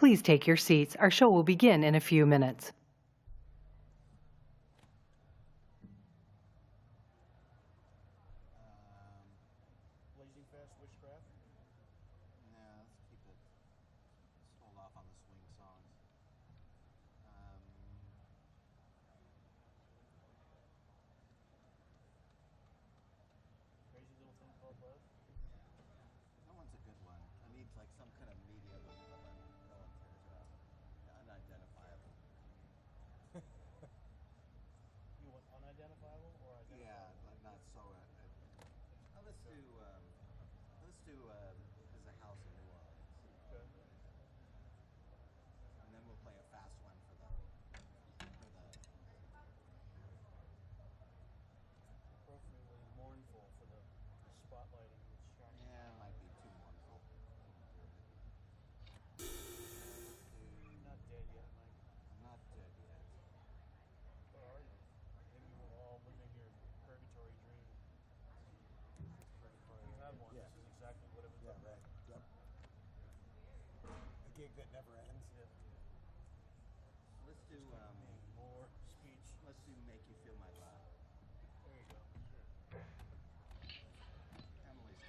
Please take your seats. Our show will begin in a few minutes. Blazing Fast Witchcraft? Yeah, let's keep it. Let's hold off on the swing songs. Crazy Little Thing Called Love? That one's a good one. I need like some kind of medium that no one cares about. Unidentifiable. You want unidentifiable or identifiable? Yeah, but not so. Let's do. There's a house in New Orleans. Okay. And then we'll play a fast one for the. Appropriately mournful for the spotlighting that's shining. Yeah, it might be too mournful. You're not dead yet, Mike. I'm not dead yet. Where are you? Maybe we're all living your purgatory dream. You have one. Yeah. This is exactly what it was Yeah, like. right. Yep. A gig that never ends. Yeah. Let's do. More speech. Let's do "Make You Feel My Love." There you go. Emily's.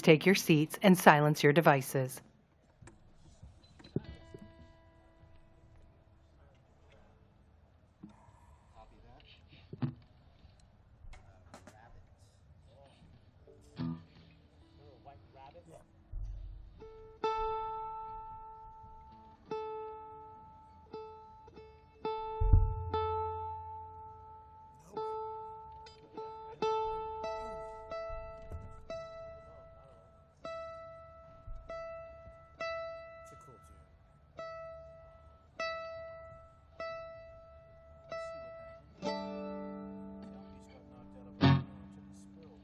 take your seats and silence your devices. Copy that. Rabbit. Little white rabbit. Yeah. It's a cool tune. Let's see what happens. Selfies got knocked out of my took a spill.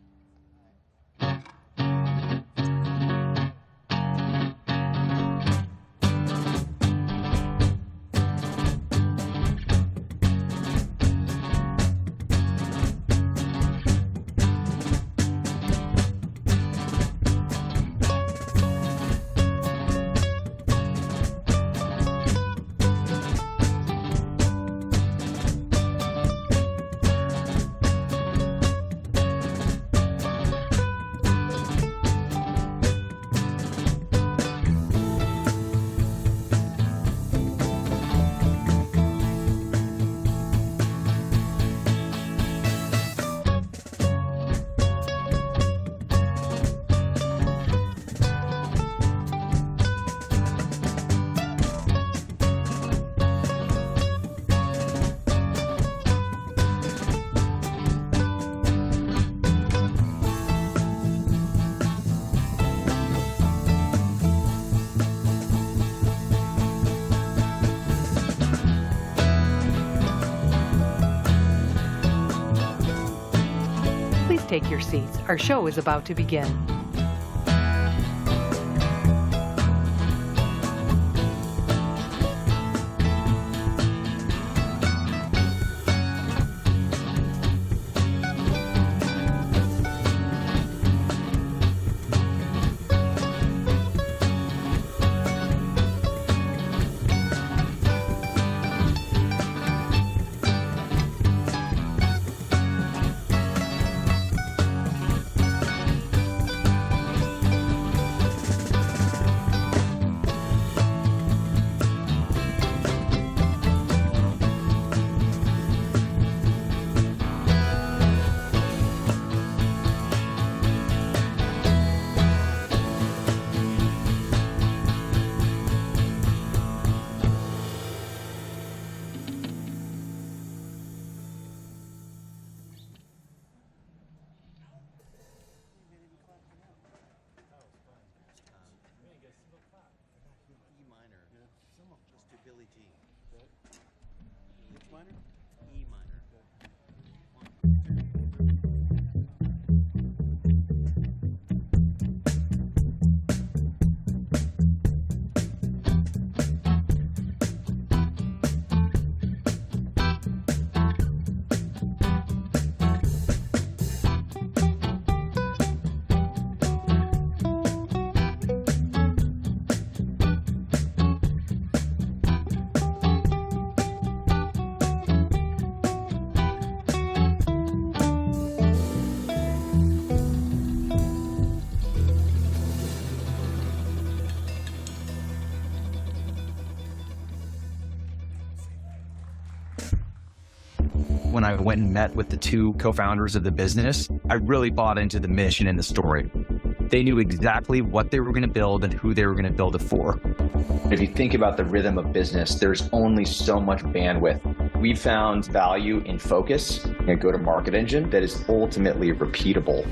Please take your seats. Our show is about to begin. E minor. Let's do Billie Jean. Which minor? E minor. When I went and met with the two co-founders of the business, I really bought into the mission and the story. They knew exactly what they were going to build and who they were going to build it for. If you think about the rhythm of business, there's only so much bandwidth. We found value in focus and a go-to-market engine that is ultimately repeatable.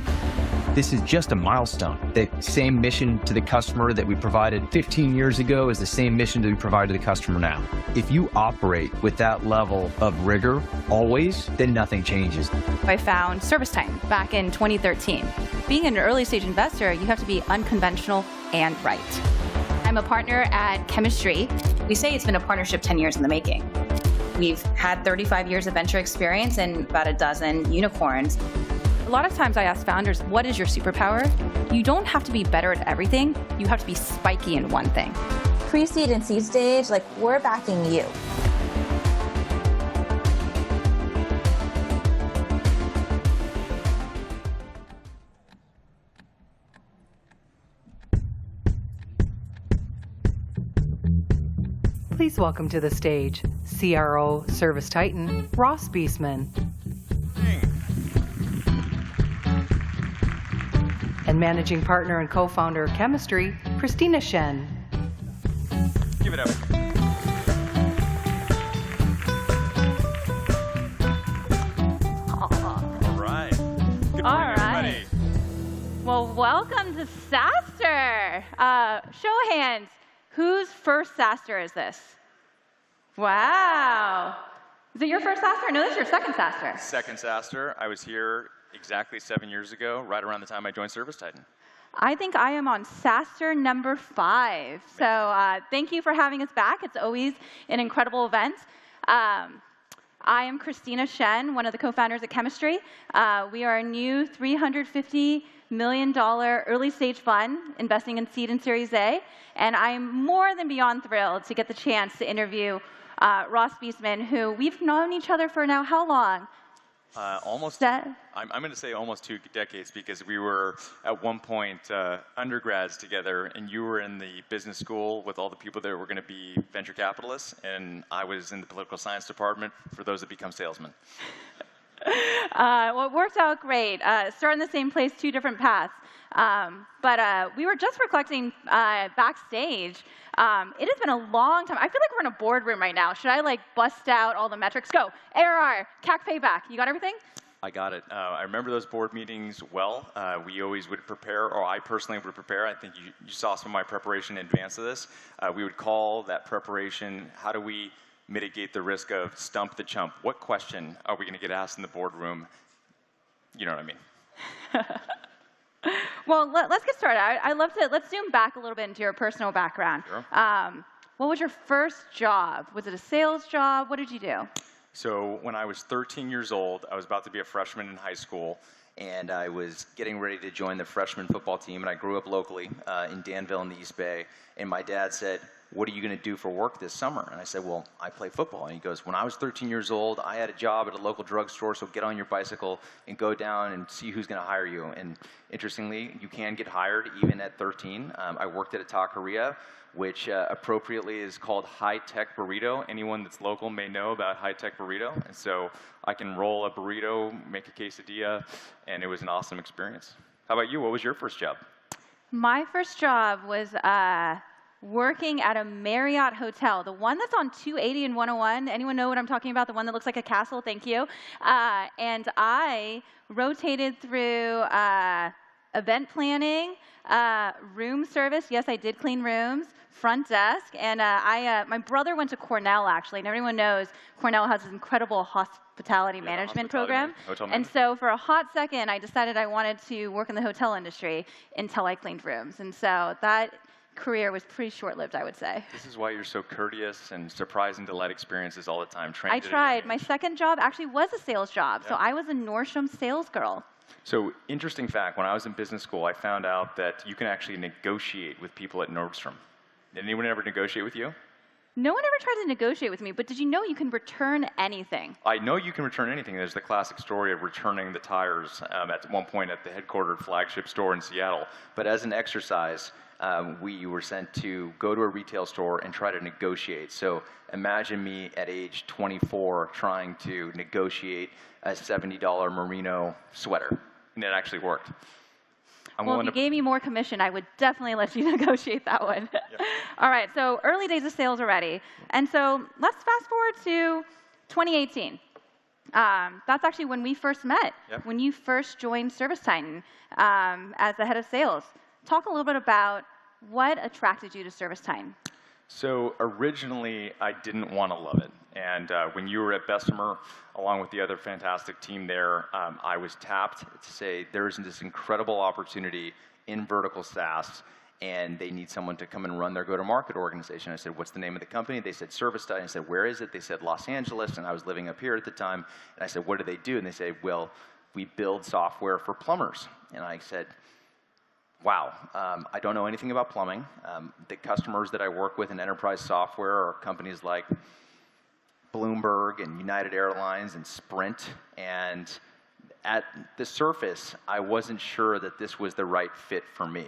This is just a milestone. The same mission to the customer that we provided 15 years ago is the same mission that we provide to the customer now. If you operate with that level of rigor always, then nothing changes. I found Service Time back in 2013. Being an early stage investor, you have to be unconventional and right. I'm a partner at Chemistry. We say it's been a partnership 10 years in the making. We've had 35 years of venture experience and about a dozen unicorns. A lot of times I ask founders, what is your superpower? You don't have to be better at everything. You have to be spiky in one thing. Pre-seed and seed stage, like, we're backing you. Please welcome to the stage CRO Service Titan, Ross Beesman, and Managing Partner and Co-Founder of Chemistry, Christina Shen. Give it up. All right. Good morning, everybody. Well, welcome to SaaStr. Show of hands, whose first SaaStr is this? Wow. Is it your first SaaStr? No, this is your second SaaStr. Second SaaStr. I was here exactly 7 years ago, right around the time I joined Service Titan. I think I am on SaaStr number 5. So thank you for having us back. It's always an incredible event. I am Christina Shen, one of the co-founders at Chemistry. We are a new $350 million early stage fund investing in seed and Series A. And I'm more than beyond thrilled to get the chance to interview Ross Beesman, who we've known each other for now how long? I'm going to say almost 2 decades, because we were at one point undergrads together, and you were in the business school with all the people that were going to be venture capitalists, and I was in the political science department for those that become salesmen. Well, it worked out great. Starting the same place, 2 different paths. But we were just reflecting backstage. It has been a long time. I feel like we're in a boardroom right now. Should I bust out all the metrics? Go. ARR, CAC payback. You got everything? I got it. I remember those board meetings well. We always would prepare, or I personally would prepare. I think you saw some of my preparation in advance of this. We would call that preparation, how do we mitigate the risk of stump the chump? What question are we going to get asked in the boardroom? You know what I mean. Well, let's get started. Let's zoom back a little bit into your personal background. Sure. What was your first job? Was it a sales job? What did you do? So when I was 13 years old, I was about to be a freshman in high school, and I was getting ready to join the freshman football team, and I grew up locally in Danville in the East Bay, and my dad said, what are you going to do for work this summer? And I said, well, I play football. And he goes, when I was 13 years old, I had a job at a local drugstore, so get on your bicycle and go down and see who's going to hire you. And interestingly, you can get hired even at 13. I worked at a taqueria, which appropriately is called High Tech Burrito. Anyone that's local may know about High Tech Burrito. And so I can roll a burrito, make a quesadilla, and it was an awesome experience. How about you? What was your first job? My first job was working at a Marriott hotel, the one that's on 280 and 101. Anyone know what I'm talking about? The one that looks like a castle? Thank you. And I rotated through event planning, room service. Yes, I did clean rooms, front desk, and my brother went to Cornell, actually, and everyone knows Cornell has this incredible hospitality management program. And so for a hot second, I decided I wanted to work in the hotel industry until I cleaned rooms. And so that career was pretty short-lived, I would say. This is why you're so courteous and surprise and delight experiences all the time. I tried. My second job actually was a sales job, so I was a Nordstrom sales girl. So, interesting fact, when I was in business school, I found out that you can actually negotiate with people at Nordstrom. Did anyone ever negotiate with you? No one ever tried to negotiate with me, but did you know you can return anything? I know you can return anything. There's the classic story of returning the tires at one point at the headquartered flagship store in Seattle. But as an exercise, we were sent to go to a retail store and try to negotiate. So imagine me at age 24 trying to negotiate a $70 merino sweater. And it actually worked. Well, if you gave me more commission, I would definitely let you negotiate that one. Yep. All right, so early days of sales already. And so let's fast forward to 2018. That's actually when we first met, when you first joined Service Titan as the head of sales. Talk a little bit about what attracted you to Service Titan. So originally, I didn't want to love it. And when you were at Bessemer, along with the other fantastic team there, I was tapped to say there's this incredible opportunity in vertical SaaS, and they need someone to come and run their go-to-market organization. I said, what's the name of the company? They said, Service Titan. I said, where is it? They said, Los Angeles, and I was living up here at the time. And I said, what do they do? And they said, well, we build software for plumbers. And I said, wow, I don't know anything about plumbing. The customers that I work with in enterprise software are companies like Bloomberg and United Airlines and Sprint. And at the surface, I wasn't sure that this was the right fit for me.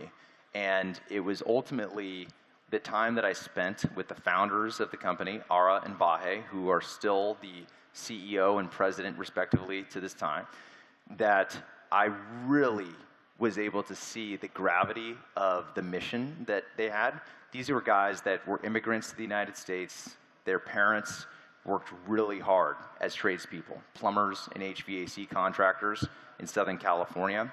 And it was ultimately the time that I spent with the founders of the company, Ara and Vahe, who are still the CEO and president respectively to this time, that I really was able to see the gravity of the mission that they had. These were guys that were immigrants to the United States. Their parents worked really hard as tradespeople, plumbers and HVAC contractors in Southern California.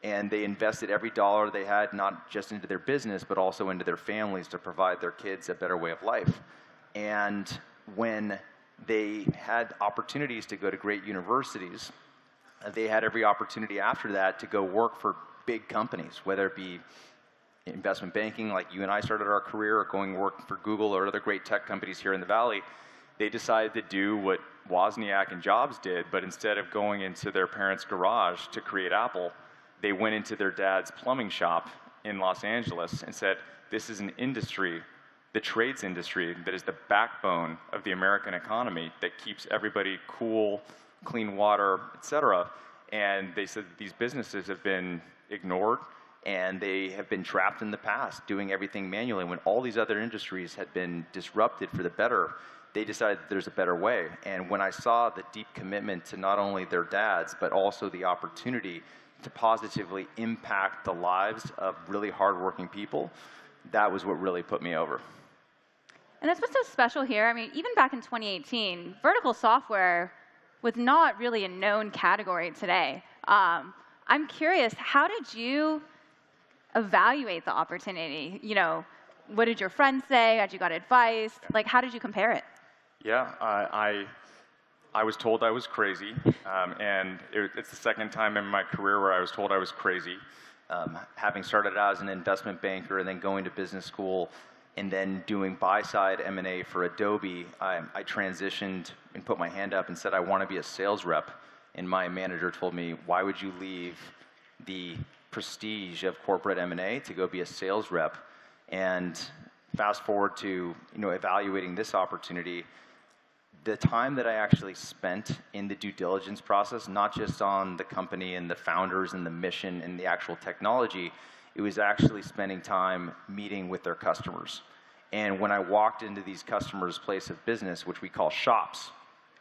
And they invested every dollar they had, not just into their business, but also into their families to provide their kids a better way of life. And when they had opportunities to go to great universities, they had every opportunity after that to go work for big companies, whether it be investment banking, like you and I started our career, or going to work for Google or other great tech companies here in the Valley. They decided to do what Wozniak and Jobs did, but instead of going into their parents' garage to create Apple, they went into their dad's plumbing shop in Los Angeles and said, this is an industry, the trades industry, that is the backbone of the American economy that keeps everybody cool, clean water, etc. And they said that these businesses have been ignored and they have been trapped in the past doing everything manually. When all these other industries had been disrupted for the better, they decided that there's a better way. And when I saw the deep commitment to not only their dads, but also the opportunity to positively impact the lives of really hardworking people, that was what really put me over. And that's what's so special here. I mean, even back in 2018, vertical software was not really a known category today. I'm curious, how did you evaluate the opportunity? You know, what did your friends say? Had you got advice? Like, how did you compare it? Yeah, I was told I was crazy, and it's the second time in my career where I was told I was crazy. Having started out as an investment banker and then going to business school and then doing buy-side M&A for Adobe, I transitioned and put my hand up and said I want to be a sales rep. And my manager told me, why would you leave the prestige of corporate M&A to go be a sales rep? And fast forward to evaluating this opportunity, the time that I actually spent in the due diligence process, not just on the company and the founders and the mission and the actual technology, it was actually spending time meeting with their customers. And when I walked into these customers' place of business, which we call shops,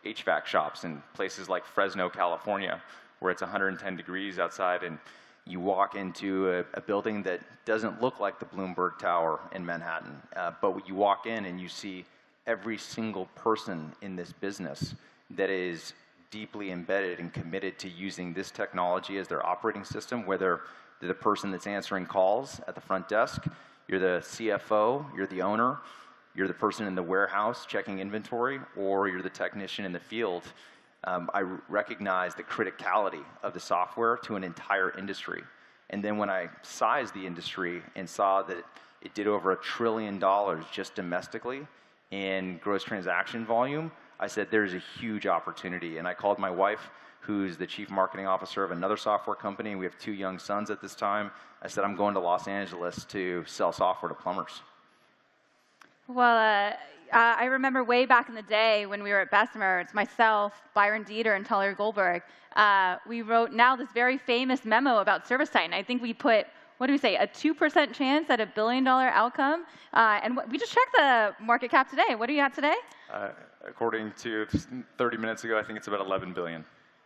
HVAC shops in places like Fresno, California, where it's 110 degrees outside, and you walk into a building that doesn't look like the Bloomberg Tower in Manhattan, but you walk in and you see every single person in this business that is deeply embedded and committed to using this technology as their operating system, whether they're the person that's answering calls at the front desk, you're the CFO, you're the owner, you're the person in the warehouse checking inventory, or you're the technician in the field. I recognize the criticality of the software to an entire industry. And then when I sized the industry and saw that it did over $1 trillion just domestically in gross transaction volume, I said there's a huge opportunity. And I called my wife, who's the chief marketing officer of another software company. We have 2 young sons at this time. I said, I'm going to Los Angeles to sell software to plumbers. Well, I remember way back in the day when we were at Bessemer, it's myself, Byron Dieter, and Talia Goldberg. We wrote now this very famous memo about ServiceTitan. I think we put, what do we say, a 2% chance at $1 billion outcome. And we just checked the market cap today. What are you at today? According to 30 minutes ago, I think it's about 11 billion.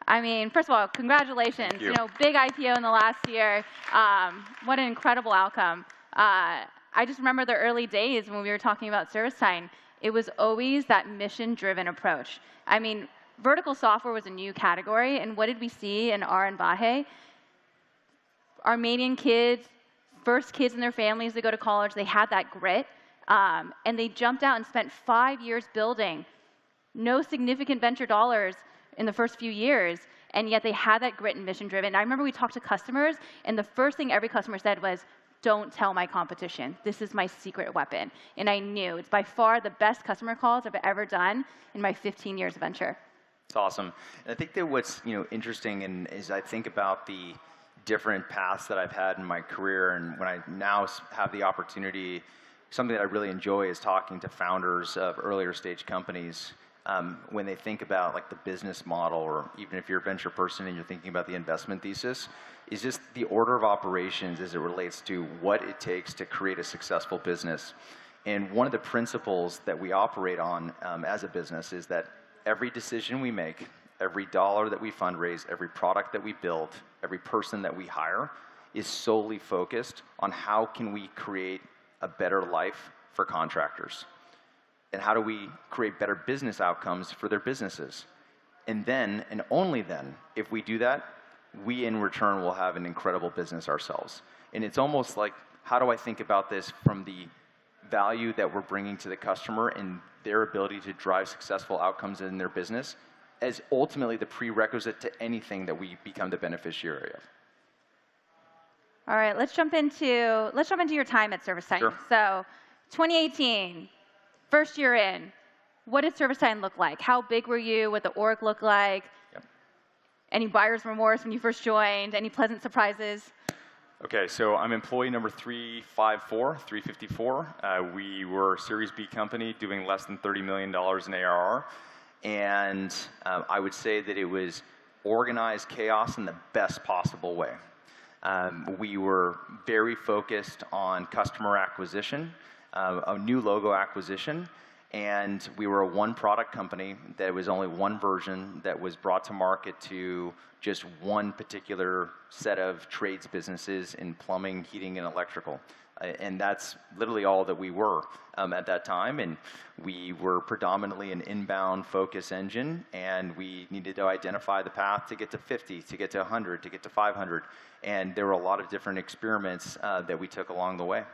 I mean, first of all, congratulations. Thank you. Big IPO in the last year. What an incredible outcome. I just remember the early days when we were talking about ServiceTitan. It was always that mission-driven approach. I mean, vertical software was a new category, and what did we see in Ara and Vahe? Armenian kids, first kids in their families to go to college, they had that grit, and they jumped out and spent 5 years building. No significant venture dollars in the first few years, and yet they had that grit and mission-driven. I remember we talked to customers, and the first thing every customer said was, don't tell my competition. This is my secret weapon. And I knew it's by far the best customer calls I've ever done in my 15 years of venture. It's awesome. And I think that what's interesting, and as I think about the different paths that I've had in my career, and when I now have the opportunity, something that I really enjoy is talking to founders of earlier stage companies. When they think about like the business model, or even if you're a venture person and you're thinking about the investment thesis, is just the order of operations as it relates to what it takes to create a successful business. And one of the principles that we operate on as a business is that every decision we make, every dollar that we fundraise, every product that we build, every person that we hire is solely focused on how can we create a better life for contractors. And how do we create better business outcomes for their businesses? And then, and only then, if we do that, we in return will have an incredible business ourselves. And it's almost like, how do I think about this from the value that we're bringing to the customer and their ability to drive successful outcomes in their business as ultimately the prerequisite to anything that we become the beneficiary of. All right, let's jump into your time at ServiceTitan. Sure. So, 2018, first year in, what did ServiceTitan look like? How big were you? What the org look like? Yep. Any buyer's remorse when you first joined? Any pleasant surprises? Okay, so I'm employee number 354. We were a Series B company doing less than $30 million in ARR. And I would say that it was organized chaos in the best possible way. We were very focused on customer acquisition, a new logo acquisition, and we were a one-product company that was only one version that was brought to market to just one particular set of trades businesses in plumbing, heating, and electrical. And that's literally all that we were at that time. And we were predominantly an inbound focus engine, and we needed to identify the path to get to 50, to get to 100, to get to 500. And there were a lot of different experiments that we took along the way.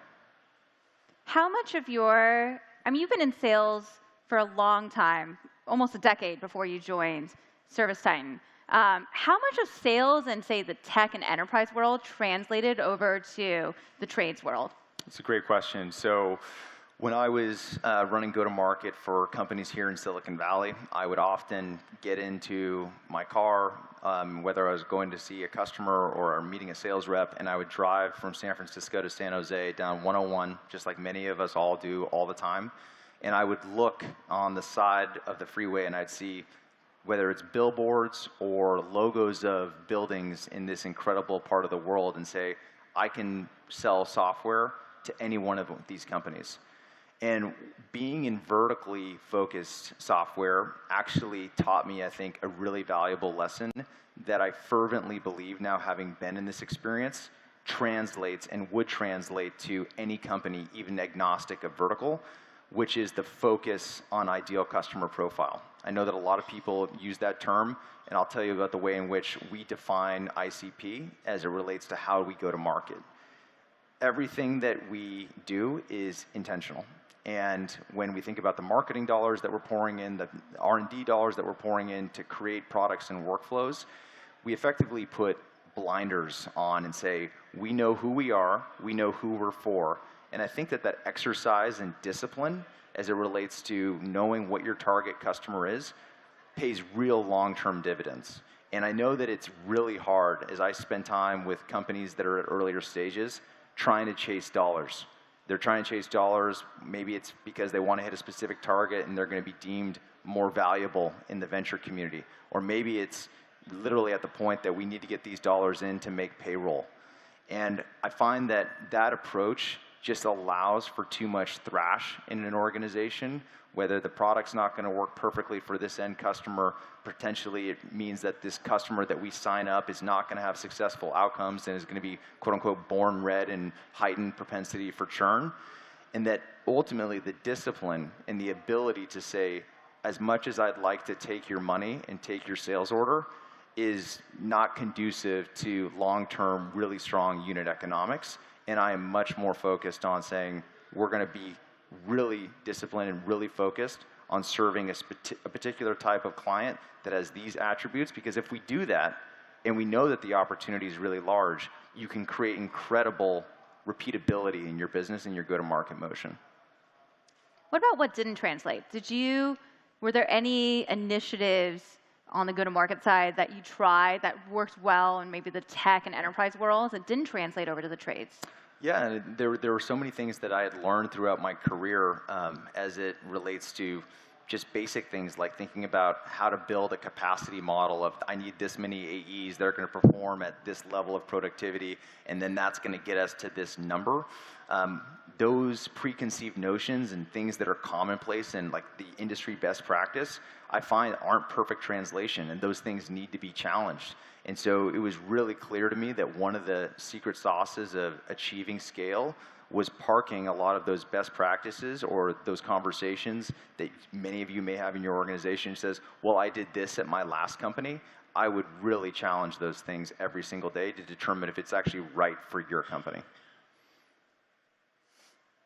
How much of your, I mean, you've been in sales for a long time, almost a decade before you joined ServiceTitan. How much of sales and, say, the tech and enterprise world translated over to the trades world? It's a great question. So when I was running go-to-market for companies here in Silicon Valley, I would often get into my car, whether I was going to see a customer or meeting a sales rep, and I would drive from San Francisco to San Jose down 101, just like many of us all do all the time. And I would look on the side of the freeway and I'd see whether it's billboards or logos of buildings in this incredible part of the world and say, I can sell software to any one of these companies. And being in vertically focused software actually taught me, I think, a really valuable lesson that I fervently believe now, having been in this experience, translates and would translate to any company, even agnostic of vertical, which is the focus on ideal customer profile. I know that a lot of people use that term, and I'll tell you about the way in which we define ICP as it relates to how we go to market. Everything that we do is intentional. And when we think about the marketing dollars that we're pouring in, the R&D dollars that we're pouring in to create products and workflows, we effectively put blinders on and say, we know who we are, we know who we're for. And I think that that exercise and discipline as it relates to knowing what your target customer is pays real long-term dividends. And I know that it's really hard as I spend time with companies that are at earlier stages trying to chase dollars. They're trying to chase dollars. Maybe it's because they want to hit a specific target and they're going to be deemed more valuable in the venture community. Or maybe it's literally at the point that we need to get these dollars in to make payroll. And I find that that approach just allows for too much thrash in an organization, whether the product's not going to work perfectly for this end customer. Potentially it means that this customer that we sign up is not going to have successful outcomes and is going to be quote unquote born red and heightened propensity for churn. And that ultimately the discipline and the ability to say, as much as I'd like to take your money and take your sales order, is not conducive to long-term really strong unit economics. And I am much more focused on saying we're going to be really disciplined and really focused on serving a particular type of client that has these attributes. Because if we do that, and we know that the opportunity is really large, you can create incredible repeatability in your business and your go-to-market motion. What about what didn't translate? Were there any initiatives on the go-to-market side that you tried that worked well in maybe the tech and enterprise worlds that didn't translate over to the trades? Yeah, there were so many things that I had learned throughout my career as it relates to just basic things like thinking about how to build a capacity model of I need this many AEs that are going to perform at this level of productivity, and then that's going to get us to this number. Those preconceived notions and things that are commonplace in like the industry best practice, I find aren't perfect translation, and those things need to be challenged. And so it was really clear to me that one of the secret sauces of achieving scale was parking a lot of those best practices or those conversations that many of you may have in your organization says, well, I did this at my last company. I would really challenge those things every single day to determine if it's actually right for your company.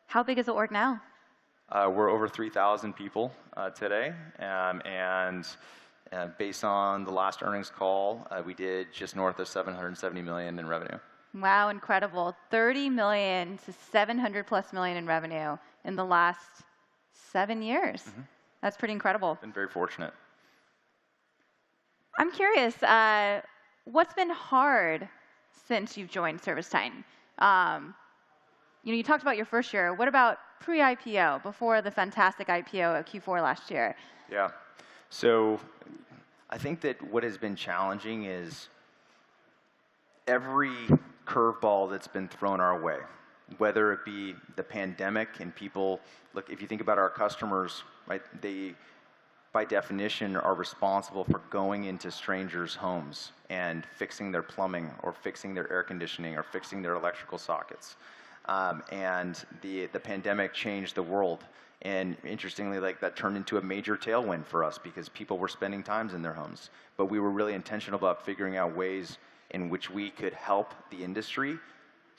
How big is the org now? We're over 3,000 people today, and based on the last earnings call, we did just north of 770 million in revenue. Wow, incredible. 30 million to 700 plus million in revenue in the last 7 years. Mm-hmm. That's pretty incredible. Been very fortunate. I'm curious, what's been hard since you've joined ServiceTitan? You talked about your first year. What about pre-IPO, before the fantastic IPO at Q4 last year? Yeah. So I think that what has been challenging is every curveball that's been thrown our way, whether it be the pandemic and people, look, if you think about our customers, right, they, by definition, are responsible for going into strangers' homes and fixing their plumbing or fixing their air conditioning or fixing their electrical sockets. And the pandemic changed the world. And interestingly, like that turned into a major tailwind for us because people were spending times in their homes. But we were really intentional about figuring out ways in which we could help the industry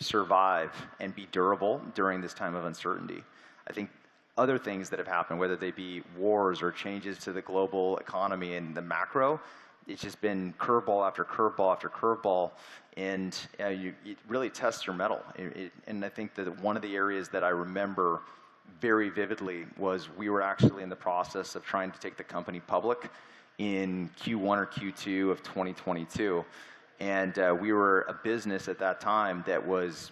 survive and be durable during this time of uncertainty. I think other things that have happened, whether they be wars or changes to the global economy and the macro, it's just been curveball after curveball after curveball, and it really tests your mettle. And I think that one of the areas that I remember very vividly was we were actually in the process of trying to take the company public in Q1 or Q2 of 2022. And we were a business at that time that was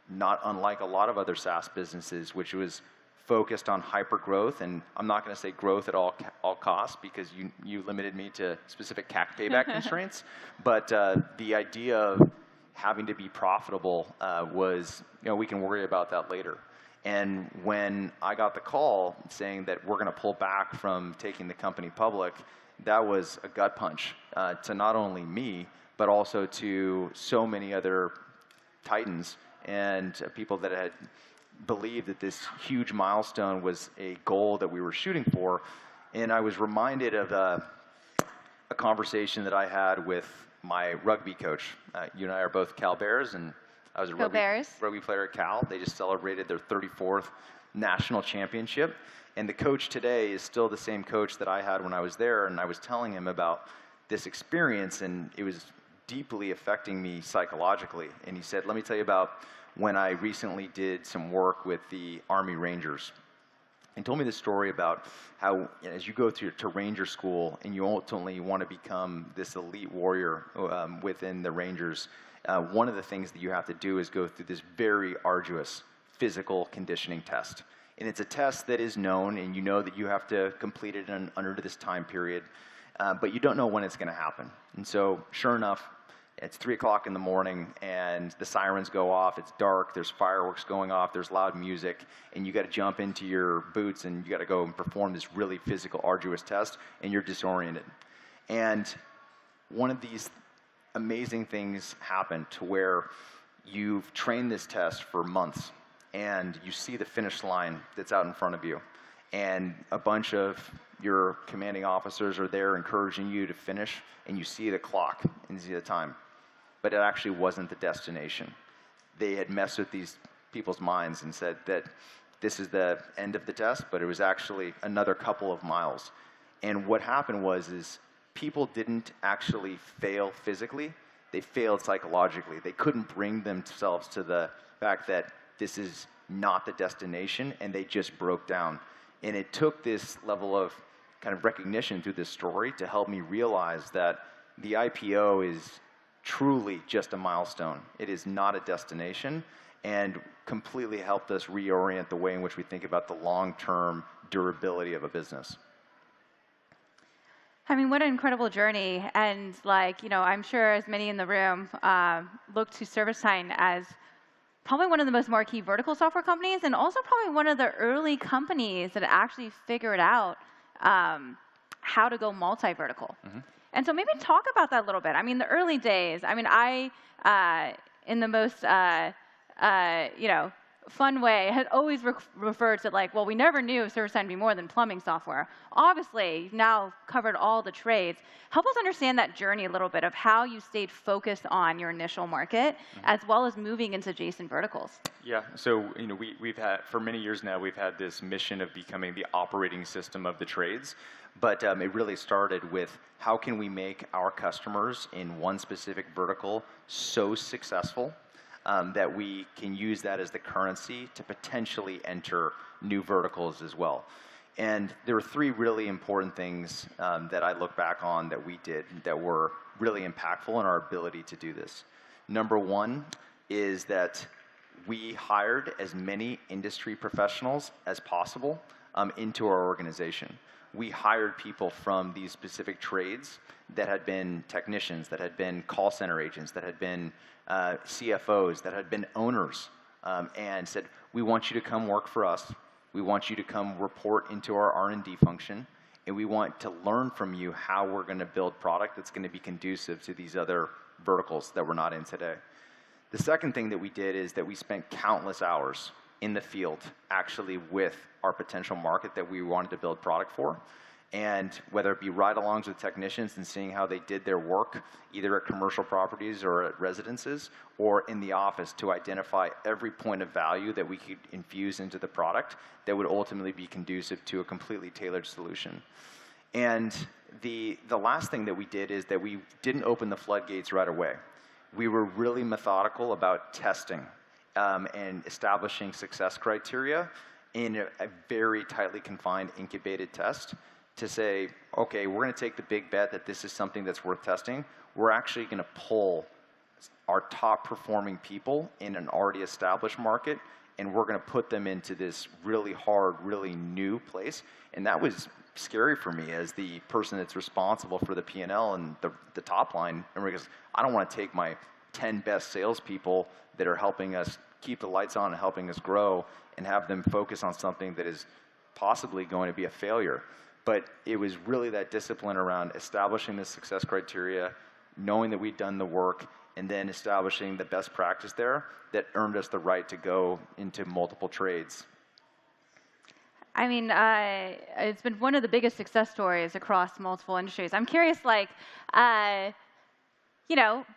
not unlike a lot of other SaaS businesses, which was focused on hyper growth. And I'm not going to say growth at all costs because you limited me to specific CAC payback constraints. But the idea of having to be profitable was, we can worry about that later. And when I got the call saying that we're going to pull back from taking the company public, that was a gut punch to not only me, but also to so many other titans and people that had believed that this huge milestone was a goal that we were shooting for. And I was reminded of a conversation that I had with my rugby coach. You and I are both Cal Bears, and I was a rugby player at Cal. They just celebrated their 34th national championship. And the coach today is still the same coach that I had when I was there, and I was telling him about this experience, and it was deeply affecting me psychologically. And he said, let me tell you about when I recently did some work with the Army Rangers. And told me the story about how as you go to Ranger school and you ultimately want to become this elite warrior within the Rangers, one of the things that you have to do is go through this very arduous physical conditioning test. And it's a test that is known, and you know that you have to complete it under this time period, but you don't know when it's going to happen. And so, sure enough, it's 3 o'clock in the morning, and the sirens go off. It's dark. There's fireworks going off. There's loud music, and you got to jump into your boots, and you got to go and perform this really physical, arduous test, and you're disoriented. And one of these amazing things happen to where you've trained this test for months, and you see the finish line that's out in front of you, and a bunch of your commanding officers are there encouraging you to finish, and you see the clock and you see the time. But it actually wasn't the destination. They had messed with these people's minds and said that this is the end of the test, but it was actually another couple of miles. And what happened is people didn't actually fail physically, they failed psychologically. They couldn't bring themselves to the fact that this is not the destination, and they just broke down. And it took this level of kind of recognition through this story to help me realize that the IPO is truly just a milestone. It is not a destination, and completely helped us reorient the way in which we think about the long-term durability of a business. I mean, what an incredible journey. And I'm sure as many in the room look to ServiceTitan as probably one of the most marquee vertical software companies, and also probably one of the early companies that actually figured out how to go multi-vertical. And so maybe talk about that a little bit. I mean, the early days, I mean, in the most, fun way, had always referred to well, we never knew ServiceTitan would be more than plumbing software. Obviously, you've now covered all the trades. Help us understand that journey a little bit of how you stayed focused on your initial market, as well as moving into adjacent verticals. Yeah, so we've had, for many years now, we've had this mission of becoming the operating system of the trades, but it really started with how can we make our customers in one specific vertical so successful that we can use that as the currency to potentially enter new verticals as well. And there were three really important things that I look back on that we did that were really impactful in our ability to do this. Number one is that we hired as many industry professionals as possible into our organization. We hired people from these specific trades that had been technicians, that had been call center agents, that had been CFOs, that had been owners, and said, we want you to come work for us. We want you to come report into our R&D function, and we want to learn from you how we're going to build product that's going to be conducive to these other verticals that we're not in today. The second thing that we did is that we spent countless hours in the field actually with our potential market that we wanted to build product for. And whether it be ride-alongs with technicians and seeing how they did their work, either at commercial properties or at residences, or in the office to identify every point of value that we could infuse into the product that would ultimately be conducive to a completely tailored solution. And the last thing that we did is that we didn't open the floodgates right away. We were really methodical about testing and establishing success criteria in a very tightly confined, incubated test to say, okay, we're going to take the big bet that this is something that's worth testing. We're actually going to pull our top performing people in an already established market, and we're going to put them into this really hard, really new place. And that was scary for me as the person that's responsible for the P&L and the top line. And because I don't want to take my 10 best salespeople that are helping us keep the lights on and helping us grow and have them focus on something that is possibly going to be a failure. But it was really that discipline around establishing the success criteria, knowing that we'd done the work, and then establishing the best practice there that earned us the right to go into multiple trades. I mean, it's been one of the biggest success stories across multiple industries. I'm curious,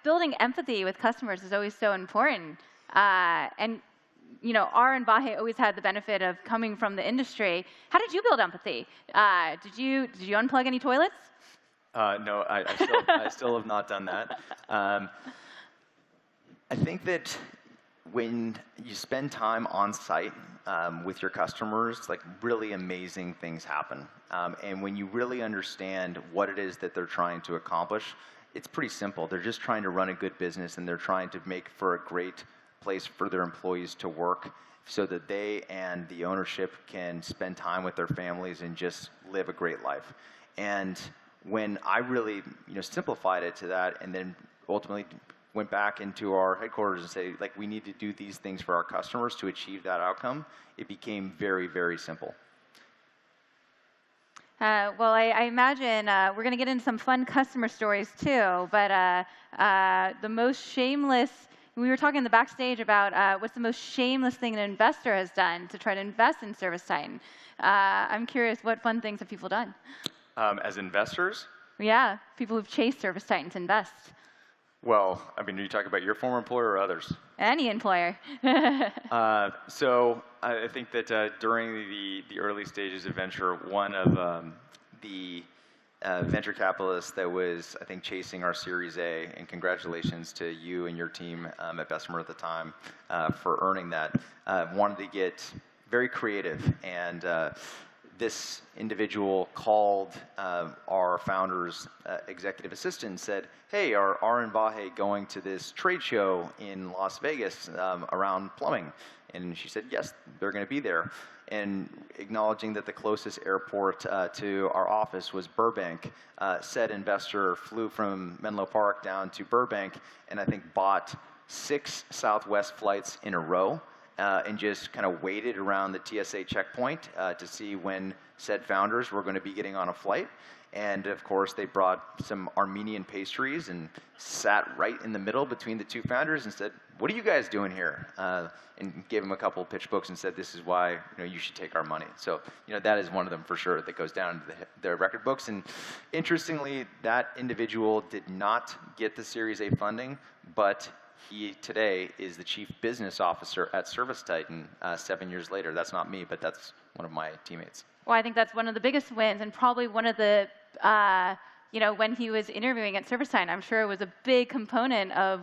building empathy with customers is always so important. And our Bahe always had the benefit of coming from the industry. How did you build empathy? Did you unplug any toilets? No, I still have not done that. I think that when you spend time on site with your customers, really amazing things happen. And when you really understand what it is that they're trying to accomplish, it's pretty simple. They're just trying to run a good business, and they're trying to make for a great place for their employees to work so that they and the ownership can spend time with their families and just live a great life. And when I really simplified it to that and then ultimately went back into our headquarters and say, we need to do these things for our customers to achieve that outcome, it became very, very simple. Well, I imagine we're going to get into some fun customer stories too, but the most shameless, we were talking in the backstage about what's the most shameless thing an investor has done to try to invest in ServiceTitan. I'm curious, what fun things have people done? As investors? Yeah, people who've chased ServiceTitan to invest. Well, are you talking about your former employer or others? Any employer. So I think that during the early stages of venture, one of the venture capitalists that was, I think, chasing our Series A, and congratulations to you and your team at Bessemer at the time for earning that, wanted to get very creative. And this individual called our founder's executive assistant and said, hey, are and Bahe going to this trade show in Las Vegas around plumbing? And she said, yes, they're going to be there. and acknowledging that the closest airport to our office was Burbank. Said investor flew from Menlo Park down to Burbank and I think bought 6 Southwest flights in a row and just kind of waited around the TSA checkpoint to see when said founders were going to be getting on a flight. And of course, they brought some Armenian pastries and sat right in the middle between the 2 founders and said, "What are you guys doing here?" And gave them a couple of pitch books and said, "This is why you should take our money." So that is one of them for sure that goes down into the record books. And interestingly, that individual did not get the Series A funding, but he today is the chief business officer at ServiceTitan 7 years later. That's not me, but that's one of my teammates. Well, I think that's one of the biggest wins, and probably one of the, when he was interviewing at ServiceTitan, I'm sure it was a big component of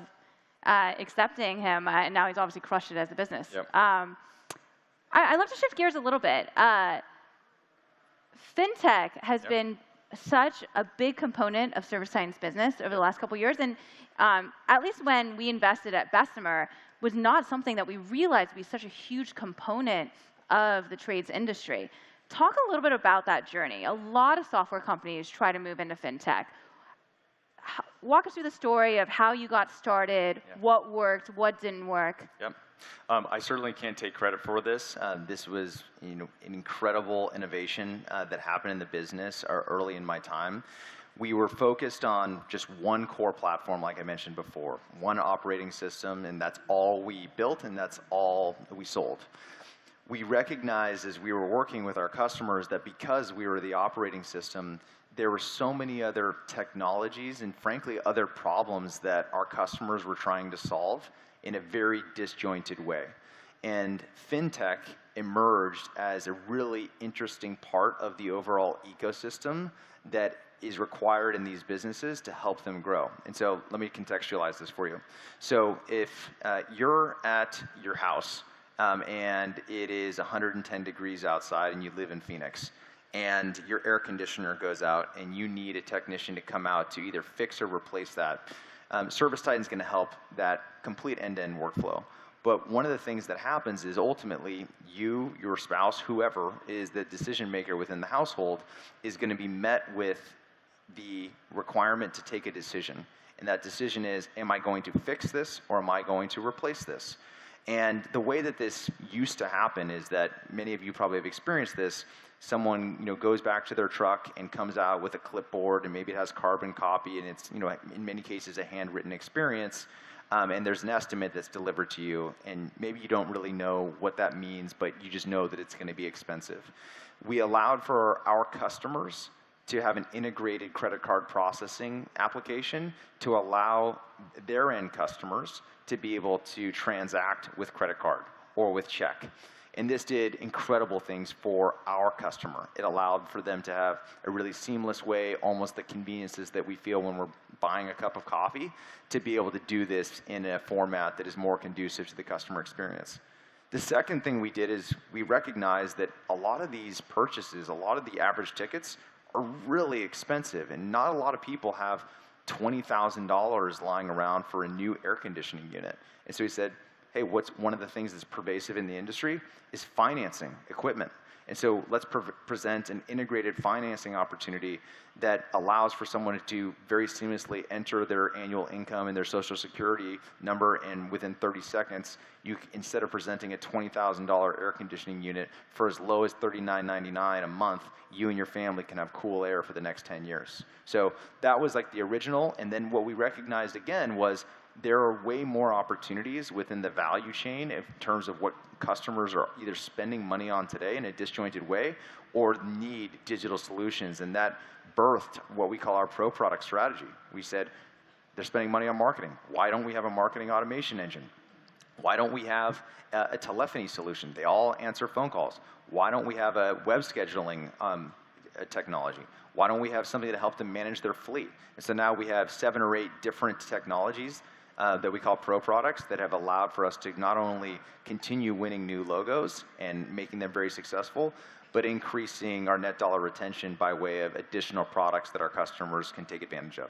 accepting him, and now he's obviously crushed it as a business. Yep. I'd love to shift gears a little bit. Fintech has been such a big component of ServiceTitan's business over the last couple of years, and at least when we invested at Bessemer, was not something that we realized would be such a huge component of the trades industry. Talk a little bit about that journey. A lot of software companies try to move into fintech. Walk us through the story of how you got started, what worked, what didn't work. Yep. I certainly can't take credit for this. This was an incredible innovation that happened in the business early in my time. We were focused on just one core platform, like I mentioned before, one operating system, and that's all we built and that's all we sold. We recognized as we were working with our customers that because we were the operating system, there were so many other technologies and frankly other problems that our customers were trying to solve in a very disjointed way. And fintech emerged as a really interesting part of the overall ecosystem that is required in these businesses to help them grow. And so let me contextualize this for you. So if you're at your house and it is 110 degrees outside and you live in Phoenix, and your air conditioner goes out and you need a technician to come out to either fix or replace that, ServiceTitan is going to help that complete end-to-end workflow. But one of the things that happens is ultimately you, your spouse, whoever is the decision maker within the household is going to be met with the requirement to take a decision. And that decision is, am I going to fix this or am I going to replace this? And the way that this used to happen is that many of you probably have experienced this. Someone goes back to their truck and comes out with a clipboard and maybe it has carbon copy and it's in many cases a handwritten experience. And there's an estimate that's delivered to you, and maybe you don't really know what that means, but you just know that it's going to be expensive. We allowed for our customers to have an integrated credit card processing application to allow their end customers to be able to transact with credit card or with check. And this did incredible things for our customer. It allowed for them to have a really seamless way, almost the conveniences that we feel when we're buying a cup of coffee, to be able to do this in a format that is more conducive to the customer experience. The second thing we did is we recognized that a lot of these purchases, a lot of the average tickets are really expensive, and not a lot of people have $20,000 lying around for a new air conditioning unit. And so we said, hey, what's one of the things that's pervasive in the industry is financing equipment. And so let's present an integrated financing opportunity that allows for someone to very seamlessly enter their annual income and their social security number, and within 30 seconds, instead of presenting a $20,000 air conditioning unit for as low as $39.99 a month, you and your family can have cool air for the next 10 years. So that was like the original, and then what we recognized again was there are way more opportunities within the value chain in terms of what customers are either spending money on today in a disjointed way or need digital solutions. And that birthed what we call our pro product strategy. We said, they're spending money on marketing. Why don't we have a marketing automation engine? Why don't we have a telephony solution? They all answer phone calls. Why don't we have a web scheduling technology? Why don't we have something to help them manage their fleet? And so now we have 7 or 8 different technologies that we call pro products that have allowed for us to not only continue winning new logos and making them very successful, but increasing our net dollar retention by way of additional products that our customers can take advantage of.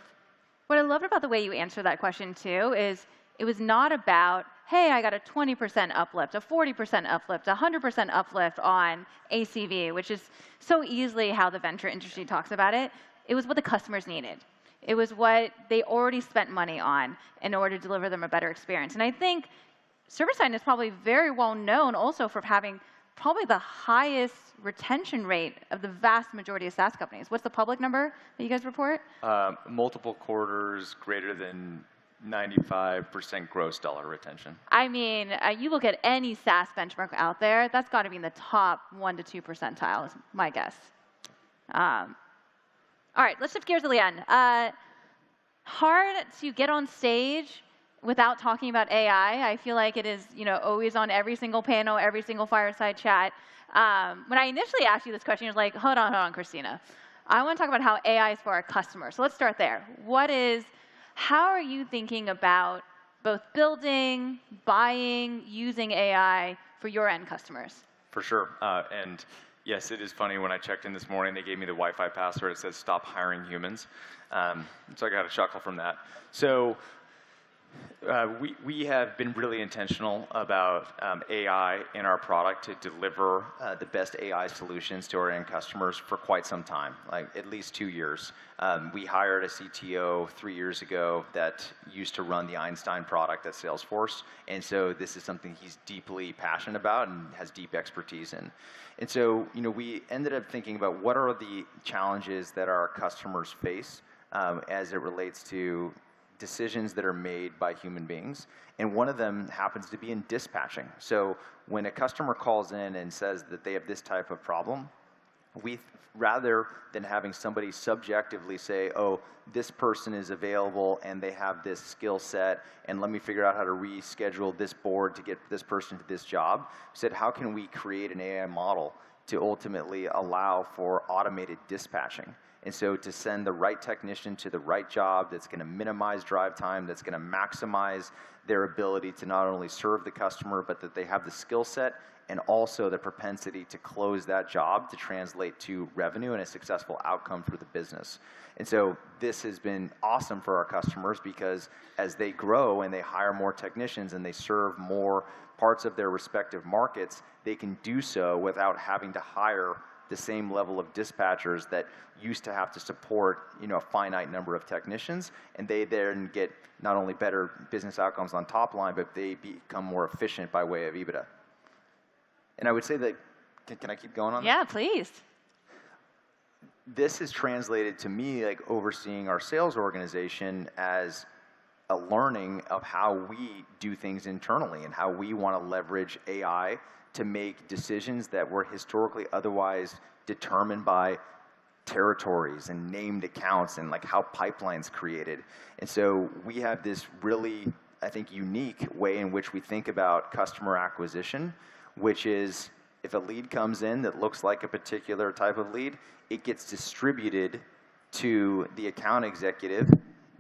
What I loved about the way you answer that question too is It was not about, hey, I got a 20% uplift, a 40% uplift, a 100% uplift on ACV, which is so easily how the venture industry talks about it. It was what the customers needed. It was what they already spent money on in order to deliver them a better experience. And I think ServiceTitan is probably very well known also for having probably the highest retention rate of the vast majority of SaaS companies. What's the public number that you guys report? Multiple quarters greater than 95% gross dollar retention. I mean, you look at any SaaS benchmark out there, that's got to be in the top 1 to 2 percentile, is my guess. All right, let's shift gears to Leanne. Hard to get on stage without talking about AI. I feel like it is, always on every single panel, every single fireside chat. When I initially asked you this question, you was like, hold on, Christina. I want to talk about how AI is for our customers. So let's start there. How are you thinking about both building, buying, using AI for your end customers? For sure. And yes, it is funny. When I checked in this morning, they gave me the Wi-Fi password. It says, stop hiring humans. So I got a chuckle from that. So we have been really intentional about AI in our product to deliver the best AI solutions to our end customers for quite some time, like at least 2 years. We hired a CTO 3 years ago that used to run the Einstein product at Salesforce, and so this is something he's deeply passionate about and has deep expertise in. And so, we ended up thinking about what are the challenges that our customers face as it relates to decisions that are made by human beings, and one of them happens to be in dispatching. So when a customer calls in and says that they have this type of problem, rather than having somebody subjectively say, oh, this person is available and they have this skill set, and let me figure out how to reschedule this board to get this person to this job, we said, how can we create an AI model to ultimately allow for automated dispatching? And so to send the right technician to the right job that's going to minimize drive time, that's going to maximize their ability to not only serve the customer, but that they have the skill set and also the propensity to close that job to translate to revenue and a successful outcome for the business. And so this has been awesome for our customers because as they grow and they hire more technicians and they serve more parts of their respective markets, they can do so without having to hire the same level of dispatchers that used to have to support, a finite number of technicians, and they then get not only better business outcomes on top line, but they become more efficient by way of EBITDA. And I would say that, can I keep going on this? Yeah, please. This is translated to me like overseeing our sales organization as a learning of how we do things internally and how we want to leverage AI to make decisions that were historically otherwise determined by territories and named accounts and like how pipelines created. And so we have this really, I think, unique way in which we think about customer acquisition, which is if a lead comes in that looks like a particular type of lead, it gets distributed to the account executive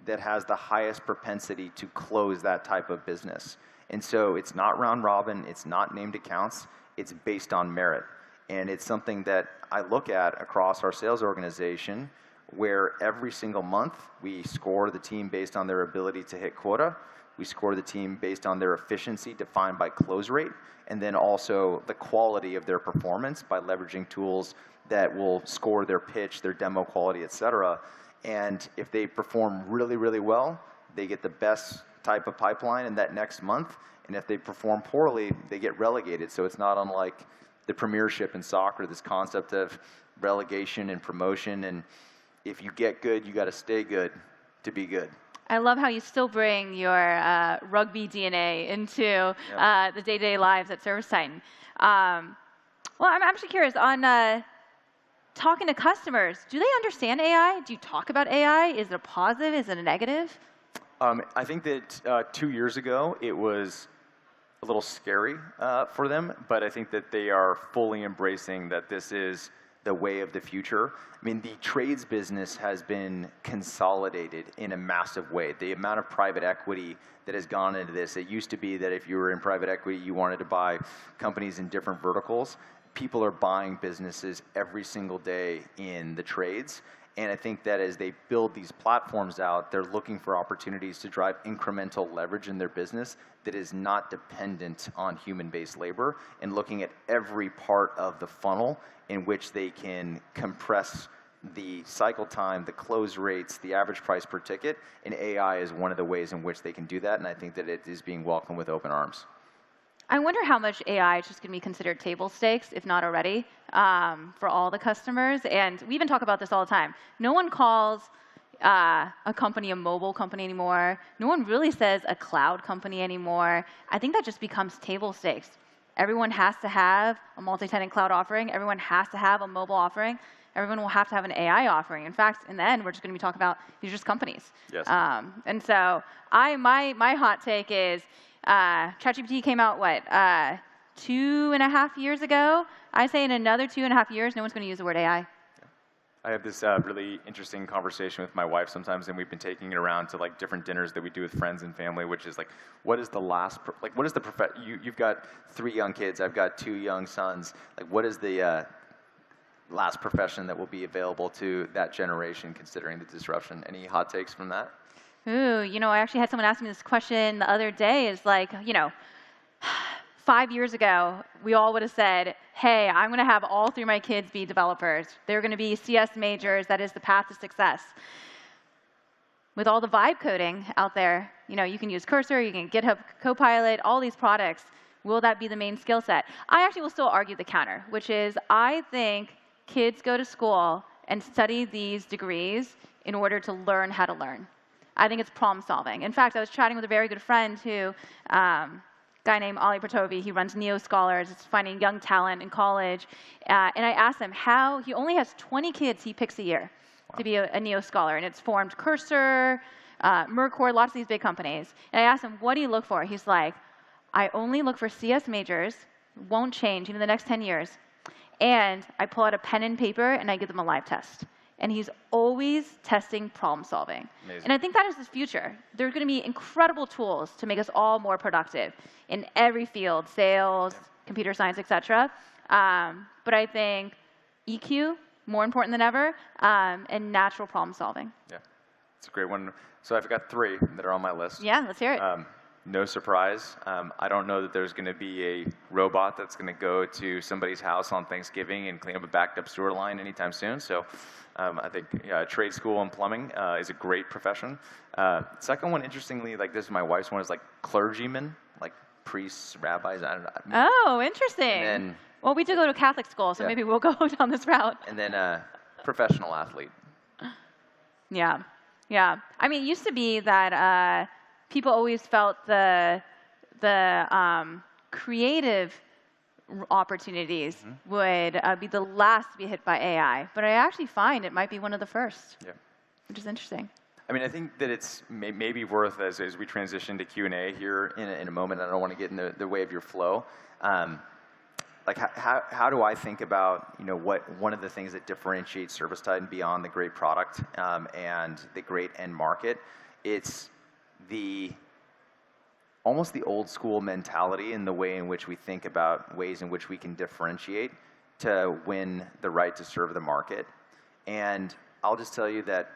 that has the highest propensity to close that type of business. And so it's not round robin, it's not named accounts, it's based on merit. And it's something that I look at across our sales organization where every single month we score the team based on their ability to hit quota, we score the team based on their efficiency defined by close rate, and then also the quality of their performance by leveraging tools that will score their pitch, their demo quality, et cetera. And if they perform really, really well, they get the best type of pipeline in that next month, and if they perform poorly, they get relegated. So it's not unlike the premiership in soccer, this concept of relegation and promotion, and if you get good, you got to stay good to be good. I love how you still bring your rugby DNA into the day-to-day lives at ServiceTitan. Well, I'm actually curious on talking to customers. Do they understand AI? Do you talk about AI? Is it a positive? Is it a negative? I think that 2 years ago, it was a little scary for them, but I think that they are fully embracing that this is the way of the future. I mean, the trades business has been consolidated in a massive way. The amount of private equity that has gone into this, it used to be that if you were in private equity, you wanted to buy companies in different verticals. People are buying businesses every single day in the trades. And I think that as they build these platforms out, they're looking for opportunities to drive incremental leverage in their business that is not dependent on human-based labor, and looking at every part of the funnel in which they can compress the cycle time, the close rates, the average price per ticket, and AI is one of the ways in which they can do that, and I think that it is being welcomed with open arms. I wonder how much AI is just going to be considered table stakes, if not already, for all the customers. And we even talk about this all the time. No one calls a company a mobile company anymore. No one really says a cloud company anymore. I think that just becomes table stakes. Everyone has to have a multi-tenant cloud offering. Everyone has to have a mobile offering. Everyone will have to have an AI offering. In fact, in the end, we're just going to be talking about these are just companies. Yes. And so my hot take is, ChatGPT came out, 2.5 years ago? I say in another 2.5 years, no one's going to use the word AI. I have this really interesting conversation with my wife sometimes, and we've been taking it around to like different dinners that we do with friends and family, which is like, what is the last, what is the you've got 3 young kids, I've got 2 young sons. Like, what is the last profession that will be available to that generation, considering the disruption? Any hot takes from that? Ooh, I actually had someone ask me this question the other day. Is like, 5 years ago, we all would have said, hey, I'm going to have all 3 of my kids be developers. They're going to be CS majors. That is the path to success. With all the vibe coding out there, you can use Cursor, you can GitHub Copilot, all these products. Will that be the main skill set? I actually will still argue the counter, which is I think kids go to school and study these degrees in order to learn how to learn. I think it's problem solving. In fact, I was chatting with a very good friend who, guy named Ali Pratovi, he runs Neo Scholars, it's finding young talent in college. And I asked him how, he only has 20 kids he picks a year to be a Neo Scholar. And it's formed Cursor, Mercor, lots of these big companies. And I asked him, what do you look for? He's like, I only look for CS majors, won't change in the next 10 years. And I pull out a pen and paper and I give them a live test. And he's always testing problem solving. Amazing. And I think that is the future. There's going to be incredible tools to make us all more productive in every field, sales, computer science, et cetera. But I think EQ, more important than ever, and natural problem solving. Yeah, it's a great one. So I've got 3 that are on my list. Yeah, let's hear it. No surprise. I don't know that there's going to be a robot that's going to go to somebody's house on Thanksgiving and clean up a backed up sewer line anytime soon. So I think trade school and plumbing is a great profession. Second one, interestingly, like this is my wife's one, is like clergymen, like priests, rabbis. I don't know. Oh, interesting. Well, we did go to Catholic school, so maybe we'll go down this route. And then professional athlete. Yeah. I mean, it used to be that people always felt the creative opportunities would be the last to be hit by AI, but I actually find it might be one of the first, which is interesting. I mean, I think that it's maybe worth, as we transition to Q&A here in a moment, I don't want to get in the way of your flow, like how do I think about what one of the things that differentiates ServiceTitan beyond the great product and the great end market? It's almost the old school mentality in the way in which we think about ways in which we can differentiate to win the right to serve the market. And I'll just tell you that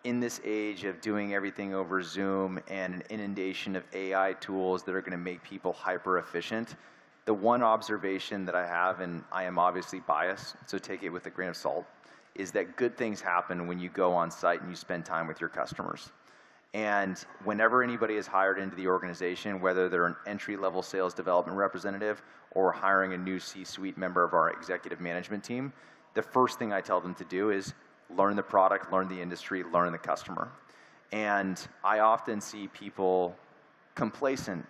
in this age of doing everything over Zoom and an inundation of AI tools that are going to make people hyper efficient, the one observation that I have, and I am obviously biased, so take it with a grain of salt, is that good things happen when you go on site and you spend time with your customers. And whenever anybody is hired into the organization, whether they're an entry-level sales development representative or hiring a new C-suite member of our executive management team, the first thing I tell them to do is learn the product, learn the industry, learn the customer. And I often see people complacent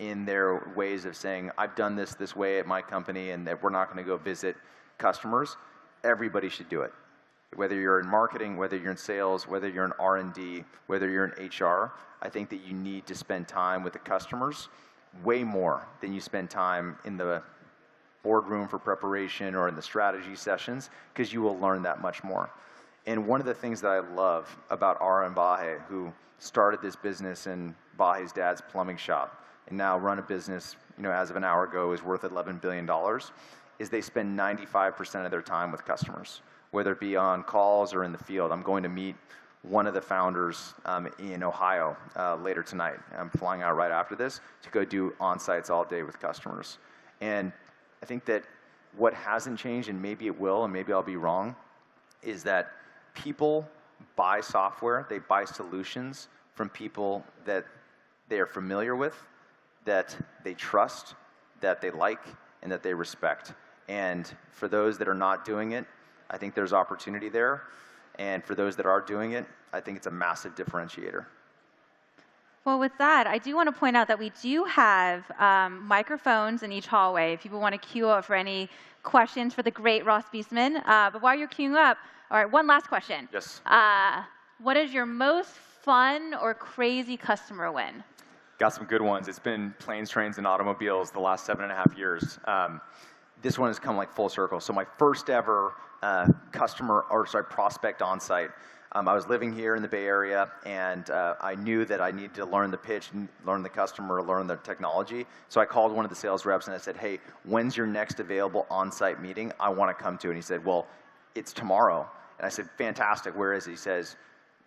in their ways of saying, I've done this way at my company and that we're not going to go visit customers. Everybody should do it. Whether you're in marketing, whether you're in sales, whether you're in R&D, whether you're in HR, I think that you need to spend time with the customers way more than you spend time in the boardroom for preparation or in the strategy sessions, because you will learn that much more. And one of the things that I love about Ara and Vahe, who started this business in Vahe's dad's plumbing shop and now run a business, as of an hour ago, is worth $11 billion, is they spend 95% of their time with customers, whether it be on calls or in the field. I'm going to meet one of the founders in Ohio later tonight. I'm flying out right after this to go do on-sites all day with customers. And I think that what hasn't changed, and maybe it will, and maybe I'll be wrong, is that people buy software, they buy solutions from people that they are familiar with, that they trust, that they like, and that they respect. And for those that are not doing it, I think there's opportunity there. And for those that are doing it, I think it's a massive differentiator. Well, with that, I do want to point out that we do have microphones in each hallway if people want to queue up for any questions for the great Ross Beastman. But while you're queuing up, all right, one last question. Yes. What is your most fun or crazy customer win? Got some good ones. It's been planes, trains, and automobiles the last 7.5 years. This one has come like full circle. So my first ever prospect on site. I was living here in the Bay Area, and I knew that I needed to learn the pitch, learn the customer, learn the technology. So I called one of the sales reps and I said, hey, when's your next available on-site meeting? I want to come to. And he said, well, it's tomorrow. And I said, fantastic, where is it? He says,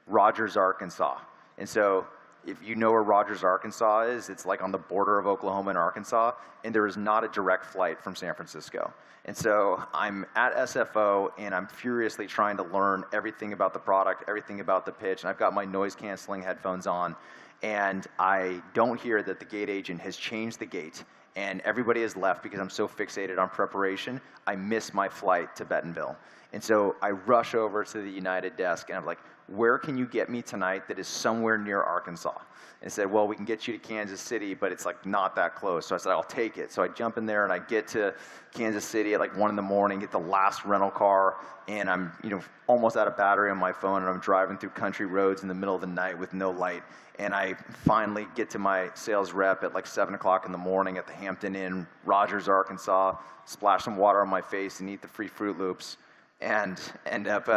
Rogers, Arkansas. And so if you know where Rogers, Arkansas is, it's like on the border of Oklahoma and Arkansas, and there is not a direct flight from San Francisco. And so I'm at SFO, and I'm furiously trying to learn everything about the product, everything about the pitch, and I've got my noise-canceling headphones on, and I don't hear that the gate agent has changed the gate, and everybody has left because I'm so fixated on preparation, I miss my flight to Bentonville. And so I rush over to the United desk, and I'm like, where can you get me tonight that is somewhere near Arkansas? And said, well, we can get you to Kansas City, but it's like not that close. So I said, I'll take it. So I jump in there and I get to Kansas City at like 1 in the morning, get the last rental car, and I'm almost out of battery on my phone, and I'm driving through country roads in the middle of the night with no light. And I finally get to my sales rep at like 7 o'clock in the morning at the Hampton Inn, Rogers, Arkansas, splash some water on my face and eat the free Fruit Loops, and end up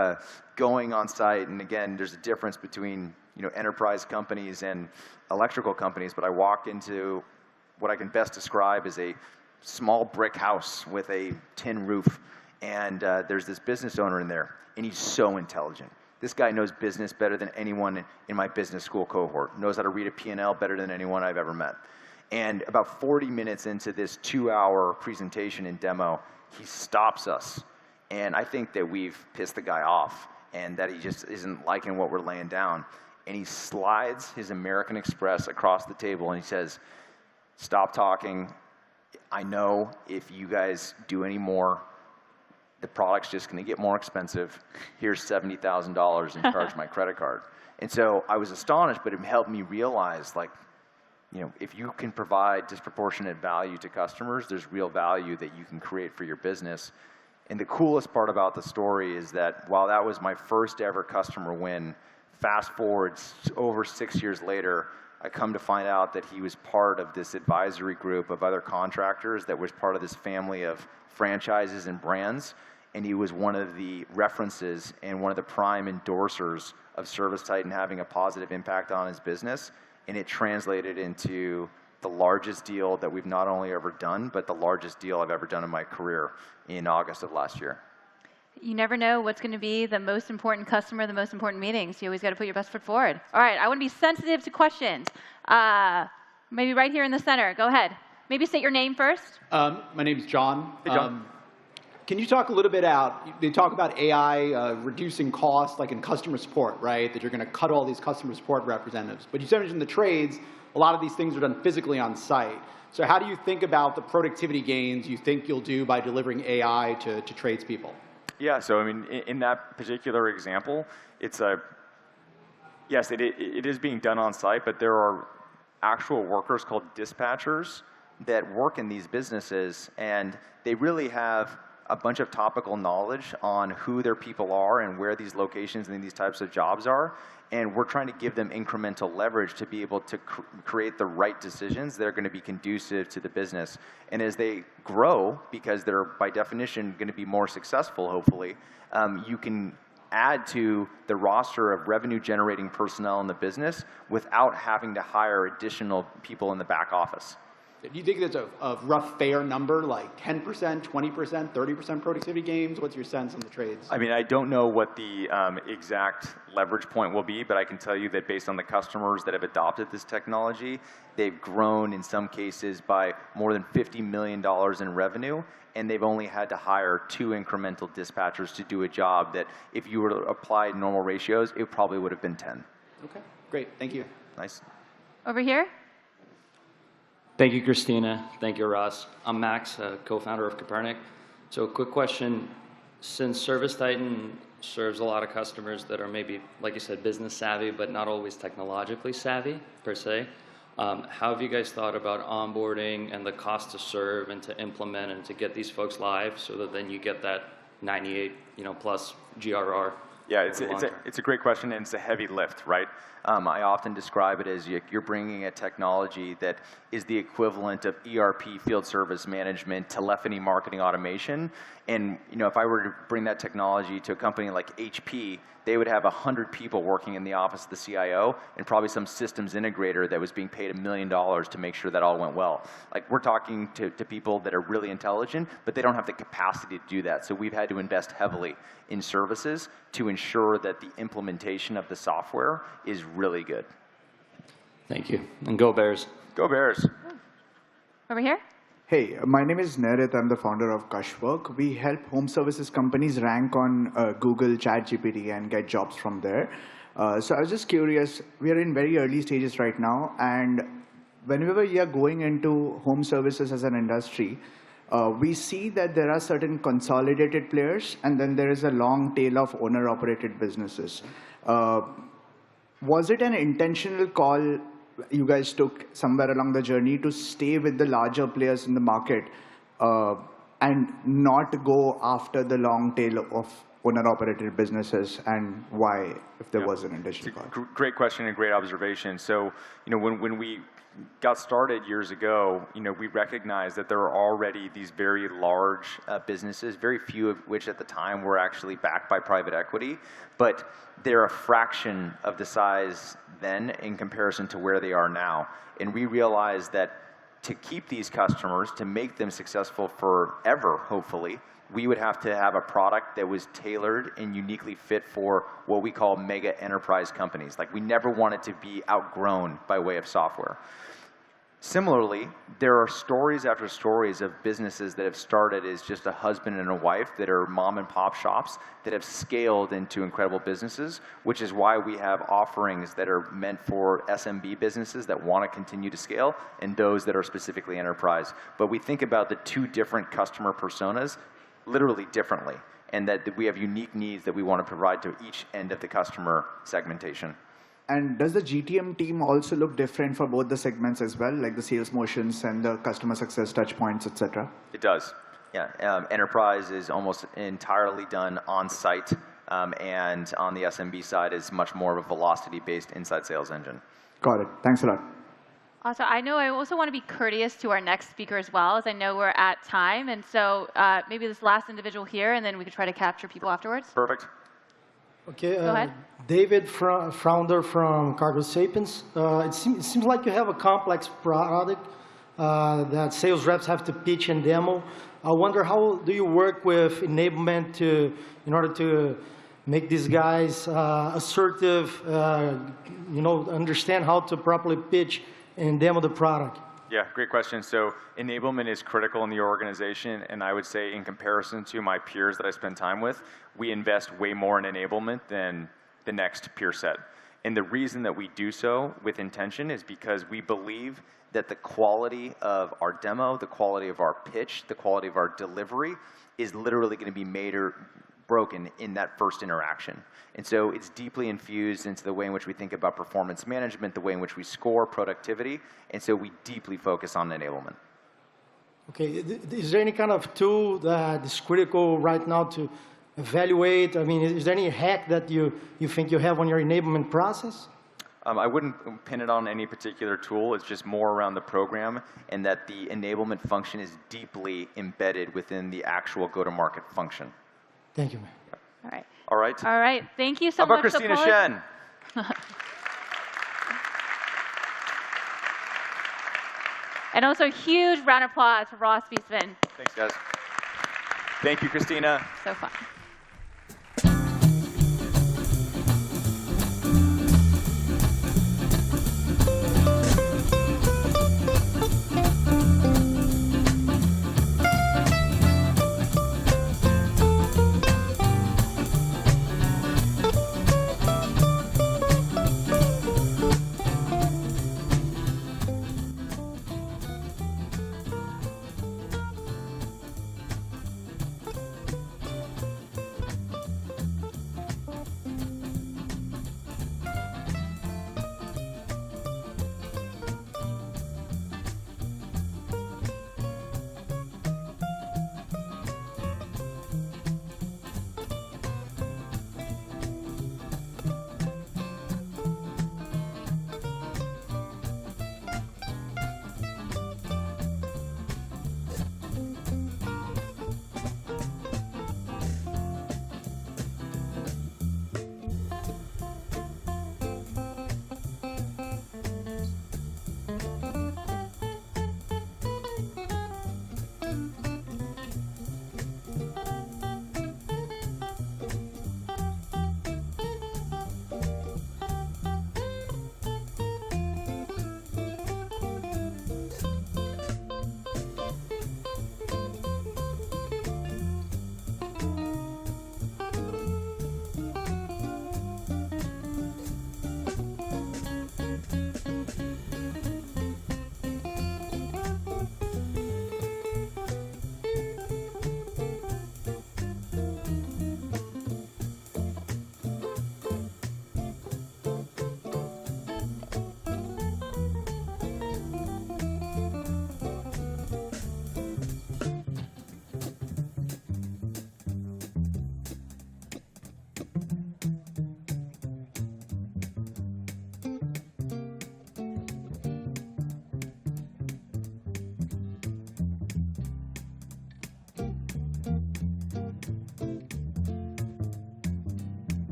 going on site. And again, there's a difference between enterprise companies and electrical companies, but I walk into what I can best describe as a small brick house with a tin roof, and there's this business owner in there, and he's so intelligent. This guy knows business better than anyone in my business school cohort, knows how to read a P&L better than anyone I've ever met. And about 40 minutes into this 2-hour presentation and demo, he stops us. And I think that we've pissed the guy off and that he just isn't liking what we're laying down. And he slides his American Express across the table and he says, stop talking. I know if you guys do any more, the product's just going to get more expensive. Here's $70,000 and charge my credit card. And so I was astonished, but it helped me realize, like, if you can provide disproportionate value to customers, there's real value that you can create for your business. And the coolest part about the story is that while that was my first ever customer win, fast forward over 6 years later, I come to find out that he was part of this advisory group of other contractors that was part of this family of franchises and brands. And he was one of the references and one of the prime endorsers of ServiceTitan having a positive impact on his business. And it translated into the largest deal that we've not only ever done, but the largest deal I've ever done in my career in August of last year. You never know what's going to be the most important customer, the most important meeting, so you always got to put your best foot forward. All right, I want to be sensitive to questions. Maybe right here in the center. Go ahead. Maybe state your name first. My name's John. Hey, John. Can you talk a little bit they talk about AI reducing costs, like in customer support, right? That you're going to cut all these customer support representatives. But you said in the trades, a lot of these things are done physically on site. So how do you think about the productivity gains you think you'll do by delivering AI to tradespeople? Yeah, so I mean, in that particular example, it's yes, it is being done on site, but there are actual workers called dispatchers that work in these businesses, and they really have a bunch of topical knowledge on who their people are and where these locations and these types of jobs are. And we're trying to give them incremental leverage to be able to create the right decisions that are going to be conducive to the business. And as they grow, because they're by definition going to be more successful, hopefully, you can add to the roster of revenue generating personnel in the business without having to hire additional people in the back office. Do you think that's a rough fair number, like 10%, 20%, 30% productivity gains? What's your sense on the trades? I mean, I don't know what the exact leverage point will be, but I can tell you that based on the customers that have adopted this technology, they've grown in some cases by more than $50 million in revenue, and they've only had to hire 2 incremental dispatchers to do a job that if you were to apply normal ratios, it probably would have been 10. Okay, great. Thank you. Nice. Over here. Thank you, Christina. Thank you, Ross. I'm Max, co-founder of Copernic. So quick question. Since ServiceTitan serves a lot of customers that are maybe, like you said, business savvy, but not always technologically savvy, per se, how have you guys thought about onboarding and the cost to serve and to implement and to get these folks live so that then you get that 98, plus GRR? Yeah, it's a great question, and it's a heavy lift, right? I often describe it as you're bringing a technology that is the equivalent of ERP, field service management, telephony marketing automation. And if I were to bring that technology to a company like HP, they would have 100 people working in the office of the CIO and probably some systems integrator that was being paid $1 million to make sure that all went well. Like, we're talking to people that are really intelligent, but they don't have the capacity to do that. So we've had to invest heavily in services to ensure that the implementation of the software is really good. Thank you. And go Bears. Go Bears. Over here. Hey, my name is Nerith. I'm the founder of Gushwork. We help home services companies rank on Google, ChatGPT, and get jobs from there. So I was just curious, we are in very early stages right now, and whenever we are going into home services as an industry, we see that there are certain consolidated players, and then there is a long tail of owner-operated businesses. Was it an intentional call you guys took somewhere along the journey to stay with the larger players in the market and not go after the long tail of owner-operated businesses, and why, if there was an intentional call? Great question and great observation. So, when we got started years ago, we recognized that there are already these very large businesses, very few of which at the time were actually backed by private equity, but they're a fraction of the size then in comparison to where they are now. And we realized that to keep these customers, to make them successful forever, hopefully, we would have to have a product that was tailored and uniquely fit for what we call mega enterprise companies. Like, we never wanted to be outgrown by way of software. Similarly, there are stories after stories of businesses that have started as just a husband and a wife that are mom and pop shops that have scaled into incredible businesses, which is why we have offerings that are meant for SMB businesses that want to continue to scale and those that are specifically enterprise. But we think about the 2 different customer personas literally differently, and that we have unique needs that we want to provide to each end of the customer segmentation. And does the GTM team also look different for both the segments as well, like the sales motions and the customer success touch points, et cetera? It does. Yeah. Enterprise is almost entirely done on site, and on the SMB side is much more of a velocity-based inside sales engine. Got it. Thanks a lot. Also, I also want to be courteous to our next speaker as well, as I know we're at time. And so maybe this last individual here, and then we could try to capture people afterwards. Perfect. Okay. Go ahead. David, founder from Cargo Sapiens. It seems like you have a complex product that sales reps have to pitch and demo. I wonder, how do you work with enablement in order to make these guys assertive, understand how to properly pitch and demo the product? Yeah, great question. So enablement is critical in the organization, and I would say in comparison to my peers that I spend time with, we invest way more in enablement than the next peer set. And the reason that we do so with intention is because we believe that the quality of our demo, the quality of our pitch, the quality of our delivery is literally going to be made or broken in that first interaction. And so it's deeply infused into the way in which we think about performance management, the way in which we score productivity, and so we deeply focus on enablement. Okay, is there any kind of tool that is critical right now to evaluate? I mean, is there any hack that you think you have on your enablement process? I wouldn't pin it on any particular tool. It's just more around the program, and that the enablement function is deeply embedded within the actual go-to-market function. Thank you, man. All right. All right. All right. Thank you so much. How about much, Christina Shen? And also a huge round of applause for Ross Beesman. Thanks, guys. Thank you, Christina. So fun.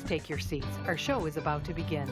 Please take your seats. Our show is about to begin.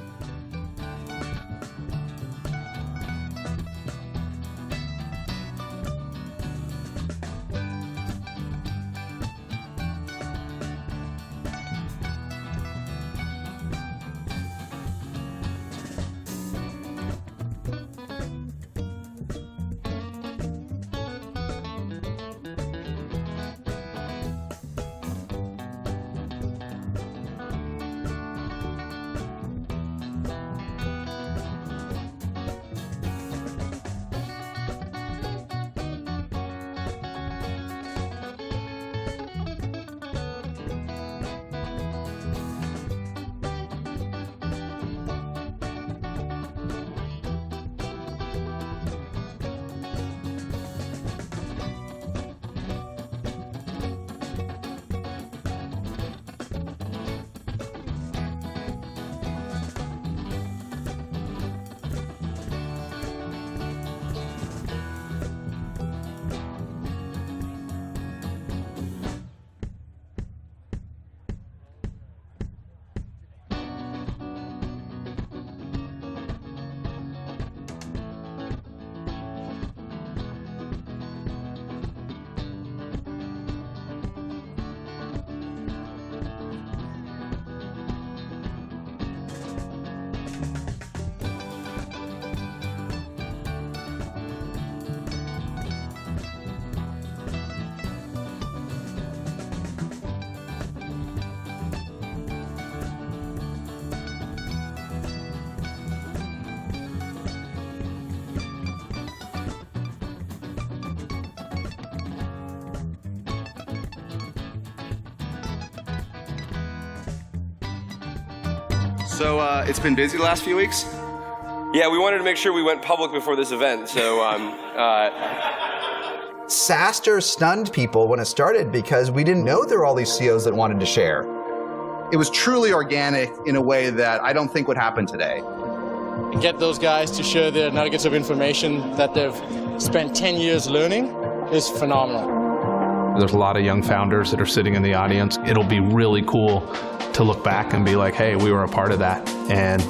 So it's been busy the last few weeks? Yeah, we wanted to make sure we went public before this event, so SaaStr stunned people when it started because we didn't know there were all these CEOs that wanted to share. It was truly organic in a way that I don't think would happen today. Get those guys to share their nuggets of information that they've spent 10 years learning is phenomenal. There's a lot of young founders that are sitting in the audience. It'll be really cool to look back and be like, hey, we were a part of that, and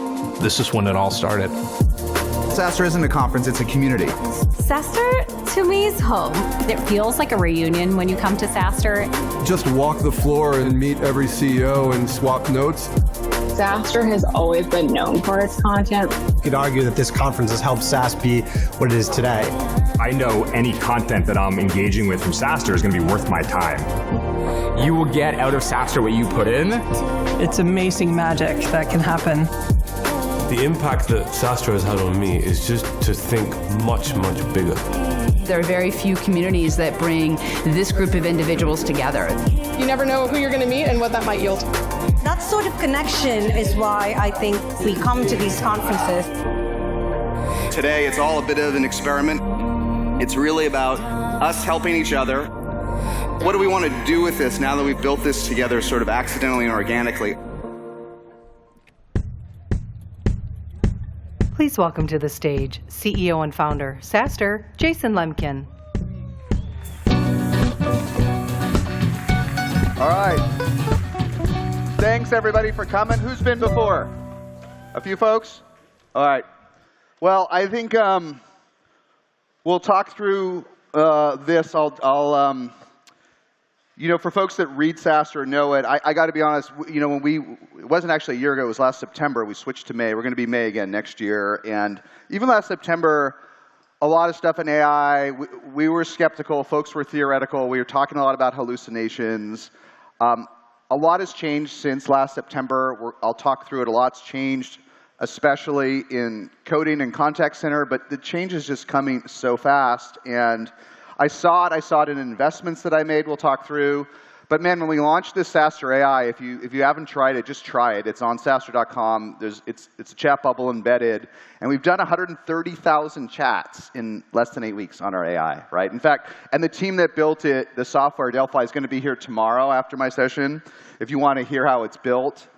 this is when it all started. SaaStr isn't a conference, it's a community. SaaStr, to me, is home. It feels like a reunion when you come to SaaStr. Just walk the floor and meet every CEO and swap notes. SaaStr has always been known for its content. You could argue that this conference has helped SaaS be what it is today. I know any content that I'm engaging with from SaaStr is going to be worth my time. You will get out of SaaStr what you put in. It's amazing magic that can happen. The impact that SaaStr has had on me is just to think much, much bigger. There are very few communities that bring this group of individuals together. You never know who you're going to meet and what that might yield. That sort of connection is why I think we come to these conferences. Today, it's all a bit of an experiment. It's really about us helping each other. What do we want to do with this now that we've built this together sort of accidentally and organically? Please welcome to the stage CEO and founder, SaaStr, Jason Lemkin. All right. Thanks, everybody, for coming. Who's been before? A few folks? All right. Well, I think we'll talk through this. You know, for folks that read SaaStr or know it, I got to be honest, you know, it wasn't actually a year ago, it was last September, we switched to May. We're going to be May again next year. And even last September, a lot of stuff in AI, we were skeptical, folks were theoretical, we were talking a lot about hallucinations. A lot has changed since last September. I'll talk through it. A lot's changed, especially in coding and contact center, but the change is just coming so fast. And I saw it in investments that I made, we'll talk through. But man, when we launched this SaaStr AI, if you haven't tried it, just try it. It's on SaaStr.com. It's a chat bubble embedded. And we've done 130,000 chats in less than 8 weeks on our AI, right? In fact, and the team that built it, the software, Delphi, is going to be here tomorrow after my session if you want to hear how it's built.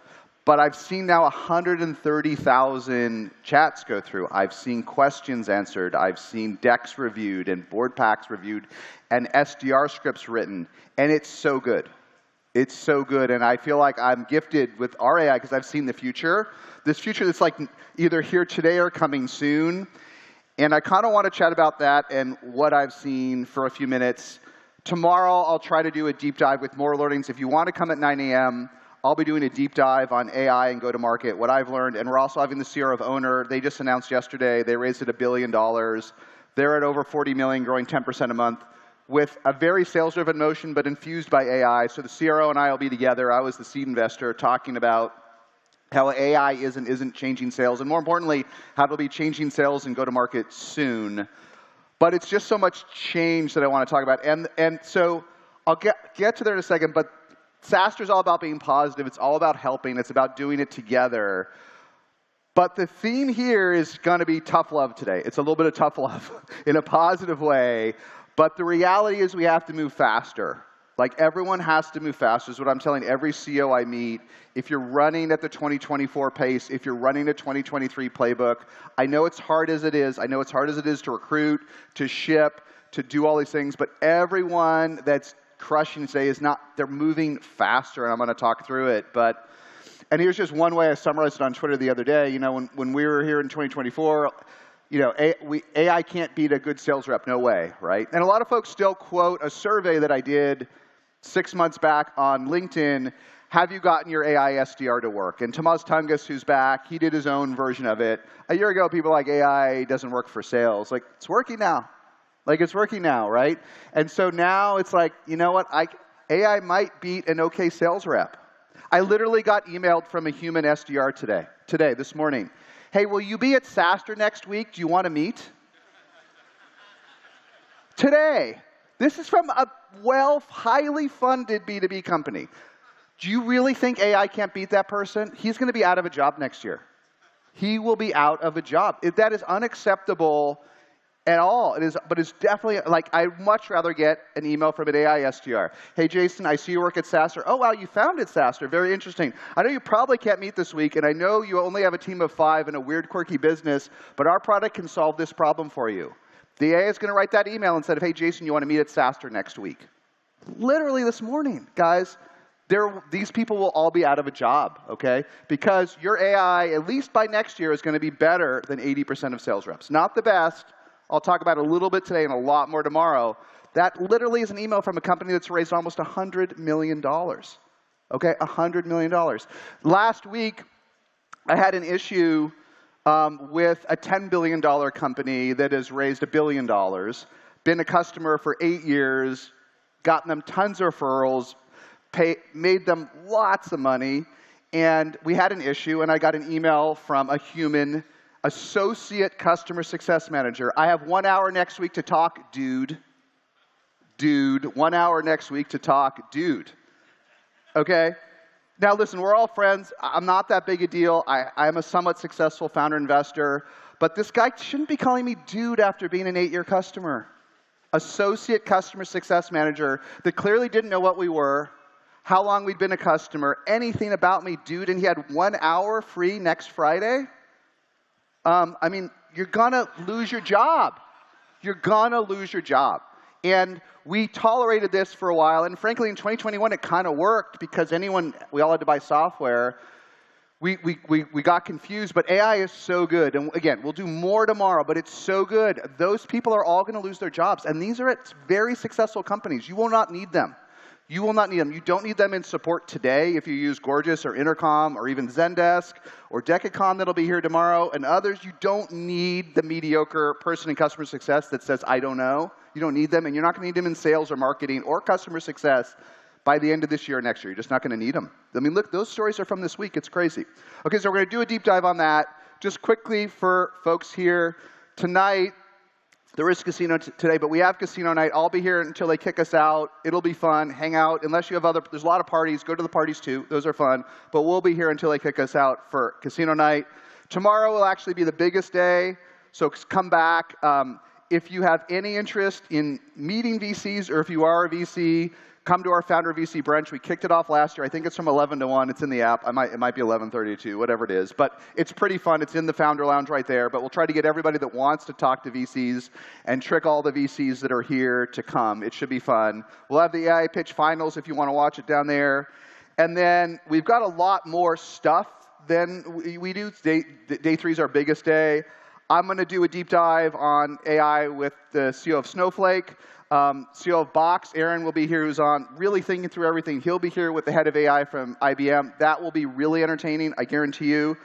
But I've seen now 130,000 chats go through. I've seen questions answered. I've seen decks reviewed and board packs reviewed and SDR scripts written. And it's so good. It's so good, and I feel like I'm gifted with our AI because I've seen the future. This future that's like either here today or coming soon. And I kind of want to chat about that and what I've seen for a few minutes. Tomorrow, I'll try to do a deep dive with more learnings. If you want to come at 9 a.m., I'll be doing a deep dive on AI and go-to-market, what I've learned. And we're also having the CRO of Owner. They just announced yesterday they raised it $1 billion. They're at over 40 million, growing 10% a month, with a very sales-driven motion, but infused by AI. So the CRO and I will be together. I was the seed investor talking about how AI isn't changing sales, and more importantly, how it'll be changing sales and go-to-market soon. But it's just so much change that I want to talk about. And so I'll get to there in a second, but SaaStr is all about being positive. It's all about helping. It's about doing it together. But the theme here is going to be tough love today. It's a little bit of tough love in a positive way. But the reality is we have to move faster. Like, everyone has to move faster is what I'm telling every CEO I meet. If you're running at the 2024 pace, if you're running a 2023 playbook, I know it's hard as it is. I know it's hard as it is to recruit, to ship, to do all these things. But everyone that's crushing today is not, they're moving faster, and I'm going to talk through it. And here's just one way I summarized it on Twitter the other day. You know, when we were here in 2024, you know, AI can't beat a good sales rep. No way, right? And a lot of folks still quote a survey that I did 6 months back on LinkedIn. Have you gotten your AI SDR to work? And Tomas Tungus, who's back, he did his own version of it. A year ago, people were like, AI doesn't work for sales. Like, it's working now. Like, it's working now, right? And so now it's like, you know what? AI might beat an okay sales rep. I literally got emailed from a human SDR today, this morning. Hey, will you be at SaaStr next week? Do you want to meet? Today. This is from a highly funded B2B company. Do you really think AI can't beat that person? He's going to be out of a job next year. He will be out of a job. That is unacceptable at all. It is, but it's definitely, like, I'd much rather get an email from an AI SDR. Hey, Jason, I see you work at SaaStr. Oh, wow, you founded SaaStr. Very interesting. I know you probably can't meet this week, and I know you only have a team of 5 in a weird, quirky business, but our product can solve this problem for you. The AI is going to write that email instead of, hey, Jason, you want to meet at SaaStr next week? Literally this morning, guys. These people will all be out of a job, okay? Because your AI, at least by next year, is going to be better than 80% of sales reps. Not the best. I'll talk about it a little bit today and a lot more tomorrow. That literally is an email from a company that's raised almost $100 million, okay? $100 million. Last week, I had an issue with a $10 billion company that has raised $1 billion, been a customer for 8 years, gotten them tons of referrals, made them lots of money, and we had an issue, and I got an email from a human associate customer success manager. I have 1 hour next week to talk, dude. 1 hour next week to talk, dude. Okay? Now, listen, we're all friends. I'm not that big a deal. I'm a somewhat successful founder investor. But this guy shouldn't be calling me dude after being an 8-year customer. Associate customer success manager that clearly didn't know what we were, how long we'd been a customer, anything about me, dude. And he had 1 hour free next Friday. I mean, you're going to lose your job. You're going to lose your job. And we tolerated this for a while. And frankly, in 2021, it kind of worked because we all had to buy software. We got confused. But AI is so good. And again, we'll do more tomorrow. But it's so good. Those people are all going to lose their jobs. And these are at very successful companies. You will not need them. You will not need them. You don't need them in support today if you use Gorgeous or Intercom or even Zendesk or Decacon that'll be here tomorrow and others. You don't need the mediocre person in customer success that says, I don't know. You don't need them, and you're not going to need them in sales or marketing or customer success by the end of this year or next year. You're just not going to need them. I mean, look, those stories are from this week. It's crazy. Okay, so we're going to do a deep dive on that. Just quickly for folks here tonight, there is casino today, but we have casino night. I'll be here until they kick us out. It'll be fun. Hang out. Unless you have there's a lot of parties. Go to the parties too. Those are fun. But we'll be here until they kick us out for casino night. Tomorrow will actually be the biggest day, so come back. if you have any interest in meeting VCs, or if you are a VC, come to our founder VC brunch. We kicked it off last year. I think it's from 11 to 1. It's in the app. It might be 11:30 to 2, whatever it is. But it's pretty fun. It's in the founder lounge right there. But we'll try to get everybody that wants to talk to VCs and trick all the VCs that are here to come. It should be fun. We'll have the AI pitch finals if you want to watch it down there. And then we've got a lot more stuff than we do. Day 3 is our biggest day. I'm going to do a deep dive on AI with the CEO of Snowflake. CEO of Box, Aaron, will be here, who's on really thinking through everything. He'll be here with the head of AI from IBM. That will be really entertaining, I guarantee you.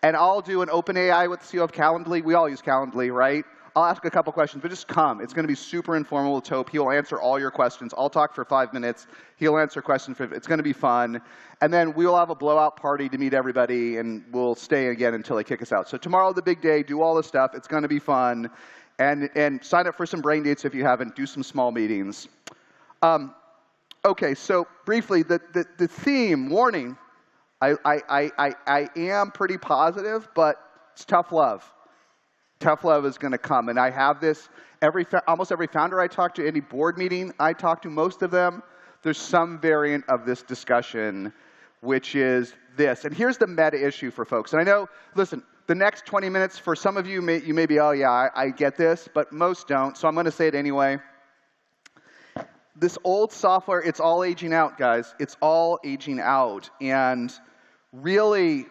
And I'll do an open AI with the CEO of Calendly. We all use Calendly, right? I'll ask a couple questions, but just come. It's going to be super informal with Tope. He'll answer all your questions. I'll talk for 5 minutes. He'll answer questions. It's going to be fun. And then we'll have a blowout party to meet everybody, and we'll stay again until they kick us out. So tomorrow, the big day, do all this stuff. It's going to be fun. And sign up for some brain dates if you haven't. Do some small meetings. Okay, so briefly, the theme, warning, I am pretty positive, but it's tough love. Tough love is going to come. And I have this, almost every founder I talk to, any board meeting I talk to, most of them, there's some variant of this discussion, which is this. And here's the meta issue for folks. And I know, listen, the next 20 minutes, for some of you, you may be, oh, yeah, I get this, but most don't, so I'm going to say it anyway. This old software, it's all aging out, guys. It's all aging out. And really,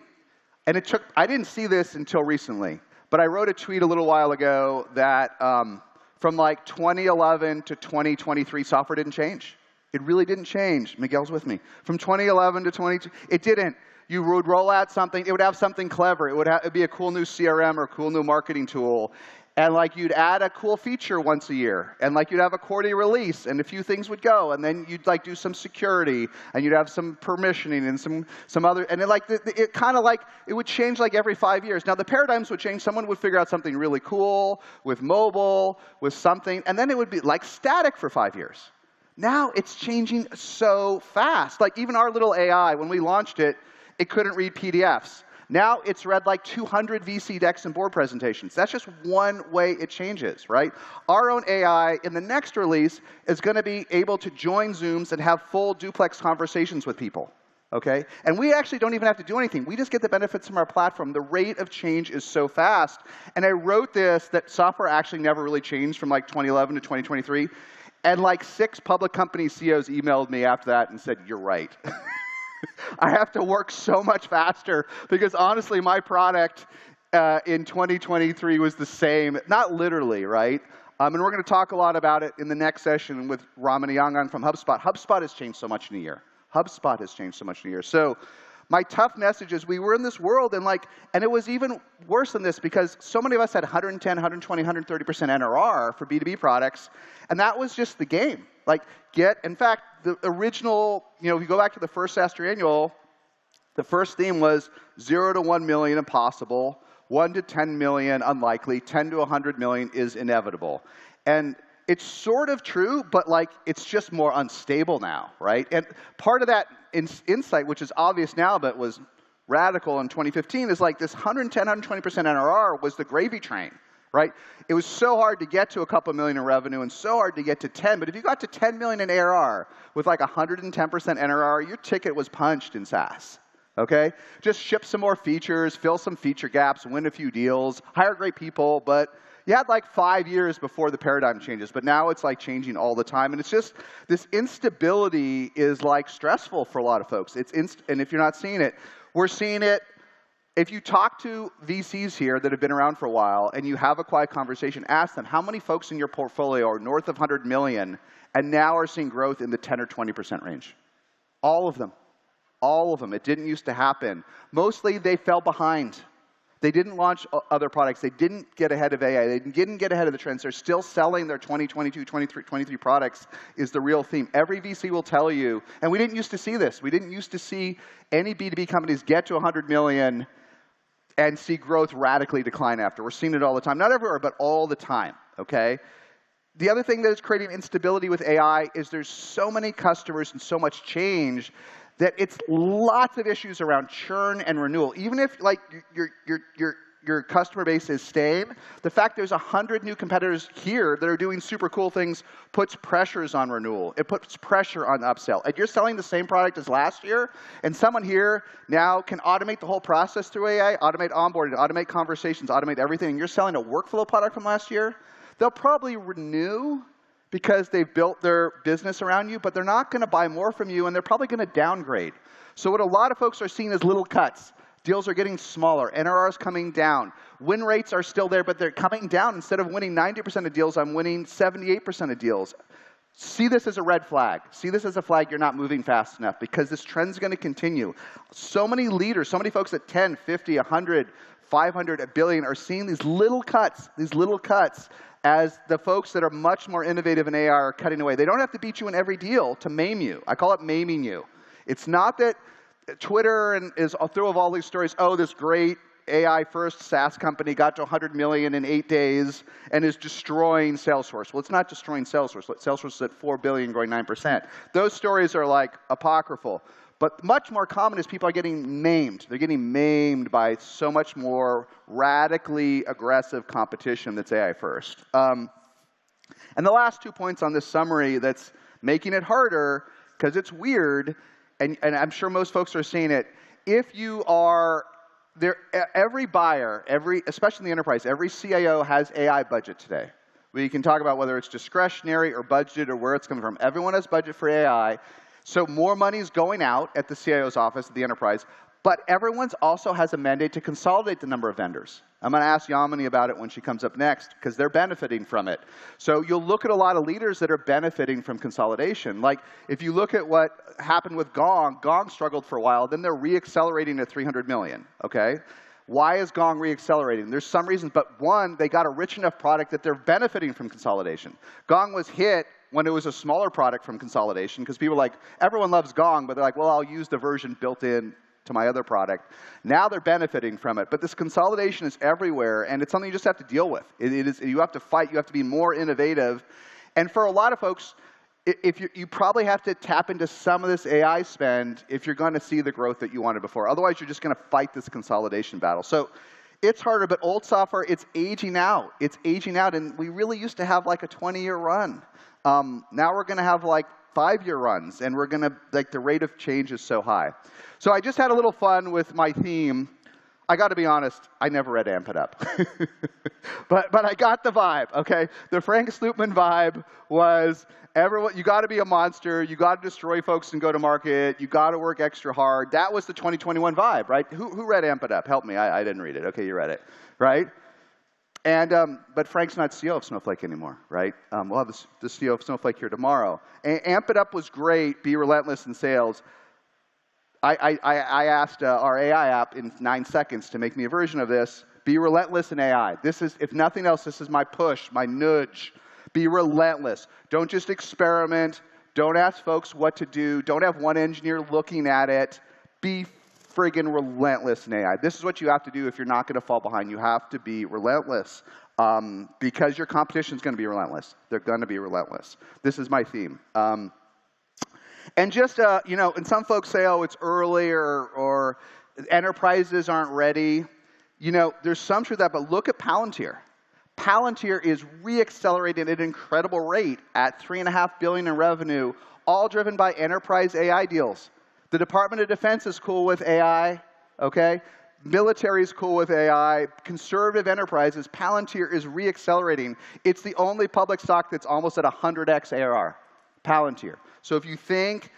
and it took, I didn't see this until recently, but I wrote a tweet a little while ago that from like 2011 to 2023, software didn't change. It really didn't change. Miguel's with me. From 2011 to 2022, it didn't. You would roll out something. It would have something clever. It would be a cool new CRM or a cool new marketing tool. And like you'd add a cool feature once a year. And like you'd have a quarterly release, and a few things would go. And then you'd like do some security, and you'd have some permissioning and some other. And it kind of like, it would change like every 5 years. Now the paradigms would change. Someone would figure out something really cool with mobile, with something, and then it would be like static for 5 years. Now it's changing so fast. Like even our little AI, when we launched it, it couldn't read PDFs. Now it's read like 200 VC decks and board presentations. That's just one way it changes, right? Our own AI in the next release is going to be able to join Zooms and have full duplex conversations with people, okay? And we actually don't even have to do anything. We just get the benefits from our platform. The rate of change is so fast. And I wrote this, that software actually never really changed from like 2011 to 2023. And like 6 public company CEOs emailed me after that and said, you're right. I have to work so much faster because honestly, my product in 2023 was the same, not literally, right? And we're going to talk a lot about it in the next session with Raman Yangan from HubSpot. HubSpot has changed so much in a year. HubSpot has changed so much in a year. So my tough message is we were in this world, and it was even worse than this because so many of us had 110, 120, 130% NRR for B2B products, and that was just the game. Like in fact, the original, if you go back to the first SaaStr annual, the first theme was 0 to 1 million impossible, 1 to 10 million unlikely, 10 to 100 million is inevitable. And it's sort of true, but like it's just more unstable now, right? And part of that insight, which is obvious now, but was radical in 2015, is like this 110, 120% NRR was the gravy train, right? It was so hard to get to a couple million in revenue and so hard to get to 10, but if you got to 10 million in ARR with like 110% NRR, your ticket was punched in SaaS, okay? Just ship some more features, fill some feature gaps, win a few deals, hire great people, but you had like 5 years before the paradigm changes, but now it's like changing all the time. And it's just, this instability is like stressful for a lot of folks. And if you're not seeing it, we're seeing it. If you talk to VCs here that have been around for a while and you have a quiet conversation, ask them how many folks in your portfolio are north of 100 million and now are seeing growth in the 10 or 20% range. All of them. All of them. It didn't used to happen. Mostly they fell behind. They didn't launch other products. They didn't get ahead of AI. They didn't get ahead of the trends. They're still selling their 2022, 23 products is the real theme. Every VC will tell you, and we didn't used to see this. We didn't used to see any B2B companies get to 100 million and see growth radically decline after. We're seeing it all the time. Not everywhere, but all the time, okay? The other thing that is creating instability with AI is there's so many customers and so much change that it's lots of issues around churn and renewal. Even if like your customer base is staying. The fact there's 100 new competitors here that are doing super cool things puts pressures on renewal. It puts pressure on upsell. And you're selling the same product as last year, and someone here now can automate the whole process through AI, automate onboarding, automate conversations, automate everything, and you're selling a workflow product from last year, they'll probably renew because they've built their business around you, but they're not going to buy more from you, and they're probably going to downgrade. So what a lot of folks are seeing is little cuts. Deals are getting smaller. NRR is coming down. Win rates are still there, but they're coming down. Instead of winning 90% of deals, I'm winning 78% of deals. See this as a red flag. See this as a flag you're not moving fast enough, because this trend's going to continue. So many leaders, so many folks at 10, 50, 100, 500, a billion are seeing these little cuts as the folks that are much more innovative in AI are cutting away. They don't have to beat you in every deal to maim you. I call it maiming you. It's not that Twitter is through of all these stories, oh, this great AI-first SaaS company got to 100 million in 8 days and is destroying Salesforce. Well, it's not destroying Salesforce. Salesforce is at 4 billion, growing 9%. Those stories are like apocryphal. But much more common is people are getting maimed. They're getting maimed by so much more radically aggressive competition that's AI-first. And the last 2 points on this summary that's making it harder, because it's weird, and I'm sure most folks are seeing it. If you are there, every buyer, especially in the enterprise, every CIO has AI budget today. We can talk about whether it's discretionary or budgeted or where it's coming from. Everyone has budget for AI. So more money is going out at the CIO's office, at the enterprise. But everyone also has a mandate to consolidate the number of vendors. I'm going to ask Yamini about it when she comes up next, because they're benefiting from it. So you'll look at a lot of leaders that are benefiting from consolidation. Like, if you look at what happened with Gong, Gong struggled for a while. Then they're re-accelerating at 300 million, okay? Why is Gong re-accelerating? There's some reasons, but one, they got a rich enough product that they're benefiting from consolidation. Gong was hit when it was a smaller product from consolidation, because people were like, everyone loves Gong, but they're like, well, I'll use the version built in to my other product. Now they're benefiting from it. But this consolidation is everywhere, and it's something you just have to deal with. You have to fight. You have to be more innovative. And for a lot of folks, if you probably have to tap into some of this AI spend if you're going to see the growth that you wanted before. Otherwise, you're just going to fight this consolidation battle. So it's harder, but old software, it's aging out. It's aging out, and we really used to have like a 20-year run. Now we're going to have like 5-year runs, and we're going to, like, the rate of change is so high. So I just had a little fun with my theme. I got to be honest, I never read Amp It Up. but I got the vibe, okay? The Frank Slootman vibe was, everyone, you got to be a monster, you got to destroy folks and go to market, you got to work extra hard. That was the 2021 vibe, right? Who read Amp It Up? Help me, I didn't read it. Okay, you read it, right? And, but Frank's not CEO of Snowflake anymore, right? We'll have the CEO of Snowflake here tomorrow. Amp It Up was great, be relentless in sales. I asked our AI app in 9 seconds to make me a version of this. Be relentless in AI. This is, if nothing else, this is my push, my nudge. Be relentless. Don't just experiment. Don't ask folks what to do. Don't have one engineer looking at it. Be friggin' relentless in AI. This is what you have to do if you're not going to fall behind. You have to be relentless, because your competition is going to be relentless. They're going to be relentless. This is my theme. And just, you know, and some folks say, oh, it's early, or enterprises aren't ready. You know, there's some truth to that, but look at Palantir. Palantir is re-accelerating at an incredible rate at $3.5 billion in revenue, all driven by enterprise AI deals. The Department of Defense is cool with AI, okay? Military is cool with AI. Conservative enterprises, Palantir is re-accelerating. It's the only public stock that's almost at 100x ARR, Palantir. So if you think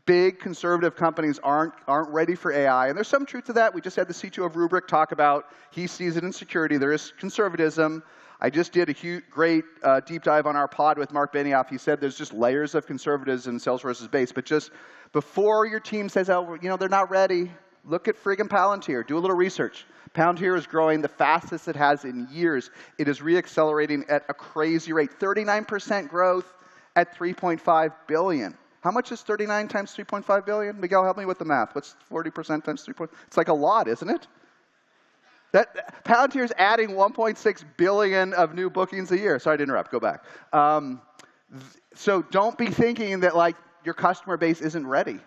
big conservative companies aren't ready for AI, and there's some truth to that. We just had the CTO of Rubrik talk about he sees it in security. There is conservatism. I just did a great deep dive on our pod with Mark Benioff. He said there's just layers of conservatism in Salesforce's base. But just before your team says, oh, you know, they're not ready, look at friggin' Palantir. Do a little research. Palantir is growing the fastest it has in years. It is re-accelerating at a crazy rate. 39% growth at $3.5 billion. How much is 39 times 3.5 billion? Miguel, help me with the math. What's 40% times 3? It's like a lot, isn't it? Palantir is adding 1.6 billion of new bookings a year. Sorry to interrupt. Go back. So don't be thinking that like your customer base isn't ready.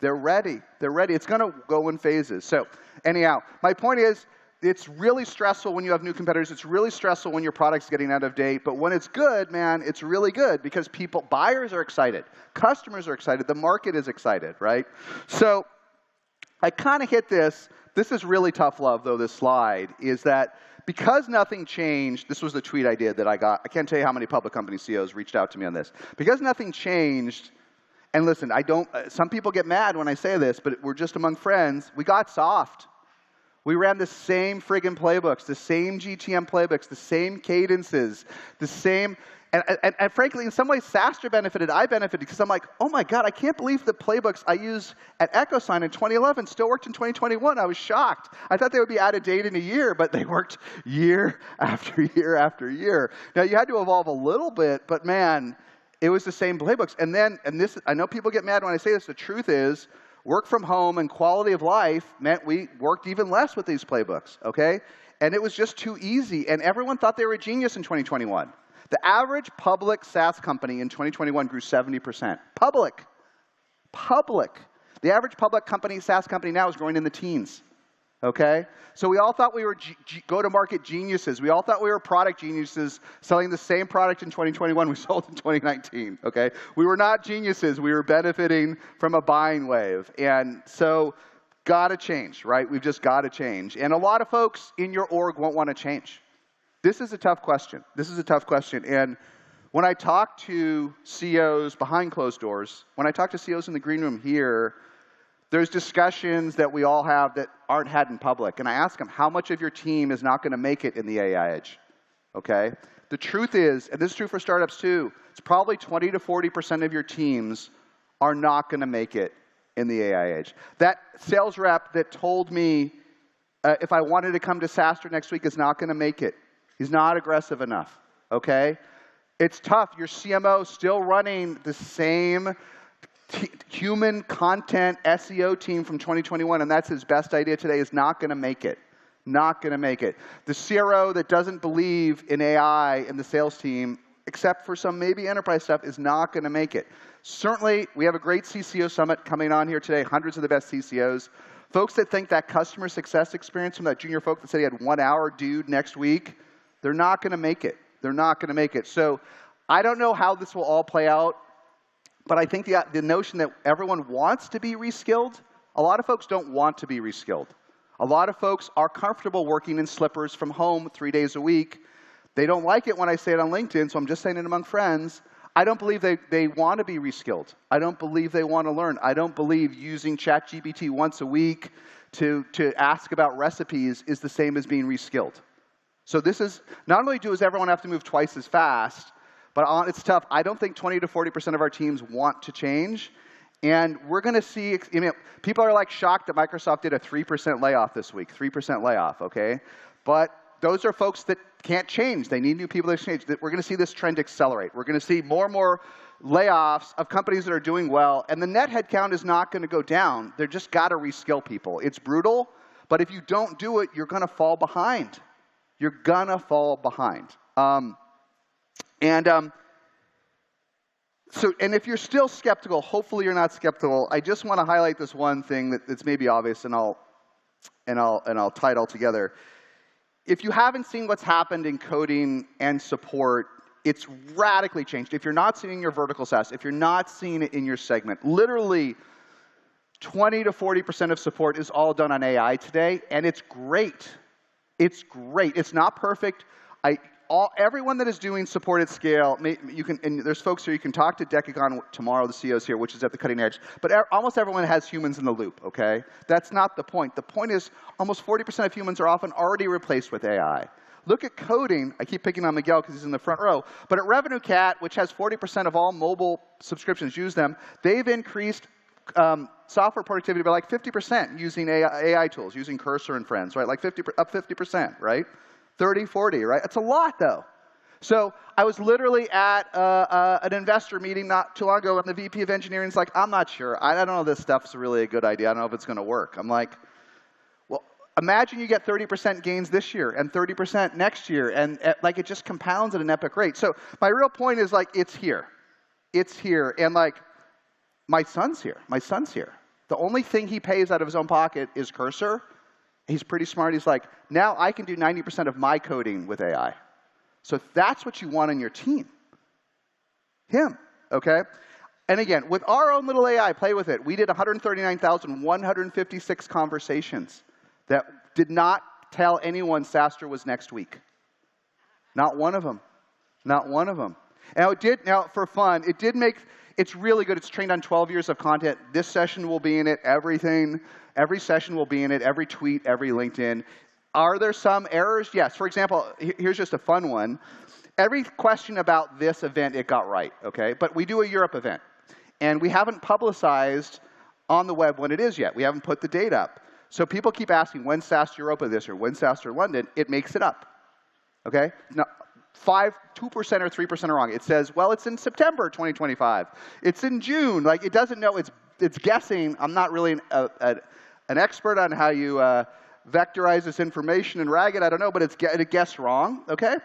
They're ready. They're ready. It's going to go in phases. So anyhow, my point is, it's really stressful when you have new competitors. It's really stressful when your product's getting out of date. But when it's good, man, it's really good because buyers are excited. Customers are excited. The market is excited, right? So I kind of hit this. This is really tough love, though, this slide, is that because nothing changed, this was the tweet I did that I got. I can't tell you how many public company CEOs reached out to me on this. Because nothing changed, and listen, some people get mad when I say this, but we're just among friends. We got soft. We ran the same friggin' playbooks, the same GTM playbooks, the same cadences, the same, and frankly, in some ways, SaaStr benefited. I benefited because I'm like, oh my God, I can't believe the playbooks I used at EchoSign in 2011 still worked in 2021. I was shocked. I thought they would be out of date in a year, but they worked year after year after year. Now, you had to evolve a little bit, but man, it was the same playbooks. And then, I know people get mad when I say this, the truth is, work from home and quality of life meant we worked even less with these playbooks, okay? And it was just too easy, and everyone thought they were a genius in 2021. The average public SaaS company in 2021 grew 70%. Public. The average public company, SaaS company now is growing in the teens, okay? So we all thought we were go-to-market geniuses. We all thought we were product geniuses selling the same product in 2021 we sold in 2019, okay? We were not geniuses. We were benefiting from a buying wave. And so got to change, right? We've just got to change. And a lot of folks in your org won't want to change. This is a tough question. And when I talk to CEOs behind closed doors, when I talk to CEOs in the green room here, there's discussions that we all have that aren't had in public. And I ask them, how much of your team is not going to make it in the AI age? Okay? The truth is, and this is true for startups too, it's probably 20 to 40% of your teams are not going to make it in the AI age. That sales rep that told me if I wanted to come to SaaStr next week is not going to make it. He's not aggressive enough. Okay? It's tough. Your CMO still running the same human content SEO team from 2021, and that's his best idea today, is not going to make it. Not going to make it. The CRO that doesn't believe in AI in the sales team, except for some maybe enterprise stuff, is not going to make it. Certainly, we have a great CCO summit coming on here today, hundreds of the best CCOs. Folks that think that customer success experience from that junior folk that said he had 1 hour dude next week, they're not going to make it. They're not going to make it. So I don't know how this will all play out. But I think the notion that everyone wants to be reskilled, a lot of folks don't want to be reskilled. A lot of folks are comfortable working in slippers from home 3 days a week. They don't like it when I say it on LinkedIn, so I'm just saying it among friends. I don't believe they want to be reskilled. I don't believe they want to learn. I don't believe using ChatGPT once a week to ask about recipes is the same as being reskilled. So this is, not only does everyone have to move twice as fast, but it's tough. I don't think 20 to 40% of our teams want to change. And we're going to see, people are like shocked that Microsoft did a 3% layoff this week, 3% layoff, okay? But those are folks that can't change. They need new people to change. We're going to see this trend accelerate. We're going to see more and more layoffs of companies that are doing well. And the net headcount is not going to go down. They're just got to reskill people. It's brutal, but if you don't do it, you're going to fall behind. You're going to fall behind. And if you're still skeptical, hopefully you're not skeptical. I just want to highlight this one thing that's maybe obvious, and I'll tie it all together. If you haven't seen what's happened in coding and support, it's radically changed. If you're not seeing your vertical SaaS, if you're not seeing it in your segment, literally 20 to 40% of support is all done on AI today, and it's great. It's great. It's not perfect. Everyone that is doing support at scale, and there's folks here, you can talk to Decagon tomorrow, the CEO's here, which is at the cutting edge, but almost everyone has humans in the loop, okay? That's not the point. The point is almost 40% of humans are often already replaced with AI. Look at coding. I keep picking on Miguel because he's in the front row, but at RevenueCat, which has 40% of all mobile subscriptions use them, they've increased software productivity by like 50% using AI tools, using Cursor and Friends, right? Like up 50%, right? 30, 40, right? It's a lot, though. So I was literally at an investor meeting not too long ago, and the VP of engineering is like, I'm not sure. I don't know if this stuff's really a good idea. I don't know if it's going to work. I'm like, well, imagine you get 30% gains this year and 30% next year, and like it just compounds at an epic rate. So my real point is like, it's here. It's here. And like, my son's here. My son's here. The only thing he pays out of his own pocket is Cursor. He's pretty smart. He's like, now I can do 90% of my coding with AI. So if that's what you want on your team, him, okay? And again, with our own little AI, play with it. We did 139,156 conversations that did not tell anyone SaaStr was next week. Not one of them. Not one of them. Now, for fun, it did make, it's really good. It's trained on 12 years of content. This session will be in it, everything. Every session will be in it, every tweet, every LinkedIn. Are there some errors? Yes. For example, here's just a fun one. Every question about this event, it got right, okay? But we do a Europe event. And we haven't publicized on the web when it is yet. We haven't put the date up. So people keep asking, when's SaaStr Europa this or when's SaaStr London? It makes it up, okay? Now, 2% or 3% are wrong. It says, well, it's in September 2025. It's in June. Like, it doesn't know. It's guessing. I'm not really an expert on how you vectorize this information and rag it. I don't know, but it guessed wrong, okay?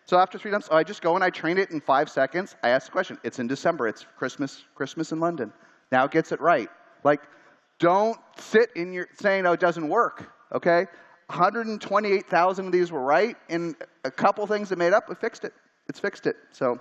So after 3 times, I just go and I train it in 5 seconds. I ask the question. It's in December. It's Christmas in London. Now it gets it right. Like, don't sit in your saying, oh, it doesn't work, okay? 128,000 of these were right, and a couple things that made up, it fixed it. It's fixed it. So,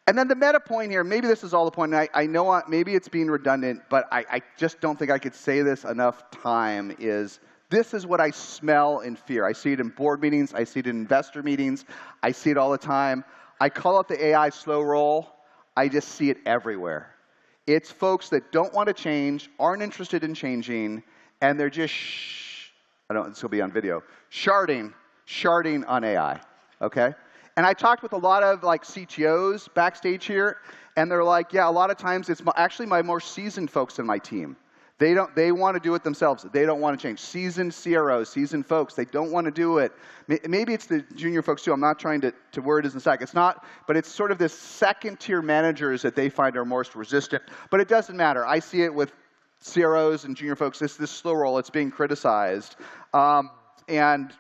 and then the meta point here, maybe this is all the point, and I know maybe it's being redundant, but I just don't think I could say this enough time, is this is what I smell and fear. I see it in board meetings. I see it in investor meetings. I see it all the time. I call it the AI slow roll. I just see it everywhere. It's folks that don't want to change, aren't interested in changing, and they're just I don't, this will be on video, sharding on AI, okay? And I talked with a lot of like CTOs backstage here, and they're like, yeah, a lot of times it's actually my more seasoned folks in my team. They want to do it themselves. They don't want to change. Seasoned CROs, seasoned folks, they don't want to do it. Maybe it's the junior folks too. I'm not trying to word it in a sec. It's not, but it's sort of this second-tier managers that they find are most resistant. But it doesn't matter. I see it with CROs and junior folks. This slow roll, it's being criticized. And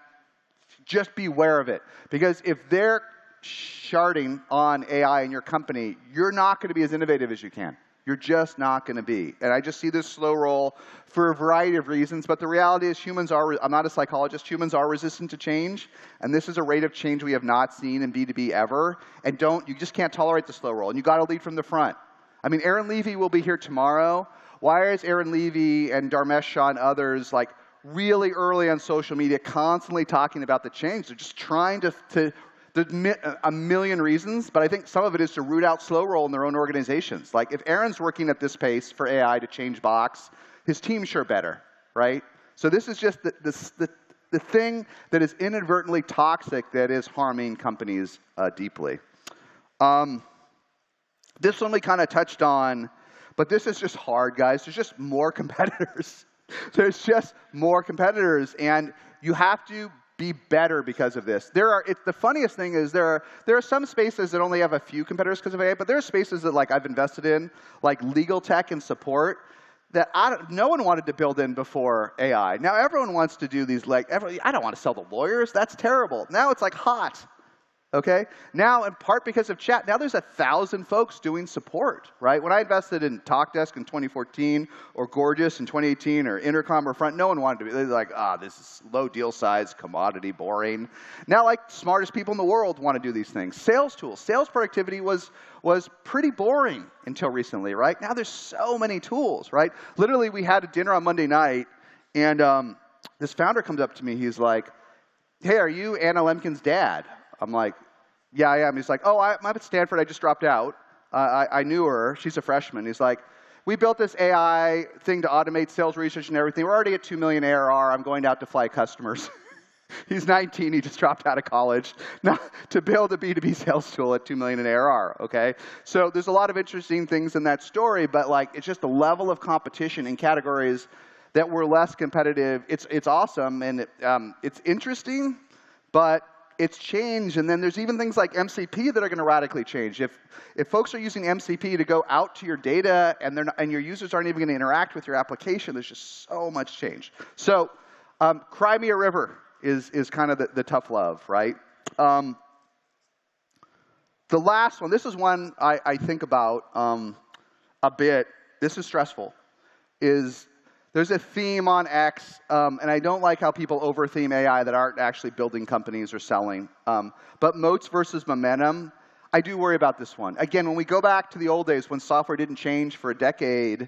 just beware of it. Because if they're sharding on AI in your company, you're not going to be as innovative as you can. You're just not going to be. And I just see this slow roll for a variety of reasons. But the reality is humans are, I'm not a psychologist, humans are resistant to change. And this is a rate of change we have not seen in B2B ever. And you just can't tolerate the slow roll. And you got to lead from the front. I mean, Aaron Levy will be here tomorrow. Why is Aaron Levy and Dharmesh Shah and others like really early on social media constantly talking about the change? They're just trying to a million reasons, but I think some of it is to root out slow roll in their own organizations. Like if Aaron's working at this pace for AI to change Box, his team's sure better, right? So this is just the thing that is inadvertently toxic that is harming companies deeply. This one we kind of touched on, but this is just hard, guys. There's just more competitors. There's just more competitors, and you have to be better because of this. The funniest thing is there are some spaces that only have a few competitors because of AI, but there are spaces that like I've invested in, like legal tech and support, that no one wanted to build in before AI. Now everyone wants to do these, like, I don't want to sell to lawyers. That's terrible. Now it's like hot. Okay? Now, in part because of chat, now there's 1,000 folks doing support, right? When I invested in TalkDesk in 2014, or Gorgeous in 2018, or Intercom or Front, no one wanted to be. They're like, this is low deal size, commodity, boring. Now, like, smartest people in the world want to do these things. Sales tools. Sales productivity was pretty boring until recently, right? Now there's so many tools, right? Literally, we had a dinner on Monday night, and this founder comes up to me. He's like, hey, are you Anna Lemkin's dad? I'm like, yeah, I am. He's like, oh, I'm at Stanford. I just dropped out. I knew her. She's a freshman. He's like, we built this AI thing to automate sales research and everything. We're already at 2 million ARR. I'm going out to fly customers. He's 19. He just dropped out of college. Now, to build a B2B sales tool at 2 million in ARR, okay? So there's a lot of interesting things in that story, but like it's just the level of competition in categories that were less competitive. It's awesome, and it's interesting, but it's changed, and then there's even things like MCP that are going to radically change. If folks are using MCP to go out to your data and your users aren't even going to interact with your application, there's just so much change. So Cry Me a River is kind of the tough love, right? The last one, this is one I think about a bit. This is stressful, is There's a theme on X, and I don't like how people over-theme AI that aren't actually building companies or selling. But moats versus momentum, I do worry about this one. Again, when we go back to the old days when software didn't change for a decade,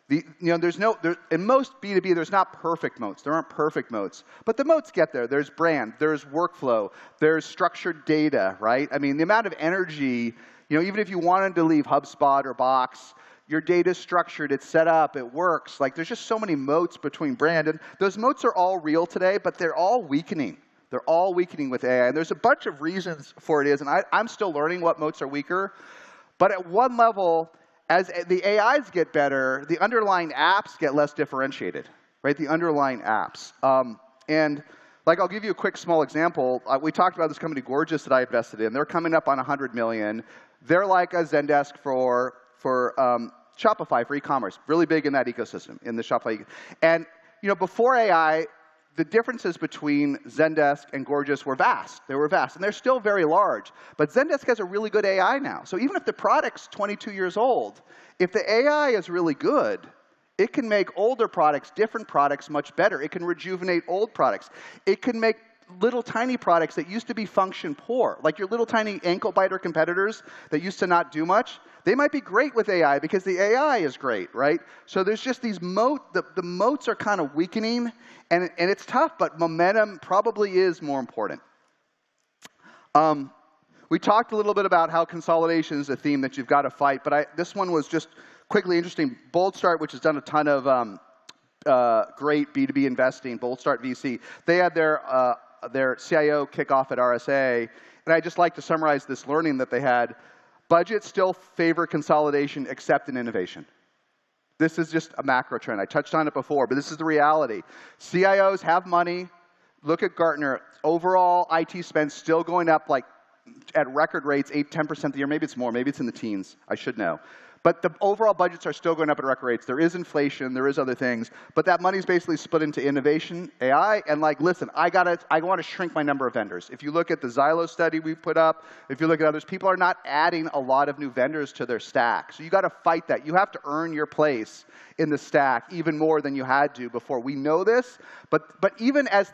in most B2B, there's not perfect moats. There aren't perfect moats. But the moats get there. There's brand. There's workflow. There's structured data, right? I mean, the amount of energy, even if you wanted to leave HubSpot or Box, your data's structured, it's set up, it works. Like, there's just so many moats between brand. And those moats are all real today, but they're all weakening. They're all weakening with AI. And there's a bunch of reasons for it is, and I'm still learning what moats are weaker. But at one level, as the AIs get better, the underlying apps get less differentiated, right? The underlying apps. And I'll give you a quick small example. We talked about this company, Gorgeous, that I invested in. They're coming up on 100 million. They're like a Zendesk for Shopify, for e-commerce. Really big in that ecosystem, in the Shopify. And before AI, the differences between Zendesk and Gorgeous were vast. They were vast, and they're still very large. But Zendesk has a really good AI now. So even if the product's 22 years old, if the AI is really good, it can make older products, different products, much better. It can rejuvenate old products. It can make little tiny products that used to be function poor, like your little tiny ankle biter competitors that used to not do much. They might be great with AI because the AI is great, right? So there's just these the moats are kind of weakening, and it's tough, but momentum probably is more important. We talked a little bit about how consolidation is a theme that you've got to fight, but this one was just quickly interesting. BoldStart, which has done a ton of great B2B investing, BoldStart VC, they had their CIO kickoff at RSA, and I'd just like to summarize this learning that they had. Budgets still favor consolidation except in innovation. This is just a macro trend. I touched on it before, but this is the reality. CIOs have money. Look at Gartner. Overall, IT spend still going up like at record rates, 8–10% a year. Maybe it's more. Maybe it's in the teens. I should know. But the overall budgets are still going up at record rates. There is inflation. There is other things. But that money's basically split into innovation, AI, and listen, I want to shrink my number of vendors. If you look at the Xylo study we put up, if you look at others, people are not adding a lot of new vendors to their stack. So you got to fight that. You have to earn your place in the stack even more than you had to before. We know this, but even as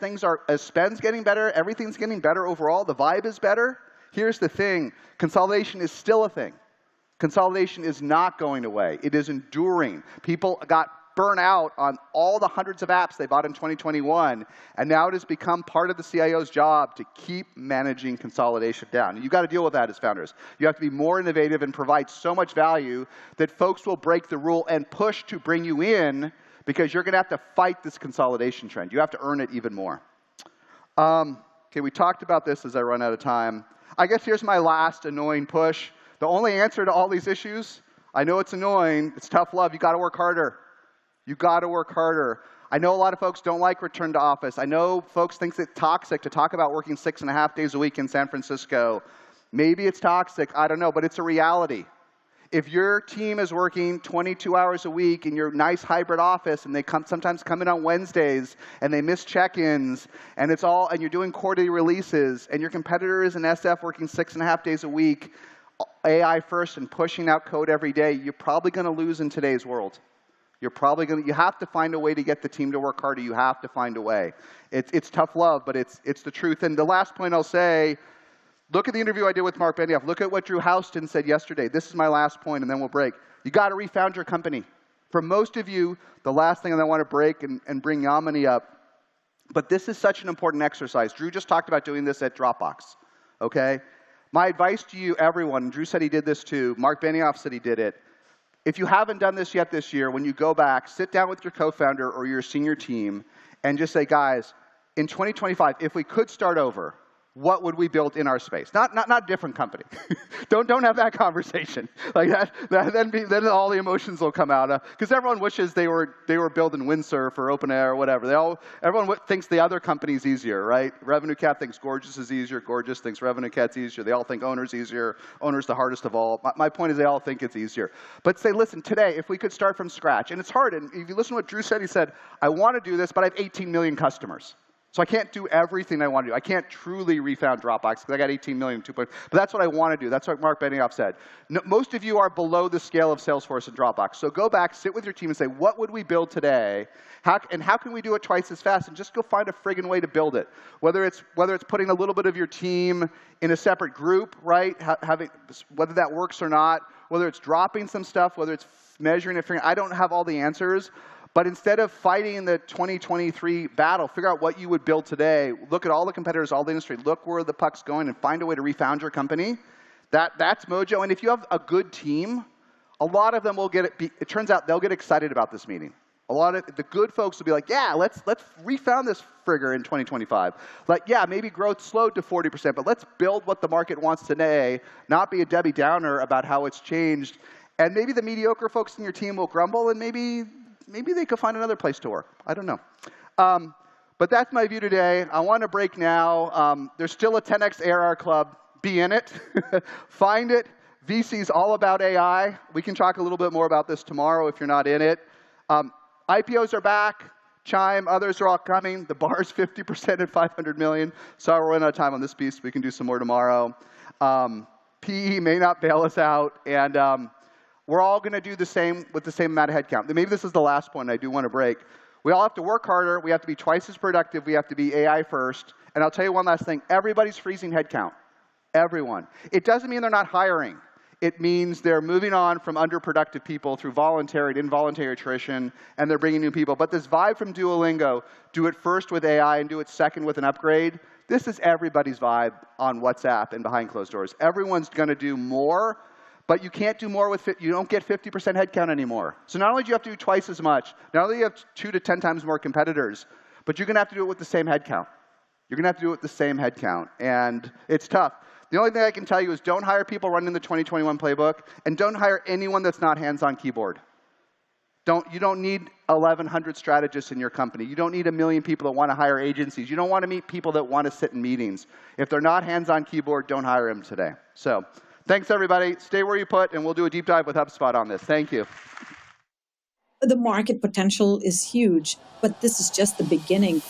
spend's getting better, everything's getting better overall, the vibe is better. Here's the thing. Consolidation is still a thing. Consolidation is not going away. It is enduring. People got burnt out on all the hundreds of apps they bought in 2021, and now it has become part of the CIO's job to keep managing consolidation down. And you've got to deal with that as founders. You have to be more innovative and provide so much value that folks will break the rule and push to bring you in because you're going to have to fight this consolidation trend. You have to earn it even more. Okay, we talked about this as I run out of time. I guess here's my last annoying push. The only answer to all these issues, I know it's annoying, it's tough love, you got to work harder. You got to work harder. I know a lot of folks don't like return to office. I know folks think it's toxic to talk about working 6.5 days a week in San Francisco. Maybe it's toxic, I don't know, but it's a reality. If your team is working 22 hours a week in your nice hybrid office and they sometimes come in on Wednesdays and they miss check-ins and you're doing quarterly releases and your competitor is an SF working 6.5 days a week, AI first and pushing out code every day, you're probably going to lose in today's world. You have to find a way to get the team to work harder. You have to find a way. It's tough love, but it's the truth. And the last point I'll say, look at the interview I did with Mark Benioff. Look at what Drew Houston said yesterday. This is my last point, and then we'll break. You got to refound your company. For most of you, the last thing that I want to break and bring Yamini up, but this is such an important exercise. Drew just talked about doing this at Dropbox, okay? My advice to you, everyone, and Drew said he did this too, Mark Benioff said he did it. If you haven't done this yet this year, when you go back, sit down with your co-founder or your senior team and just say, guys, in 2025, if we could start over, what would we build in our space? Not a different company. don't have that conversation. Like then all the emotions will come out. Because everyone wishes they were building Windsurf or OpenAir or whatever. Everyone thinks the other company's easier, right? Revenue Cat thinks Gorgeous is easier. Gorgeous thinks Revenue Cat's easier. They all think Owner's easier. Owner's the hardest of all. My point is they all think it's easier. But say, listen, today, if we could start from scratch, and it's hard. And if you listen to what Drew said, he said, I want to do this, but I have 18 million customers. So I can't do everything I want to do. I can't truly refound Dropbox because I got 18 million, 2. But that's what I want to do. That's what Mark Benioff said. No, most of you are below the scale of Salesforce and Dropbox. So go back, sit with your team and say, what would we build today? How can we do it twice as fast? And just go find a friggin' way to build it. Whether it's putting a little bit of your team in a separate group, right? Whether that works or not. Whether it's dropping some stuff, whether it's measuring it, I don't have all the answers. But instead of fighting the 2023 battle, figure out what you would build today. Look at all the competitors, all the industry. Look where the puck's going and find a way to refound your company. That's Mojo. And if you have a good team, a lot of them will get it. It turns out they'll get excited about this meeting. A lot of the good folks will be like, yeah, let's refound this frigger in 2025. Like, yeah, maybe growth slowed to 40%, but let's build what the market wants today, not be a Debbie Downer about how it's changed. And maybe the mediocre folks in your team will grumble, and maybe they could find another place to work. I don't know. But that's my view today. I want to break now. There's still a 10x ARR club. Be in it. Find it. VC's all about AI. We can talk a little bit more about this tomorrow if you're not in it. IPOs are back. Chime, others are all coming. The bar's 50% at 500 million. Sorry, we're running out of time on this piece. We can do some more tomorrow. PE may not bail us out. And we're all going to do the same with the same amount of headcount. Maybe this is the last point I do want to break. We all have to work harder. We have to be twice as productive. We have to be AI first. And I'll tell you one last thing. Everybody's freezing headcount. Everyone. It doesn't mean they're not hiring. It means they're moving on from underproductive people through voluntary and involuntary attrition, and they're bringing new people. But this vibe from Duolingo, do it first with AI and do it second with an upgrade, this is everybody's vibe on WhatsApp and behind closed doors. Everyone's going to do more, but you can't do more with you don't get 50% headcount anymore. So not only do you have to do twice as much, not only do you have 2 to 10 times more competitors, but you're going to have to do it with the same headcount. You're going to have to do it with the same headcount, and it's tough. The only thing I can tell you is don't hire people running the 2021 playbook, and don't hire anyone that's not hands-on keyboard. You don't need 1,100 strategists in your company. You don't need 1 million people that want to hire agencies. You don't want to meet people that want to sit in meetings. If they're not hands-on keyboard, don't hire them today. So thanks, everybody. Stay where you put, and we'll do a deep dive with HubSpot on this. Thank you. The market potential is huge, but this is just the beginning.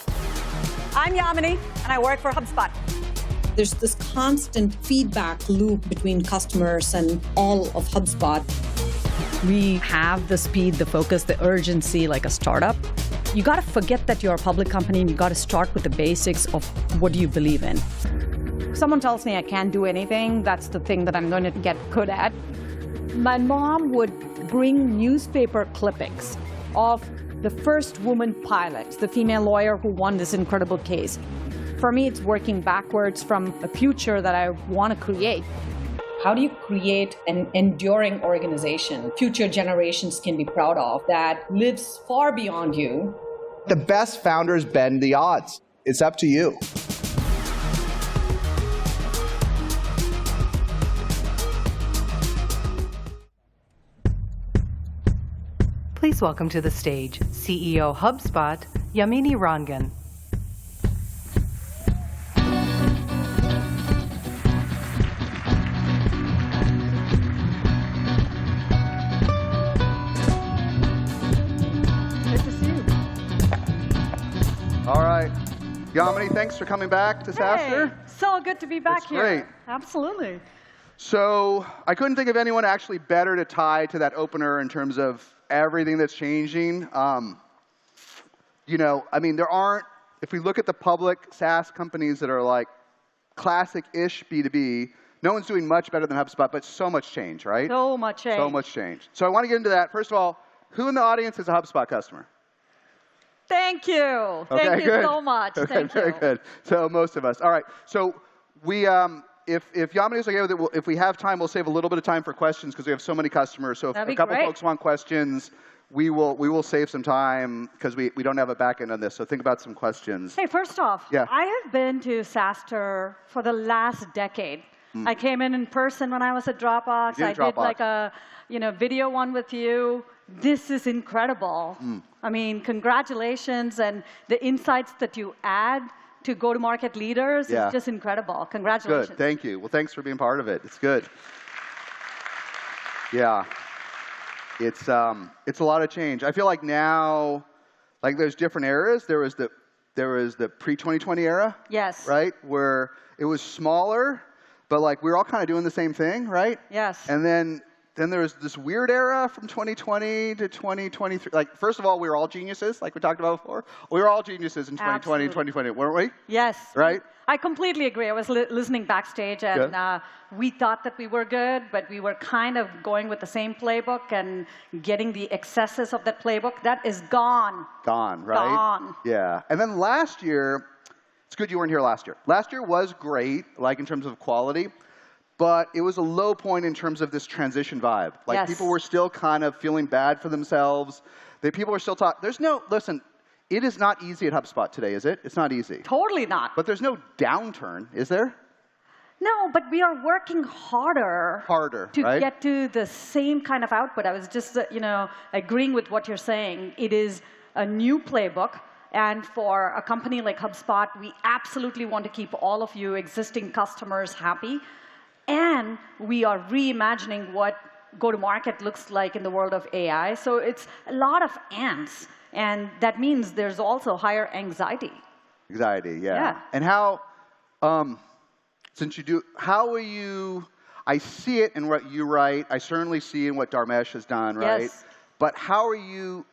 I'm Yamini, and I work for HubSpot. There's this constant feedback loop between customers and all of HubSpot. We have the speed, the focus, the urgency like a startup. You got to forget that you're a public company, and you got to start with the basics of what do you believe in. If someone tells me I can't do anything, that's the thing that I'm going to get good at. My mom would bring newspaper clippings of the first woman pilot, the female lawyer who won this incredible case. For me, it's working backwards from a future that I want to create. How do you create an enduring organization future generations can be proud of that lives far beyond you? The best founders bend the odds. It's up to you. Please welcome to the stage CEO HubSpot, Yamini Rangan. All right. Yamini, thanks for coming back to SaaStr. So good to be back here. Great. Absolutely. So I couldn't think of anyone actually better to tie to that opener in terms of everything that's changing. You know, I mean, there aren't, if we look at the public SaaS companies that are like classic-ish B2B, no one's doing much better than HubSpot, but so much change, right? So much change. So much change. So I want to get into that. First of all, who in the audience is a HubSpot customer? Thank you. Okay, Thank you good. so much. Okay, Thank very you. good. So most of us. All right. So we, if Yamini's okay with it, if we have time, we'll save a little bit of time for questions because we have so many customers. So if a couple folks want questions, we will save some time because we don't have a back end on this. So think about some questions. Hey, first off, I have been to SaaStr for the last decade. I came in person when I was at Dropbox. I did like a video one with you. This is incredible. I mean, congratulations, and the insights that you add to go-to-market leaders is just incredible. Congratulations. Good. Thank you. Well, thanks for being part of it. It's good. Yeah. It's a lot of change. I feel like now, like there's different eras. There was the there was the pre-2020 era. Yes. Right? Where it was smaller, but like we were all kind of doing the same thing, right? Yes. And then there was this weird era from 2020 to 2023. Like, first of all, we were all geniuses, like we talked about before. We were all geniuses in 2020 and 2020, weren't we? Yes. Right? I completely agree. I was listening backstage, and we thought that we were good, but we were kind of going with the same playbook and getting the excesses of that playbook. That is gone. Gone, right? Gone. Yeah. And then last year, it's good you weren't here last year. Last year was great, like in terms of quality. But it was a low point in terms of this transition vibe. Like, people were still kind of feeling bad for themselves. People were still talking. Listen, it is not easy at HubSpot today, is it? It's not easy. Totally not. But there's no downturn, is there? No, but we are working harder. To right? get to the same kind of output. I was just, agreeing with what you're saying. It is a new playbook. And for a company like HubSpot, we absolutely want to keep all of you existing customers happy. And we are reimagining what go-to-market looks like in the world of AI. So it's a lot of ands. And that means there's also higher anxiety. Anxiety, yeah. And how, since you do, how are you, I see it in what you write. I certainly see in what Dharmesh has done, right? Yes. But how are you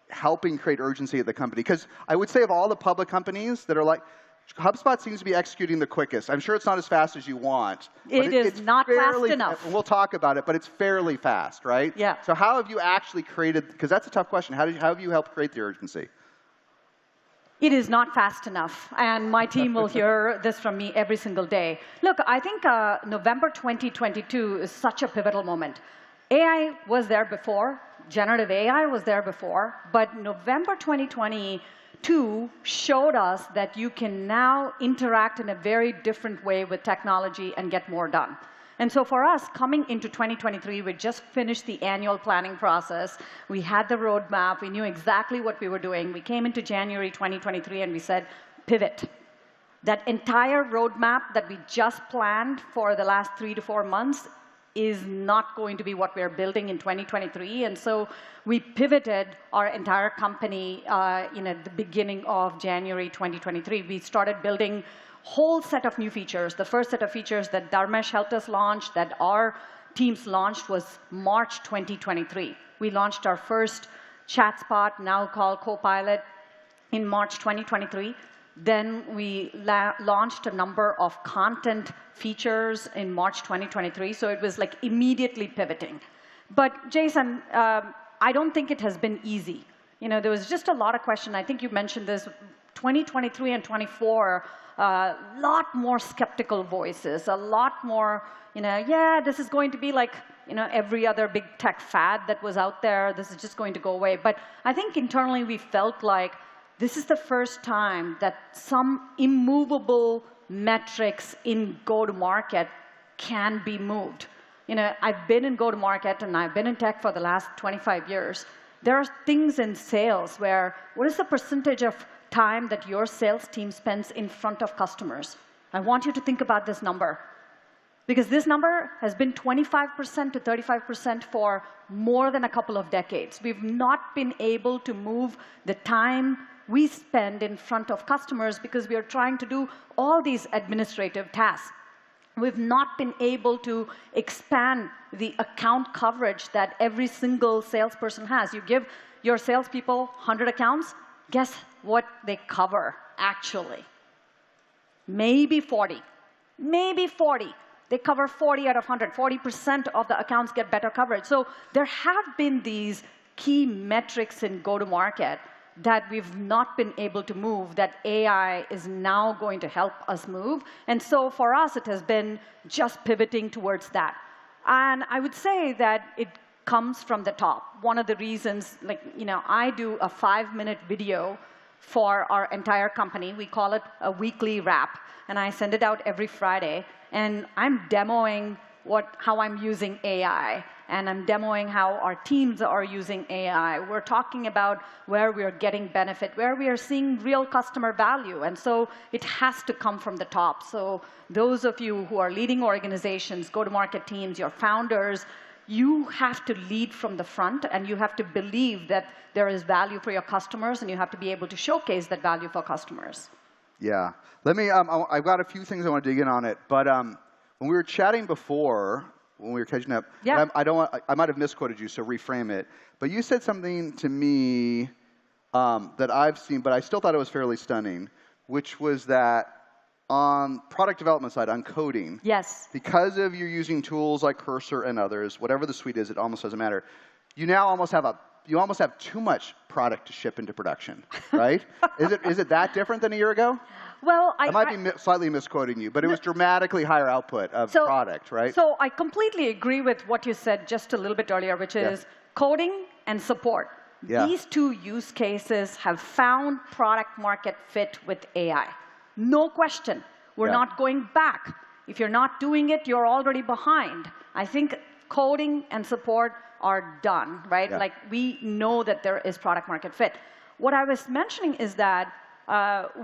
helping create urgency at the company? Because I would say of all the public companies that are like, HubSpot seems to be executing the quickest. I'm sure it's not as fast as you want. It is not fast enough. We'll talk about it, but it's fairly fast, right? Yeah. So how have you actually created, because that's a tough question, how have you helped create the urgency? It is not fast enough, and my team will hear this from me every single day. Look, I think November 2022 is such a pivotal moment. AI was there before. Generative AI was there before. But November 2022 showed us that you can now interact in a very different way with technology and get more done. And so for us, coming into 2023, we just finished the annual planning process. We had the roadmap. We knew exactly what we were doing. We came into January 2023, and we said, pivot. That entire roadmap that we just planned for the last 3 to 4 months is not going to be what we're building in 2023. And so we pivoted our entire company at the beginning of January 2023. We started building whole set of new features. The first set of features that Dharmesh helped us launch, that our teams launched, was March 2023. We launched our first chat spot, now called Copilot, in March 2023. Then we launched a number of content features in March 2023. So it was like immediately pivoting. But Jason, I don't think it has been easy. There was just a lot of question. I think you mentioned this. 2023 and 24, a lot more skeptical voices, a lot more, yeah, this is going to be like, every other big tech fad that was out there. This is just going to go away. But I think internally we felt like this is the first time that some immovable metrics in go-to-market can be moved. I've been in go-to-market and I've been in tech for the last 25 years. There are things in sales where, what is the percentage of time that your sales team spends in front of customers? I want you to think about this number. Because this number has been 25% to 35% for more than a couple of decades. We've not been able to move the time we spend in front of customers because we are trying to do all these administrative tasks. We've not been able to expand the account coverage that every single salesperson has. You give your salespeople 100 accounts, guess what they cover, actually? Maybe 40. Maybe 40. They cover 40 out of 100. 40% of the accounts get better coverage. So there have been these key metrics in go-to-market that we've not been able to move, that AI is now going to help us move. And so for us, it has been just pivoting towards that. And I would say that it comes from the top. One of the reasons, I do a 5-minute video for our entire company. We call it a weekly wrap. And I send it out every Friday. And I'm demoing how I'm using AI. And I'm demoing how our teams are using AI. We're talking about where we are getting benefit, where we are seeing real customer value. And so it has to come from the top. So those of you who are leading organizations, go-to-market teams, your founders, you have to lead from the front, and you have to believe that there is value for your customers, and you have to be able to showcase that value for customers. Yeah. Let me, I've got a few things I want to dig in on it. But when we were chatting before, when we were catching up, yeah. I might have misquoted you, so reframe it. But you said something to me that I've seen, but I still thought it was fairly stunning, which was that on product development side, on coding, yes, because of you using tools like Cursor and others, whatever the suite is, it almost doesn't matter. You now almost have too much product to ship into production, right? Is it that different than a year ago? Well, I might be slightly misquoting you, but it was dramatically higher output of product, right? So I completely agree with what you said just a little bit earlier, which is coding and support. Yeah. These two use cases have found product market fit with AI. No question. We're not going back. If you're not doing it, you're already behind. I think coding and support are done, right? Yeah. Like, we know that there is product market fit. What I was mentioning is that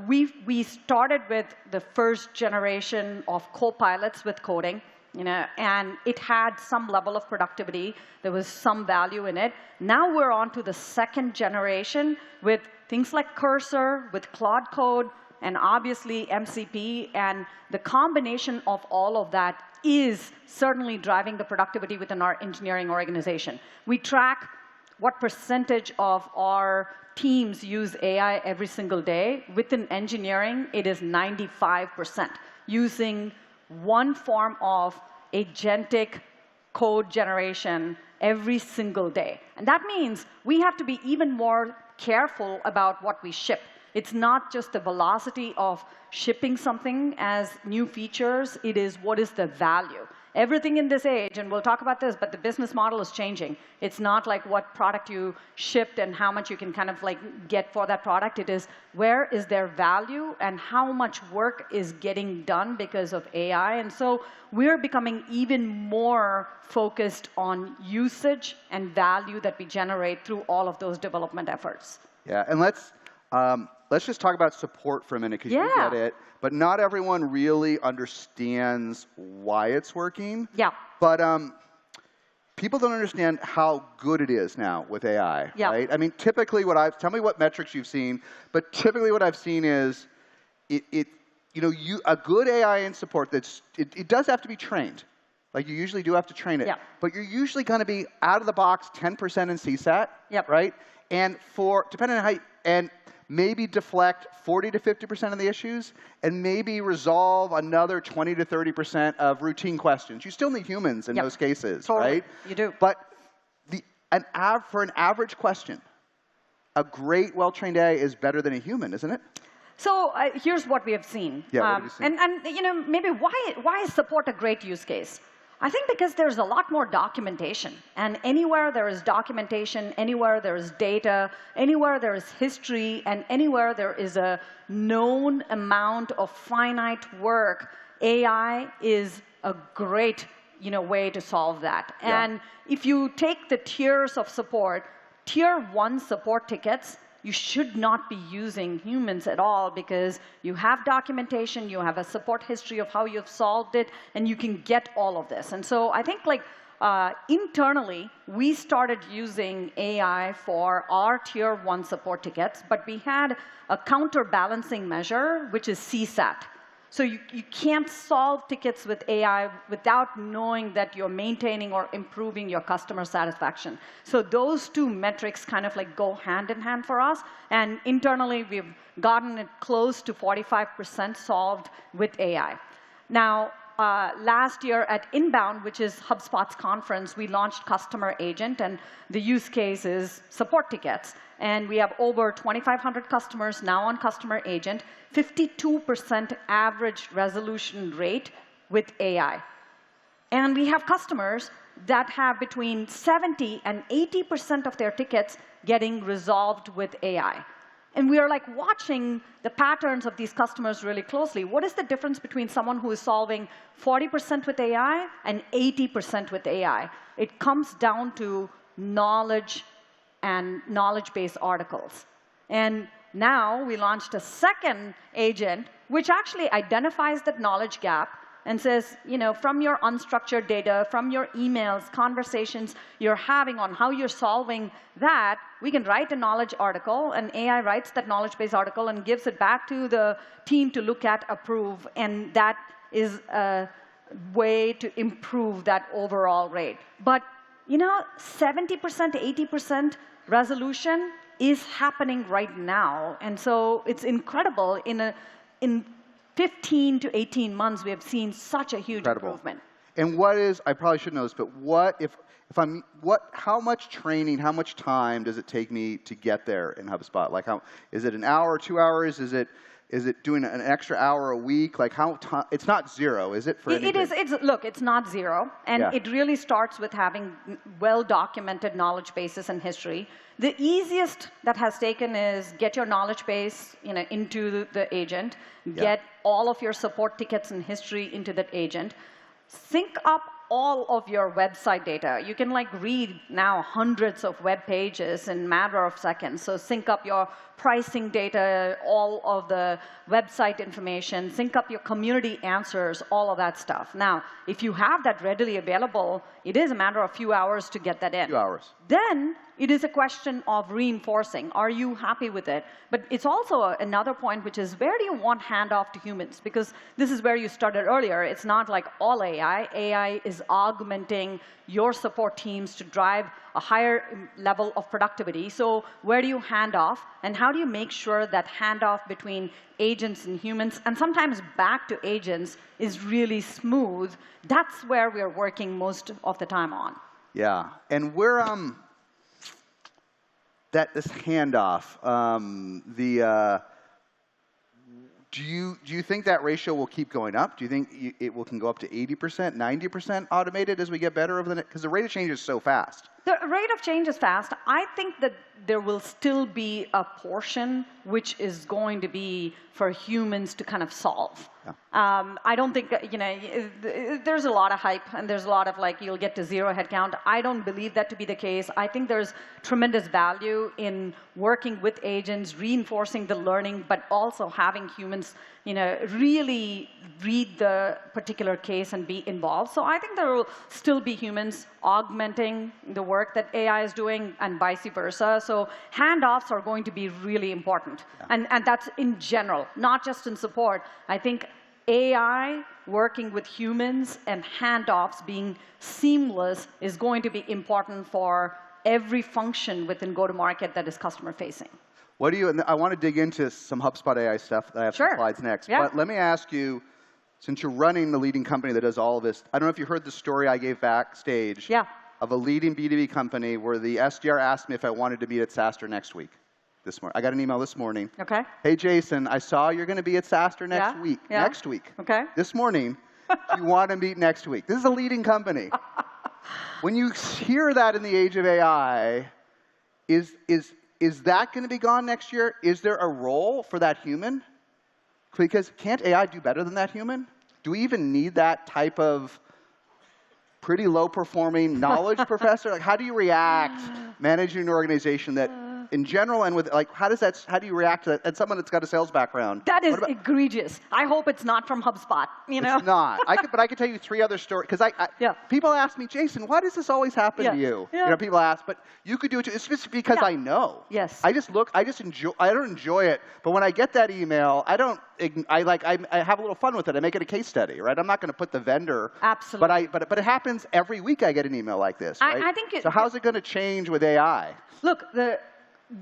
we started with the first generation of co-pilots with coding, and it had some level of productivity. There was some value in it. Now we're on to the second generation with things like Cursor, with Claude Code, and obviously MCP, and the combination of all of that is certainly driving the productivity within our engineering organization. We track what percentage of our teams use AI every single day. Within engineering, it is 95%, using one form of agentic code generation every single day. And that means we have to be even more careful about what we ship. It's not just the velocity of shipping something as new features. It is what is the value. Everything in this age, and we'll talk about this, but the business model is changing. It's not like what product you shipped and how much you can kind of like get for that product. It is where is their value and how much work is getting done because of AI. And so we're becoming even more focused on usage and value that we generate through all of those development efforts. Yeah, and let's just talk about support for a minute, because you get it. But not everyone really understands why it's working. Yeah. But people don't understand how good it is now with AI, right? I mean, typically tell me what metrics you've seen, but typically what I've seen is a good AI in support it does have to be trained. Like, you usually do have to train it. Yeah. But you're usually going to be out of the box 10% in CSAT, right? And depending on how and maybe deflect 40 to 50% of the issues, and maybe resolve another 20 to 30% of routine questions. You still need humans in those cases, right? You do. But for an average question, a great, well-trained AI is better than a human, isn't it? So here's what we have seen. Yeah, what have you seen? And maybe why is support a great use case? I think because there's a lot more documentation. And anywhere there is documentation, anywhere there is data, anywhere there is history, and anywhere there is a known amount of finite work, AI is a great way to solve that. Yeah. And if you take the tiers of support, tier 1 support tickets, you should not be using humans at all, because you have documentation, you have a support history of how you've solved it, and you can get all of this. And so I think internally, we started using AI for our tier 1 support tickets, but we had a counterbalancing measure, which is CSAT. So you can't solve tickets with AI without knowing that you're maintaining or improving your customer satisfaction. So those two metrics kind of go hand in hand for us. And internally, we've gotten it close to 45% solved with AI. Now, last year at Inbound, which is HubSpot's conference, we launched Customer Agent, and the use case is support tickets. And we have over 2,500 customers now on Customer Agent, 52% average resolution rate with AI. And we have customers that have between 70 and 80% of their tickets getting resolved with AI. And we are watching the patterns of these customers really closely. What is the difference between someone who is solving 40% with AI and 80% with AI? It comes down to knowledge and knowledge-based articles. And now we launched a second agent, which actually identifies that knowledge gap, and says, from your unstructured data, from your emails, conversations you're having on how you're solving that, we can write a knowledge article, and AI writes that knowledge base article and gives it back to the team to look at, approve, and that is a way to improve that overall rate. But 70% to 80% resolution is happening right now. And so it's incredible. In 15 to 18 months, we have seen such a huge improvement. And what is, I probably should know this, but how much training, how much time does it take me to get there in HubSpot? Like, is it an hour, 2 hours? Is it doing an extra hour a week? Like, it's not zero, is it? Look, it's not zero. And it really starts with having well-documented knowledge bases and history. The easiest that has taken is get your knowledge base into the agent, get all of your support tickets and history into that agent, sync up all of your website data. You can read now hundreds of web pages in a matter of seconds. So sync up your pricing data, all of the website information, sync up your community answers, all of that stuff. Now, if you have that readily available, it is a matter of a few hours to get that in. Few hours. Then it is a question of reinforcing. Are you happy with it? But it's also another point, which is where do you want handoff to humans? Because this is where you started earlier. It's not like all AI. AI is augmenting your support teams to drive a higher level of productivity. So where do you hand off? And how do you make sure that handoff between agents and humans, and sometimes back to agents, is really smooth? That's where we're working most of the time on. Yeah. And we're this handoff, do you think that ratio will keep going up? Do you think it can go up to 80%, 90% automated as we get better over the next? Because the rate of change is so fast. The rate of change is fast. I think that there will still be a portion which is going to be for humans to kind of solve. Yeah. I don't think, there's a lot of hype and there's a lot of you'll get to zero headcount. I don't believe that to be the case. I think there's tremendous value in working with agents, reinforcing the learning, but also having humans, really read the particular case and be involved. So I think there will still be humans augmenting the work that AI is doing and vice versa. So handoffs are going to be really important. Yeah. And that's in general, not just in support. I think AI working with humans and handoffs being seamless is going to be important for every function within go-to-market that is customer-facing. What do you, and I want to dig into some HubSpot AI stuff. I have some slides next. Yeah. But let me ask you, since you're running the leading company that does all of this, I don't know if you heard the story I gave backstage of a leading B2B company where the SDR asked me if I wanted to meet at SaaStr next week. This morning. I got an email this morning. Okay. Hey, Jason, I saw you're going to be at SaaStr next week. Yeah. Next week. Okay. This morning, do you want to meet next week? This is a leading company. When you hear that in the age of AI, is that going to be gone next year? Is there a role for that human? Because can't AI do better than that human? Do we even need that type of pretty low-performing knowledge professor? How do you react managing an organization that in general, and with how do you react to that? And someone that's got a sales background. That is egregious. I hope it's not from HubSpot. It's not. But I could tell you 3 other stories because people ask me, Jason, why does this always happen to you? Yeah. People ask, but you could do it too. It's just because I know. Yes. I don't enjoy it. But when I get that email, I have a little fun with it. I make it a case study, right? I'm not going to put the vendor. Absolutely. But it happens every week. I get an email like this. Right? I think so. How's it going to change with AI? Look,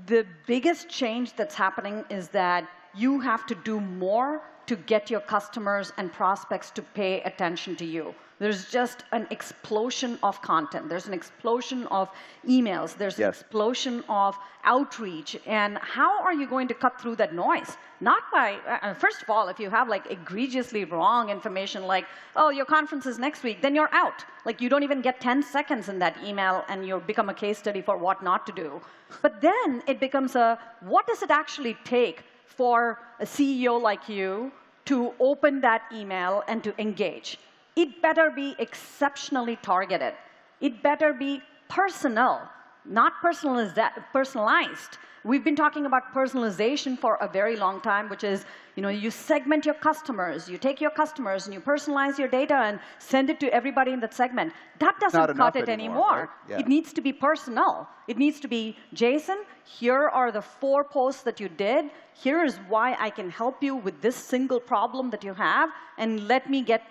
the biggest change that's happening is that you have to do more to get your customers and prospects to pay attention to you. There's just an explosion of content. There's an explosion of emails. There's an explosion of outreach. And how are you going to cut through that noise? Not by, first of all, if you have egregiously wrong information like, oh, your conference is next week, then you're out. You don't even get 10 seconds in that email and you become a case study for what not to do. But then it becomes what does it actually take for a CEO like you to open that email and to engage? It better be exceptionally targeted. It better be personal. not personalized. We've been talking about personalization for a very long time, which is, you segment your customers, you take your customers, and you personalize your data and send it to everybody in that segment. That doesn't cut it anymore. Right? Yeah. It needs to be personal. It needs to be, Jason, here are the 4 posts that you did. Here is why I can help you with this single problem that you have, and let me get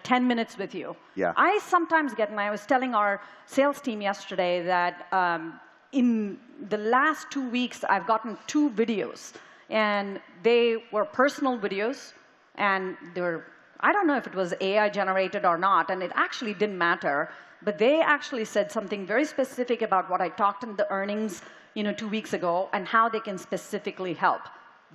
10 minutes with you. Yeah. I sometimes get, and I was telling our sales team yesterday that in the last 2 weeks, I've gotten 2 videos. And they were personal videos. And they were, I don't know if it was AI generated or not, and it actually didn't matter. But they actually said something very specific about what I talked in the earnings 2 weeks ago and how they can specifically help.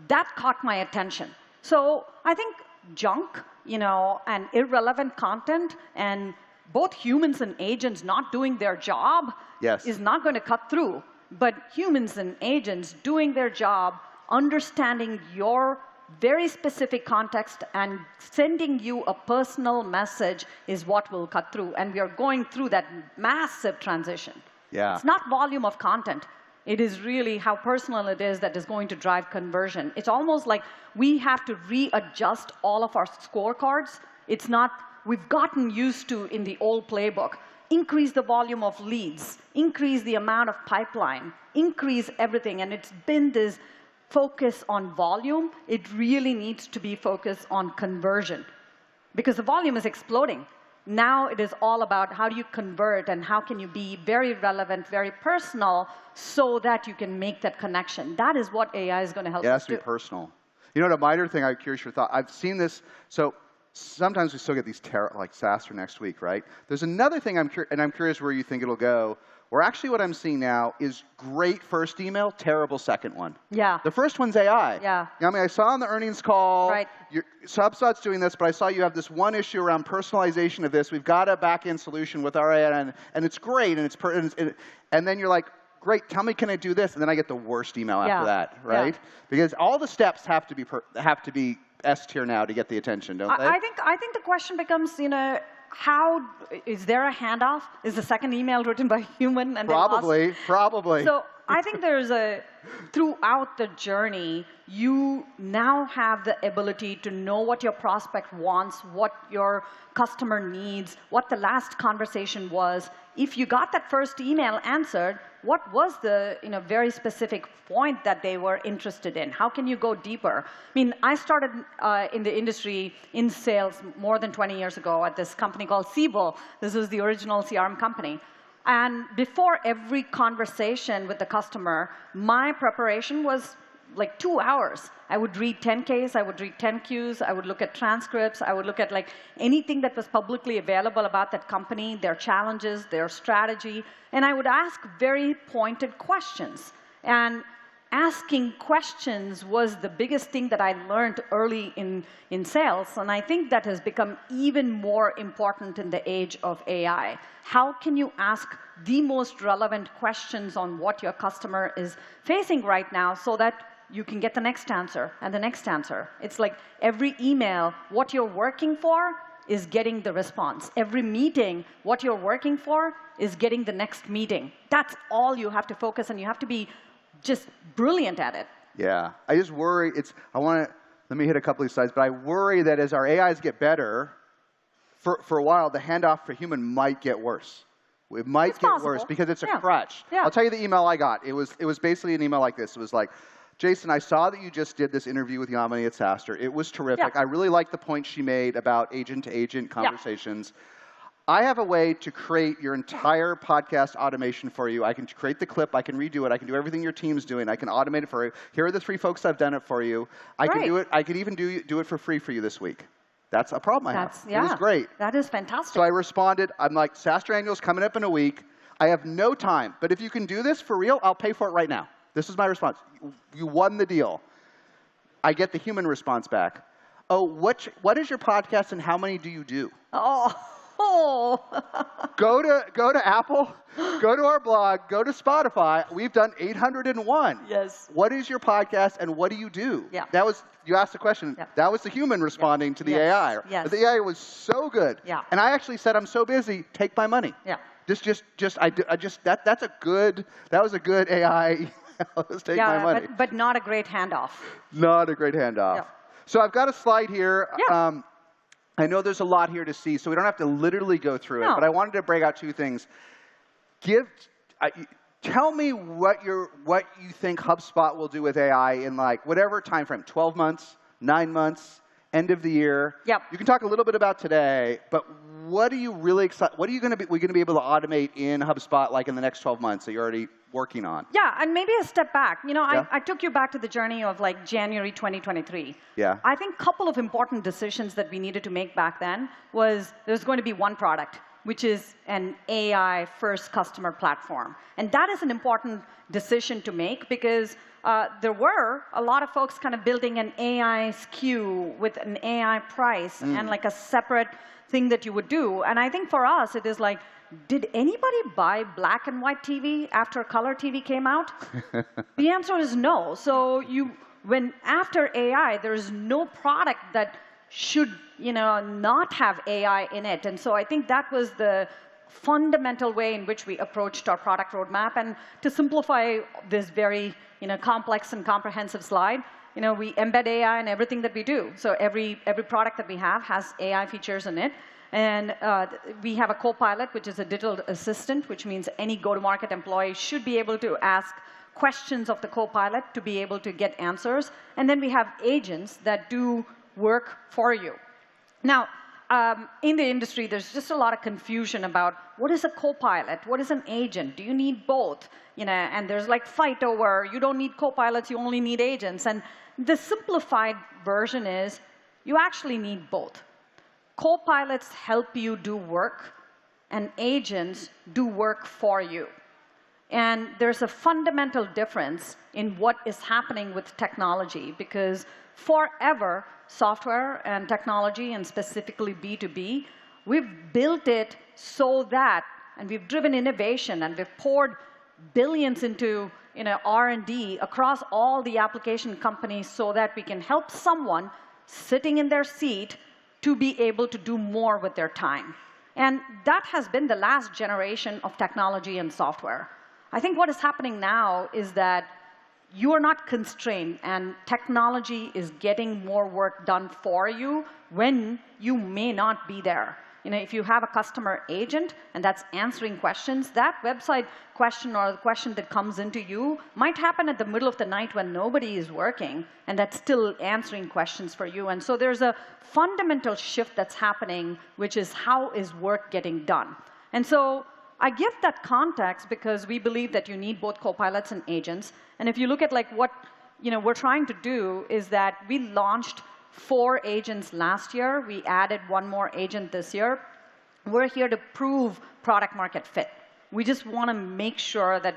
That caught my attention. So I think junk, and irrelevant content, and both humans and agents not doing their job is not going to cut through. But humans and agents doing their job, understanding your very specific context and sending you a personal message is what will cut through. And we are going through that massive transition. Yeah. It's not volume of content. It is really how personal it is that is going to drive conversion. It's almost like we have to readjust all of our scorecards. It's not, we've gotten used to, in the old playbook, increase the volume of leads, increase the amount of pipeline, increase everything. And it's been this focus on volume. It really needs to be focused on conversion, because the volume is exploding. Now it is all about how do you convert and how can you be very relevant, very personal, so that you can make that connection. That is what AI is going to help us do. It has to be personal. A minor thing I'm curious your thought. I've seen this. So sometimes we still get these like SaaStr next week, right? There's another thing and I'm curious where you think it'll go. Where actually what I'm seeing now is great first email, terrible second one. Yeah. The first one's AI. Yeah. I saw on the earnings call, right. HubSpot's doing this, but I saw you have this one issue around personalization of this. We've got a back-end solution with our AI, and it's great, and then you're like, great, tell me, can I do this? And then I get the worst email after that, right? Yeah. Because all the steps have to be S tier now to get the attention, don't they? I think the question becomes, how is there a handoff? Is the second email written by a human? And probably. So I think there's throughout the journey, you now have the ability to know what your prospect wants, what your customer needs, what the last conversation was. If you got that first email answered, what was the very specific point that they were interested in? How can you go deeper? I started in the industry in sales more than 20 years ago at this company called Siebel. This was the original CRM company. And before every conversation with the customer, my preparation was like 2 hours. I would read 10Ks, I would read 10Qs, I would look at transcripts, I would look at anything that was publicly available about that company, their challenges, their strategy, and I would ask very pointed questions. And asking questions was the biggest thing that I learned early in sales, and I think that has become even more important in the age of AI. How can you ask the most relevant questions on what your customer is facing right now so that you can get the next answer and the next answer? It's like every email, what you're working for is getting the response. Every meeting, what you're working for is getting the next meeting. That's all you have to focus on. You have to be just brilliant at it. Yeah. I just worry, let me hit a couple of slides, but I worry that as our AIs get better, for a while, the handoff for human might get worse. It might get worse because it's a crutch. Yeah. I'll tell you the email I got. It was basically an email like this. It was like, Jason, I saw that you just did this interview with Yamini at SaaStr. It was terrific. I really liked the point she made about agent-to-agent conversations. I have a way to create your entire podcast automation for you. I can create the clip. I can redo it. I can do everything your team's doing. I can automate it for you. Here are the 3 folks I've done it for you. I can do it. I could even do it for free for you this week. That's a problem I have. It was great. That is fantastic. So I responded. I'm like, SaaStr Annual's coming up in a week. I have no time. But if you can do this for real, I'll pay for it right now. This is my response. You won the deal. I get the human response back. Oh, what is your podcast and how many do you do? Oh. Go to Apple, go to our blog, go to Spotify. We've done 801. Yes. What is your podcast and what do you do? Yeah. You asked the question. Yeah. That was the human responding to the AI. Yes. But the AI was so good. Yeah. And I actually said, I'm so busy, take my money. Yeah. That was a good AI. Let's take my money. But not a great handoff. Not a great handoff. Yeah. So I've got a slide here. Yeah. I know there's a lot here to see, so we don't have to literally go through it. But I wanted to break out two things. Tell me what you think HubSpot will do with AI in like whatever time frame, 12 months, 9 months, end of the year. Yep. You can talk a little bit about today, but what are you really excited? What are you going to be able to automate in HubSpot like in the next 12 months that you're already working on? Yeah, and maybe a step back. You know, I took you back to the journey of like January 2023. Yeah. I think a couple of important decisions that we needed to make back then was there's going to be one product, which is an AI-first customer platform. And that is an important decision to make because there were a lot of folks kind of building an AI SKU with an AI price and like a separate thing that you would do. And I think for us, it is like, did anybody buy black and white TV after color TV came out? The answer is no. So after AI, there is no product that should not have AI in it. And so I think that was the fundamental way in which we approached our product roadmap. And to simplify this very complex and comprehensive slide, we embed AI in everything that we do. So every product that we have has AI features in it. And we have a co-pilot, which is a digital assistant, which means any go-to-market employee should be able to ask questions of the co-pilot to be able to get answers. And then we have agents that do work for you. Now, in the industry, there's just a lot of confusion about what is a co-pilot, what is an agent, do you need both? And there's like fight over, you don't need co-pilots, you only need agents. And the simplified version is you actually need both. Co-pilots help you do work, and agents do work for you. And there's a fundamental difference in what is happening with technology, because forever, software and technology, and specifically B2B, we've built it so that, and we've driven innovation, and we've poured billions into R&D across all the application companies so that we can help someone sitting in their seat to be able to do more with their time. And that has been the last generation of technology and software. I think what is happening now is that you are not constrained, and technology is getting more work done for you when you may not be there. If you have a customer agent and that's answering questions, that website question or the question that comes into you might happen at the middle of the night when nobody is working, and that's still answering questions for you. And so there's a fundamental shift that's happening, which is how is work getting done. And so I give that context because we believe that you need both co-pilots and agents. And if you look at like what we're trying to do is that we launched 4 agents last year. We added 1 more agent this year. We're here to prove product market fit. We just want to make sure that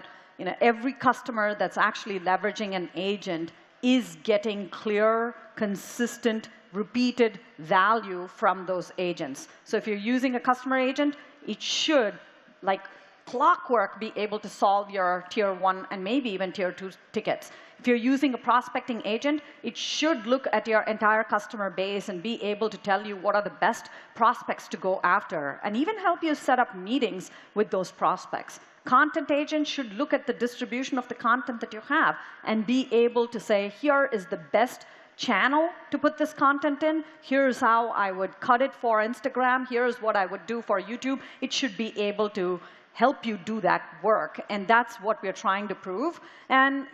every customer that's actually leveraging an agent is getting clear, consistent, repeated value from those agents. So if you're using a customer agent, it should, like clockwork, be able to solve your tier 1 and maybe even tier 2 tickets. If you're using a prospecting agent, it should look at your entire customer base and be able to tell you what are the best prospects to go after, and even help you set up meetings with those prospects. Content agent should look at the distribution of the content that you have and be able to say, here is the best channel to put this content in. Here's how I would cut it for Instagram. Here's what I would do for YouTube. It should be able to help you do that work, and that's what we're trying to prove. And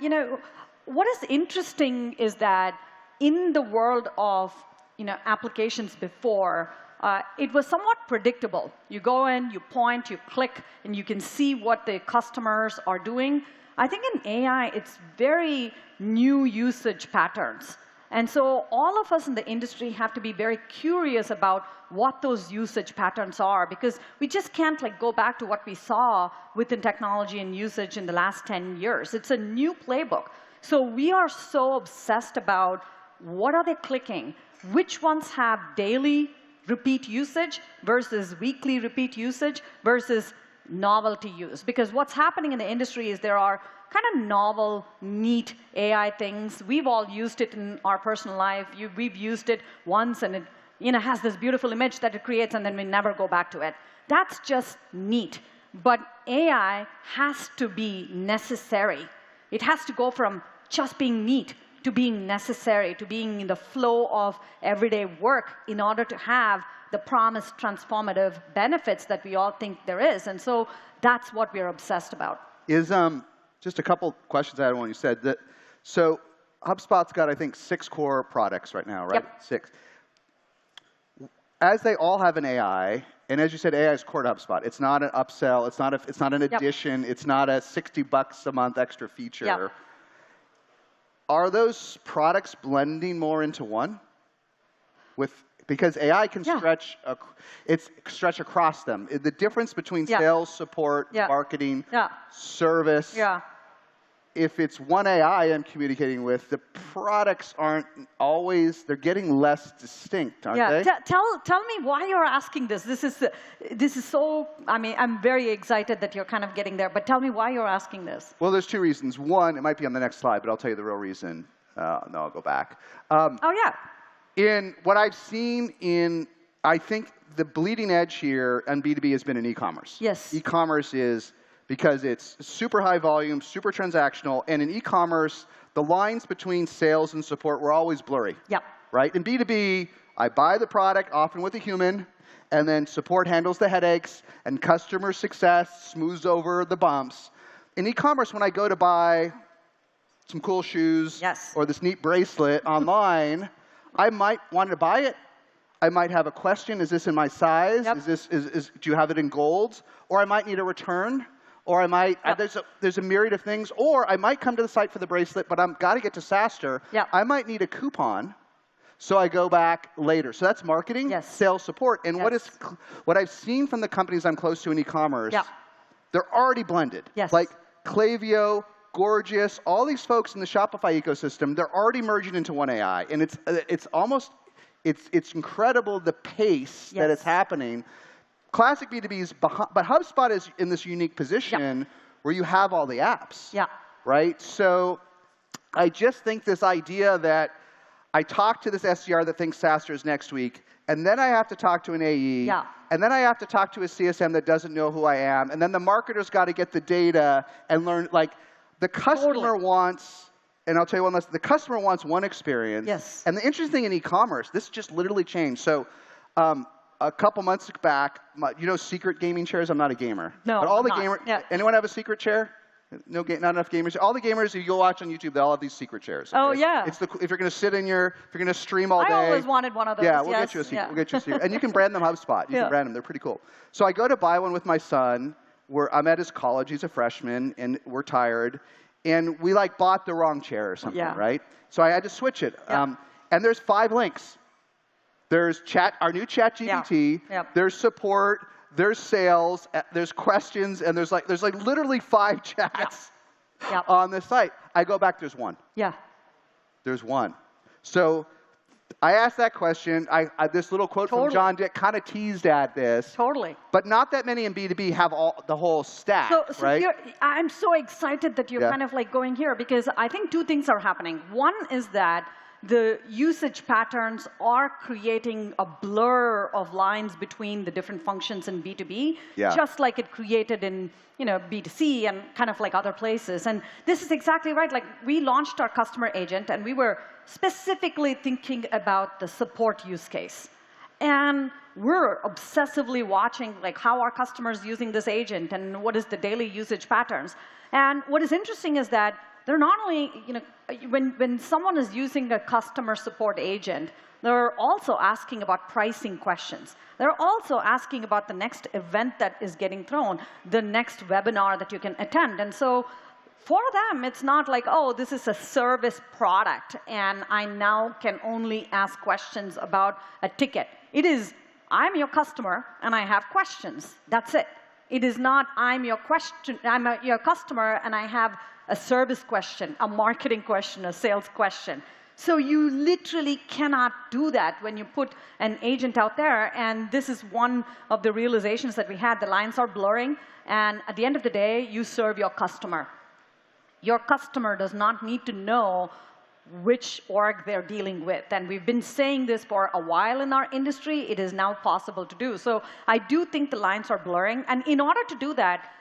what is interesting is that in the world of applications before, it was somewhat predictable. You go in, you point, you click, and you can see what the customers are doing. I think in AI, it's very new usage patterns. And so all of us in the industry have to be very curious about what those usage patterns are, because we just can't go back to what we saw within technology and usage in the last 10 years. It's a new playbook. So we are so obsessed about what are they clicking, which ones have daily repeat usage versus weekly repeat usage versus novelty use. Because what's happening in the industry is there are kind of novel, neat AI things. We've all used it in our personal life. We've used it once, and it has this beautiful image that it creates, and then we never go back to it. That's just neat. But AI has to be necessary. It has to go from just being neat to being necessary, to being in the flow of everyday work in order to have the promised transformative benefits that we all think there is. And so that's what we're obsessed about. Just a couple questions I had on what you said. So HubSpot's got, I think, 6 core products right now, right? Yep. 6. As they all have an AI, and as you said, AI is core to HubSpot. It's not an upsell. It's not an addition. It's not a $60 a month extra feature. Yep. Are those products blending more into one? Because AI can stretch across them. The difference between sales, support, marketing, service. If it's one AI I'm communicating with, the products aren't always, they're getting less distinct, aren't they? Tell me why you're asking this. This is so, I mean, I'm very excited that you're kind of getting there, but tell me why you're asking this. Well, there's 2 reasons. One, it might be on the next slide, but I'll tell you the real reason. No, I'll go back. In what I've seen I think the bleeding edge here on B2B has been in e-commerce. Yes. E-commerce is, because it's super high volume, super transactional, and in e-commerce, the lines between sales and support were always blurry. Yep. Right? In B2B, I buy the product, often with a human, and then support handles the headaches, and customer success smooths over the bumps. In e-commerce, when I go to buy some cool shoes or this neat bracelet online, I might want to buy it. I might have a question. Is this in my size? Do you have it in gold? Or I might need a return. Or I might, there's a myriad of things. Or I might come to the site for the bracelet, but I've got to get to SaaStr. I might need a coupon, so I go back later. So that's marketing, sales support. And what I've seen from the companies I'm close to in e-commerce, they're already blended. Like Klaviyo, Gorgeous, all these folks in the Shopify ecosystem, they're already merging into one AI. And it's almost, it's incredible the pace that it's happening. Classic B2B is behind, but HubSpot is in this unique position where you have all the apps. Right? So I just think this idea that I talk to this SDR that thinks SaaStr is next week, and then I have to talk to an AE, and then I have to talk to a CSM that doesn't know who I am, and then the marketer's got to get the data and learn, like, the customer wants, and I'll tell you one last, the customer wants one experience. And the interesting thing in e-commerce, this just literally changed. So a couple months back, you know secret gaming chairs? I'm not a gamer. No, but all the gamers, anyone have a secret chair? No, not enough gamers. All the gamers, if you go watch on YouTube, they all have these secret chairs. Okay? Oh, yeah. It's if you're going to sit in if you're going to stream all day. I always wanted one of those. Yeah, we'll get you a secret. We'll get you a secret. And you can brand them HubSpot. You can brand them. They're pretty cool. So I go to buy one with my son. I'm at his college. He's a freshman, and we're tired. And we bought the wrong chair or something, right? So I had to switch it. And there's 5 links. There's our new ChatGPT. There's support. There's sales. There's questions. And there's literally 5 chats on this site. I go back. There's 1. There's 1. So I asked that question. This little quote from John Dick kind of teased at this. But not that many in B2B have the whole stack, right? I'm so excited that you're kind of going here, because I think 2 things are happening. One is that the usage patterns are creating a blur of lines between the different functions in B2B, just like it created in B2C and kind of other places. And this is exactly right. We launched our customer agent, and we were specifically thinking about the support use case. And we're obsessively watching how our customers using this agent and what is the daily usage patterns. And what is interesting is that they're not only, when someone is using a customer support agent, they're also asking about pricing questions. They're also asking about the next event that is getting thrown, the next webinar that you can attend. And so for them, it's not like, oh, this is a service product, and I now can only ask questions about a ticket. It is, I'm your customer, and I have questions. That's it. It is not, I'm your customer, and I have a service question, a marketing question, a sales question. So you literally cannot do that when you put an agent out there. And this is one of the realizations that we had. The lines are blurring. And at the end of the day, you serve your customer. Your customer does not need to know which org they're dealing with. And we've been saying this for a while in our industry. It is now possible to do. So I do think the lines are blurring. And in order to do that,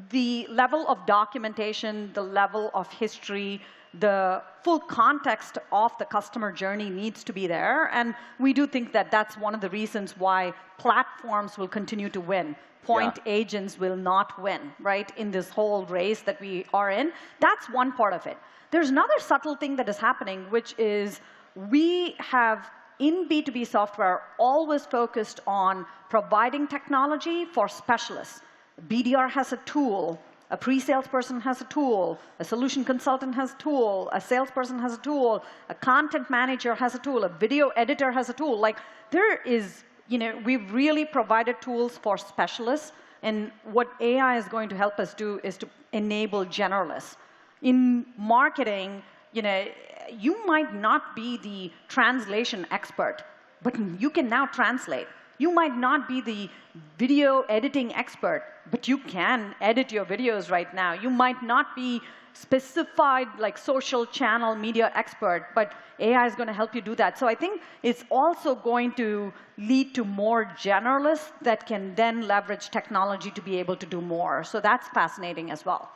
the level of documentation, the level of history, the full context of the customer journey needs to be there. And we do think that that's one of the reasons why platforms will continue to win. Point agents will not win, right, in this whole race that we are in. That's one part of it. There's another subtle thing that is happening, which is we have, in B2B software, always focused on providing technology for specialists. BDR has a tool. A pre-sales person has a tool. A solution consultant has a tool. A salesperson has a tool. A content manager has a tool. A video editor has a tool. Like, there is, we've really provided tools for specialists. And what AI is going to help us do is to enable generalists. In marketing, you might not be the translation expert, but you can now translate. You might not be the video editing expert, but you can edit your videos right now. You might not be specified like social channel media expert, but AI is going to help you do that. So I think it's also going to lead to more generalists that can then leverage technology to be able to do more. So that's fascinating as well.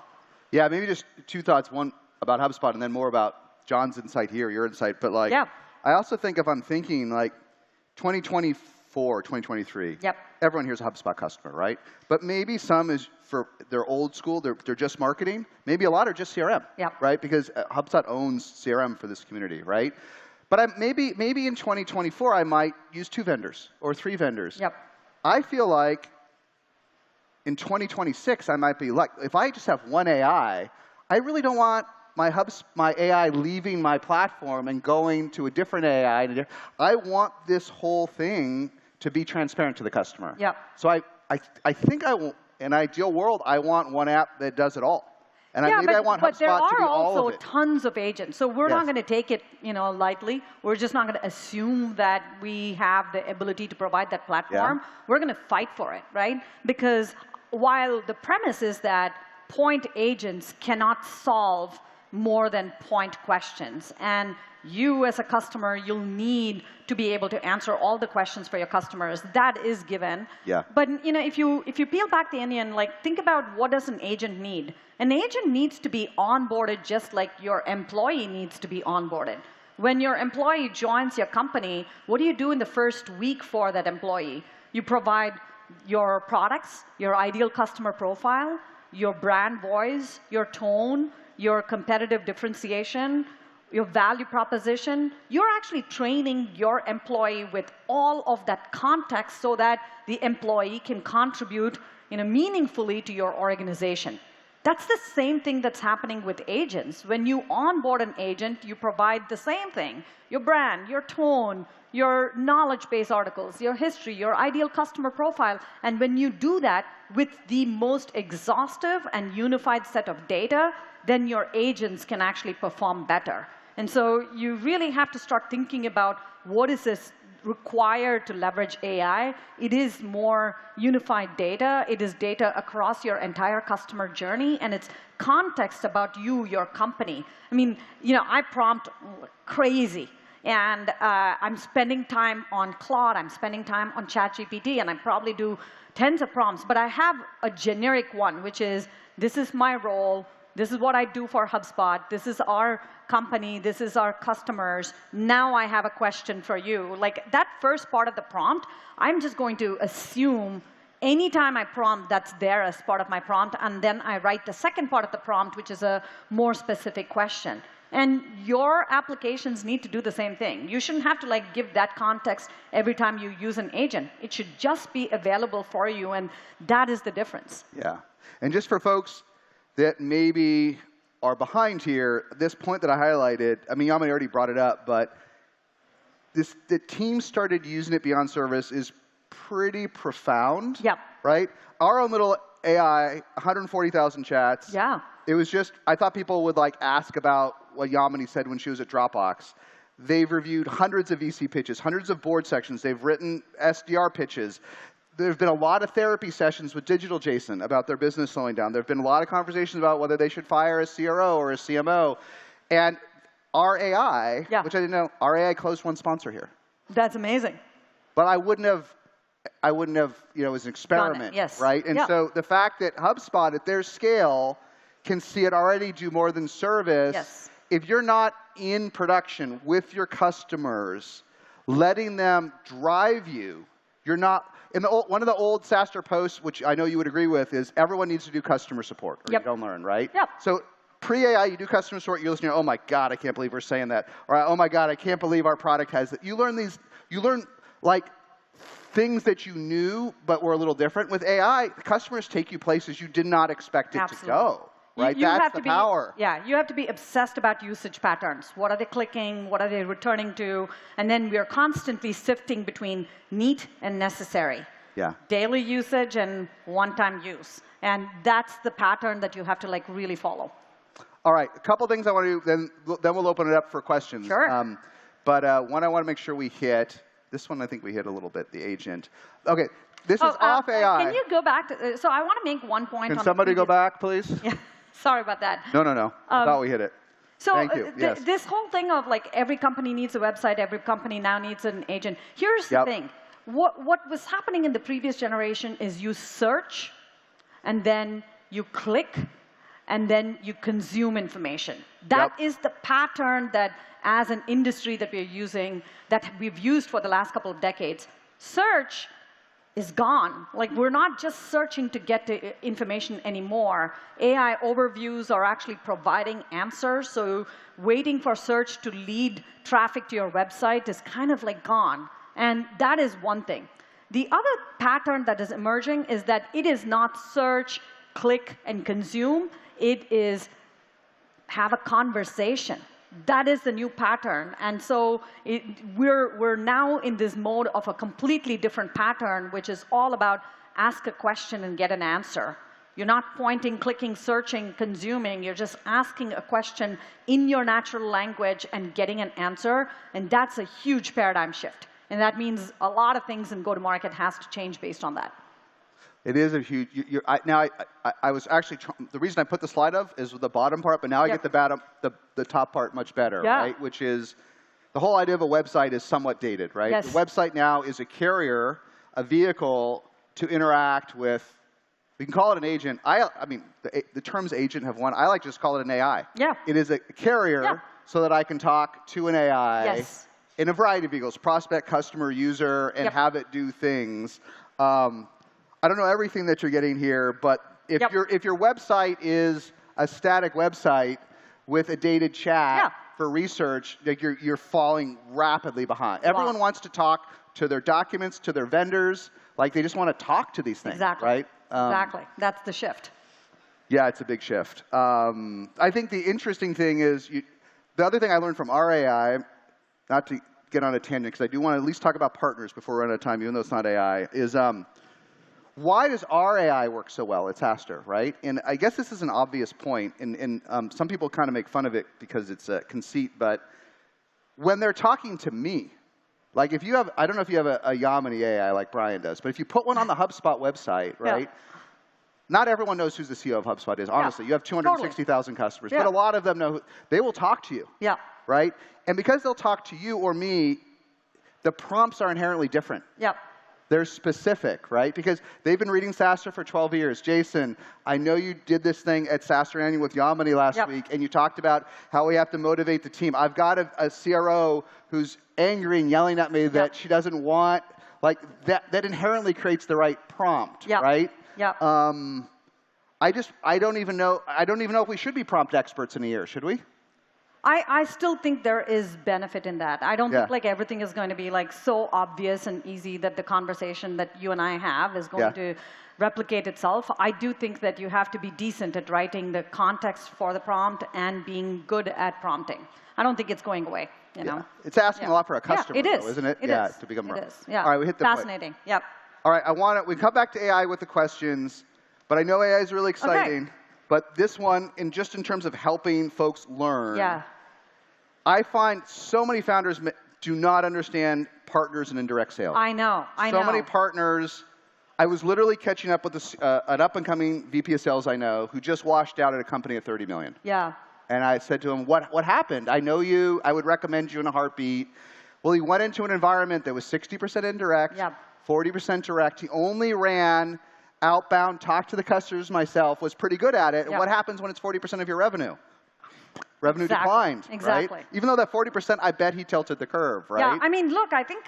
Yeah, maybe just two thoughts. One about HubSpot, and then more about John's insight here, your insight. But like, I also think if I'm thinking like 2024, 2023, everyone here's a HubSpot customer, right? But maybe some is for they're old school, they're just marketing. Maybe a lot are just CRM, right? Because HubSpot owns CRM for this community, right? But maybe in 2024, I might use 2 vendors or 3 vendors. I feel like in 2026, I might be like, if I just have one AI, I really don't want my AI leaving my platform and going to a different AI. I want this whole thing to be transparent to the customer. So I think in an ideal world, I want one app that does it all. And maybe I want HubSpot to be all of it. But there are also tons of agents. So we're not going to take it lightly. We're just not going to assume that we have the ability to provide that platform. We're going to fight for it, right? Because while the premise is that point agents cannot solve more than point questions. And you as a customer, you'll need to be able to answer all the questions for your customers. That is given. But if you peel back the onion, like think about what does an agent need? An agent needs to be onboarded just like your employee needs to be onboarded. When your employee joins your company, what do you do in the first week for that employee? You provide your products, your ideal customer profile, your brand voice, your tone, your competitive differentiation, your value proposition. You're actually training your employee with all of that context so that the employee can contribute meaningfully to your organization. That's the same thing that's happening with agents. When you onboard an agent, you provide the same thing. Your brand, your tone, your knowledge base articles, your history, your ideal customer profile. And when you do that with the most exhaustive and unified set of data, then your agents can actually perform better. And so you really have to start thinking about what is this required to leverage AI. It is more unified data. It is data across your entire customer journey, and it's context about you, your company. I mean, I prompt crazy. And I'm spending time on Claude. I'm spending time on ChatGPT. And I probably do tens of prompts. But I have a generic one, which is, this is my role. This is what I do for HubSpot. This is our company. This is our customers. Now I have a question for you. Like that first part of the prompt, I'm just going to assume anytime I prompt, that's there as part of my prompt. And then I write the second part of the prompt, which is a more specific question. And your applications need to do the same thing. You shouldn't have to give that context every time you use an agent. It should just be available for you, and that is the difference. Yeah. And just for folks that maybe are behind here, this point that I highlighted, I mean, Yamini already brought it up, but the team started using it beyond service is pretty profound. Right? Our own little AI, 140,000 chats. It was just, I thought people would ask about what Yamini said when she was at Dropbox. They've reviewed hundreds of VC pitches, hundreds of board sections. They've written SDR pitches. There have been a lot of therapy sessions with Digital Jason about their business slowing down. There have been a lot of conversations about whether they should fire a CRO or a CMO. And our AI, Yeah. which I didn't know, our AI closed one sponsor here. That's amazing. But I wouldn't have, you know, it was an experiment, yes. right? And Yeah. so the fact that HubSpot at their scale can see it already do more than service, Yes. if you're not in production with your customers, letting them drive you, you're not, one of the old SaaStr posts, which I know you would agree with, is everyone needs to do customer support or you don't learn, right? Yep. So pre-AI, you do customer support, you're listening, oh my God, I can't believe we're saying that. Or oh my God, I can't believe our product has that. You learn like things that you knew but were a little different. With AI, customers take you places you did not expect it to go. Right? That's the power. Yeah, you have to be obsessed about usage patterns. What are they clicking? What are they returning to? And then we are constantly sifting between neat and necessary. Yeah. Daily usage and one-time use. And that's the pattern that you have to like really follow. All right, a couple things I want to do, then we'll open it up for questions. Sure. But one I want to make sure we hit. This one I think we hit a little bit, the agent. Okay, this is off AI. Can you go back to, so I want to make one point. Can somebody go back, please? Yeah, sorry about that. No. I thought we hit it. So Thank you. Yes. This whole thing of like every company needs a website, every company now needs an agent. Here's the thing. What was happening in the previous generation is you search, and then you click, and then you consume information. That is the pattern that, as an industry that we're using, that we've used for the last couple of decades. Search is gone. Like, we're not just searching to get to information anymore. AI overviews are actually providing answers, so waiting for search to lead traffic to your website is kind of like gone. And that is one thing. The other pattern that is emerging is that it is not search, click, and consume. It is have a conversation. That is the new pattern. And so we're now in this mode of a completely different pattern, which is all about ask a question and get an answer. You're not pointing, clicking, searching, consuming. You're just asking a question in your natural language and getting an answer. And that's a huge paradigm shift. And that means a lot of things in go-to-market has to change based on that. It is a huge. I was actually the reason I put the slide up is the bottom part, but now I get the top part much better, right? Which is the whole idea of a website is somewhat dated, right? Yes. The website now is a carrier, a vehicle to interact with. We can call it an agent. I mean, the terms agent have won. I like to just call it an AI. Yeah. It is a carrier so that I can talk to an AI in a variety of vehicles, prospect, customer, user, and have it do things. I don't know everything that you're getting here, but if your website is a static website with a dated chat for research, like you're falling rapidly behind. Everyone wants to talk to their documents, to their vendors, like they just want to talk to these things, right? Exactly. That's the shift. Yeah, it's a big shift. I think the interesting thing is, the other thing I learned from our AI, not to get on a tangent, because I do want to at least talk about partners before we run out of time, even though it's not AI, is why does our AI work so well at SaaStr, right? And I guess this is an obvious point, and some people kind of make fun of it because it's a conceit, but when they're talking to me, like if you have, I don't know if you have a Yamini AI like Brian does, but if you put one on the HubSpot website, right? Not everyone knows who the CEO of HubSpot is, honestly. You have 260,000 customers, but a lot of them know, they will talk to you, right? And because they'll talk to you or me, the prompts are inherently different. They're specific, right? Because they've been reading SaaStr for 12 years. Jason, I know you did this thing at SaaStr Annual with Yamini last week, and you talked about how we have to motivate the team. I've got a CRO who's angry and yelling at me that she doesn't want, like, that inherently creates the right prompt, right? I don't even know if we should be prompt experts in a year, should we? I still think there is benefit in that. I don't think like everything is going to be like so obvious and easy that the conversation that you and I have is going to replicate itself. I do think that you have to be decent at writing the context for the prompt and being good at prompting. I don't think it's going away. You know, it's asking a lot for a customer, it is. though, isn't it? It is. To become it is. Yeah. All right, we hit the Fascinating. point. Yep. All right, we come back to AI with the questions, but I know AI is really exciting. Okay. But this one, just in terms of helping folks learn, I find so many founders do not understand partners and indirect sales. I know. So many partners. I was literally catching up with an up-and-coming VP of sales I know who just washed out at a company at $30 million. And I said to him, what happened? I know you. I would recommend you in a heartbeat. Well, he went into an environment that was 60% indirect, 40% direct. He only ran outbound, talked to the customers myself, was pretty good at it. And what happens when it's 40% of your revenue? Revenue declined, right? Even though that 40%, I bet he tilted the curve, right? Yeah, I mean, look, I think,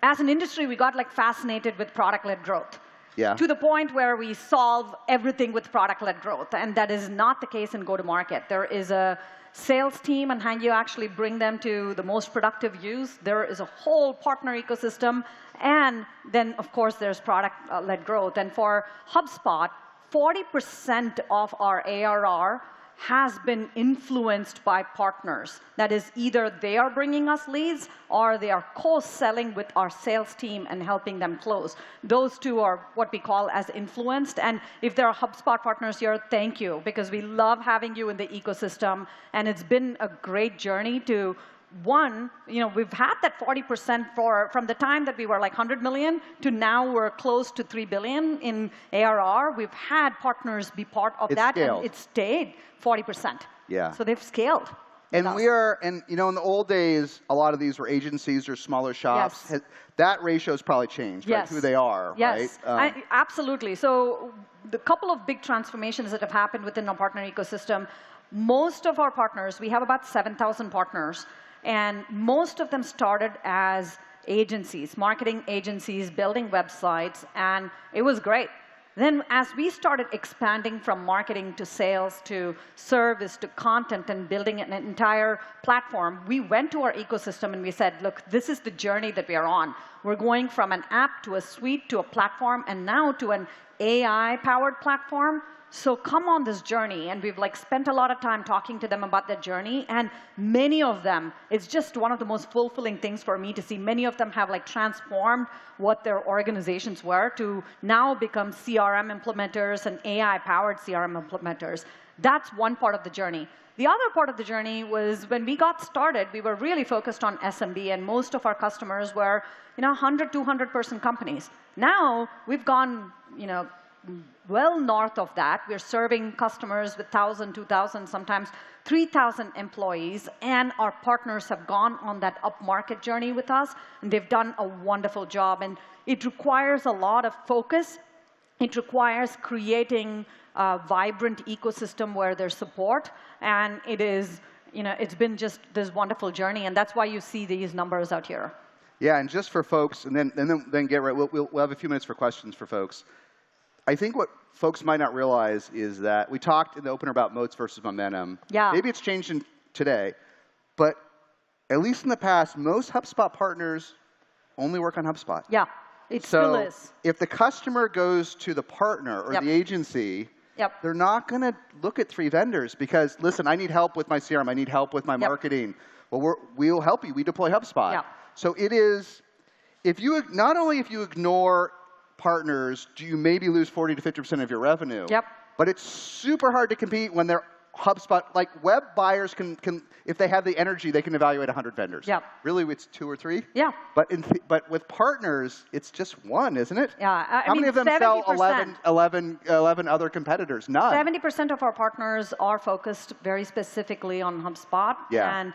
as an industry, we got fascinated with product-led growth. Yeah. To the point where we solve everything with product-led growth. And that is not the case in go-to-market. There is a sales team and how you actually bring them to the most productive use. There is a whole partner ecosystem. And then, of course, there's product-led growth. And for HubSpot, 40% of our ARR has been influenced by partners. That is, either they are bringing us leads or they are co-selling with our sales team and helping them close. Those two are what we call as influenced. And if there are HubSpot partners here, thank you, because we love having you in the ecosystem. And it's been a great journey to, one, we've had that 40% from the time that we were like 100 million to now we're close to 3 billion in ARR. We've had partners be part of that, and it stayed 40%. Yeah. So they've scaled. And in the old days, a lot of these were agencies or smaller shops. Yes. That ratio has probably changed, right? Who they are, yes. right? Absolutely. So the couple of big transformations that have happened within our partner ecosystem, most of our partners, we have about 7,000 partners, and most of them started as agencies, marketing agencies, building websites, and it was great. Then as we started expanding from marketing to sales to service to content and building an entire platform, we went to our ecosystem and we said, look, this is the journey that we are on. We're going from an app to a suite to a platform and now to an AI-powered platform. So come on this journey, and we've spent a lot of time talking to them about their journey, and many of them, it's just one of the most fulfilling things for me to see. Many of them have transformed what their organizations were to now become CRM implementers and AI-powered CRM implementers. That's one part of the journey. The other part of the journey was when we got started, we were really focused on SMB, and most of our customers were 100, 200-person companies. Now we've gone well north of that. We're serving customers with 1,000, 2,000, sometimes 3,000 employees, and our partners have gone on that upmarket journey with us, and they've done a wonderful job. And it requires a lot of focus. It requires creating a vibrant ecosystem where there's support, and it's been just this wonderful journey, and that's why you see these numbers out here. Yeah, and just for folks, and then get right. We'll have a few minutes for questions for folks. I think what folks might not realize is that we talked in the opener about moats versus momentum. Yeah. Maybe it's changed today, but at least in the past, most HubSpot partners only work on HubSpot. Yeah, it still is. So if the customer goes to the partner or the agency, they're not going to look at 3 vendors because, listen, I need help with my CRM. I need help with my marketing. Well, we'll help you. We deploy HubSpot. So it is, not only if you ignore partners, do you maybe lose 40 to 50% of your revenue. But it's super hard to compete when they're HubSpot. Web buyers can if they have the energy, they can evaluate 100 vendors. Really, it's 2 or 3. But with partners, it's just 1, isn't it? How many of them sell 11 other competitors? None. 70% of our partners are focused very specifically on HubSpot. And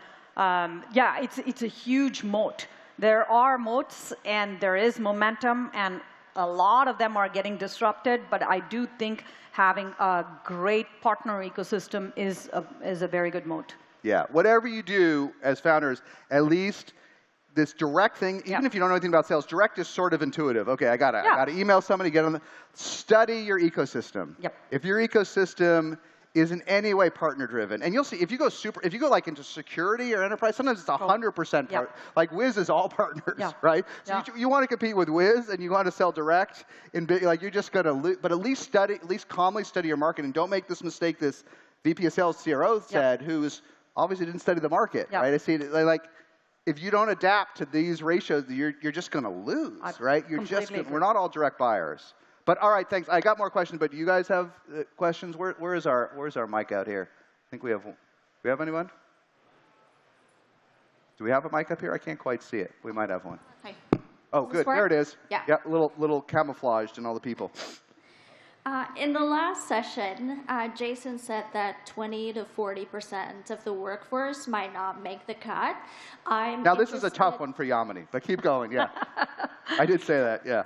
it's a huge moat. There are moats, and there is momentum, and a lot of them are getting disrupted, but I do think having a great partner ecosystem is a very good moat. Yeah, whatever you do as founders, at least this direct thing, even if you don't know anything about sales, direct is sort of intuitive. Okay, I gotta email somebody, study your ecosystem. If your ecosystem is in any way partner-driven, and you'll see if you go into security or enterprise, sometimes it's 100% part. Like Wiz is all partners, right? So you want to compete with Wiz, and you want to sell direct, and you're just gonna lose. But at least calmly study your market, and don't make this mistake. This VP of Sales CRO said, who's obviously didn't study the market, right? I see it if you don't adapt to these ratios, you're just gonna lose, right? We're not all direct buyers. But all right, thanks. I got more questions, but do you guys have questions? Where's our mic out here? I think we have. Do we have anyone? Do we have a mic up here? I can't quite see it. We might have one. Hi. Oh, good. There it is. Yeah. Yeah, little camouflaged in all the people. In the last session, Jason said that 20 to 40% of the workforce might not make the cut. Now, this is a tough one for Yamini, but keep going, yeah. I did say that, yeah.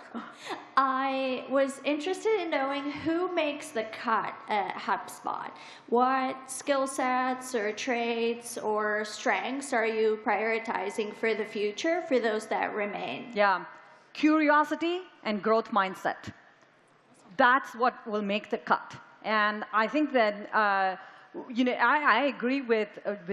I was interested in knowing who makes the cut at HubSpot. What skill sets or traits or strengths are you prioritizing for the future for those that remain? Yeah, curiosity and growth mindset. That's what will make the cut. And I think that, I agree with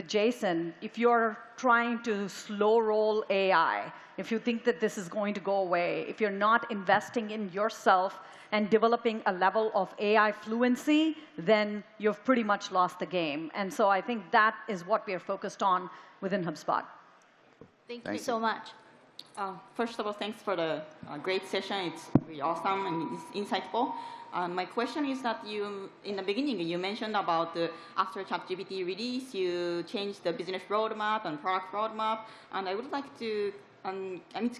Jason. If you're trying to slow roll AI, if you think that this is going to go away, if you're not investing in yourself and developing a level of AI fluency, then you've pretty much lost the game. And so I think that is what we are focused on within HubSpot. Thank you so much. First of all, thanks for the great session. It's really awesome and it's insightful. My question is that in the beginning, you mentioned about after ChatGPT release, you changed the business roadmap and product roadmap. And I would like to, it's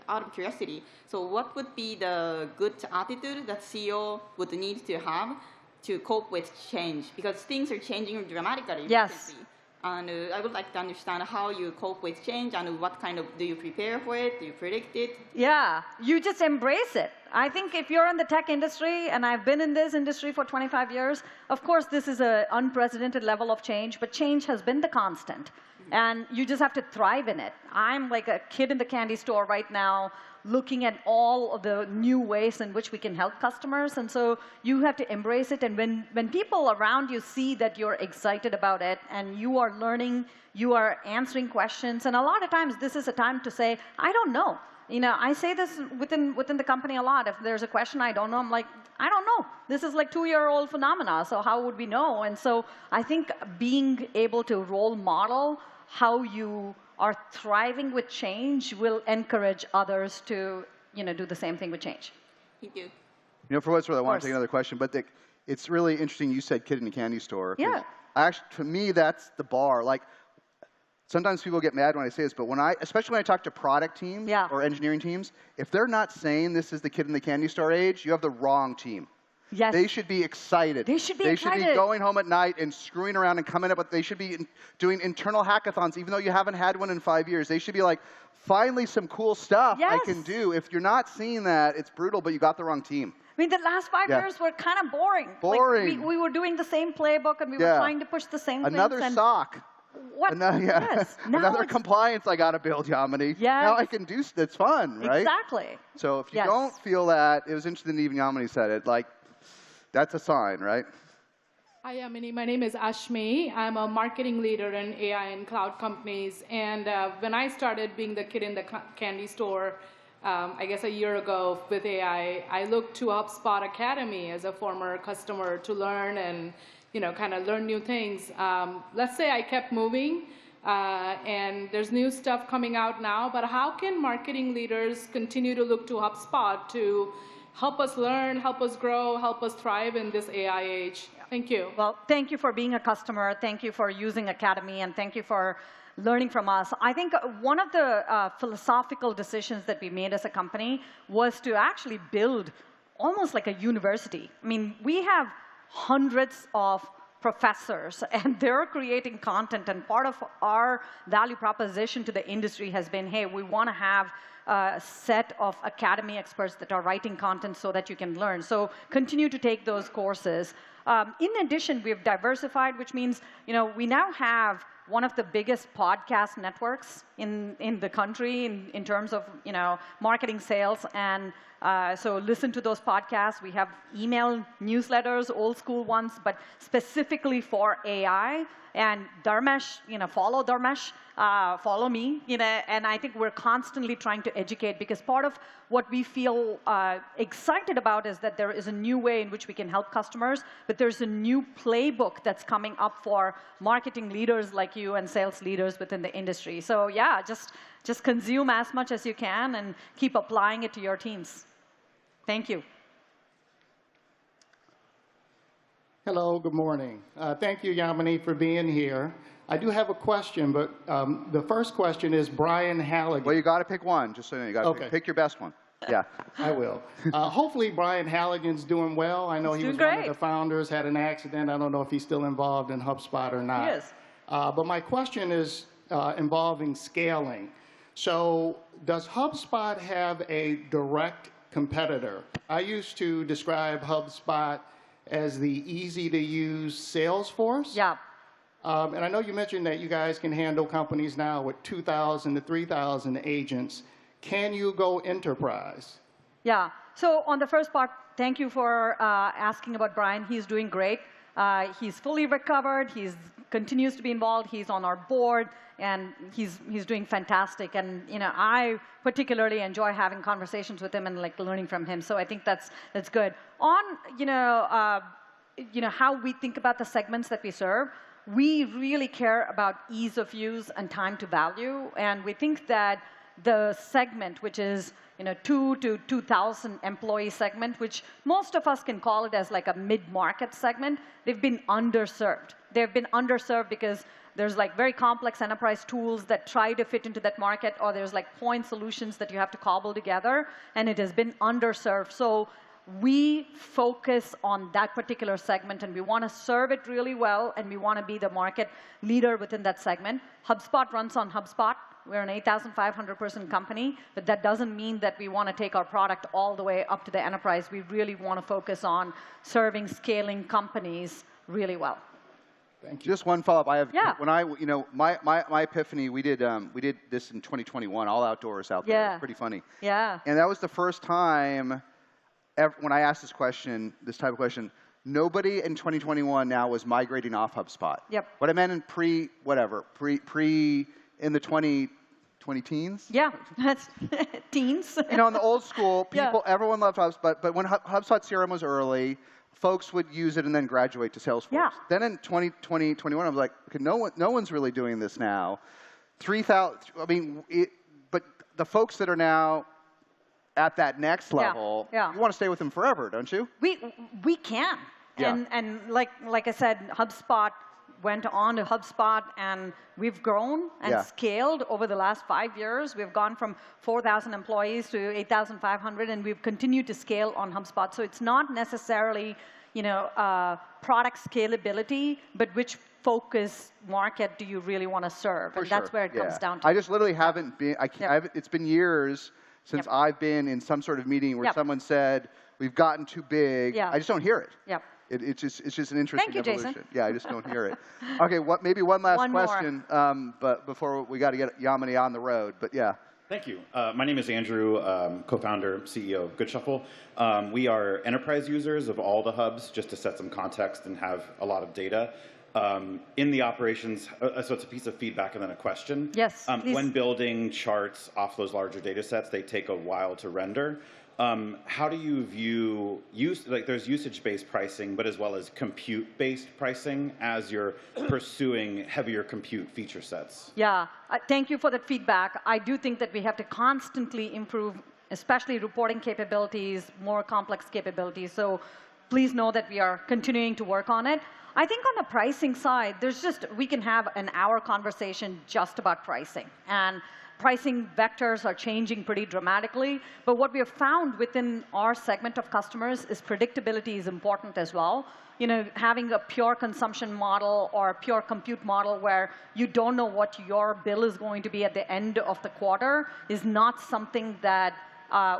out of curiosity. So what would be the good attitude that CEO would need to have to cope with change? Because things are changing dramatically recently. And I would like to understand how you cope with change and what kind of, do you prepare for it? Do you predict it? Yeah, you just embrace it. I think if you're in the tech industry, and I've been in this industry for 25 years, of course this is an unprecedented level of change, but change has been the constant. And you just have to thrive in it. I'm like a kid in the candy store right now, looking at all of the new ways in which we can help customers. And so you have to embrace it. And when people around you see that you're excited about it and you are learning, you are answering questions. And a lot of times this is a time to say, I don't know. I say this within the company a lot. If there's a question I don't know, I'm like, I don't know. This is like 2-year-old phenomena, so how would we know? And so I think being able to role model how you are thriving with change will encourage others to, do the same thing with change. Thank you. For what's worth, I want to take another question, but it's really interesting. You said kid in the candy store. Yeah. Actually, to me, that's the bar. Like, sometimes people get mad when I say this, but especially when I talk to product teams or engineering teams, if they're not saying this is the kid in the candy store age, you have the wrong team. Yes. They should be excited. They should be excited. They should be going home at night and screwing around and coming up with, they should be doing internal hackathons, even though you haven't had one in 5 years. They should be like, finally some cool stuff I can do. If you're not seeing that, it's brutal, but you got the wrong team. I mean, the last 5 years were kind of boring. Boring. Like we were doing the same playbook, and we were trying to push the same things. Another SOC. What? Another compliance I got to build, Yamini. Yes. Now I can do, it's fun, right? Exactly. So if you don't feel that, it was interesting that even Yamini said it, like, that's a sign, right? Hi, Yamini. My name is Ashmi. I'm a marketing leader in AI and cloud companies. And when I started being the kid in the candy store, I guess a year ago with AI, I looked to HubSpot Academy as a former customer to learn and kind of learn new things. Let's say I kept moving, and there's new stuff coming out now, but how can marketing leaders continue to look to HubSpot to help us learn, help us grow, help us thrive in this AI age? Thank you. Well, thank you for being a customer. Thank you for using Academy, and thank you for learning from us. I think one of the philosophical decisions that we made as a company was to actually build almost like a university. I mean, we have hundreds of professors, and they're creating content, and part of our value proposition to the industry has been, hey, we want to have a set of academy experts that are writing content so that you can learn. So continue to take those courses. In addition, we've diversified, which means we now have one of the biggest podcast networks in the country in terms of marketing, sales, and so listen to those podcasts. We have email newsletters, old school ones, but specifically for AI. And Dharmesh, follow Dharmesh, follow me, and I think we're constantly trying to educate, because part of what we feel excited about is that there is a new way in which we can help customers, but there's a new playbook that's coming up for marketing leaders like you and sales leaders within the industry. So yeah, just consume as much as you can and keep applying it to your teams. Thank you. Hello, good morning. Thank you, Yamini, for being here. I do have a question, but the first question is Brian Halligan. Well, you got to pick one, just so you know. You got to pick your best one. Yeah. I will. Hopefully Brian Halligan's doing well. I know he was one of the founders, had an accident. I don't know if he's still involved in HubSpot or not. He is. But my question is involving scaling. So does HubSpot have a direct competitor? I used to describe HubSpot as the easy-to-use Salesforce. Yeah. And I know you mentioned that you guys can handle companies now with 2,000 to 3,000 agents. Can you go enterprise? Yeah. So on the first part, thank you for asking about Brian. He's doing great. He's fully recovered. He continues to be involved. He's on our board, and he's doing fantastic. And I particularly enjoy having conversations with him and learning from him. So I think that's good. On how we think about the segments that we serve, we really care about ease of use and time to value, and we think that the segment, which is 2 to 2,000 employee segment, which most of us can call it as like a mid-market segment, they've been underserved. They've been underserved because there's very complex enterprise tools that try to fit into that market, or there's point solutions that you have to cobble together, and it has been underserved. So we focus on that particular segment, and we want to serve it really well, and we want to be the market leader within that segment. HubSpot runs on HubSpot. We're an 8,500-person company, but that doesn't mean that we want to take our product all the way up to the enterprise. We really want to focus on serving, scaling companies really well. Thank you. Just one follow-up. I have, yeah. When my epiphany, we did this in 2021, all outdoors out there. Yeah. It was pretty funny. Yeah. And that was the first time when I asked this type of question, nobody in 2021 now was migrating off HubSpot. Yep. What I meant in in the 20-teens? Yeah, that's teens. In the old school, everyone loved HubSpot, but when HubSpot CRM was early, folks would use it and then graduate to Salesforce. Yeah. Then in 2021, I was like, okay, no one's really doing this now. 3,000, but the folks that are now at that next level, you want to stay with them forever, don't you? We can. Yeah. And like I said, HubSpot went on to HubSpot, and we've grown and scaled over the last 5 years. We've gone from 4,000 employees to 8,500, and we've continued to scale on HubSpot. So it's not necessarily, product scalability, but which focus market do you really want to serve? And that's where it comes down to. I just literally haven't been. It's been years since I've been in some sort of meeting where someone said we've gotten too big. I just don't hear it. Yep. It's just an interesting evolution. Jason. Yeah, I just don't hear it. Okay, maybe one last question, but before we got to get Yamini on the road. But yeah. Thank you. My name is Andrew, co-founder, CEO of Good Shuffle. We are enterprise users of all the hubs, just to set some context and have a lot of data. In the operations, so it's a piece of feedback and then a question. Yes, when building charts off those larger data sets, they take a while to render. How do you view there's usage-based pricing, but as well as compute-based pricing as you're pursuing heavier compute feature sets? Yeah, thank you for that feedback. I do think that we have to constantly improve, especially reporting capabilities, more complex capabilities. So please know that we are continuing to work on it. I think on the pricing side, we can have an hour conversation just about pricing. And pricing vectors are changing pretty dramatically, but what we have found within our segment of customers is predictability is important as well. Having a pure consumption model or a pure compute model where you don't know what your bill is going to be at the end of the quarter is not something that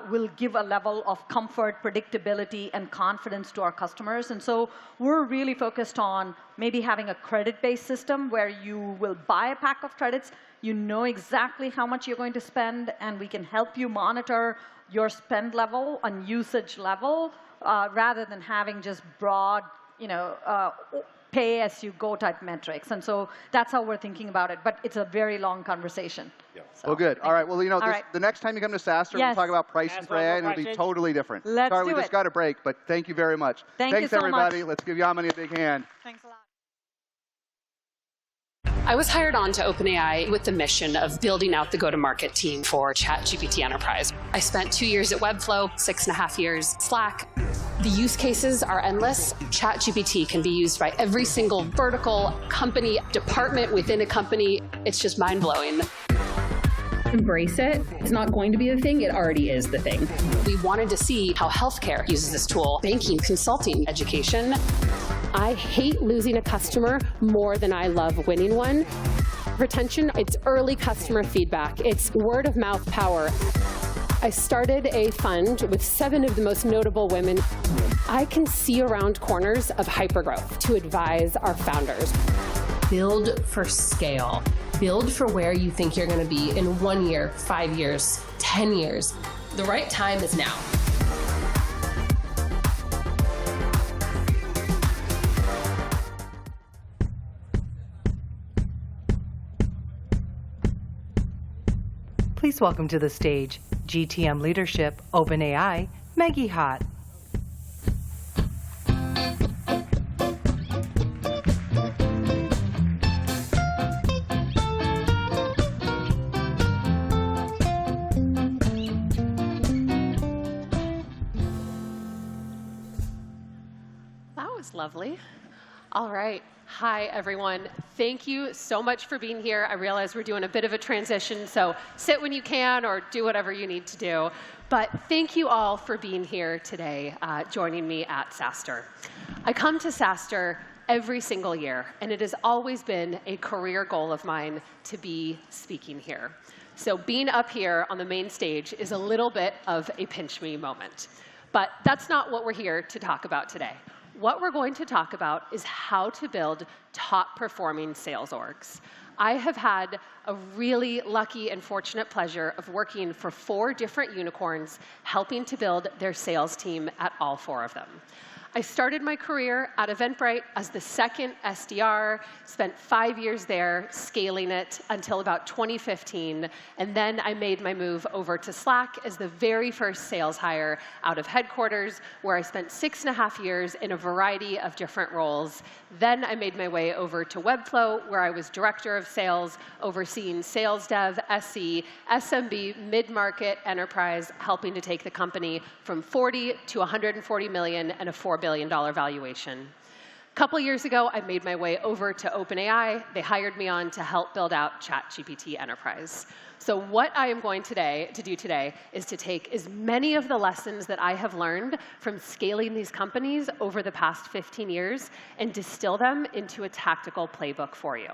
will give a level of comfort, predictability, and confidence to our customers. And so we're really focused on maybe having a credit-based system where you will buy a pack of credits, you know exactly how much you're going to spend, and we can help you monitor your spend level and usage level rather than having just broad, pay-as-you-go type metrics. And so that's how we're thinking about it. But it's a very long conversation. Yeah. So, well, good. All right. Well, the next time you come to SaaStr, we'll talk about pricing for AI, and it'll be totally different. Sorry, we just got a break, but thank you very much. Thanks, everybody. Let's give Yamini a big hand. Thanks a lot. I was hired on to OpenAI with the mission of building out the go-to-market team for ChatGPT Enterprise. I spent 2 years at Webflow, 6.5 years Slack. The use cases are endless. ChatGPT can be used by every single vertical, company, department within a company. It's just mind-blowing. Embrace it. It's not going to be the thing. It already is the thing. We wanted to see how healthcare uses this tool, banking, consulting, education. I hate losing a customer more than I love winning one. Retention, it's early customer feedback. It's word of mouth power. I started a fund with 7 of the most notable women. I can see around corners of hypergrowth to advise our founders. Build for scale. Build for where you think you're going to be in 1 year, 5 years, 10 years. The right time is now. Please welcome to the stage GTM Leadership, OpenAI, Maggie Hott. That was lovely. All right. Hi, everyone. Thank you so much for being here. I realize we're doing a bit of a transition, so sit when you can or do whatever you need to do. But thank you all for being here today, joining me at SaaStr. I come to SaaStr every single year, and it has always been a career goal of mine to be speaking here. So being up here on the main stage is a little bit of a pinch me moment. But that's not what we're here to talk about today. What we're going to talk about is how to build top-performing sales orgs. I have had a really lucky and fortunate pleasure of working for 4 different unicorns, helping to build their sales team at all 4 of them. I started my career at Eventbrite as the 2nd SDR, spent 5 years there scaling it until about 2015, and then I made my move over to Slack as the very first sales hire out of headquarters, where I spent 6.5 years in a variety of different roles. Then I made my way over to Webflow, where I was director of sales, overseeing sales dev, SE, SMB, mid-market, enterprise, helping to take the company from 40 to 140 million and a $4 billion valuation. A couple years ago, I made my way over to OpenAI. They hired me on to help build out ChatGPT Enterprise. So what I am going to do today is to take as many of the lessons that I have learned from scaling these companies over the past 15 years and distill them into a tactical playbook for you.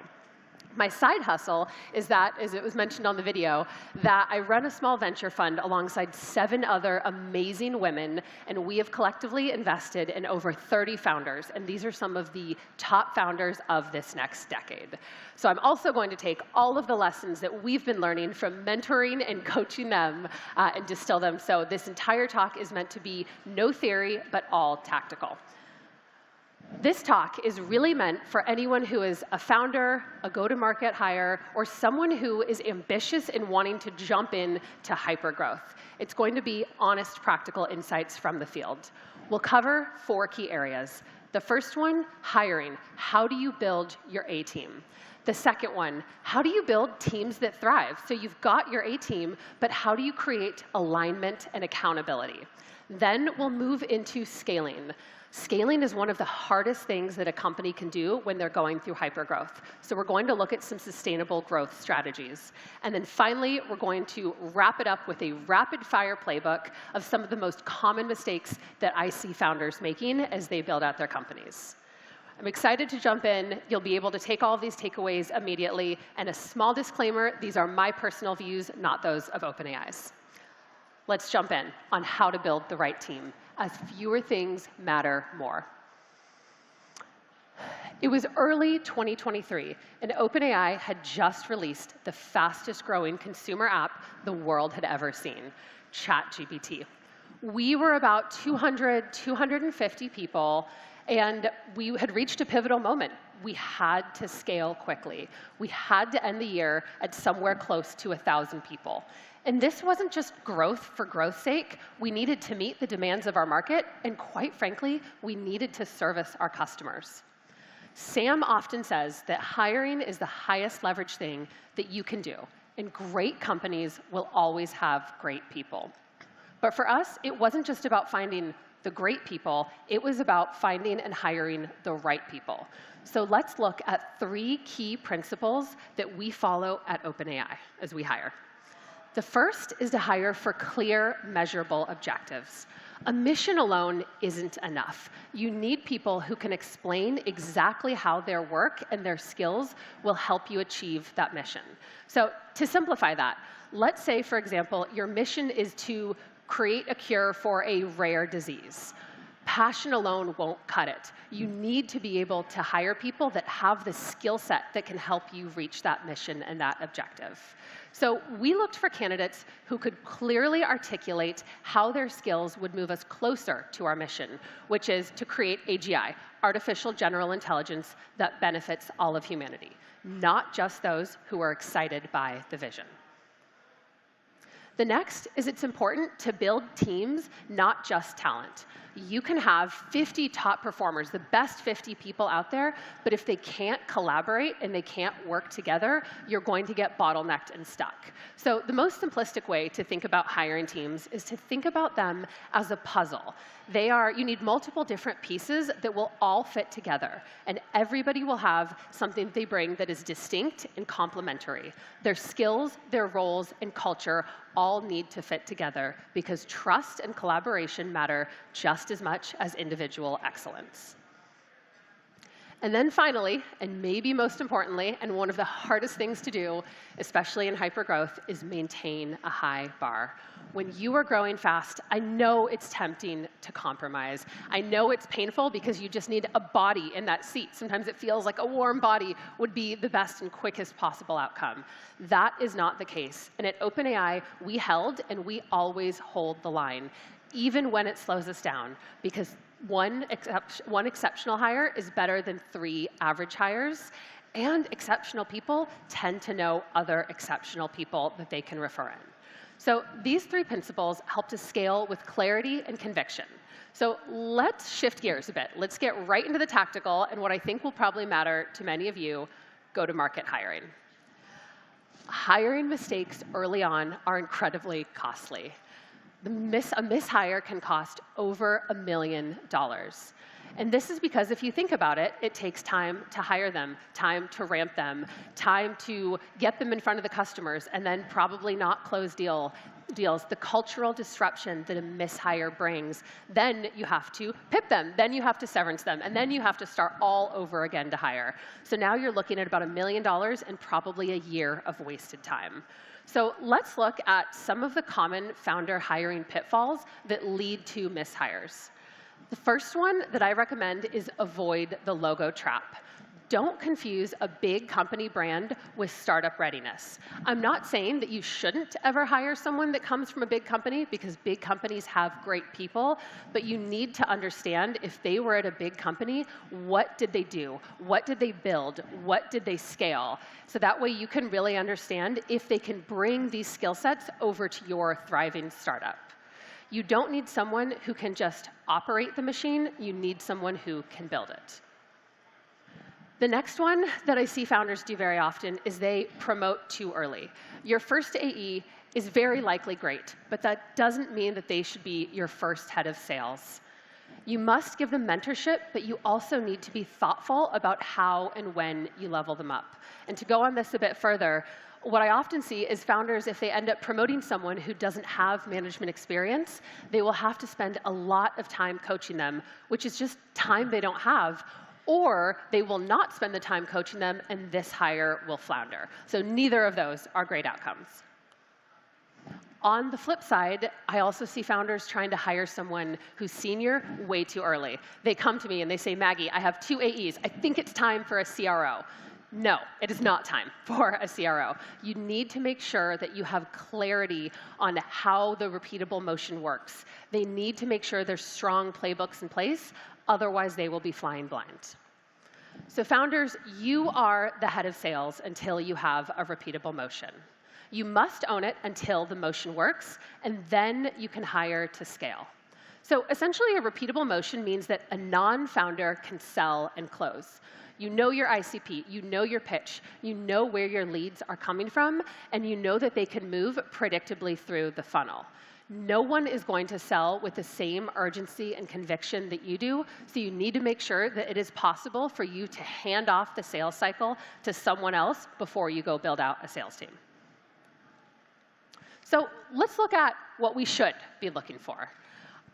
My side hustle is that, as it was mentioned on the video, that I run a small venture fund alongside 7 other amazing women, and we have collectively invested in over 30 founders, and these are some of the top founders of this next decade. So I'm also going to take all of the lessons that we've been learning from mentoring and coaching them and distill them. So this entire talk is meant to be no theory, but all tactical. This talk is really meant for anyone who is a founder, a go-to-market hire, or someone who is ambitious in wanting to jump in to hypergrowth. It's going to be honest, practical insights from the field. We'll cover 4 key areas. The first one, hiring. How do you build your A team? The second one, how do you build teams that thrive? So you've got your A team, but how do you create alignment and accountability? Then we'll move into scaling. Scaling is one of the hardest things that a company can do when they're going through hypergrowth. So we're going to look at some sustainable growth strategies. And then finally, we're going to wrap it up with a rapid-fire playbook of some of the most common mistakes that I see founders making as they build out their companies. I'm excited to jump in. You'll be able to take all of these takeaways immediately. And a small disclaimer, these are my personal views, not those of OpenAI's. Let's jump in on how to build the right team, as fewer things matter more. It was early 2023, and OpenAI had just released the fastest growing consumer app the world had ever seen, ChatGPT. We were about 250 people, and we had reached a pivotal moment. We had to scale quickly. We had to end the year at somewhere close to 1,000 people. And this wasn't just growth for growth's sake. We needed to meet the demands of our market, and quite frankly, we needed to service our customers. Sam often says that hiring is the highest leverage thing that you can do, and great companies will always have great people. But for us, it wasn't just about finding the great people, it was about finding and hiring the right people. So let's look at 3 key principles that we follow at OpenAI as we hire. The first is to hire for clear, measurable objectives. A mission alone isn't enough. You need people who can explain exactly how their work and their skills will help you achieve that mission. So to simplify that, let's say, for example, your mission is to create a cure for a rare disease. Passion alone won't cut it. You need to be able to hire people that have the skill set that can help you reach that mission and that objective. So we looked for candidates who could clearly articulate how their skills would move us closer to our mission, which is to create AGI, artificial general intelligence that benefits all of humanity, not just those who are excited by the vision. The next is it's important to build teams, not just talent. You can have 50 top performers, the best 50 people out there, but if they can't collaborate and they can't work together, you're going to get bottlenecked and stuck. So the most simplistic way to think about hiring teams is to think about them as a puzzle. You need multiple different pieces that will all fit together, and everybody will have something they bring that is distinct and complementary. Their skills, their roles, and culture all need to fit together because trust and collaboration matter just as much as individual excellence. And then finally, and maybe most importantly, and one of the hardest things to do, especially in hypergrowth, is maintain a high bar. When you are growing fast, I know it's tempting to compromise. I know it's painful because you just need a body in that seat. Sometimes it feels like a warm body would be the best and quickest possible outcome. That is not the case. And at OpenAI, we held and we always hold the line, even when it slows us down, because one exceptional hire is better than 3 average hires, and exceptional people tend to know other exceptional people that they can refer in. So these 3 principles help to scale with clarity and conviction. So let's shift gears a bit. Let's get right into the tactical and what I think will probably matter to many of you, go-to-market hiring. Hiring mistakes early on are incredibly costly. A mishire can cost over $1 million. And this is because if you think about it, it takes time to hire them, time to ramp them, time to get them in front of the customers, and then probably not close deals, the cultural disruption that a mishire brings. Then you have to pip them, then you have to severance them, and then you have to start all over again to hire. So now you're looking at about $1 million and probably a year of wasted time. So let's look at some of the common founder hiring pitfalls that lead to mishires. The first one that I recommend is avoid the logo trap. Don't confuse a big company brand with startup readiness. I'm not saying that you shouldn't ever hire someone that comes from a big company, because big companies have great people, but you need to understand if they were at a big company, what did they do? What did they build? What did they scale? So that way you can really understand if they can bring these skill sets over to your thriving startup. You don't need someone who can just operate the machine. You need someone who can build it. The next one that I see founders do very often is they promote too early. Your first AE is very likely great, but that doesn't mean that they should be your first head of sales. You must give them mentorship, but you also need to be thoughtful about how and when you level them up. And to go on this a bit further, what I often see is founders, if they end up promoting someone who doesn't have management experience, they will have to spend a lot of time coaching them, which is just time they don't have, or they will not spend the time coaching them and this hire will flounder. So neither of those are great outcomes. On the flip side, I also see founders trying to hire someone who's senior way too early. They come to me and they say, Maggie, I have 2 AEs. I think it's time for a CRO. No, it is not time for a CRO. You need to make sure that you have clarity on how the repeatable motion works. They need to make sure there's strong playbooks in place, otherwise they will be flying blind. So founders, you are the head of sales until you have a repeatable motion. You must own it until the motion works, and then you can hire to scale. So essentially, a repeatable motion means that a non-founder can sell and close. You know your ICP, you know your pitch, you know where your leads are coming from, and you know that they can move predictably through the funnel. No one is going to sell with the same urgency and conviction that you do, so you need to make sure that it is possible for you to hand off the sales cycle to someone else before you go build out a sales team. So let's look at what we should be looking for.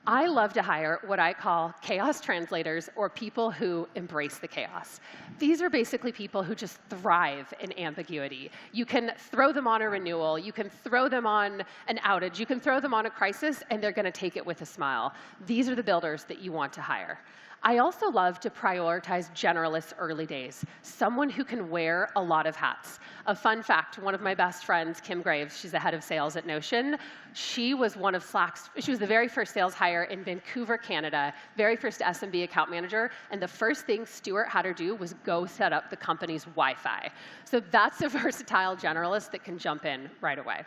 I love to hire what I call chaos translators, or people who embrace the chaos. These are basically people who just thrive in ambiguity. You can throw them on a renewal, you can throw them on an outage, you can throw them on a crisis, and they're going to take it with a smile. These are the builders that you want to hire. I also love to prioritize generalists early days, someone who can wear a lot of hats. A fun fact, one of my best friends, Kim Graves, she's the head of sales at Notion. She was one of Slack's, she was the very first sales hire in Vancouver, Canada, very first SMB account manager, and the first thing Stuart had her do was go set up the company's Wi-Fi. So that's a versatile generalist that can jump in right away.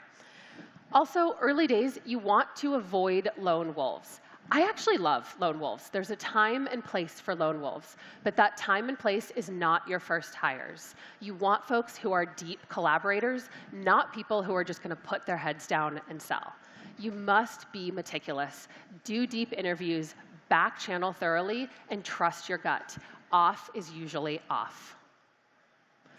Also, early days, you want to avoid lone wolves. I actually love lone wolves. There's a time and place for lone wolves, but that time and place is not your first hires. You want folks who are deep collaborators, not people who are just going to put their heads down and sell. You must be meticulous. Do deep interviews, back channel thoroughly, and trust your gut. Off is usually off.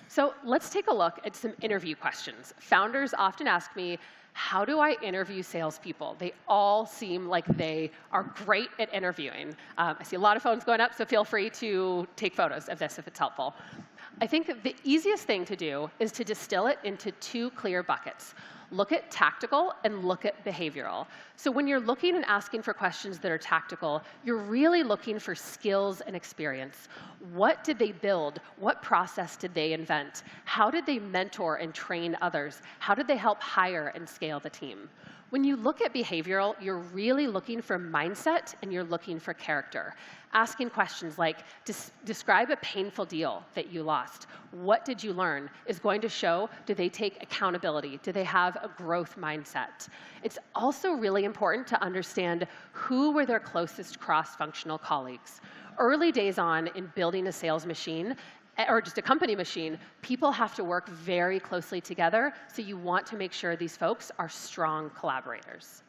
So let's take a look at some interview questions. Founders often ask me, how do I interview salespeople? They all seem like they are great at interviewing. I see a lot of phones going up, so feel free to take photos of this if it's helpful. I think the easiest thing to do is to distill it into two clear buckets. Look at tactical and look at behavioral. So when you're looking and asking for questions that are tactical, you're really looking for skills and experience. What did they build? What process did they invent? How did they mentor and train others? How did they help hire and scale the team? When you look at behavioral, you're really looking for mindset and you're looking for character. Asking questions like, describe a painful deal that you lost. What did you learn? Is going to show, do they take accountability? Do they have a growth mindset? It's also really important to understand who were their closest cross-functional colleagues. Early days on in building a sales machine, or just a company machine, people have to work very closely together, so you want to make sure these folks are strong collaborators.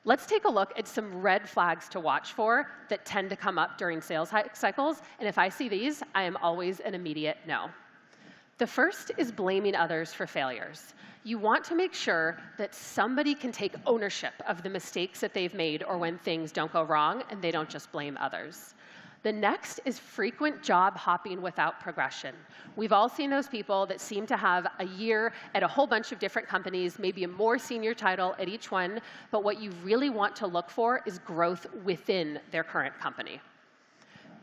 Let's take a look at some red flags to watch for that tend to come up during sales cycles, and if I see these, I am always an immediate no. The first is blaming others for failures. You want to make sure that somebody can take ownership of the mistakes that they've made or when things don't go wrong, and they don't just blame others. The next is frequent job hopping without progression. We've all seen those people that seem to have a year at a whole bunch of different companies, maybe a more senior title at each one, but what you really want to look for is growth within their current company.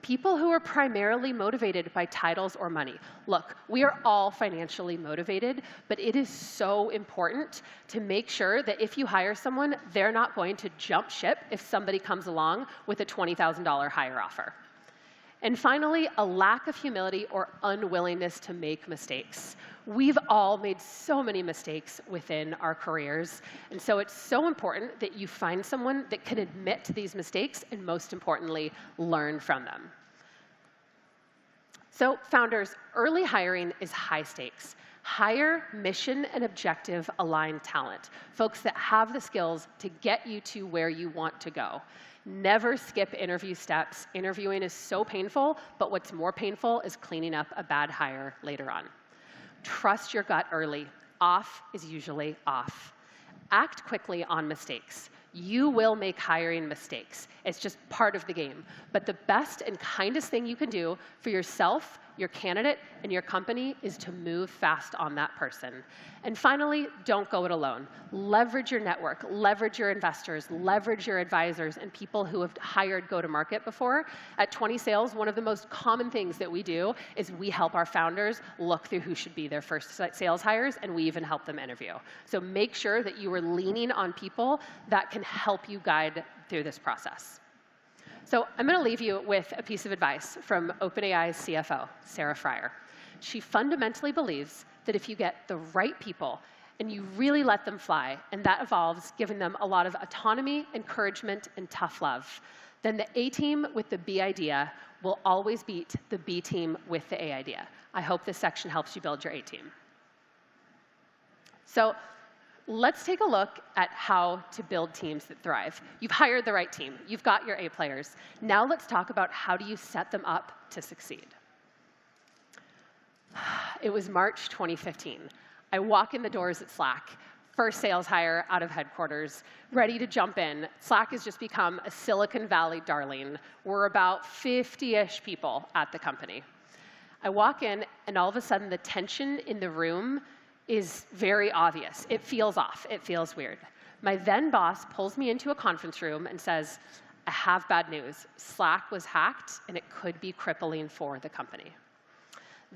People who are primarily motivated by titles or money. Look, we are all financially motivated, but it is so important to make sure that if you hire someone, they're not going to jump ship if somebody comes along with a $20,000 hire offer. And finally, a lack of humility or unwillingness to make mistakes. We've all made so many mistakes within our careers, and so it's so important that you find someone that can admit to these mistakes and, most importantly, learn from them. So founders, early hiring is high stakes. Hire mission and objective aligned talent, folks that have the skills to get you to where you want to go. Never skip interview steps. Interviewing is so painful, but what's more painful is cleaning up a bad hire later on. Trust your gut early. Off is usually off. Act quickly on mistakes. You will make hiring mistakes. It's just part of the game. But the best and kindest thing you can do for yourself, your candidate, and your company is to move fast on that person. And finally, don't go it alone. Leverage your network, leverage your investors, leverage your advisors, and people who have hired go-to-market before. At 20 Sales, one of the most common things that we do is we help our founders look through who should be their first sales hires, and we even help them interview. So make sure that you are leaning on people that can help you guide through this process. So I'm going to leave you with a piece of advice from OpenAI's CFO, Sarah Fryer. She fundamentally believes that if you get the right people and you really let them fly, and that involves giving them a lot of autonomy, encouragement, and tough love, then the A team with the B idea will always beat the B team with the A idea. I hope this section helps you build your A team. So let's take a look at how to build teams that thrive. You've hired the right team. You've got your A players. Now let's talk about how do you set them up to succeed. It was March 2015. I walk in the doors at Slack. first sales hire out of headquarters, ready to jump in. Slack has just become a Silicon Valley darling. We're about 50-ish people at the company. I walk in, and all of a sudden, the tension in the room is very obvious. It feels off. It feels weird. My then boss pulls me into a conference room and says, I have bad news. Slack was hacked, and it could be crippling for the company.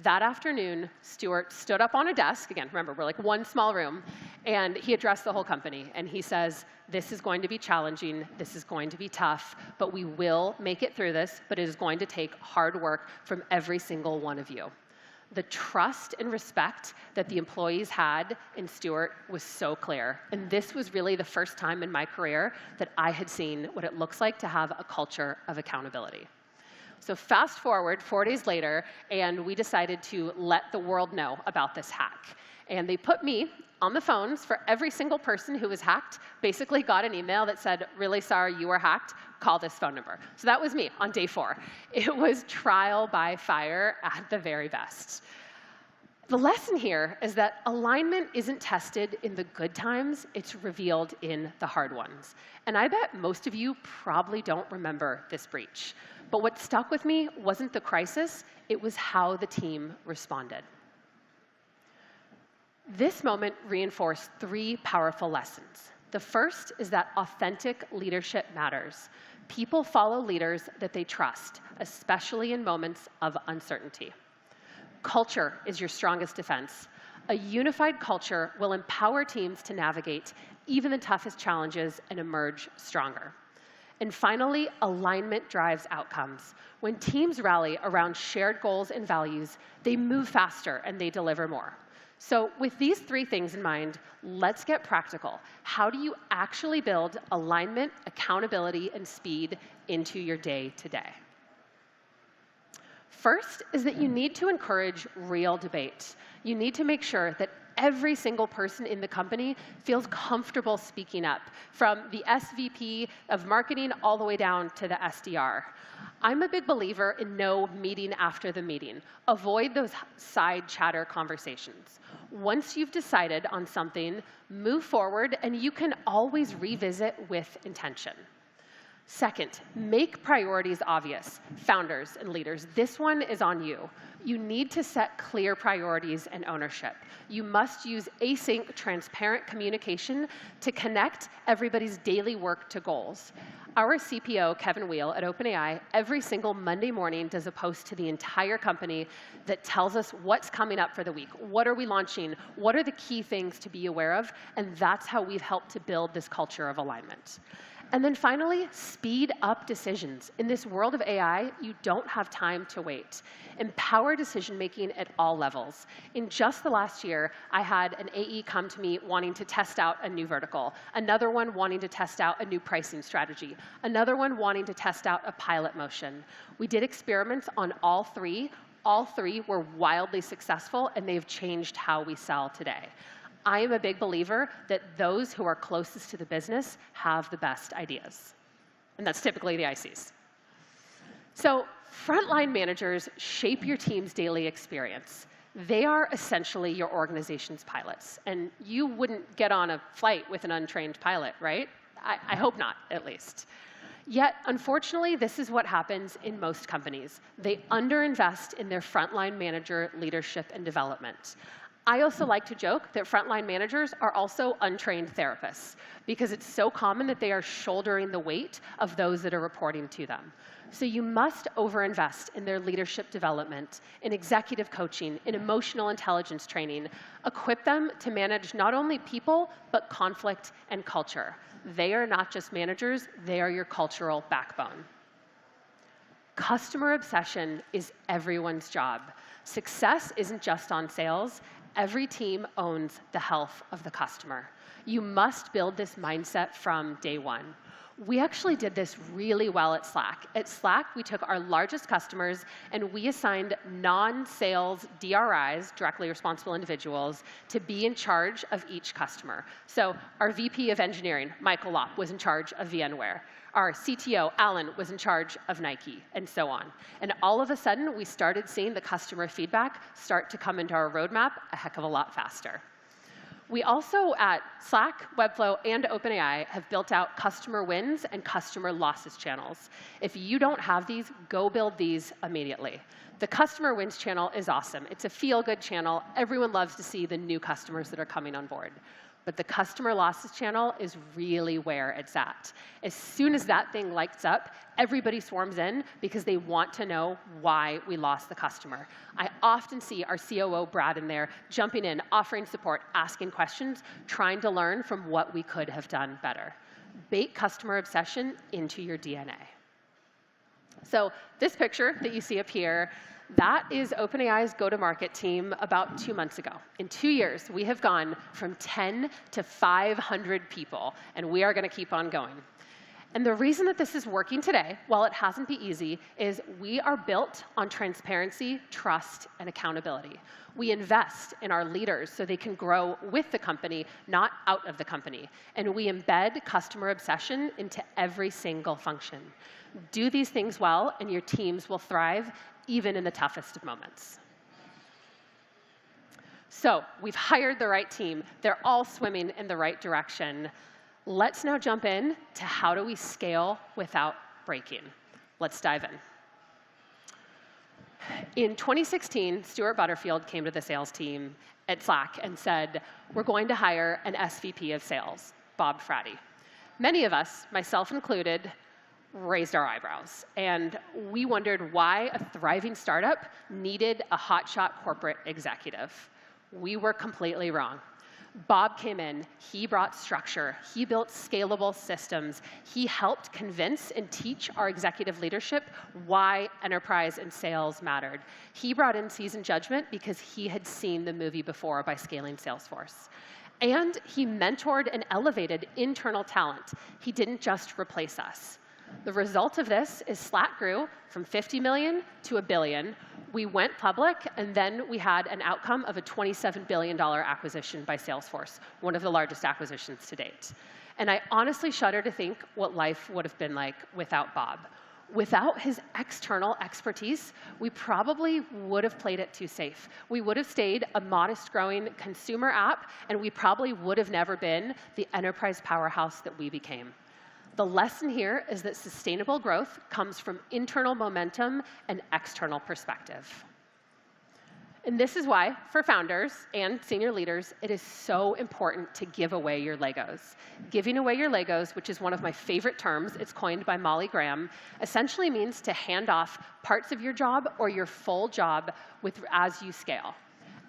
That afternoon, Stuart stood up on a desk. Again, remember, we're like one small room. And he addressed the whole company. And he says, this is going to be challenging. This is going to be tough. But we will make it through this. But it is going to take hard work from every single one of you. The trust and respect that the employees had in Stuart was so clear. And this was really the first time in my career that I had seen what it looks like to have a culture of accountability. So fast forward 4 days later, and we decided to let the world know about this hack. And they put me on the phones for every single person who was hacked, basically got an email that said, really sorry you were hacked, call this phone number. So that was me on day 4. It was trial by fire at the very best. The lesson here is that alignment isn't tested in the good times, it's revealed in the hard ones. And I bet most of you probably don't remember this breach. But what stuck with me wasn't the crisis, it was how the team responded. This moment reinforced 3 powerful lessons. The first is that authentic leadership matters. People follow leaders that they trust, especially in moments of uncertainty. Culture is your strongest defense. A unified culture will empower teams to navigate even the toughest challenges and emerge stronger. And finally, alignment drives outcomes. When teams rally around shared goals and values, they move faster and they deliver more. So with these 3 things in mind, let's get practical. How do you actually build alignment, accountability, and speed into your day-to-day? First is that you need to encourage real debate. You need to make sure that every single person in the company feels comfortable speaking up, from the SVP of marketing all the way down to the SDR. I'm a big believer in no meeting after the meeting. Avoid those side chatter conversations. Once you've decided on something, move forward, and you can always revisit with intention. Second, make priorities obvious. Founders and leaders, this one is on you. You need to set clear priorities and ownership. You must use async, transparent communication to connect everybody's daily work to goals. Our CPO, Kevin Wheel, at OpenAI, every single Monday morning does a post to the entire company that tells us what's coming up for the week. What are we launching? What are the key things to be aware of? And that's how we've helped to build this culture of alignment. And then finally, speed up decisions. In this world of AI, you don't have time to wait. Empower decision-making at all levels. In just the last year, I had an AE come to me wanting to test out a new vertical, another one wanting to test out a new pricing strategy, another one wanting to test out a pilot motion. We did experiments on all 3. All 3 were wildly successful, and they've changed how we sell today. I am a big believer that those who are closest to the business have the best ideas. And that's typically the ICs. So frontline managers shape your team's daily experience. They are essentially your organization's pilots. And you wouldn't get on a flight with an untrained pilot, right? I hope not, at least. Yet, unfortunately, this is what happens in most companies. They underinvest in their frontline manager leadership and development. I also like to joke that frontline managers are also untrained therapists, because it's so common that they are shouldering the weight of those that are reporting to them. So you must overinvest in their leadership development, in executive coaching, in emotional intelligence training. Equip them to manage not only people, but conflict and culture. They are not just managers, they are your cultural backbone. Customer obsession is everyone's job. Success isn't just on sales. Every team owns the health of the customer. You must build this mindset from day one. We actually did this really well at Slack. At Slack, we took our largest customers and we assigned non-sales DRIs, directly responsible individuals, to be in charge of each customer. So our VP of engineering, Michael Lopp, was in charge of VMware. Our CTO, Alan, was in charge of Nike, and so on. And all of a sudden, we started seeing the customer feedback start to come into our roadmap a heck of a lot faster. We also, at Slack, Webflow, and OpenAI, have built out customer wins and customer losses channels. If you don't have these, go build these immediately. The customer wins channel is awesome. It's a feel-good channel. Everyone loves to see the new customers that are coming on board. But the customer losses channel is really where it's at. As soon as that thing lights up, everybody swarms in because they want to know why we lost the customer. I often see our COO, Brad, in there jumping in, offering support, asking questions, trying to learn from what we could have done better. Bake customer obsession into your DNA. So this picture that you see up here, that is OpenAI's go-to-market team about 2 months ago. In 2 years, we have gone from 10 to 500 people, and we are going to keep on going. And the reason that this is working today, while it hasn't been easy, is we are built on transparency, trust, and accountability. We invest in our leaders so they can grow with the company, not out of the company. And we embed customer obsession into every single function. Do these things well, and your teams will thrive, even in the toughest of moments. So we've hired the right team. They're all swimming in the right direction. Let's now jump in to how do we scale without breaking. Let's dive in. In 2016, Stuart Butterfield came to the sales team at Slack and said, we're going to hire an SVP of sales, Bob Fratty. Many of us, myself included, raised our eyebrows. And we wondered why a thriving startup needed a hotshot corporate executive. We were completely wrong. Bob came in, he brought structure, he built scalable systems, he helped convince and teach our executive leadership why enterprise and sales mattered. He brought in seasoned judgment because he had seen the movie before by scaling Salesforce. And he mentored and elevated internal talent. He didn't just replace us. The result of this is Slack grew from 50 million to $1 billion. We went public, and then we had an outcome of a $27 billion acquisition by Salesforce, one of the largest acquisitions to date. And I honestly shudder to think what life would have been like without Bob. Without his external expertise, we probably would have played it too safe. We would have stayed a modest growing consumer app, and we probably would have never been the enterprise powerhouse that we became. The lesson here is that sustainable growth comes from internal momentum and external perspective. And this is why, for founders and senior leaders, it is so important to give away your Legos. Giving away your Legos, which is one of my favorite terms, it's coined by Molly Graham, essentially means to hand off parts of your job or your full job as you scale.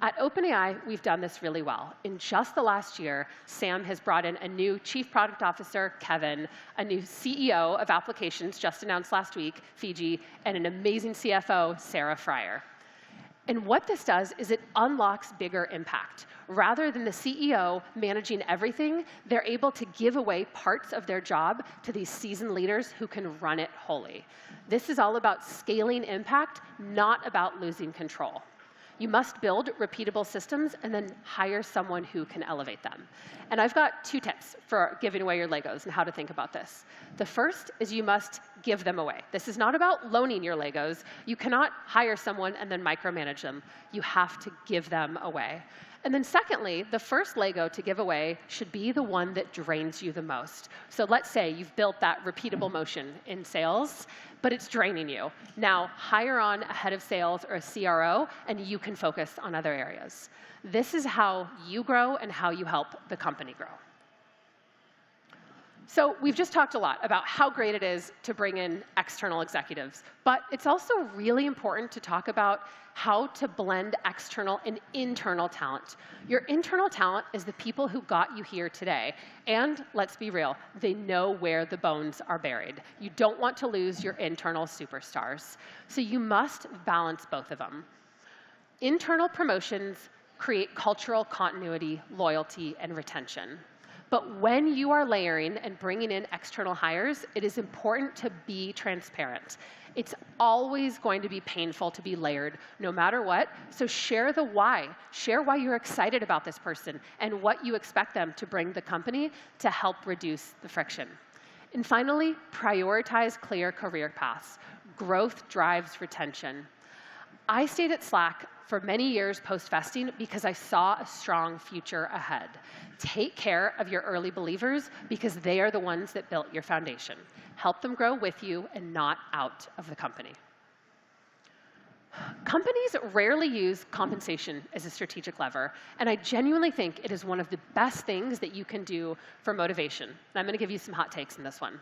At OpenAI, we've done this really well. In just the last year, Sam has brought in a new Chief Product Officer, Kevin, a new CEO of applications, just announced last week, Fiji, and an amazing CFO, Sarah Fryer. And what this does is it unlocks bigger impact. Rather than the CEO managing everything, they're able to give away parts of their job to these seasoned leaders who can run it wholly. This is all about scaling impact, not about losing control. You must build repeatable systems and then hire someone who can elevate them. And I've got 2 tips for giving away your Legos and how to think about this. The first is you must give them away. This is not about loaning your Legos. You cannot hire someone and then micromanage them. You have to give them away. And then secondly, the first Lego to give away should be the one that drains you the most. So let's say you've built that repeatable motion in sales, but it's draining you. Now hire on a head of sales or a CRO, and you can focus on other areas. This is how you grow and how you help the company grow. So we've just talked a lot about how great it is to bring in external executives, but it's also really important to talk about how to blend external and internal talent. Your internal talent is the people who got you here today, and let's be real, they know where the bones are buried. You don't want to lose your internal superstars, so you must balance both of them. Internal promotions create cultural continuity, loyalty, and retention. But when you are layering and bringing in external hires, it is important to be transparent. It's always going to be painful to be layered, no matter what. So share the why. Share why you're excited about this person and what you expect them to bring the company to help reduce the friction. And finally, prioritize clear career paths. Growth drives retention. I stayed at Slack for many years post-vesting because I saw a strong future ahead. Take care of your early believers because they are the ones that built your foundation. Help them grow with you and not out of the company. Companies rarely use compensation as a strategic lever, and I genuinely think it is one of the best things that you can do for motivation. And I'm going to give you some hot takes in this one.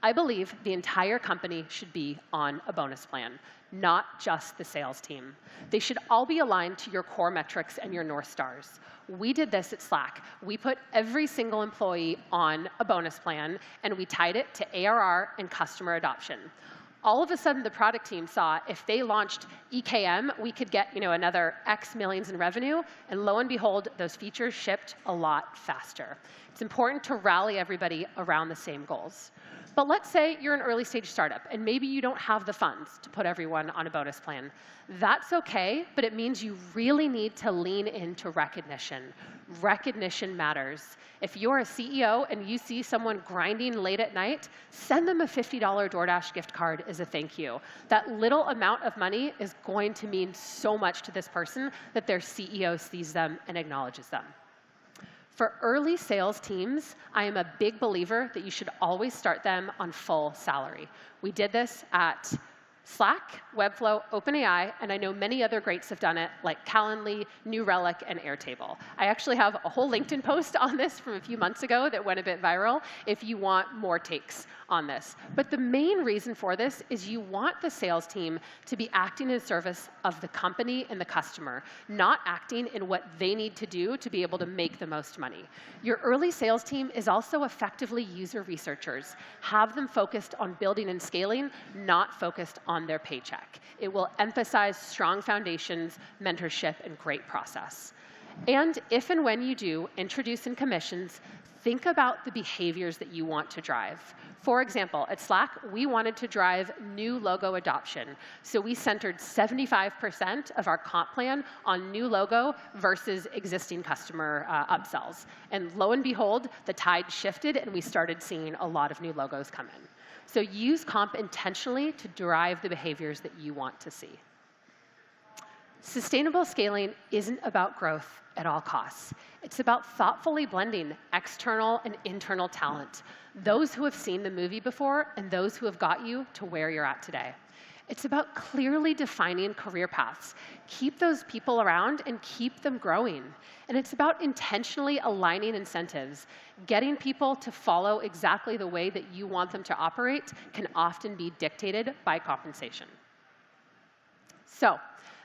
I believe the entire company should be on a bonus plan, not just the sales team. They should all be aligned to your core metrics and your North Stars. We did this at Slack. We put every single employee on a bonus plan, and we tied it to ARR and customer adoption. All of a sudden, the product team saw if they launched EKM, we could get another X millions in revenue, and lo and behold, those features shipped a lot faster. It's important to rally everybody around the same goals. But let's say you're an early stage startup, and maybe you don't have the funds to put everyone on a bonus plan. That's okay, but it means you really need to lean into recognition. Recognition matters. If you're a CEO and you see someone grinding late at night, send them a $50 DoorDash gift card as a thank you. That little amount of money is going to mean so much to this person that their CEO sees them and acknowledges them. For early sales teams, I am a big believer that you should always start them on full salary. We did this at Slack, Webflow, OpenAI, and I know many other greats have done it, like Calendly, New Relic, and Airtable. I actually have a whole LinkedIn post on this from a few months ago that went a bit viral if you want more takes on this. But the main reason for this is you want the sales team to be acting in service of the company and the customer, not acting in what they need to do to be able to make the most money. Your early sales team is also effectively user researchers. Have them focused on building and scaling, not focused on their paycheck. It will emphasize strong foundations, mentorship, and great process. And if and when you do introduce in commissions, think about the behaviors that you want to drive. For example, at Slack, we wanted to drive new logo adoption. So we centered 75% of our comp plan on new logo versus existing customer upsells. And lo and behold, the tide shifted and we started seeing a lot of new logos come in. So use comp intentionally to drive the behaviors that you want to see. Sustainable scaling isn't about growth at all costs. It's about thoughtfully blending external and internal talent, those who have seen the movie before and those who have got you to where you're at today. It's about clearly defining career paths. Keep those people around and keep them growing. And it's about intentionally aligning incentives. Getting people to follow exactly the way that you want them to operate can often be dictated by compensation. So,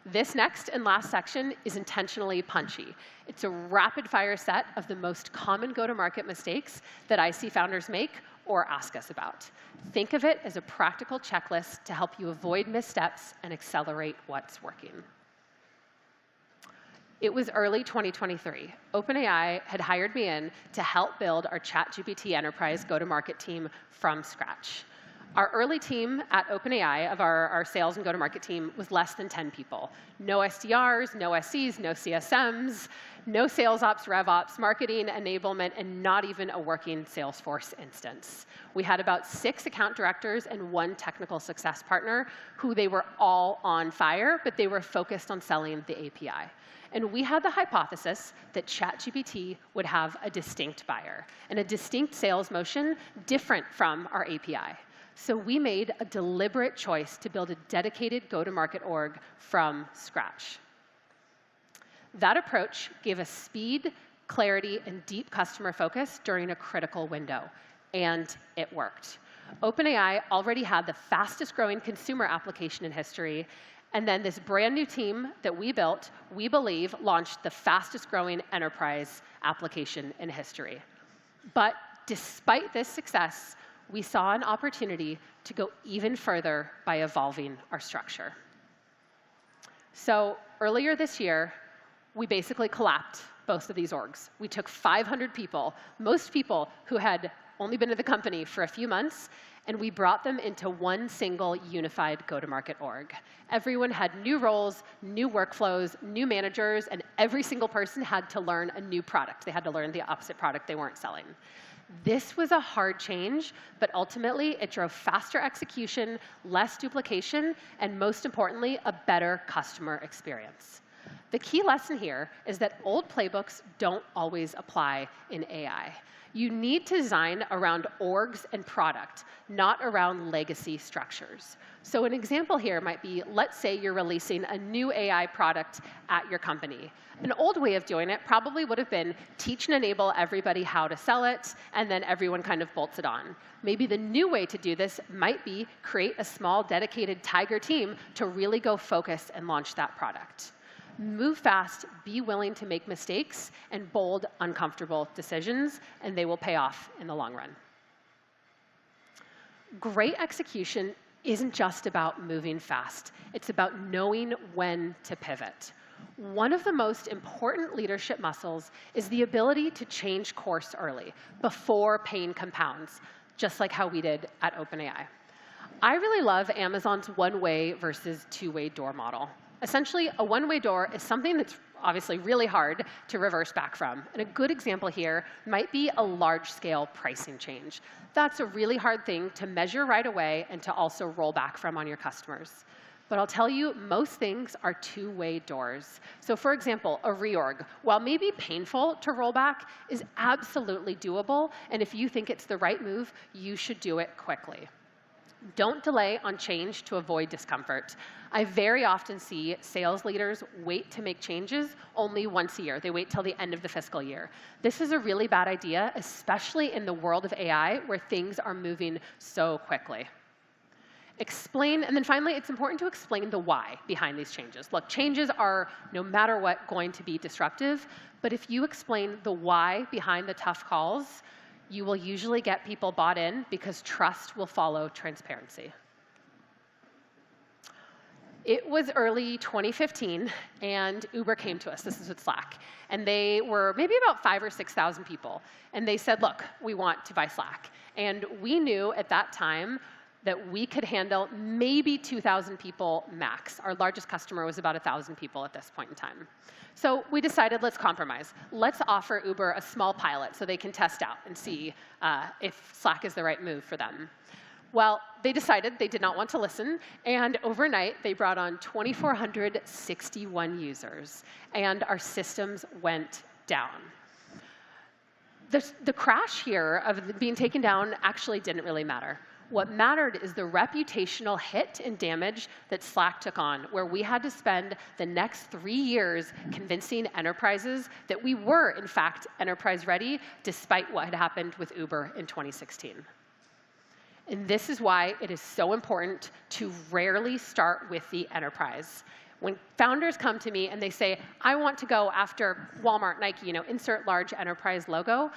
this next and last section is intentionally punchy. It's a rapid-fire set of the most common go-to-market mistakes that I see founders make or ask us about. Think of it as a practical checklist to help you avoid missteps and accelerate what's working. It was early 2023. OpenAI had hired me in to help build our ChatGPT Enterprise go-to-market team from scratch. Our early team at OpenAI of our sales and go-to-market team was less than 10 people. No SDRs, no SCs, no CSMs, no sales ops, rev ops, marketing, enablement, and not even a working Salesforce instance. We had about 6 account directors and 1 technical success partner who they were all on fire, but they were focused on selling the API. And we had the hypothesis that ChatGPT would have a distinct buyer and a distinct sales motion different from our API. So we made a deliberate choice to build a dedicated go-to-market org from scratch. That approach gave us speed, clarity, and deep customer focus during a critical window, and it worked. OpenAI already had the fastest growing consumer application in history, and then this brand new team that we built, we believe, launched the fastest growing enterprise application in history. But despite this success, we saw an opportunity to go even further by evolving our structure. So earlier this year, we basically collapsed both of these orgs. We took 500 people, most people who had only been at the company for a few months, and we brought them into one single unified go-to-market org. Everyone had new roles, new workflows, new managers, and every single person had to learn a new product. They had to learn the opposite product they weren't selling. This was a hard change, but ultimately it drove faster execution, less duplication, and most importantly, a better customer experience. The key lesson here is that old playbooks don't always apply in AI. You need to design around orgs and product, not around legacy structures. So an example here might be, let's say you're releasing a new AI product at your company. An old way of doing it probably would have been teach and enable everybody how to sell it, and then everyone kind of bolts it on. Maybe the new way to do this might be create a small dedicated tiger team to really go focus and launch that product. Move fast, be willing to make mistakes, and bold, uncomfortable decisions, and they will pay off in the long run. Great execution isn't just about moving fast. It's about knowing when to pivot. One of the most important leadership muscles is the ability to change course early, before pain compounds, just like how we did at OpenAI. I really love Amazon's one-way versus two-way door model. Essentially, a one-way door is something that's obviously really hard to reverse back from. And a good example here might be a large-scale pricing change. That's a really hard thing to measure right away and to also roll back from on your customers. But I'll tell you, most things are two-way doors. So for example, a reorg, while maybe painful to roll back, is absolutely doable. And if you think it's the right move, you should do it quickly. Don't delay on change to avoid discomfort. I very often see sales leaders wait to make changes only once a year. They wait till the end of the fiscal year. This is a really bad idea, especially in the world of AI where things are moving so quickly. Explain, and then finally, it's important to explain the why behind these changes. Look, changes are, no matter what, going to be disruptive, but if you explain the why behind the tough calls, you will usually get people bought in because trust will follow transparency. It was early 2015, and Uber came to us. This is with Slack. And they were maybe about 5,000 or 6,000 people. And they said, look, we want to buy Slack. And we knew at that time that we could handle maybe 2,000 people max. Our largest customer was about 1,000 people at this point in time. So we decided, let's compromise. Let's offer Uber a small pilot so they can test out and see if Slack is the right move for them. Well, they decided they did not want to listen, and overnight they brought on 2,461 users, and our systems went down. The crash here of being taken down actually didn't really matter. What mattered is the reputational hit and damage that Slack took on, where we had to spend the next 3 years convincing enterprises that we were, in fact, enterprise ready, despite what had happened with Uber in 2016. And this is why it is so important to rarely start with the enterprise. When founders come to me and they say, I want to go after Walmart, Nike, insert large enterprise logo,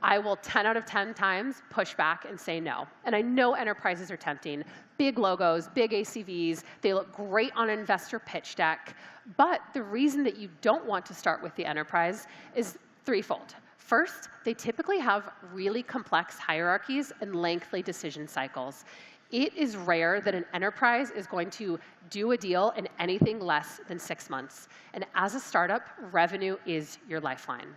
I will 10 out of 10 times push back and say no. And I know enterprises are tempting. Big logos, big ACVs, they look great on an investor pitch deck. But the reason that you don't want to start with the enterprise is threefold. First, they typically have really complex hierarchies and lengthy decision cycles. It is rare that an enterprise is going to do a deal in anything less than 6 months. And as a startup, revenue is your lifeline.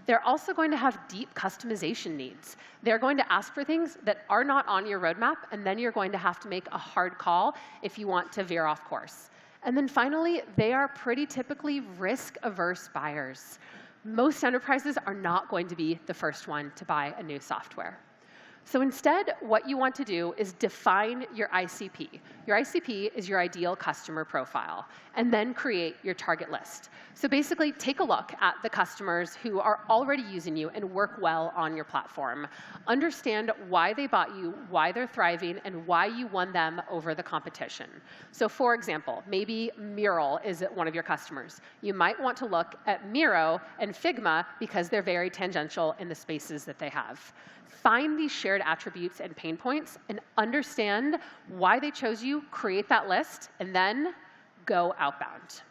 They're also going to have deep customization needs. They're going to ask for things that are not on your roadmap, and then you're going to have to make a hard call if you want to veer off course. And then finally, they are pretty typically risk-averse buyers. Most enterprises are not going to be the first one to buy a new software. So instead, what you want to do is define your ICP. Your ICP is your ideal customer profile, and then create your target list. So basically, take a look at the customers who are already using you and work well on your platform. Understand why they bought you, why they're thriving, and why you won them over the competition. So for example, maybe Mural is one of your customers. You might want to look at Miro and Figma because they're very tangential in the spaces that they have. Find these shared attributes and pain points and understand why they chose you, create that list, and then go outbound.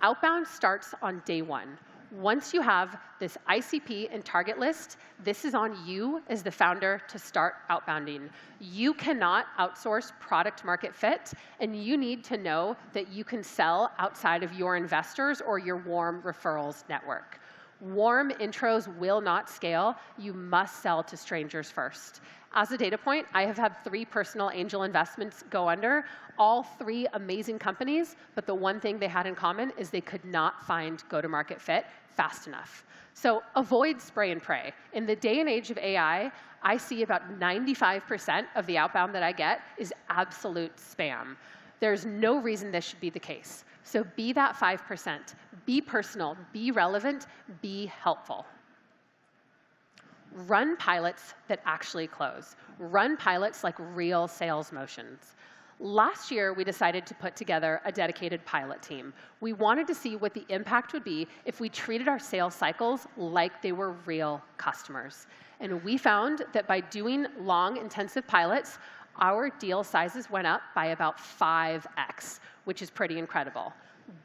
Outbound starts on day one. Once you have this ICP and target list, this is on you as the founder to start outbounding. You cannot outsource product market fit, and you need to know that you can sell outside of your investors or your warm referrals network. Warm intros will not scale. You must sell to strangers first. As a data point, I have had 3 personal angel investments go under, all 3 amazing companies, but the one thing they had in common is they could not find go-to-market fit fast enough. So avoid spray and pray. In the day and age of AI, I see about 95% of the outbound that I get is absolute spam. There's no reason this should be the case. So be that 5%. Be personal, be relevant, be helpful. Run pilots that actually close. Run pilots like real sales motions. Last year, we decided to put together a dedicated pilot team. We wanted to see what the impact would be if we treated our sales cycles like they were real customers. And we found that by doing long, intensive pilots, our deal sizes went up by about 5x, which is pretty incredible.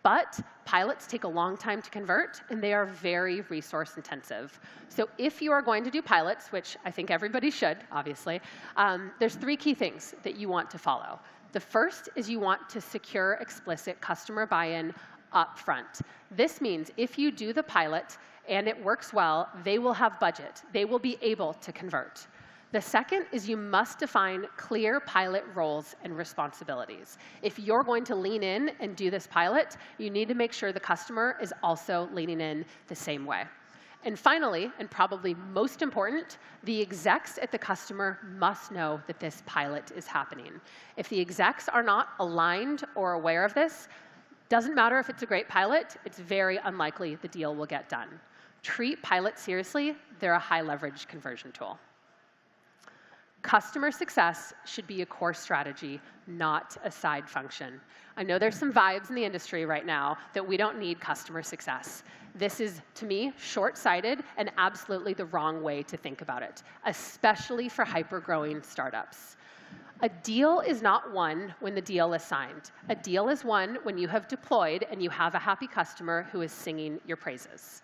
But pilots take a long time to convert, and they are very resource intensive. So if you are going to do pilots, which I think everybody should, obviously, there's 3 key things that you want to follow. The first is you want to secure explicit customer buy-in up front. This means if you do the pilot and it works well, they will have budget. They will be able to convert. The second is you must define clear pilot roles and responsibilities. If you're going to lean in and do this pilot, you need to make sure the customer is also leaning in the same way. And finally, and probably most important, the execs at the customer must know that this pilot is happening. If the execs are not aligned or aware of this, doesn't matter if it's a great pilot, it's very unlikely the deal will get done. Treat pilots seriously. They're a high leverage conversion tool. Customer success should be a core strategy, not a side function. I know there's some vibes in the industry right now that we don't need customer success. This is, to me, short-sighted and absolutely the wrong way to think about it, especially for hyper-growing startups. A deal is not won when the deal is signed. A deal is won when you have deployed and you have a happy customer who is singing your praises.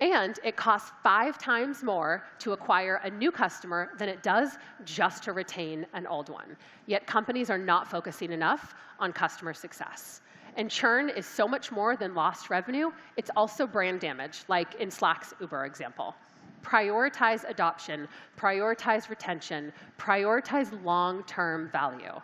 And it costs 5 times more to acquire a new customer than it does just to retain an old one. Yet companies are not focusing enough on customer success. And churn is so much more than lost revenue. It's also brand damage, like in Slack's Uber example. Prioritize adoption, prioritize retention, prioritize long-term value.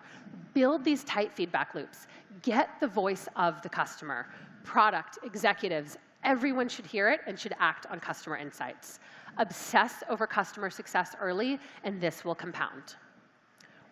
Build these tight feedback loops. Get the voice of the customer. Product, executives, everyone should hear it and should act on customer insights. Obsess over customer success early, and this will compound.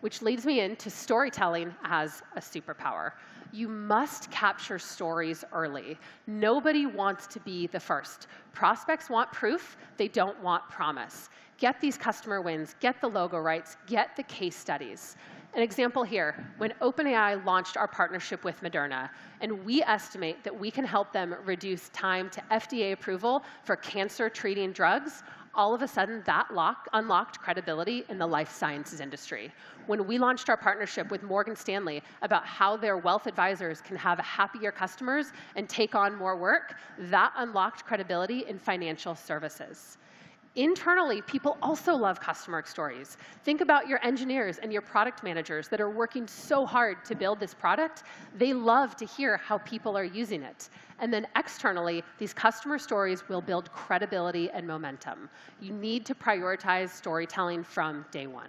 Which leads me into storytelling as a superpower. You must capture stories early. Nobody wants to be the first. Prospects want proof. They don't want promise. Get these customer wins. Get the logo rights. Get the case studies. An example here, when OpenAI launched our partnership with Moderna, and we estimate that we can help them reduce time to FDA approval for cancer-treating drugs, all of a sudden that unlocked credibility in the life sciences industry. When we launched our partnership with Morgan Stanley about how their wealth advisors can have happier customers and take on more work, that unlocked credibility in financial services. Internally, people also love customer stories. Think about your engineers and your product managers that are working so hard to build this product. They love to hear how people are using it. And then externally, these customer stories will build credibility and momentum. You need to prioritize storytelling from day one.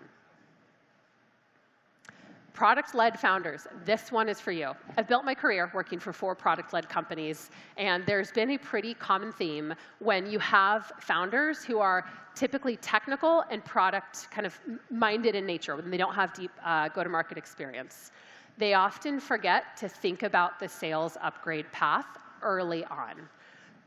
Product-led founders, this one is for you. I've built my career working for 4 product-led companies, and there's been a pretty common theme when you have founders who are typically technical and product kind of minded in nature, when they don't have deep go-to-market experience. They often forget to think about the sales upgrade path early on.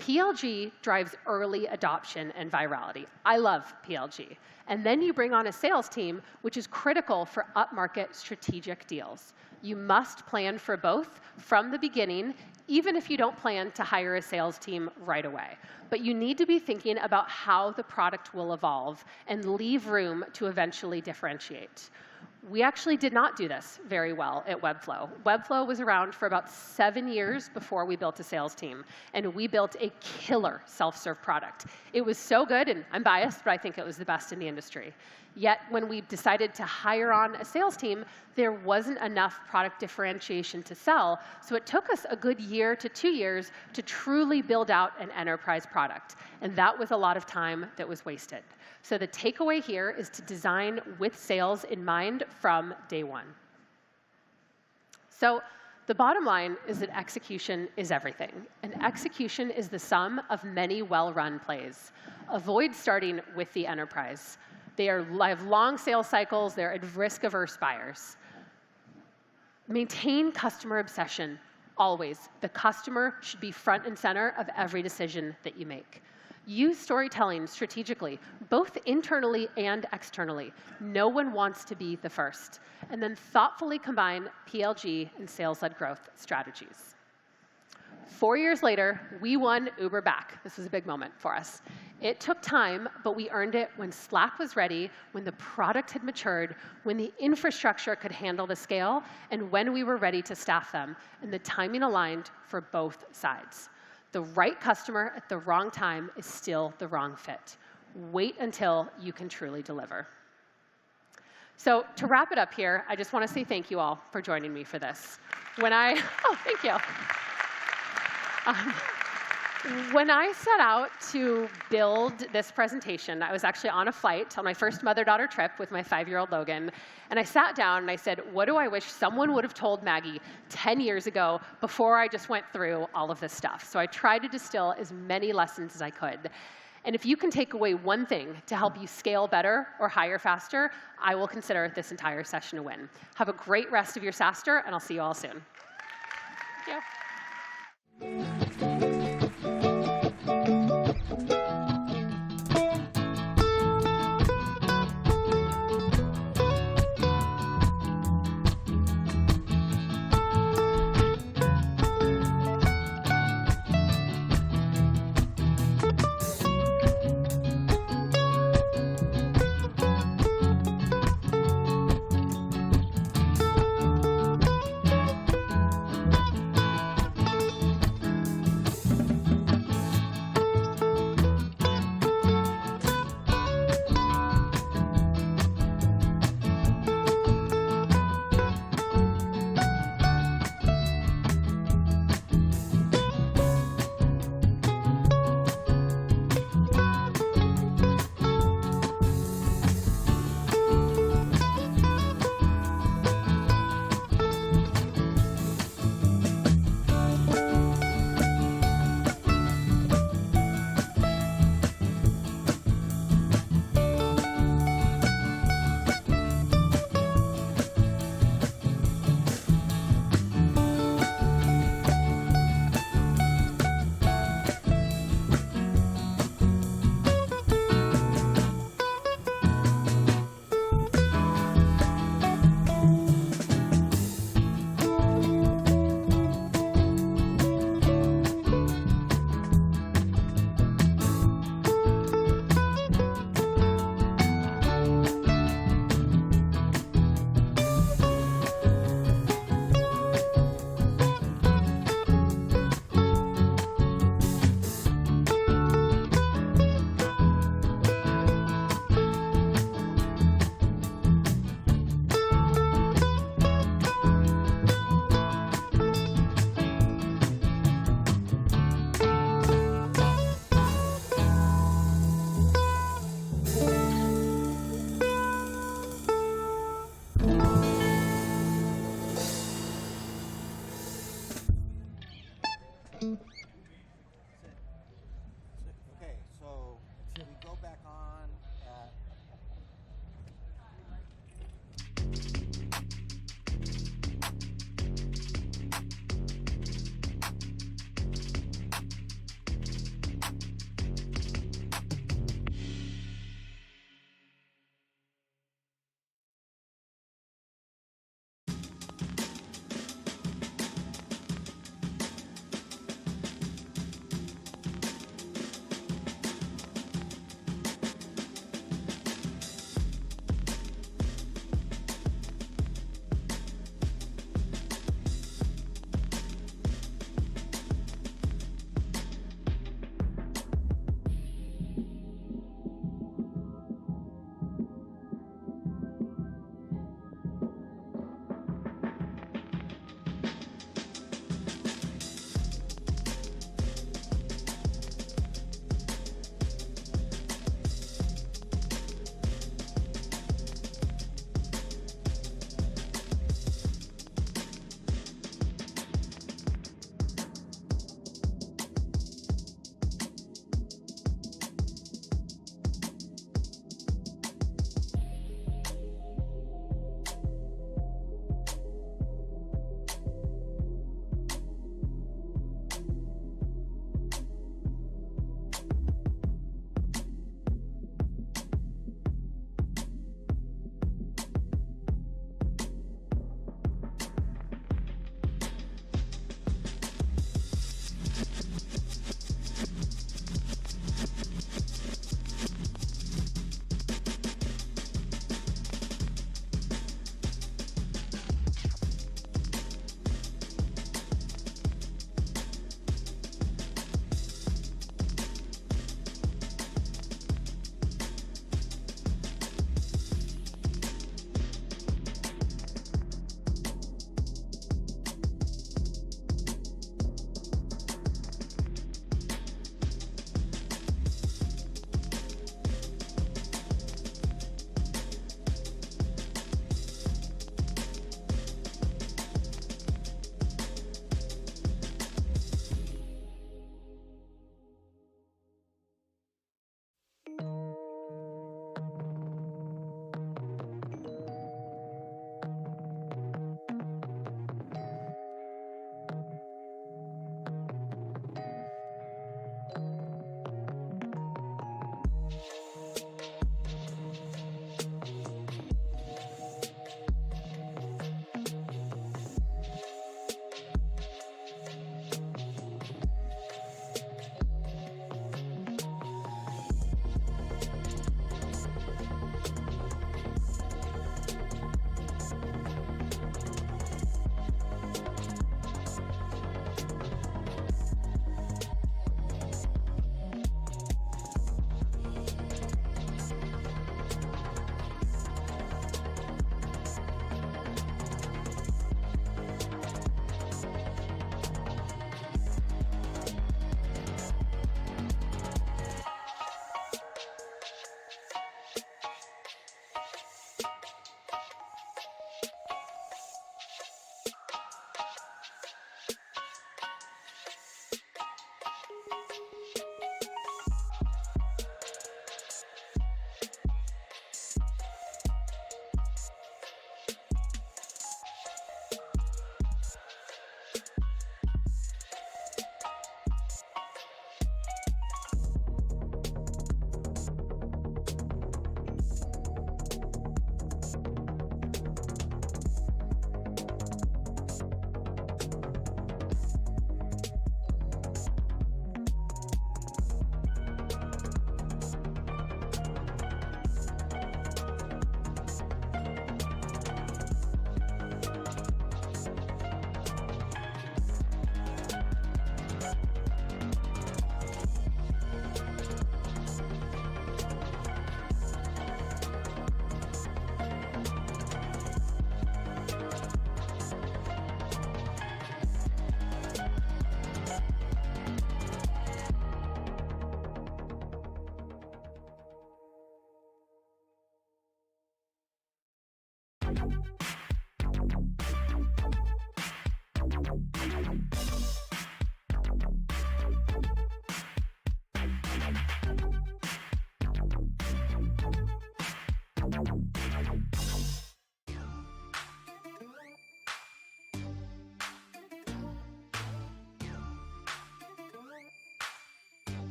PLG drives early adoption and virality. I love PLG. And then you bring on a sales team, which is critical for upmarket strategic deals. You must plan for both from the beginning, even if you don't plan to hire a sales team right away. But you need to be thinking about how the product will evolve and leave room to eventually differentiate. We actually did not do this very well at Webflow. Webflow was around for about 7 years before we built a sales team, and we built a killer self-serve product. It was so good, and I'm biased, but I think it was the best in the industry. Yet when we decided to hire on a sales team, there wasn't enough product differentiation to sell. So it took us a good year to 2 years to truly build out an enterprise product. And that was a lot of time that was wasted. So the takeaway here is to design with sales in mind from day one. So the bottom line is that execution is everything. And execution is the sum of many well-run plays. Avoid starting with the enterprise. They have long sales cycles. They're risk-averse buyers. Maintain customer obsession, always. The customer should be front and center of every decision that you make. Use storytelling strategically, both internally and externally. No one wants to be the first. And then thoughtfully combine PLG and sales-led growth strategies. 4 years later, we won Uber back. This was a big moment for us. It took time, but we earned it when Slack was ready, when the product had matured, when the infrastructure could handle the scale, and when we were ready to staff them, and the timing aligned for both sides. The right customer at the wrong time is still the wrong fit. Wait until you can truly deliver. So to wrap it up here, I just want to say thank you all for joining me for this. Oh, thank you. When I set out to build this presentation, I was actually on a flight on my first mother-daughter trip with my 5-year-old Logan, and I sat down and I said, what do I wish someone would have told Maggie 10 years ago before I just went through all of this stuff? So I tried to distill as many lessons as I could. And if you can take away one thing to help you scale better or hire faster, I will consider this entire session a win. Have a great rest of your SaaStr, and I'll see you all soon. Thank you.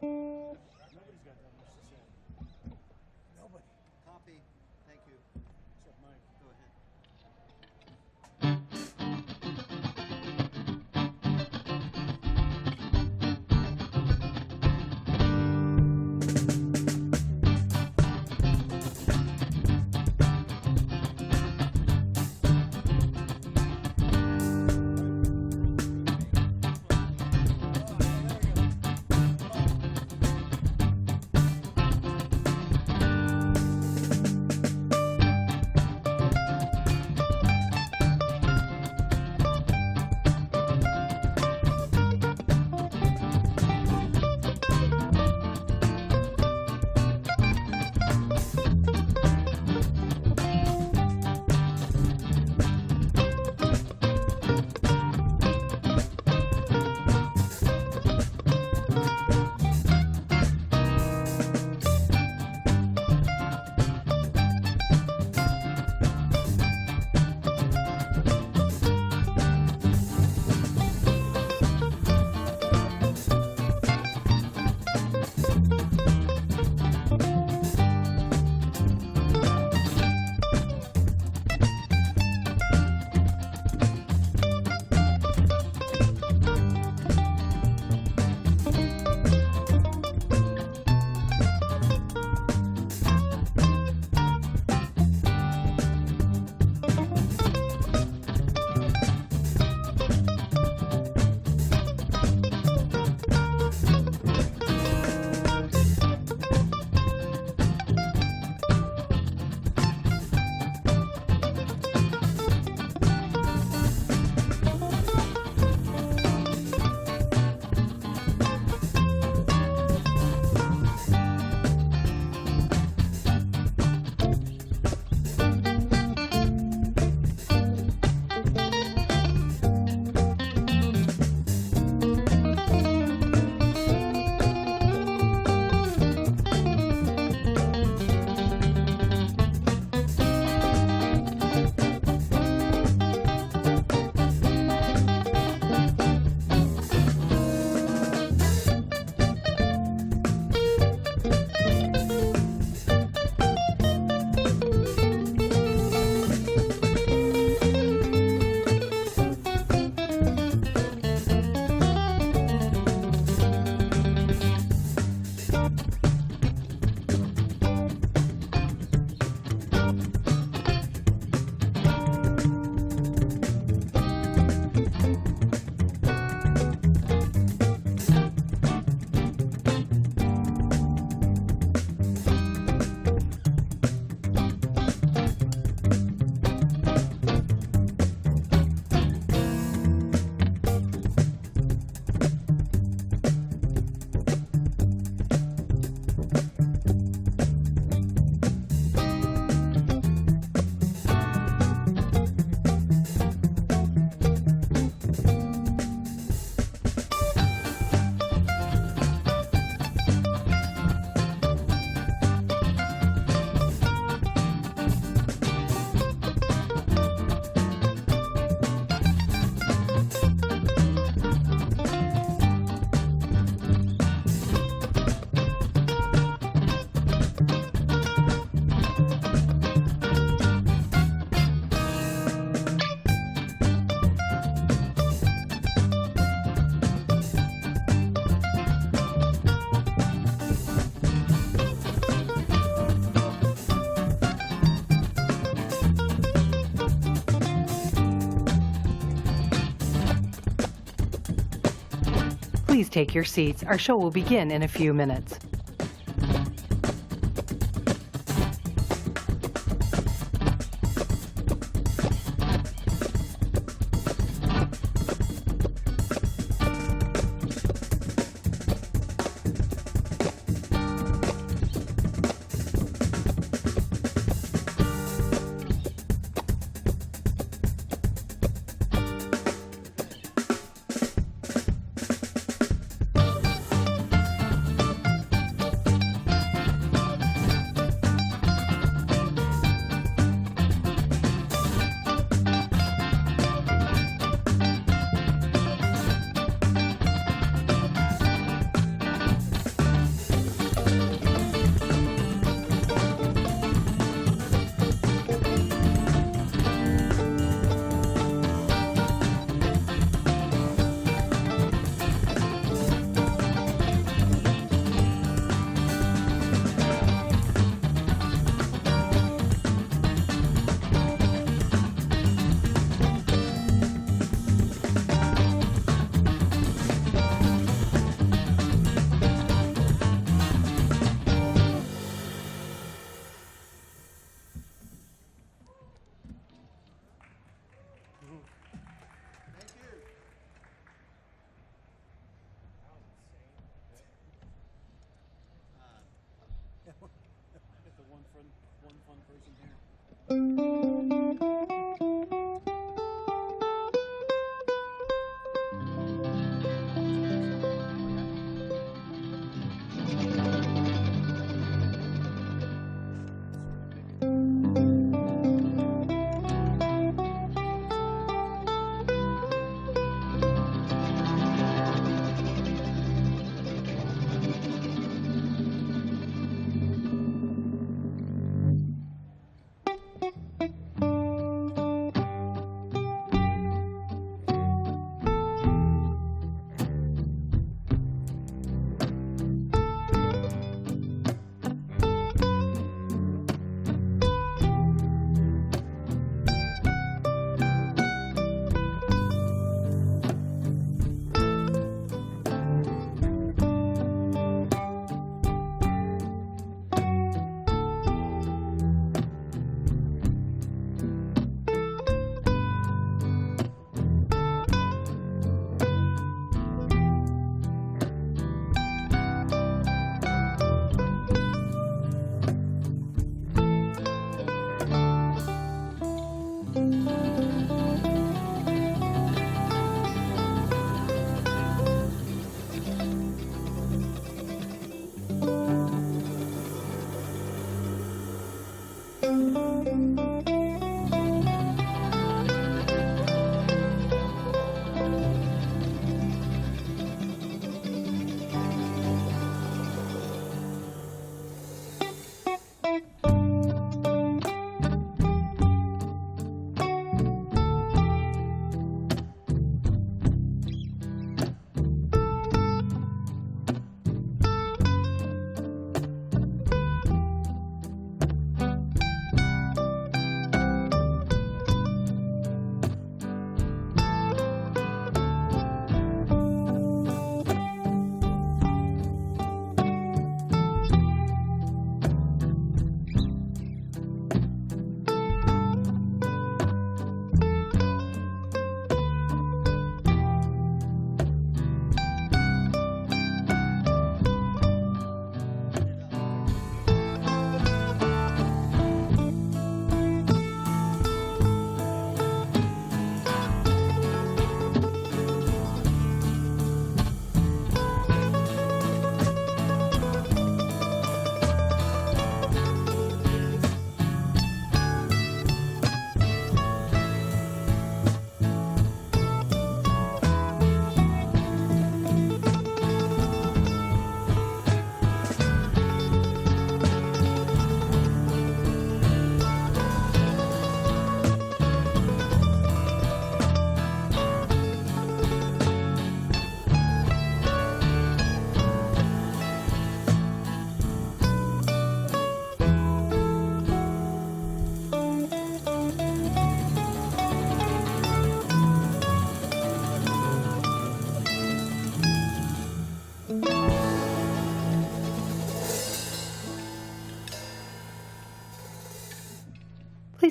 Copy. Thank you. Except Mike. Go ahead. Please take your seats. Our show will begin in a few minutes.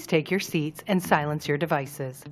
Please take your seats and silence your devices.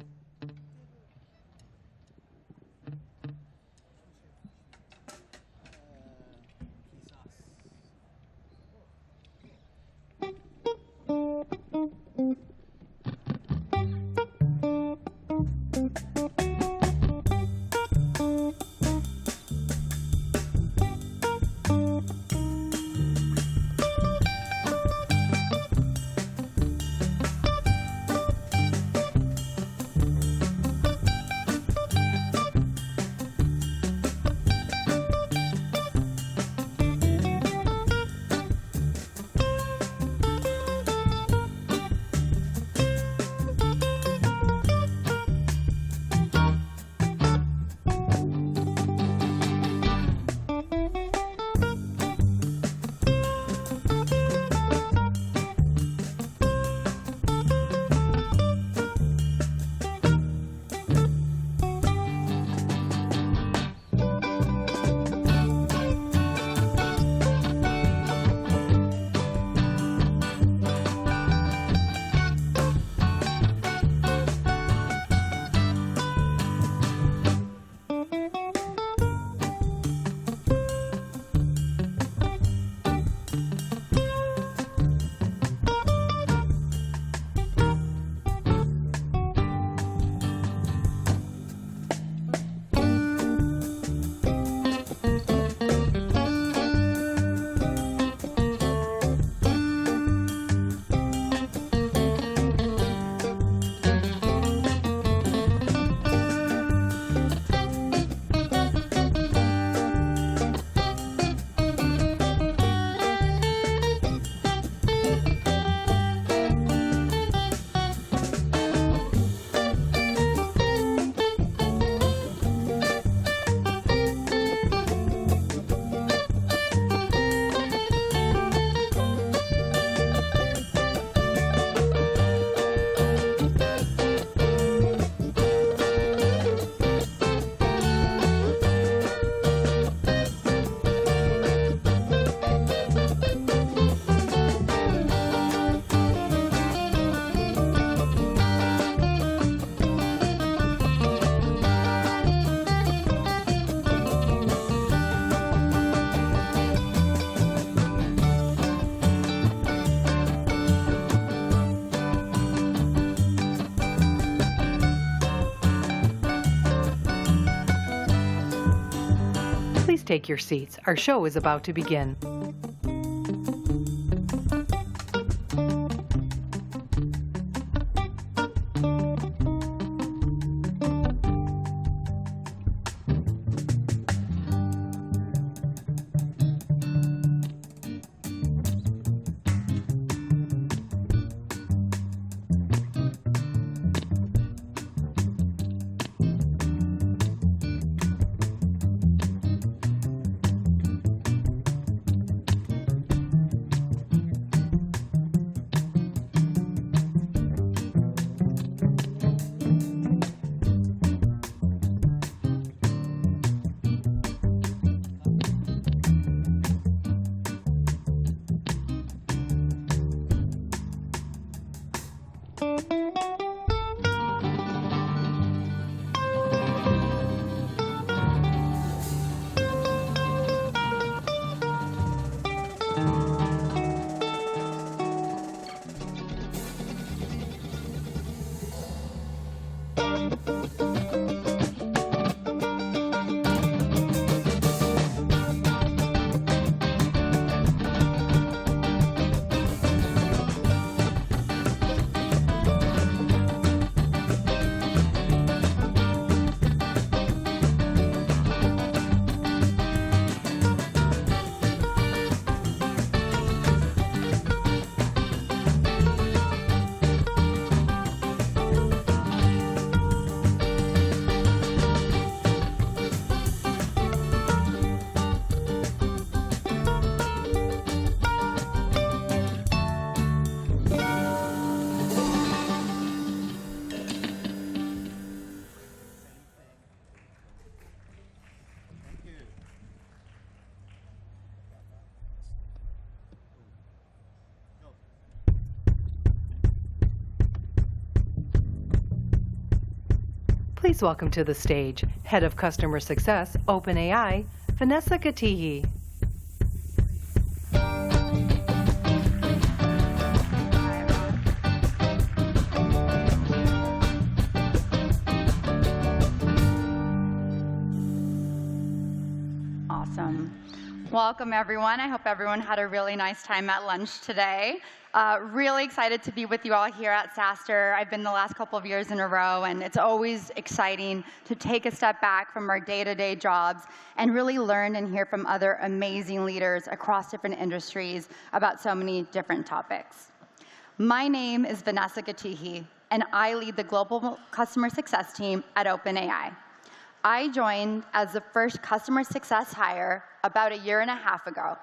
Please take your seats. Our show is about to begin. Please welcome to the stage Head of Customer Success, OpenAI, Vanessa Gatihi. Awesome. Welcome, everyone. I hope everyone had a really nice time at lunch today. Really excited to be with you all here at SaaStr. I've been the last couple of years in a row, and it's always exciting to take a step back from our day-to-day jobs and really learn and hear from other amazing leaders across different industries about so many different topics. My name is Vanessa Gatihi, and I lead the global customer success team at OpenAI. I joined as the first customer success hire about 1.5 years ago.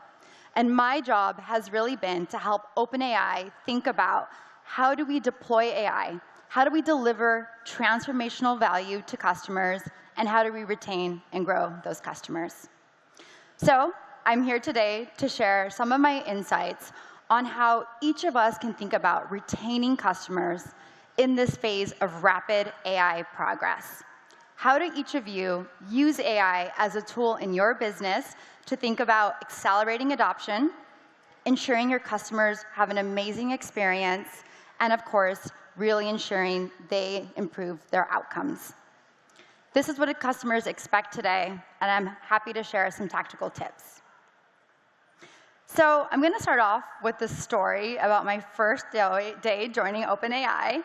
And my job has really been to help OpenAI think about how do we deploy AI, how do we deliver transformational value to customers, and how do we retain and grow those customers. So I'm here today to share some of my insights on how each of us can think about retaining customers in this phase of rapid AI progress. How do each of you use AI as a tool in your business to think about accelerating adoption, ensuring your customers have an amazing experience, and of course, really ensuring they improve their outcomes? This is what customers expect today, and I'm happy to share some tactical tips. So I'm going to start off with the story about my first day joining OpenAI.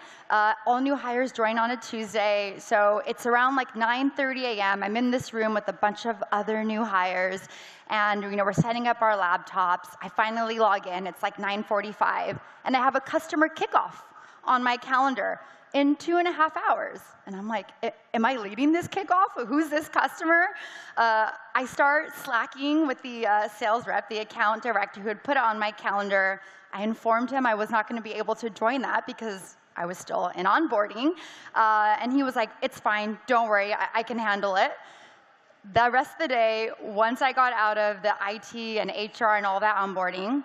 All new hires join on a Tuesday, so it's around like 9:30 a.m. I'm in this room with a bunch of other new hires, and we're setting up our laptops. I finally log in. It's like 9:45, and I have a customer kickoff on my calendar in 2.5 hours. And I'm like, am I leading this kickoff? Who's this customer? I start slacking with the sales rep, the account director who had put it on my calendar. I informed him I was not going to be able to join that because I was still in onboarding. And he was like, it's fine, don't worry, I can handle it. The rest of the day, once I got out of the IT and HR and all that onboarding,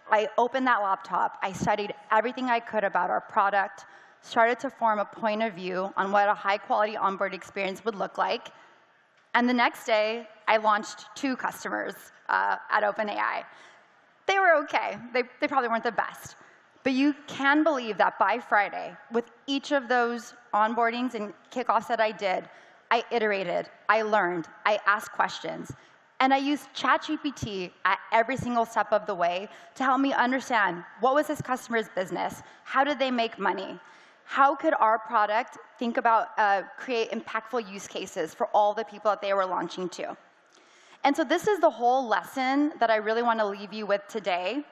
I opened that laptop. I studied everything I could about our product, started to form a point of view on what a high-quality onboard experience would look like. And the next day, I launched 2 customers at OpenAI. They were OK. They probably weren't the best. But you can believe that by Friday, with each of those onboardings and kickoffs that I did, I iterated, I learned, I asked questions. And I used ChatGPT at every single step of the way to help me understand what was this customer's business, how did they make money, how could our product think about create impactful use cases for all the people that they were launching to. And so this is the whole lesson that I really want to leave you with today.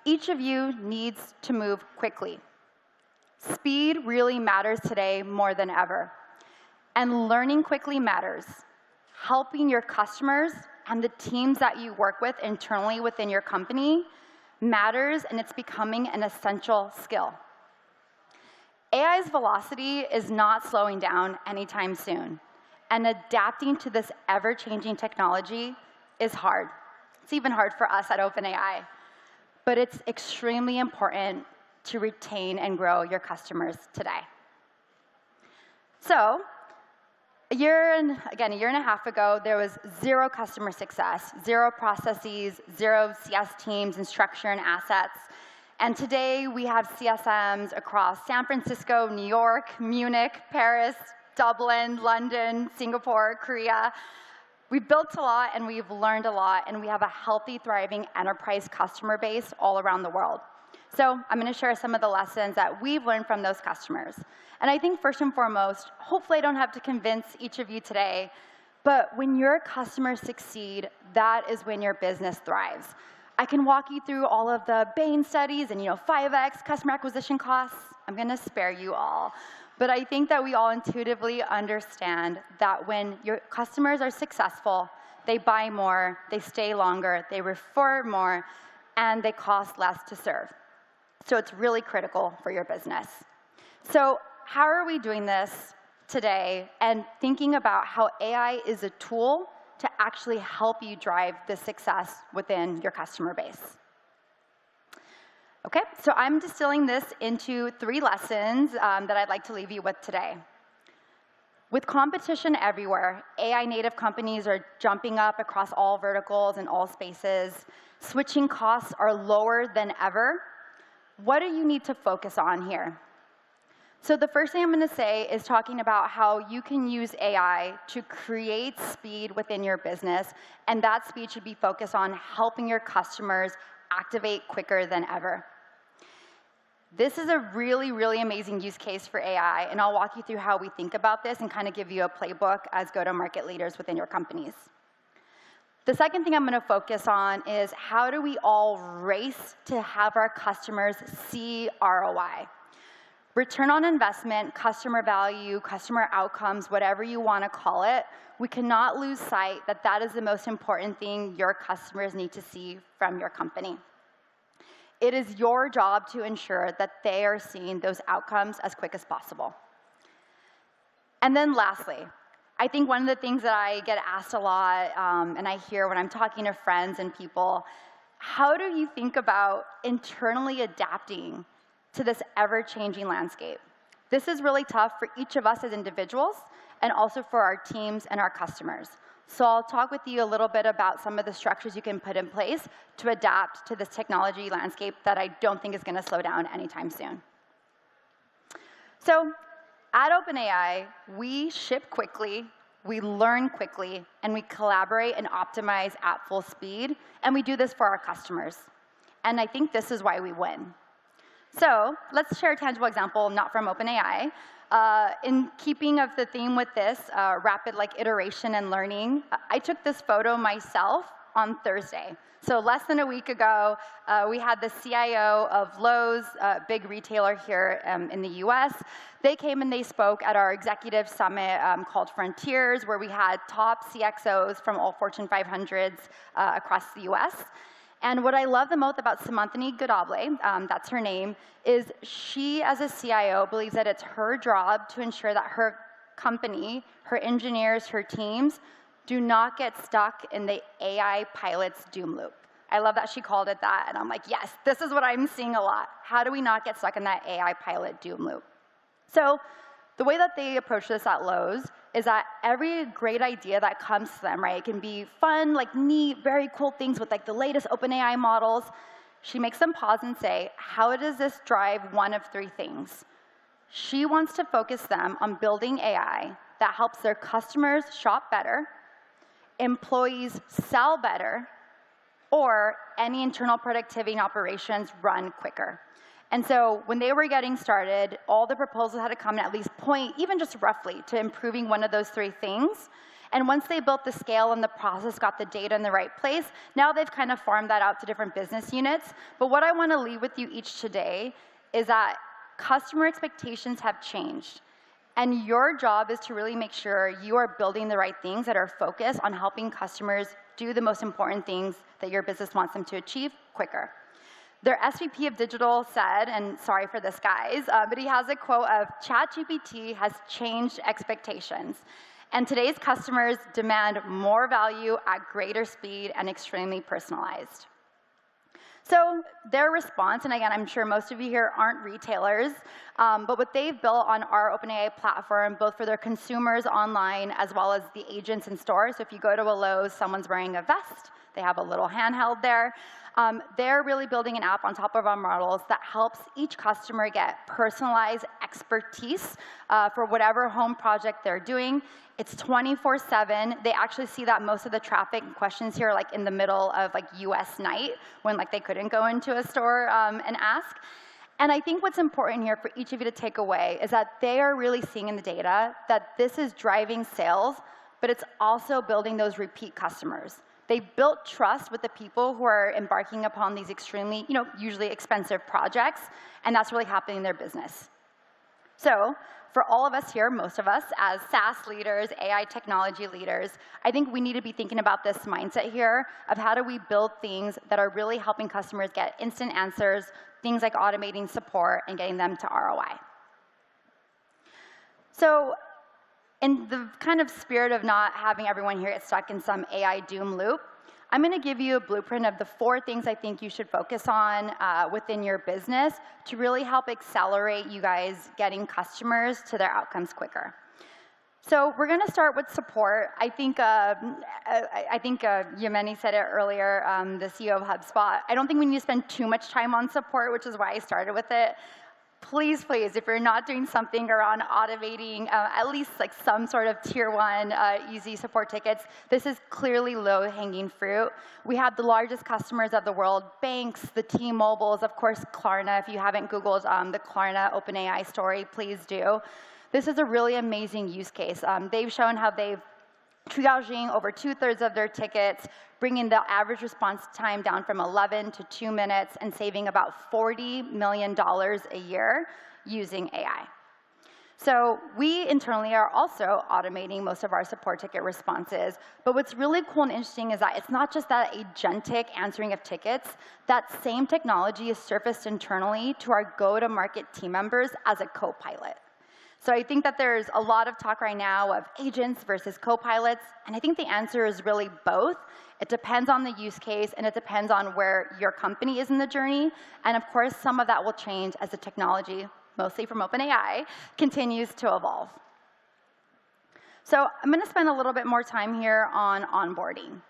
Each of you needs to move quickly. Speed really matters today more than ever. And learning quickly matters. Helping your customers and the teams that you work with internally within your company matters, and it's becoming an essential skill. AI's velocity is not slowing down anytime soon, and adapting to this ever-changing technology is hard. It's even hard for us at OpenAI, but it's extremely important to retain and grow your customers today. So, a year and a half ago, there was 0 customer success, 0 processes, 0 CS teams and structure and assets. And today, we have CSMs across San Francisco, New York, Munich, Paris, Dublin, London, Singapore, Korea. We've built a lot, and we've learned a lot, and we have a healthy, thriving enterprise customer base all around the world. So I'm going to share some of the lessons that we've learned from those customers. And I think first and foremost, hopefully I don't have to convince each of you today, but when your customers succeed, that is when your business thrives. I can walk you through all of the Bain studies and 5x customer acquisition costs. I'm going to spare you all. But I think that we all intuitively understand that when your customers are successful, they buy more, they stay longer, they refer more, and they cost less to serve. So it's really critical for your business. So how are we doing this today and thinking about how AI is a tool to actually help you drive the success within your customer base? Okay, so I'm distilling this into 3 lessons that I'd like to leave you with today. With competition everywhere, AI native companies are jumping up across all verticals and all spaces. Switching costs are lower than ever. What do you need to focus on here? So the first thing I'm going to say is talking about how you can use AI to create speed within your business, and that speed should be focused on helping your customers activate quicker than ever. This is a really, really amazing use case for AI, and I'll walk you through how we think about this and kind of give you a playbook as go-to-market leaders within your companies. The second thing I'm going to focus on is how do we all race to have our customers see ROI? Return on investment, customer value, customer outcomes, whatever you want to call it, we cannot lose sight that that is the most important thing your customers need to see from your company. It is your job to ensure that they are seeing those outcomes as quick as possible. And then lastly, I think one of the things that I get asked a lot, and I hear when I'm talking to friends and people, how do you think about internally adapting to this ever-changing landscape? This is really tough for each of us as individuals and also for our teams and our customers. So I'll talk with you a little bit about some of the structures you can put in place to adapt to this technology landscape that I don't think is going to slow down anytime soon. So at OpenAI, we ship quickly, we learn quickly, and we collaborate and optimize at full speed, and we do this for our customers. And I think this is why we win. So let's share a tangible example, not from OpenAI. In keeping of the theme with this, rapid iteration and learning, I took this photo myself on Thursday. So less than a week ago, we had the CIO of Lowe's, a big retailer here in the US. They came and they spoke at our executive summit called Frontiers, where we had top CXOs from all Fortune 500s across the US. And what I love the most about Semanthony Godable, that's her name, is she, as a CIO, believes that it's her job to ensure that her company, her engineers, her teams, do not get stuck in the AI pilot's doom loop. I love that she called it that, and I'm like, yes, this is what I'm seeing a lot. How do we not get stuck in that AI pilot doom loop? So the way that they approach this at Lowe's is that every great idea that comes to them, right, it can be fun, neat, very cool things with the latest OpenAI models. She makes them pause and say, how does this drive one of three things? She wants to focus them on building AI that helps their customers shop better, employees sell better, or any internal productivity and operations run quicker. And so when they were getting started, all the proposals had to come and at least point, even just roughly, to improving one of those three things. And once they built the scale and the process, got the data in the right place, now they've kind of farmed that out to different business units. But what I want to leave with you each today is that customer expectations have changed. And your job is to really make sure you are building the right things that are focused on helping customers do the most important things that your business wants them to achieve quicker. Their SVP of digital said, and sorry for this, guys, but he has a quote of, ChatGPT has changed expectations. And today's customers demand more value at greater speed and extremely personalized. So their response, and again, I'm sure most of you here aren't retailers, but what they've built on our OpenAI platform, both for their consumers online as well as the agents in stores. So if you go to a Lowe's, someone's wearing a vest, they have a little handheld there. They're really building an app on top of our models that helps each customer get personalized expertise for whatever home project they're doing. It's 24/7. They actually see that most of the traffic and questions here in the middle of US night when they couldn't go into a store and ask. And I think what's important here for each of you to take away is that they are really seeing in the data that this is driving sales, but it's also building those repeat customers. They built trust with the people who are embarking upon these extremely, usually expensive projects, and that's really happening in their business. So for all of us here, most of us, as SaaS leaders, AI technology leaders, I think we need to be thinking about this mindset here of how do we build things that are really helping customers get instant answers, things like automating support and getting them to ROI. So in the kind of spirit of not having everyone here get stuck in some AI doom loop, I'm going to give you a blueprint of the 4 things I think you should focus on within your business to really help accelerate you guys getting customers to their outcomes quicker. So we're going to start with support. I think Yemeni said it earlier, the CEO of HubSpot. I don't think we need to spend too much time on support, which is why I started with it. Please, please, if you're not doing something around automating at least like some sort of tier 1 easy support tickets, this is clearly low-hanging fruit. We have the largest customers of the world, banks, the T-Mobiles, of course, Klarna. If you haven't Googled the Klarna OpenAI story, please do. This is a really amazing use case. They've shown how they've triaging over 2/3 of their tickets, bringing the average response time down from 11 to 2 minutes, and saving about $40 million a year using AI. So we internally are also automating most of our support ticket responses. But what's really cool and interesting is that it's not just that agentic answering of tickets. That same technology is surfaced internally to our go-to-market team members as a co-pilot. So I think that there's a lot of talk right now of agents versus co-pilots, and I think the answer is really both. It depends on the use case, and it depends on where your company is in the journey. And of course, some of that will change as the technology, mostly from OpenAI, continues to evolve. So I'm going to spend a little bit more time here on onboarding.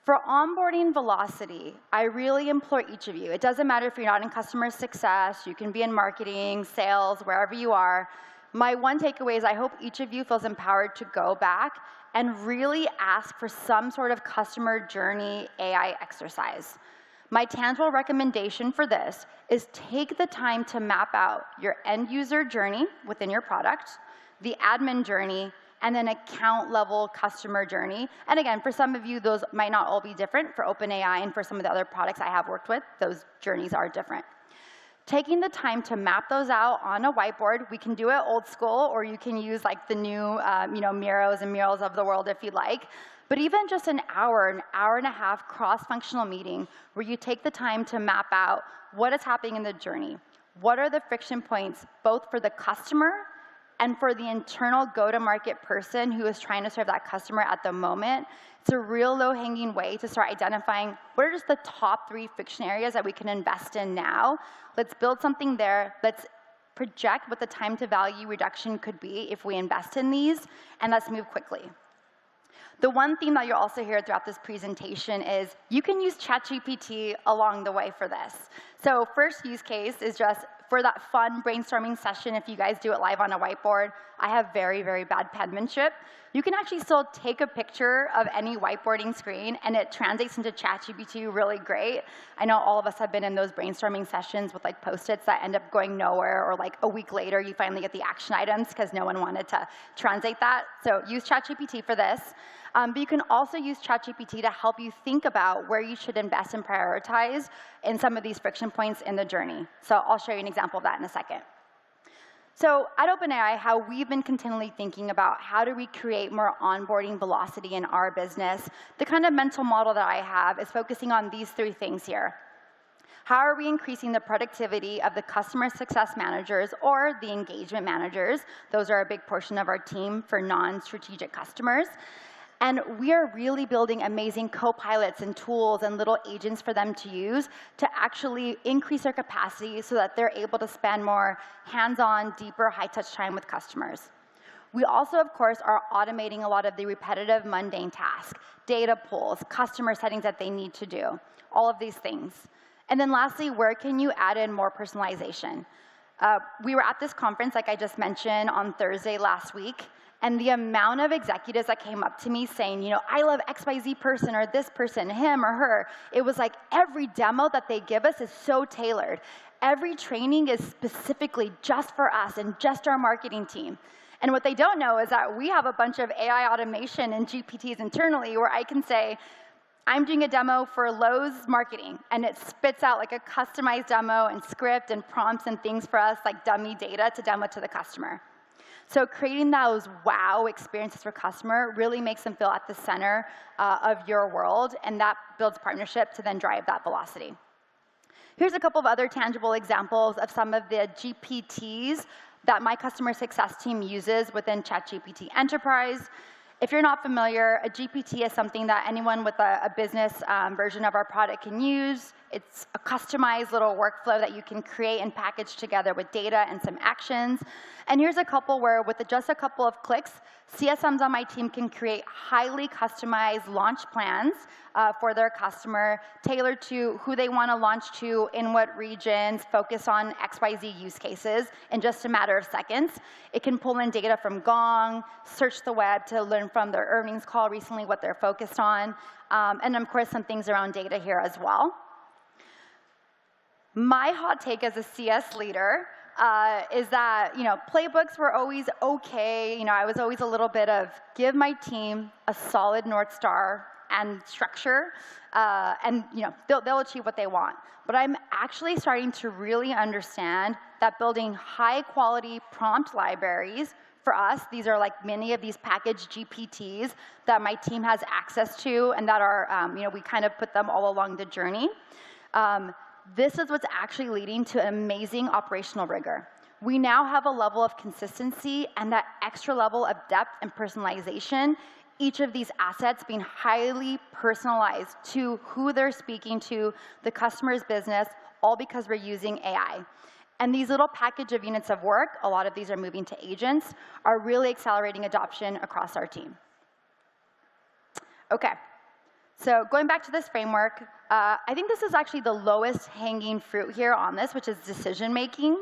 For onboarding velocity, I really implore each of you, it doesn't matter if you're not in customer success, you can be in marketing, sales, wherever you are. My one takeaway is I hope each of you feels empowered to go back and really ask for some sort of customer journey AI exercise. My tangible recommendation for this is take the time to map out your end user journey within your product, the admin journey, and then account level customer journey. And again, for some of you, those might not all be different. For OpenAI and for some of the other products I have worked with, those journeys are different. Taking the time to map those out on a whiteboard, we can do it old school, or you can use like the new Miros and Murals of the world if you like. But even just an hour and a half cross-functional meeting where you take the time to map out what is happening in the journey, what are the friction points both for the customer and for the internal go-to-market person who is trying to serve that customer at the moment. It's a real low-hanging way to start identifying what are just the top 3 friction areas that we can invest in now. Let's build something there. Let's project what the time to value reduction could be if we invest in these, and let's move quickly. The one theme that you'll also hear throughout this presentation is you can use ChatGPT along the way for this. So first use case is just for that fun brainstorming session, if you guys do it live on a whiteboard. I have very, very bad penmanship. You can actually still take a picture of any whiteboarding screen, and it translates into ChatGPT really great. I know all of us have been in those brainstorming sessions with like Post-its that end up going nowhere, or like a week later, you finally get the action items because no one wanted to translate that. So use ChatGPT for this. But you can also use ChatGPT to help you think about where you should invest and prioritize in some of these friction points in the journey. So I'll show you an example of that in a second. So at OpenAI, how we've been continually thinking about how do we create more onboarding velocity in our business, the kind of mental model that I have is focusing on these 3 things here. How are we increasing the productivity of the customer success managers or the engagement managers? Those are a big portion of our team for non-strategic customers. And we are really building amazing co-pilots and tools and little agents for them to use to actually increase their capacity so that they're able to spend more hands-on, deeper, high-touch time with customers. We also, of course, are automating a lot of the repetitive, mundane tasks, data pulls, customer settings that they need to do, all of these things. And then lastly, where can you add in more personalization? We were at this conference, like I just mentioned, on Thursday last week. And the amount of executives that came up to me saying, you know, I love XYZ person or this person, him or her. It was like every demo that they give us is so tailored. Every training is specifically just for us and just our marketing team. And what they don't know is that we have a bunch of AI automation and GPTs internally where I can say, I'm doing a demo for Lowe's marketing, and it spits out like a customized demo and script and prompts and things for us, like dummy data to demo to the customer. So creating those wow experiences for customer really makes them feel at the center of your world, and that builds partnership to then drive that velocity. Here's a couple of other tangible examples of some of the GPTs that my customer success team uses within ChatGPT Enterprise. If you're not familiar, a GPT is something that anyone with a business version of our product can use. It's a customized little workflow that you can create and package together with data and some actions. And here's a couple where, with just a couple of clicks, CSMs on my team can create highly customized launch plans for their customer, tailored to who they want to launch to, in what regions, focus on XYZ use cases in just a matter of seconds. It can pull in data from Gong, search the web to learn from their earnings call recently what they're focused on, and of course some things around data here as well. My hot take as a CS leader is that, playbooks were always okay. I was always a little bit of give my team a solid North Star and structure, and they'll achieve what they want. But I'm actually starting to really understand that building high-quality prompt libraries for us, these are like many of these packaged GPTs that my team has access to, and that are, we kind of put them all along the journey. This is what's actually leading to amazing operational rigor. We now have a level of consistency and that extra level of depth and personalization, each of these assets being highly personalized to who they're speaking to, the customer's business, all because we're using AI. And these little package of units of work, a lot of these are moving to agents, are really accelerating adoption across our team. Okay. So going back to this framework, I think this is actually the lowest hanging fruit here on this, which is decision making.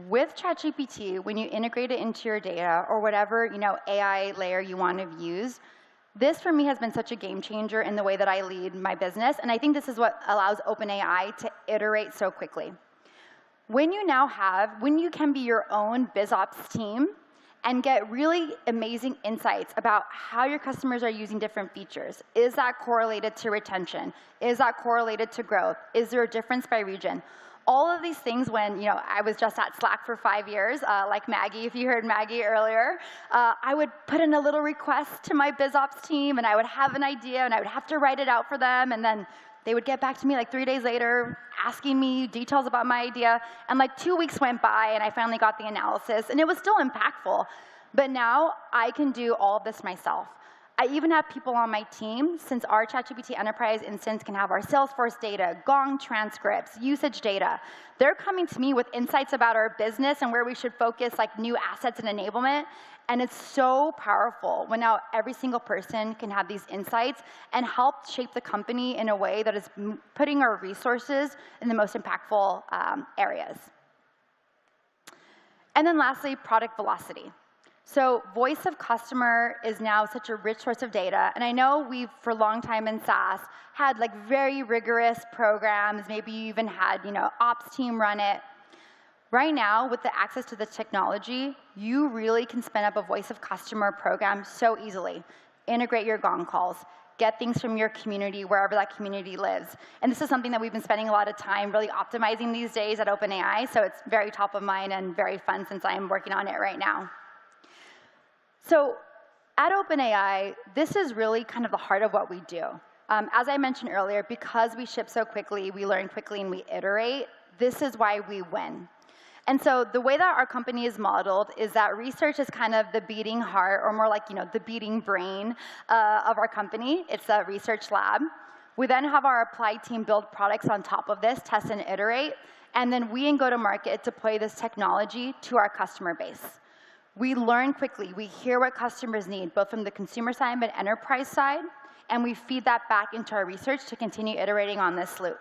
With ChatGPT, when you integrate it into your data or whatever AI layer you want to use, this for me has been such a game changer in the way that I lead my business, and I think this is what allows OpenAI to iterate so quickly. When you can be your own BizOps team and get really amazing insights about how your customers are using different features. Is that correlated to retention? Is that correlated to growth? Is there a difference by region? All of these things, when I was just at Slack for 5 years, like Maggie, if you heard Maggie earlier, I would put in a little request to my BizOps team, and I would have an idea, and I would have to write it out for them, and then they would get back to me like 3 days later, asking me details about my idea. And like 2 weeks went by, and I finally got the analysis. And it was still impactful. But now I can do all of this myself. I even have people on my team, since our ChatGPT Enterprise instance can have our Salesforce data, Gong transcripts, usage data. They're coming to me with insights about our business and where we should focus, like new assets and enablement. And it's so powerful when now every single person can have these insights and help shape the company in a way that is putting our resources in the most impactful areas. And then lastly, product velocity. So voice of customer is now such a rich source of data. And I know we've, for a long time in SaaS, had like very rigorous programs. Maybe you even had, ops team run it. Right now, with the access to the technology, you really can spin up a voice of customer program so easily. Integrate your Gong calls. Get things from your community, wherever that community lives. And this is something that we've been spending a lot of time really optimizing these days at OpenAI. So it's very top of mind and very fun since I am working on it right now. So at OpenAI, this is really kind of the heart of what we do. As I mentioned earlier, because we ship so quickly, we learn quickly, and we iterate, this is why we win. And so the way that our company is modeled is that research is kind of the beating heart, or more like the beating brain of our company. It's a research lab. We then have our applied team build products on top of this, test and iterate, and then we in go-to-market deploy this technology to our customer base. We learn quickly. We hear what customers need, both from the consumer side and enterprise side, and we feed that back into our research to continue iterating on this loop.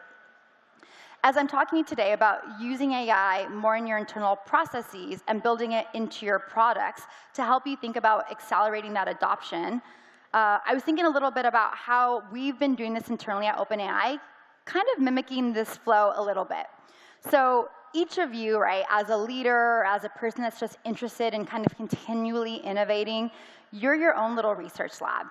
As I'm talking to you today about using AI more in your internal processes and building it into your products to help you think about accelerating that adoption, I was thinking a little bit about how we've been doing this internally at OpenAI, kind of mimicking this flow a little bit. So each of you, right, as a leader, as a person that's just interested in kind of continually innovating, you're your own little research lab.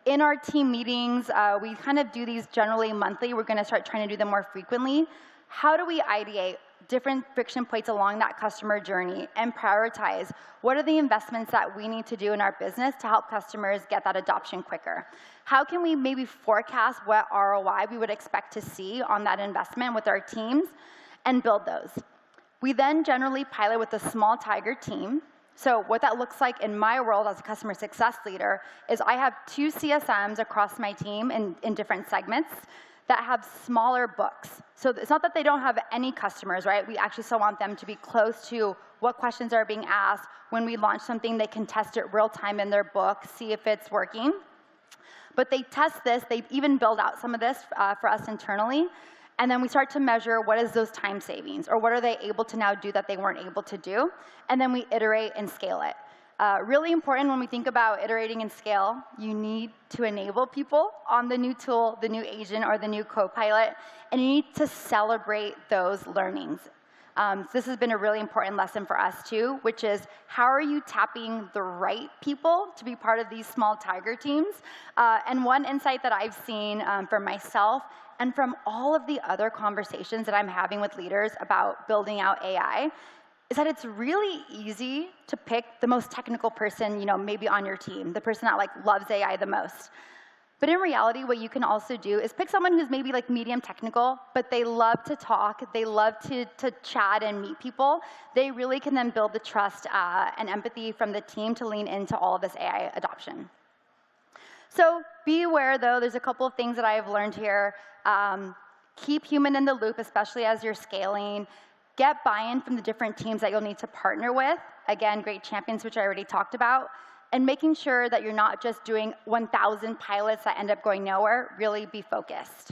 In our team meetings, we kind of do these generally monthly. We're going to start trying to do them more frequently. How do we ideate different friction points along that customer journey and prioritize what are the investments that we need to do in our business to help customers get that adoption quicker? How can we maybe forecast what ROI we would expect to see on that investment with our teams and build those? We then generally pilot with a small tiger team. So what that looks like in my world as a customer success leader is I have 2 CSMs across my team in different segments. that have smaller books. So it's not that they don't have any customers, right? We actually still want them to be close to what questions are being asked. When we launch something, they can test it real time in their book, see if it's working. But they test this, they even build out some of this for us internally, and then we start to measure what is those time savings, or what are they able to now do that they weren't able to do, and then we iterate and scale it. Really important when we think about iterating and scale, you need to enable people on the new tool, the new agent, or the new co-pilot, and you need to celebrate those learnings. So this has been a really important lesson for us too, which is how are you tapping the right people to be part of these small tiger teams? And one insight that I've seen for myself and from all of the other conversations that I'm having with leaders about building out AI is that it's really easy to pick the most technical person, maybe on your team, the person that loves AI the most. But in reality, what you can also do is pick someone who's maybe medium technical, but they love to talk, they love to chat and meet people. They really can then build the trust and empathy from the team to lean into all of this AI adoption. So be aware, though, there's a couple of things that I have learned here. Keep human in the loop, especially as you're scaling. Get buy-in from the different teams that you'll need to partner with. Again, great champions, which I already talked about. And making sure that you're not just doing 1,000 pilots that end up going nowhere. Really be focused.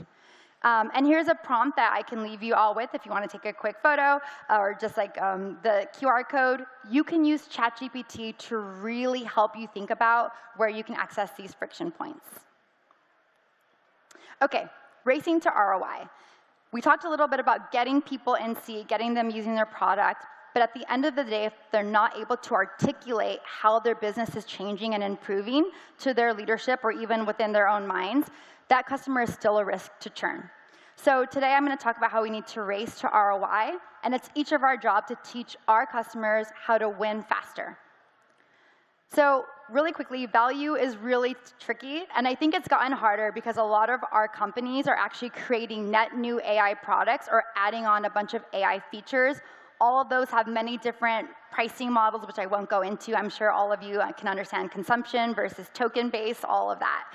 And here's a prompt that I can leave you all with if you want to take a quick photo, or just the QR code. You can use ChatGPT to really help you think about where you can access these friction points. OK, racing to ROI. We talked a little bit about getting people in seat, getting them using their product. But at the end of the day, if they're not able to articulate how their business is changing and improving to their leadership or even within their own minds, that customer is still a risk to churn. So today I'm going to talk about how we need to race to ROI, and it's each of our job to teach our customers how to win faster. So really quickly, value is really tricky, and I think it's gotten harder because a lot of our companies are actually creating net new AI products or adding on a bunch of AI features. All of those have many different pricing models, which I won't go into. I'm sure all of you can understand consumption versus token-based, all of that.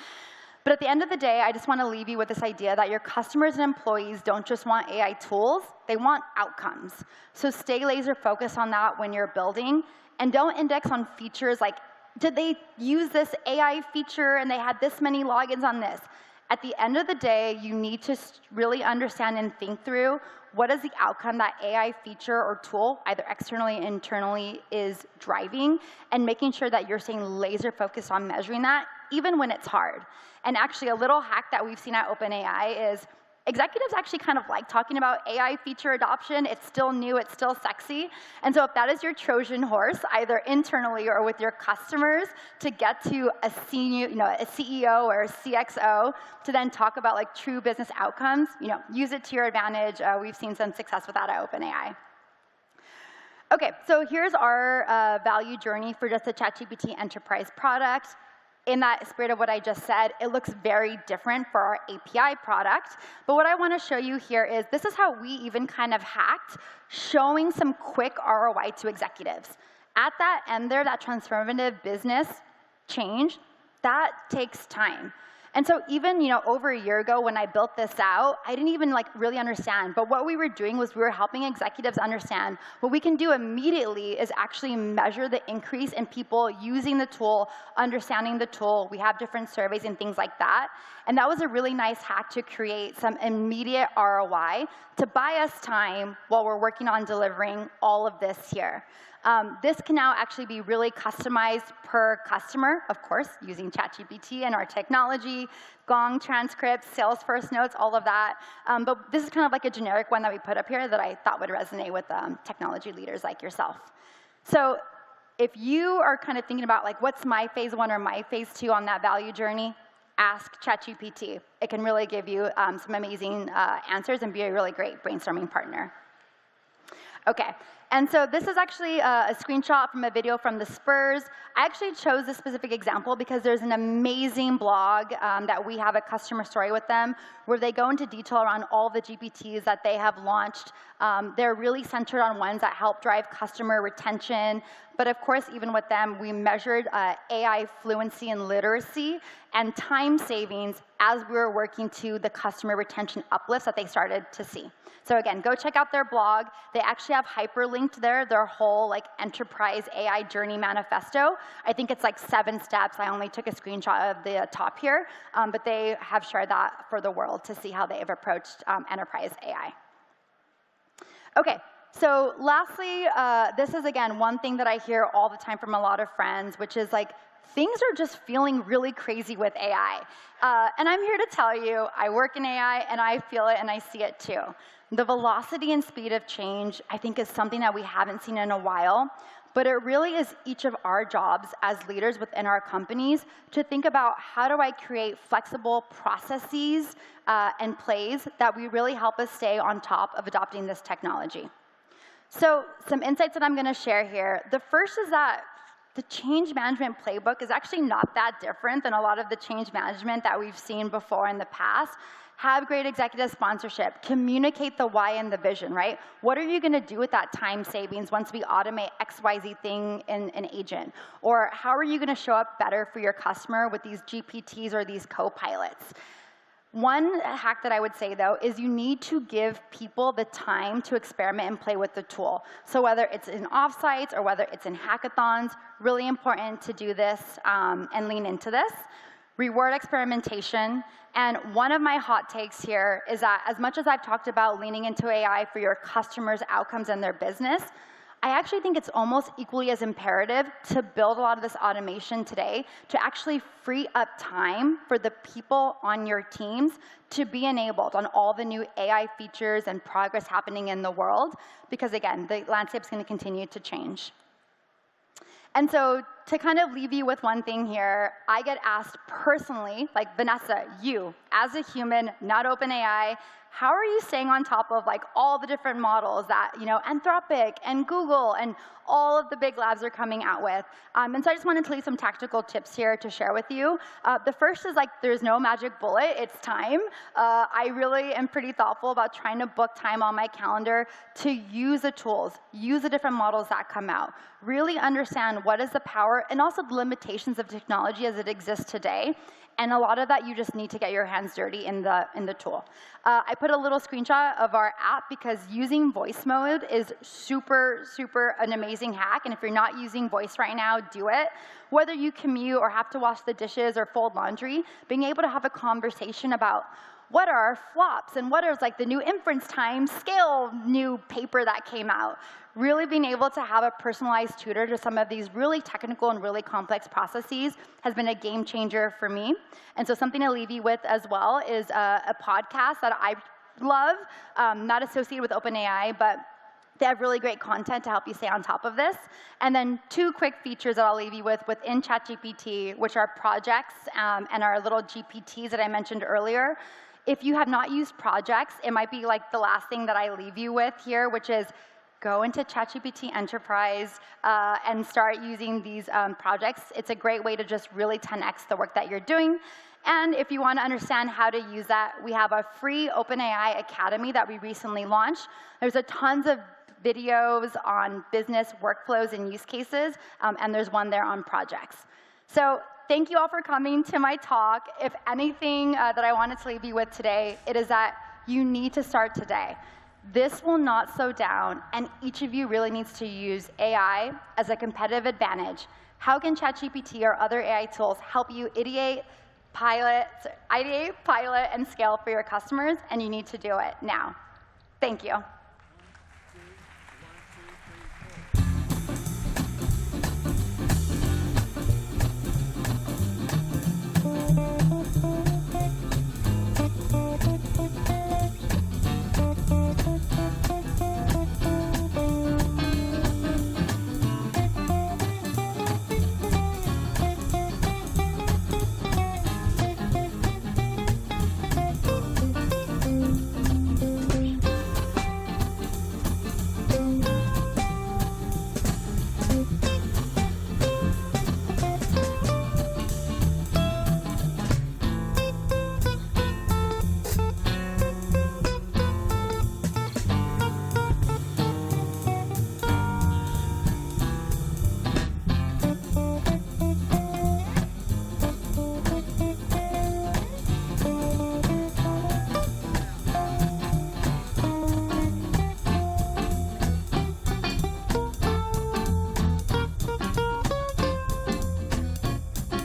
But at the end of the day, I just want to leave you with this idea that your customers and employees don't just want AI tools, they want outcomes. So stay laser focused on that when you're building, and don't index on features like, did they use this AI feature and they had this many logins on this? At the end of the day, you need to really understand and think through what is the outcome that AI feature or tool, either externally or internally, is driving, and making sure that you're staying laser focused on measuring that, even when it's hard. And actually, a little hack that we've seen at OpenAI is executives actually kind of like talking about AI feature adoption. It's still new, it's still sexy. And so if that is your Trojan horse, either internally or with your customers, to get to a senior, a CEO or a CXO, to then talk about true business outcomes, use it to your advantage. We've seen some success with that at OpenAI. OK, so here's our value journey for just the ChatGPT Enterprise product. In that spirit of what I just said, it looks very different for our API product. But what I want to show you here is this is how we even kind of hacked, showing some quick ROI to executives. At that end there, that transformative business change, that takes time. And so even over a year ago when I built this out, I didn't even really understand. But what we were doing was we were helping executives understand what we can do immediately is actually measure the increase in people using the tool, understanding the tool. We have different surveys and things like that. And that was a really nice hack to create some immediate ROI to buy us time while we're working on delivering all of this here. This can now actually be really customized per customer, of course, using ChatGPT and our technology, Gong transcripts, Salesforce notes, all of that. But this is kind of like a generic one that we put up here that I thought would resonate with technology leaders like yourself. So if you are kind of thinking about what's my phase 1 or my phase 2 on that value journey, ask ChatGPT. It can really give you some amazing answers and be a really great brainstorming partner. OK, and so this is actually a screenshot from a video from the Spurs. I actually chose this specific example because there's an amazing blog that we have a customer story with them where they go into detail around all the GPTs that they have launched They're really centered on ones that help drive customer retention. But of course, even with them, we measured AI fluency and literacy and time savings as we were working to the customer retention uplifts that they started to see. So again, go check out their blog. They actually have hyperlinked there their whole like enterprise AI journey manifesto. I think it's like 7 steps. I only took a screenshot of the top here, but they have shared that for the world to see how they have approached enterprise AI. Okay, so lastly, this is again one thing that I hear all the time from a lot of friends, which is like, things are just feeling really crazy with AI. And I'm here to tell you, I work in AI, and I feel it, and I see it too. The velocity and speed of change, I think, is something that we haven't seen in a while. But it really is each of our jobs as leaders within our companies to think about how do I create flexible processes and plays that we really help us stay on top of adopting this technology. So some insights that I'm going to share here. The first is that the change management playbook is actually not that different than a lot of the change management that we've seen before in the past. Have great executive sponsorship. Communicate the why and the vision, right? What are you going to do with that time savings once we automate XYZ thing in an agent? Or how are you going to show up better for your customer with these GPTs or these co-pilots? One hack that I would say, though, is you need to give people the time to experiment and play with the tool. So whether it's in offsites or whether it's in hackathons, really important to do this and lean into this. Reward experimentation. And one of my hot takes here is that as much as I've talked about leaning into AI for your customers' outcomes and their business, I actually think it's almost equally as imperative to build a lot of this automation today to actually free up time for the people on your teams to be enabled on all the new AI features and progress happening in the world, because again, the landscape's going to continue to change. And so to kind of leave you with one thing here, I get asked personally, like, Vanessa, you, as a human, not OpenAI, how are you staying on top of like all the different models that, you know, Anthropic and Google and all of the big labs are coming out with? And so I just wanted to leave some tactical tips here to share with you. The first is like, there's no magic bullet, it's time. I really am pretty thoughtful about trying to book time on my calendar to use the tools, use the different models that come out, really understand what is the power and also the limitations of technology as it exists today. And a lot of that, you just need to get your hands dirty in the tool. I put a little screenshot of our app because using voice mode is super, super an amazing hack. And if you're not using voice right now, do it. Whether you commute or have to wash the dishes or fold laundry, being able to have a conversation about what are our flops and what is like the new inference time scale new paper that came out. Really being able to have a personalized tutor to some of these really technical and really complex processes has been a game changer for me. And so something to leave you with as well is a podcast that I love, not associated with OpenAI, but they have really great content to help you stay on top of this. And then 2 quick features that I'll leave you with within ChatGPT, which are projects and our little GPTs that I mentioned earlier. If you have not used projects, it might be like the last thing that I leave you with here, which is go into ChatGPT Enterprise and start using these projects. It's a great way to just really 10x the work that you're doing. And if you want to understand how to use that, we have a free OpenAI Academy that we recently launched. There's a tons of videos on business workflows and use cases, and there's one there on projects. So thank you all for coming to my talk. If anything that I wanted to leave you with today, it is that you need to start today. This will not slow down, and each of you really needs to use AI as a competitive advantage. How can ChatGPT or other AI tools help you ideate, pilot, and scale for your customers? And you need to do it now. Thank you.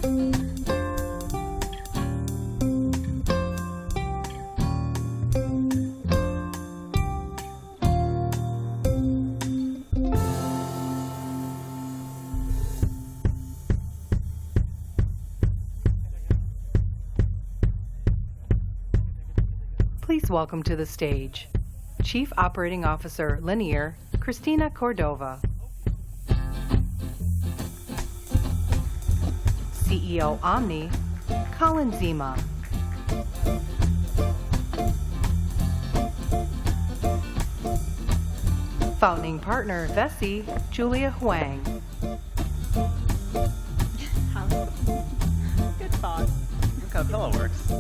Please welcome to the stage Chief Operating Officer Linear, Christina Cordova. CEO Omni, Colin Zima. Founding Partner Vessi, Julia Huang. Good thought. Look how pillow works.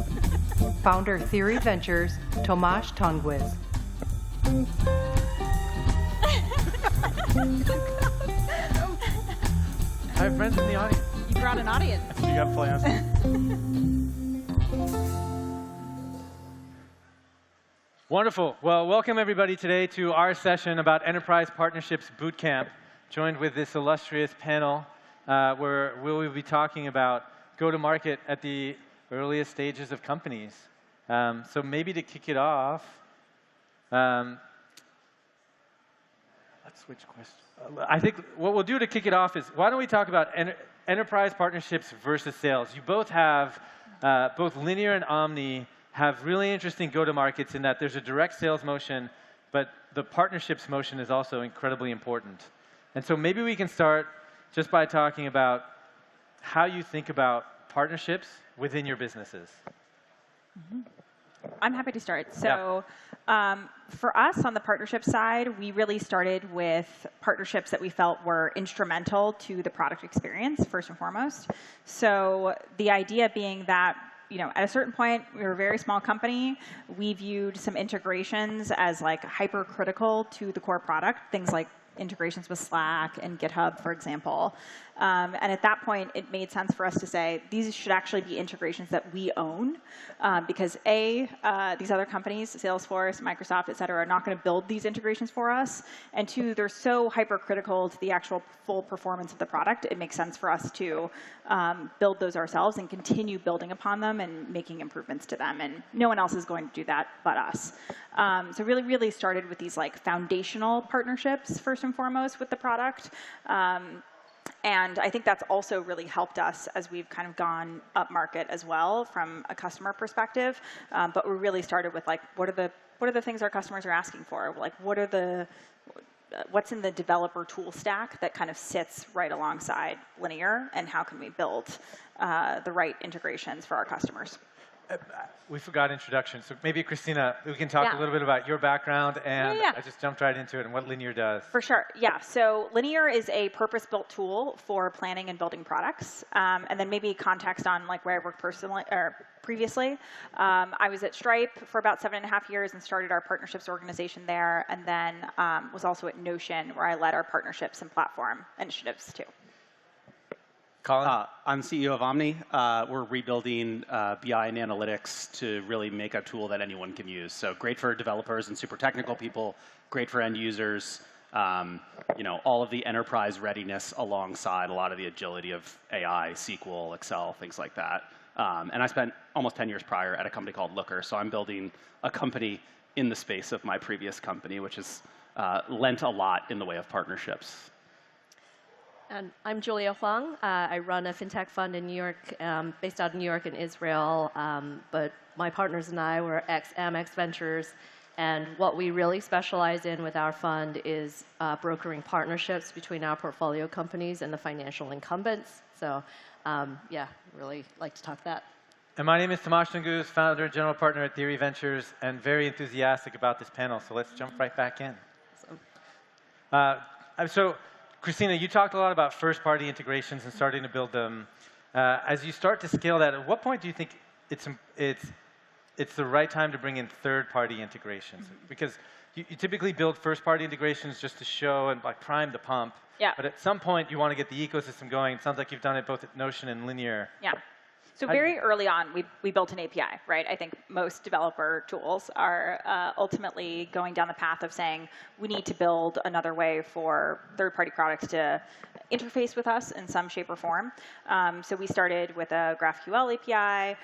Founder Theory Ventures, Tomasz Tungwiz. I have friends in the audience. You brought an audience. You got plans. Wonderful. Well, welcome everybody today to our session about Enterprise Partnerships Bootcamp, joined with this illustrious panel where we will be talking about go-to-market at the earliest stages of companies. So maybe to kick it off, let's switch questions. I think what we'll do to kick it off is, why don't we talk about enterprise partnerships versus sales? You both have, both Linear and Omni have really interesting go-to-markets in that there's a direct sales motion, but the partnerships motion is also incredibly important. And so maybe we can start just by talking about how you think about partnerships within your businesses. I'm happy to start. So for us on the partnership side, we really started with partnerships that we felt were instrumental to the product experience, first and foremost. So the idea being that, at a certain point, we were a very small company. We viewed some integrations as like hypercritical to the core product, things like integrations with Slack and GitHub, for example. And at that point, it made sense for us to say, these should actually be integrations that we own, because A, these other companies, Salesforce, Microsoft, et cetera, are not going to build these integrations for us. And two, they're so hypercritical to the actual full performance of the product, it makes sense for us to build those ourselves and continue building upon them and making improvements to them. And no one else is going to do that but us. So really started with these like foundational partnerships, first and foremost, with the product. And I think that's also really helped us as we've kind of gone up market as well from a customer perspective. But we really started with like, what are the things our customers are asking for? Like, what's in the developer tool stack that kind of sits right alongside Linear, and how can we build the right integrations for our customers? We forgot introduction, so maybe Christina, we can talk a little bit about your background, and I just jumped right into it and what Linear does. For sure, yeah. So Linear is a purpose-built tool for planning and building products, and then maybe context on like where I worked personally or previously. I was at Stripe for about 7.5 years and started our partnerships organization there, and then was also at Notion, where I led our partnerships and platform initiatives too. Colin? I'm CEO of Omni. We're rebuilding BI and analytics to really make a tool that anyone can use. So great for developers and super technical people, great for end users, all of the enterprise readiness alongside a lot of the agility of AI, SQL, Excel, things like that. And I spent almost 10 years prior at a company called Looker. So I'm building a company in the space of my previous company, which has lent a lot in the way of partnerships. And I'm Julia Huang. I run a fintech fund in New York, based out of New York and Israel. But my partners and I were ex-Amex Ventures. And what we really specialize in with our fund is brokering partnerships between our portfolio companies and the financial incumbents. So really like to talk that. And my name is Tomasz Tungwiz, founder and general partner at Theory Ventures, and very enthusiastic about this panel. So let's jump right back in. So Christina, you talked a lot about first-party integrations and starting to build them. As you start to scale that, at what point do you think it's the right time to bring in third-party integrations? Because you typically build first-party integrations just to show and like prime the pump. Yeah. But at some point, you want to get the ecosystem going. It sounds like you've done it both at Notion and Linear. Yeah. So very early on, we built an API, right? I think most developer tools are ultimately going down the path of saying, we need to build another way for third-party products to interface with us in some shape or form. So we started with a GraphQL API.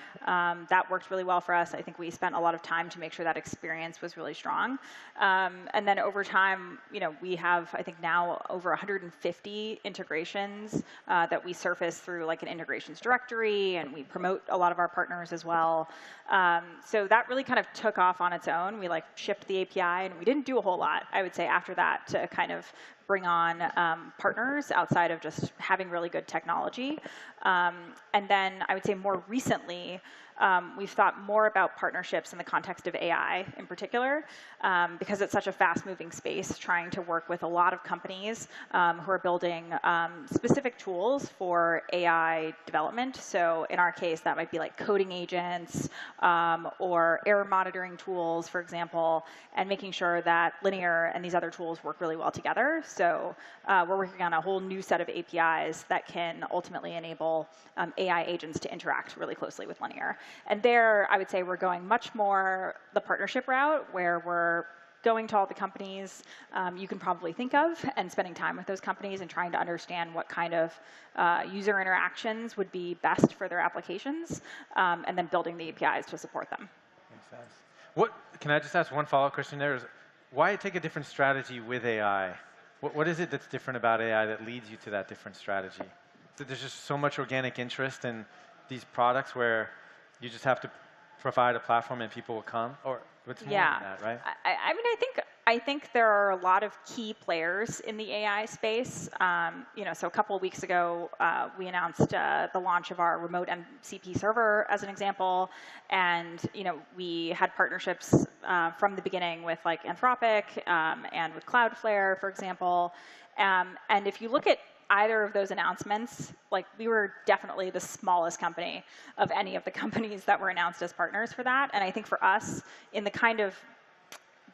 That worked really well for us. I think we spent a lot of time to make sure that experience was really strong. And then over time, we have, I think now, over 150 integrations that we surface through like an integrations directory, and we promote a lot of our partners as well. So that really kind of took off on its own. We like shipped the API, and we didn't do a whole lot, I would say, after that to kind of bring on partners outside of just having really good technology. And then I would say more recently, we've thought more about partnerships in the context of AI in particular, because it's such a fast-moving space, trying to work with a lot of companies who are building specific tools for AI development. So in our case, that might be like coding agents or error monitoring tools, for example, and making sure that Linear and these other tools work really well together. So we're working on a whole new set of APIs that can ultimately enable AI agents to interact really closely with Linear. And there, I would say we're going much more the partnership route, where we're going to all the companies you can probably think of and spending time with those companies and trying to understand what kind of user interactions would be best for their applications, and then building the APIs to support them. Makes sense. Can I just ask one follow-up question there? Why take a different strategy with AI? What is it that's different about AI that leads you to that different strategy? So there's just so much organic interest in these products where you just have to provide a platform and people will come, or what's more than that, right? I mean, I think there are a lot of key players in the AI space. So a couple of weeks ago, we announced the launch of our remote MCP server as an example, and we had partnerships from the beginning with like Anthropic and with Cloudflare, for example. And if you look at either of those announcements, like we were definitely the smallest company of any of the companies that were announced as partners for that. And I think for us, in the kind of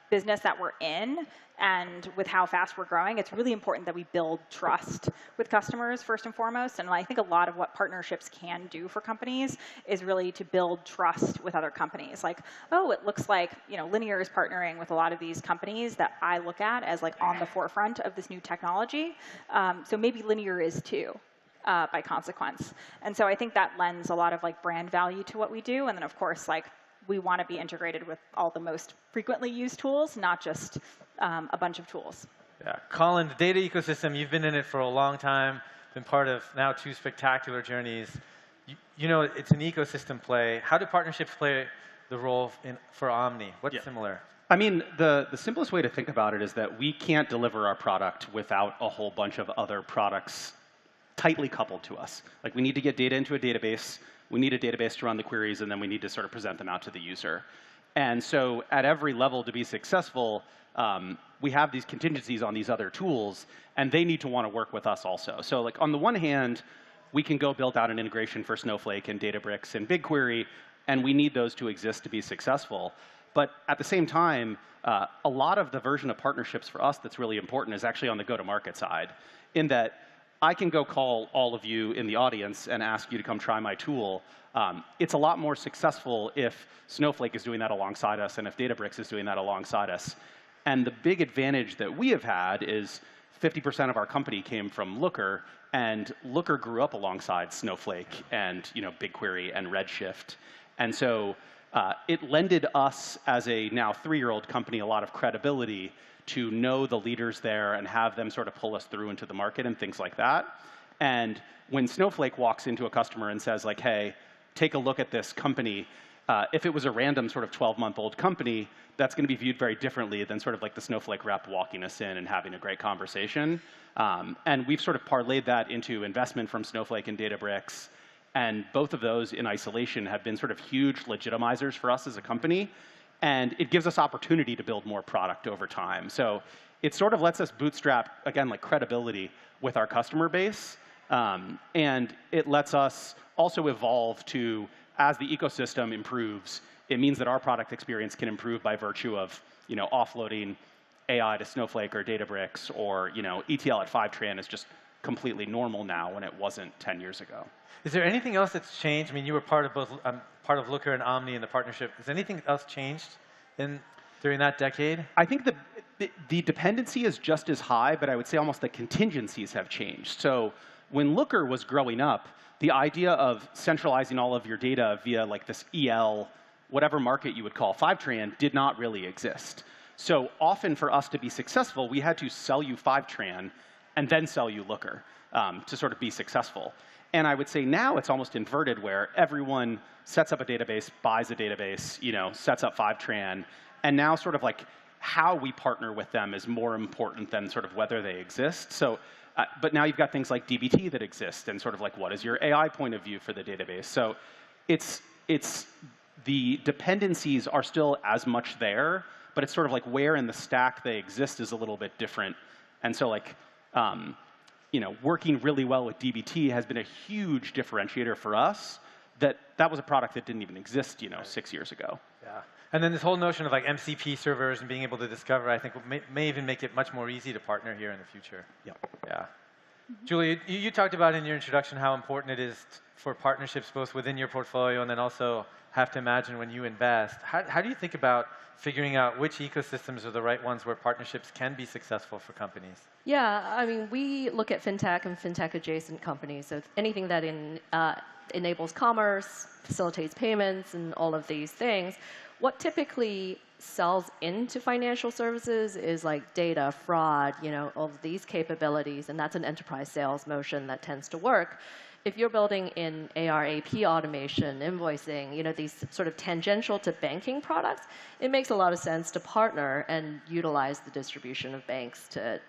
business that we're in and with how fast we're growing, it's really important that we build trust with customers first and foremost. And I think a lot of what partnerships can do for companies is really to build trust with other companies. Like, oh, it looks like Linear is partnering with a lot of these companies that I look at as like on the forefront of this new technology. So maybe Linear is too. By consequence. And so I think that lends a lot of like brand value to what we do. And then of course, like we want to be integrated with all the most frequently used tools, not just a bunch of tools. Yeah, Colin, the data ecosystem, you've been in it for a long time, been part of now 2 spectacular journeys. It's an ecosystem play. How do partnerships play the role for Omni? What's similar? I mean, the simplest way to think about it is that we can't deliver our product without a whole bunch of other products tightly coupled to us. Like we need to get data into a database, we need a database to run the queries, and then we need to sort of present them out to the user. And so at every level to be successful, we have these contingencies on these other tools, and they need to want to work with us also. So like on the one hand, we can go build out an integration for Snowflake and Databricks and BigQuery, and we need those to exist to be successful. But at the same time, a lot of the version of partnerships for us that's really important is actually on the go-to-market side, in that I can go call all of you in the audience and ask you to come try my tool. It's a lot more successful if Snowflake is doing that alongside us and if Databricks is doing that alongside us. And the big advantage that we have had is 50% of our company came from Looker, and Looker grew up alongside Snowflake and BigQuery and Redshift. And so it lended us as a now 3-year-old company a lot of credibility to know the leaders there and have them sort of pull us through into the market and things like that. And when Snowflake walks into a customer and says like, hey, take a look at this company, if it was a random sort of 12-month-old company, that's going to be viewed very differently than sort of like the Snowflake rep walking us in and having a great conversation. And we've sort of parlayed that into investment from Snowflake and Databricks. And both of those in isolation have been sort of huge legitimizers for us as a company. And it gives us opportunity to build more product over time. So it sort of lets us bootstrap, again, like credibility with our customer base. And it lets us also evolve to, as the ecosystem improves, it means that our product experience can improve by virtue of offloading AI to Snowflake or Databricks, or ETL at Fivetran is just completely normal now when it wasn't 10 years ago. Is there anything else that's changed? I mean, you were part of both, part of Looker and Omni in the partnership. Has anything else changed during that decade? I think the dependency is just as high, but I would say almost the contingencies have changed. So when Looker was growing up, the idea of centralizing all of your data via like this EL, whatever market you would call Fivetran, did not really exist. So often for us to be successful, we had to sell you Fivetran and then sell you Looker to sort of be successful. And I would say now it's almost inverted where everyone sets up a database, buys a database, sets up Fivetran, and now sort of like how we partner with them is more important than sort of whether they exist. So, but now you've got things like DBT that exist, and sort of like what is your AI point of view for the database? So it's the dependencies are still as much there, but it's sort of like where in the stack they exist is a little bit different. And so like, working really well with DBT has been a huge differentiator for us. That was a product that didn't even exist, 6 years ago. Yeah. And then this whole notion of like MCP servers and being able to discover, I think, may even make it much more easy to partner here in the future. Yep. Yeah. Julie, you talked about in your introduction how important it is for partnerships both within your portfolio and then also have to imagine when you invest. How do you think about figuring out which ecosystems are the right ones where partnerships can be successful for companies? Yeah, I mean, we look at fintech and fintech-adjacent companies. So anything that enables commerce, facilitates payments, and all of these things. What typically sells into financial services is like data, fraud, all of these capabilities, and that's an enterprise sales motion that tends to work. If you're building in AR, AP automation, invoicing, these sort of tangential to banking products, it makes a lot of sense to partner and utilize the distribution of banks to,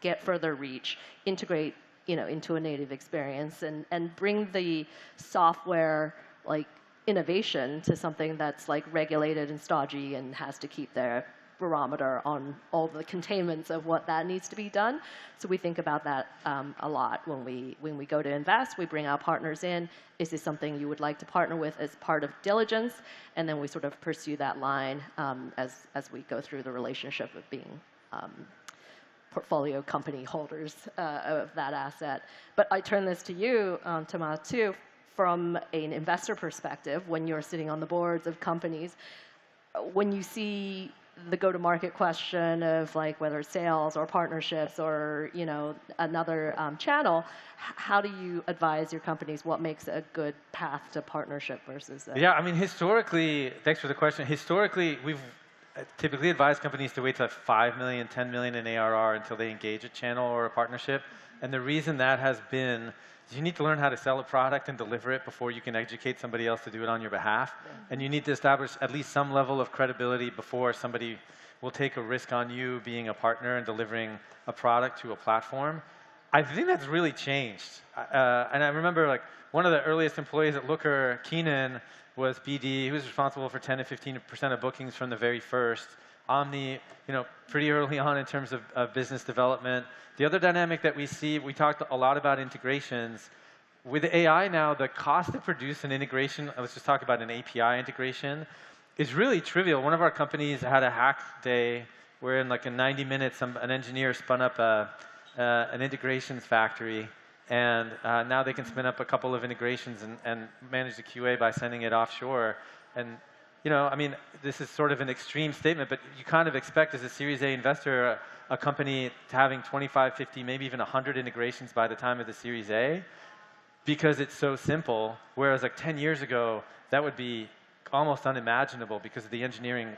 get further reach, integrate, into a native experience, and bring the software like innovation to something that's like regulated and stodgy and has to keep their barometer on all the containments of what that needs to be done. So we think about that a lot when we go to invest. We bring our partners in. Is this something you would like to partner with as part of diligence? And then we sort of pursue that line as we go through the relationship of being portfolio company holders of that asset. But I turn this to you, Tomas, too, from an investor perspective. When you're sitting on the boards of companies, when you see the go-to-market question of like whether it's sales or partnerships or another channel, how do you advise your companies what makes a good path to partnership versus? Yeah, I mean, historically, thanks for the question. Historically, we've typically advised companies to wait till 5 million, 10 million in ARR until they engage a channel or a partnership. And the reason that has been is you need to learn how to sell a product and deliver it before you can educate somebody else to do it on your behalf. Yeah. And you need to establish at least some level of credibility before somebody will take a risk on you being a partner and delivering a product to a platform. I think that's really changed. And I remember like one of the earliest employees at Looker, Keenan, was BD. He was responsible for 10 to 15% of bookings from the very first. Omni, pretty early on in terms of business development. The other dynamic that we see, we talked a lot about integrations. With AI now, the cost to produce an integration, let's just talk about an API integration, is really trivial. One of our companies had a hack day where in like in 90 minutes, an engineer spun up an integrations factory. And now they can spin up a couple of integrations and manage the QA by sending it offshore. And I mean, this is sort of an extreme statement, but you kind of expect as a Series A investor, a company to having 25, 50, maybe even 100 integrations by the time of the Series A, because it's so simple. Whereas like 10 years ago, that would be almost unimaginable because of the engineering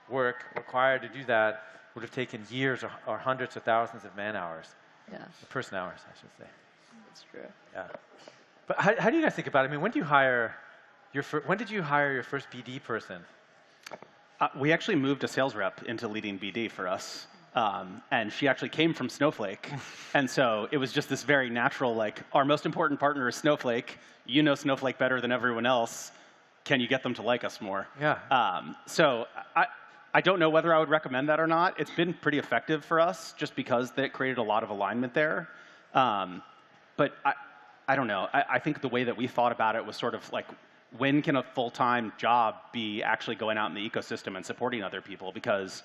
work required to do that would have taken years or hundreds of thousands of man hours. Yeah. Person hours, I should say. That's true. Yeah. But how do you guys think about it? I mean, when did you hire your first BD person? We actually moved a sales rep into leading BD for us. And she actually came from Snowflake. And so it was just this very natural, like, our most important partner is Snowflake. You know Snowflake better than everyone else. Can you get them to like us more? Yeah. So I don't know whether I would recommend that or not. It's been pretty effective for us just because that created a lot of alignment there. But I don't know. I think the way that we thought about it was sort of like, when can a full-time job be actually going out in the ecosystem and supporting other people? Because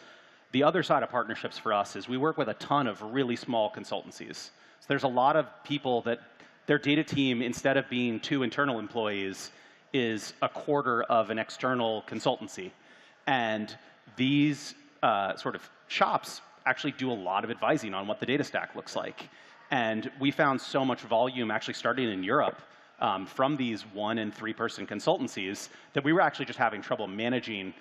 the other side of partnerships for us is we work with a ton of really small consultancies. So there's a lot of people that their data team, instead of being 2 internal employees, is a quarter of an external consultancy. And these sort of shops actually do a lot of advising on what the data stack looks like. And we found so much volume actually starting in Europe from these 1- and 3-person consultancies that we were actually just having trouble managing,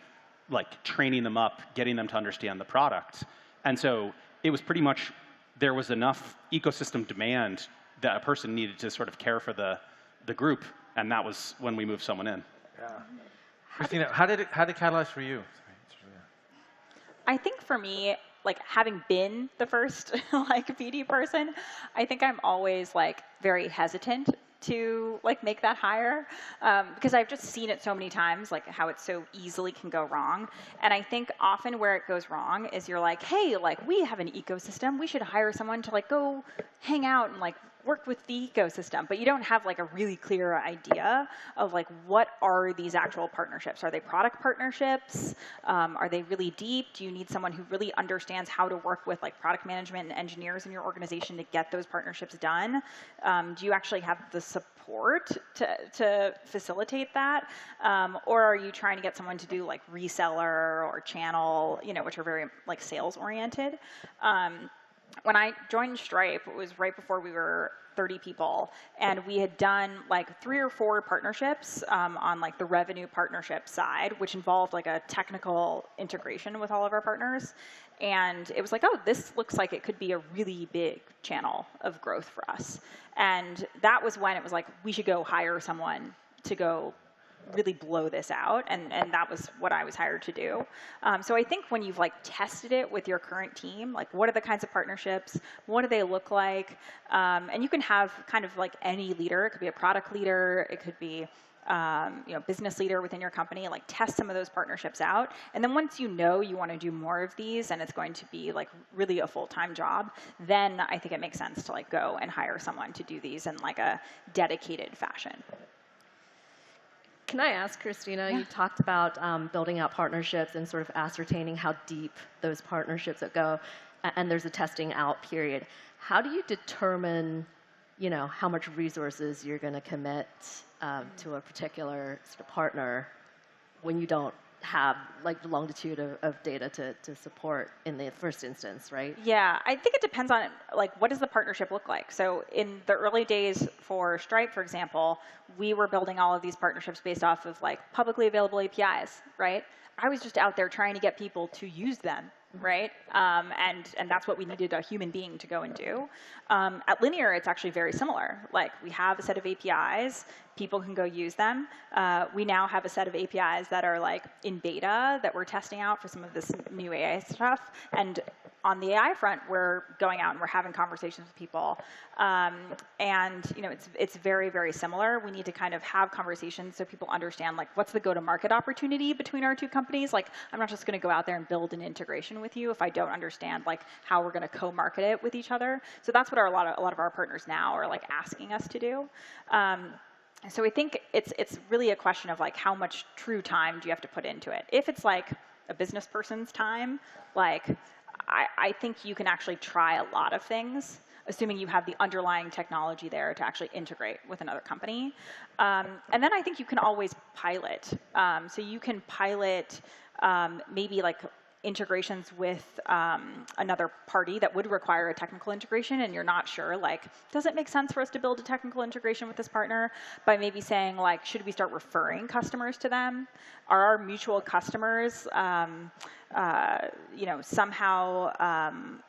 like training them up, getting them to understand the product. And so it was pretty much, there was enough ecosystem demand that a person needed to sort of care for the group, and that was when we moved someone in. Yeah. Christina, how did it catalyze for you? I think for me, like having been the first like BD person, I think I'm always like very hesitant to like make that hire because I've just seen it so many times, like how it so easily can go wrong. And I think often where it goes wrong is you're like, hey, like we have an ecosystem, we should hire someone to like go hang out and like work with the ecosystem, but you don't have like a really clear idea of like what are these actual partnerships? Are they product partnerships? Are they really deep? Do you need someone who really understands how to work with like product management and engineers in your organization to get those partnerships done? Do you actually have the support to facilitate that? Or are you trying to get someone to do like reseller or channel, you know, which are very like sales oriented? When I joined Stripe, it was right before we were 30 people, and we had done like 3 or 4 partnerships on like the revenue partnership side, which involved like a technical integration with all of our partners. And it was like, oh, this looks like it could be a really big channel of growth for us. And that was when it was like, we should go hire someone to go really blow this out, and that was what I was hired to do. So I think when you've like tested it with your current team, like what are the kinds of partnerships, what do they look like, and you can have kind of like any leader. It could be a product leader, it could be you know, business leader within your company, like test some of those partnerships out. And then once you know you want to do more of these and it's going to be like really a full-time job, then I think it makes sense to like go and hire someone to do these in like a dedicated fashion. Can I ask, Christina, you talked about building out partnerships and sort of ascertaining how deep those partnerships go, and there's a testing out period. How do you determine, you know, how much resources you're going to commit to a particular sort of partner when you don't have like the longitude of data to support in the first instance, right? Yeah, I think it depends on like what does the partnership look like. So in the early days for Stripe, for example, we were building all of these partnerships based off of like publicly available APIs, right? I was just out there trying to get people to use them, right? And that's what we needed a human being to go and do. At Linear, it's actually very similar. Like we have a set of APIs, people can go use them. We now have a set of APIs that are like in beta that we're testing out for some of this new AI stuff. And on the AI front, we're going out and we're having conversations with people. And you know, it's very, very similar. We need to kind of have conversations so people understand like what's the go-to-market opportunity between our two companies. Like I'm not just going to go out there and build an integration with you if I don't understand like how we're going to co-market it with each other. So that's what a lot of our partners now are like asking us to do. So I think it's really a question of like how much true time do you have to put into it. If it's like a business person's time, like I think you can actually try a lot of things, assuming you have the underlying technology there to actually integrate with another company. And then I think you can always pilot. So you can pilot maybe like integrations with another party that would require a technical integration, and you're not sure, like, does it make sense for us to build a technical integration with this partner? By maybe saying, like, should we start referring customers to them? Are our mutual customers, you know, somehow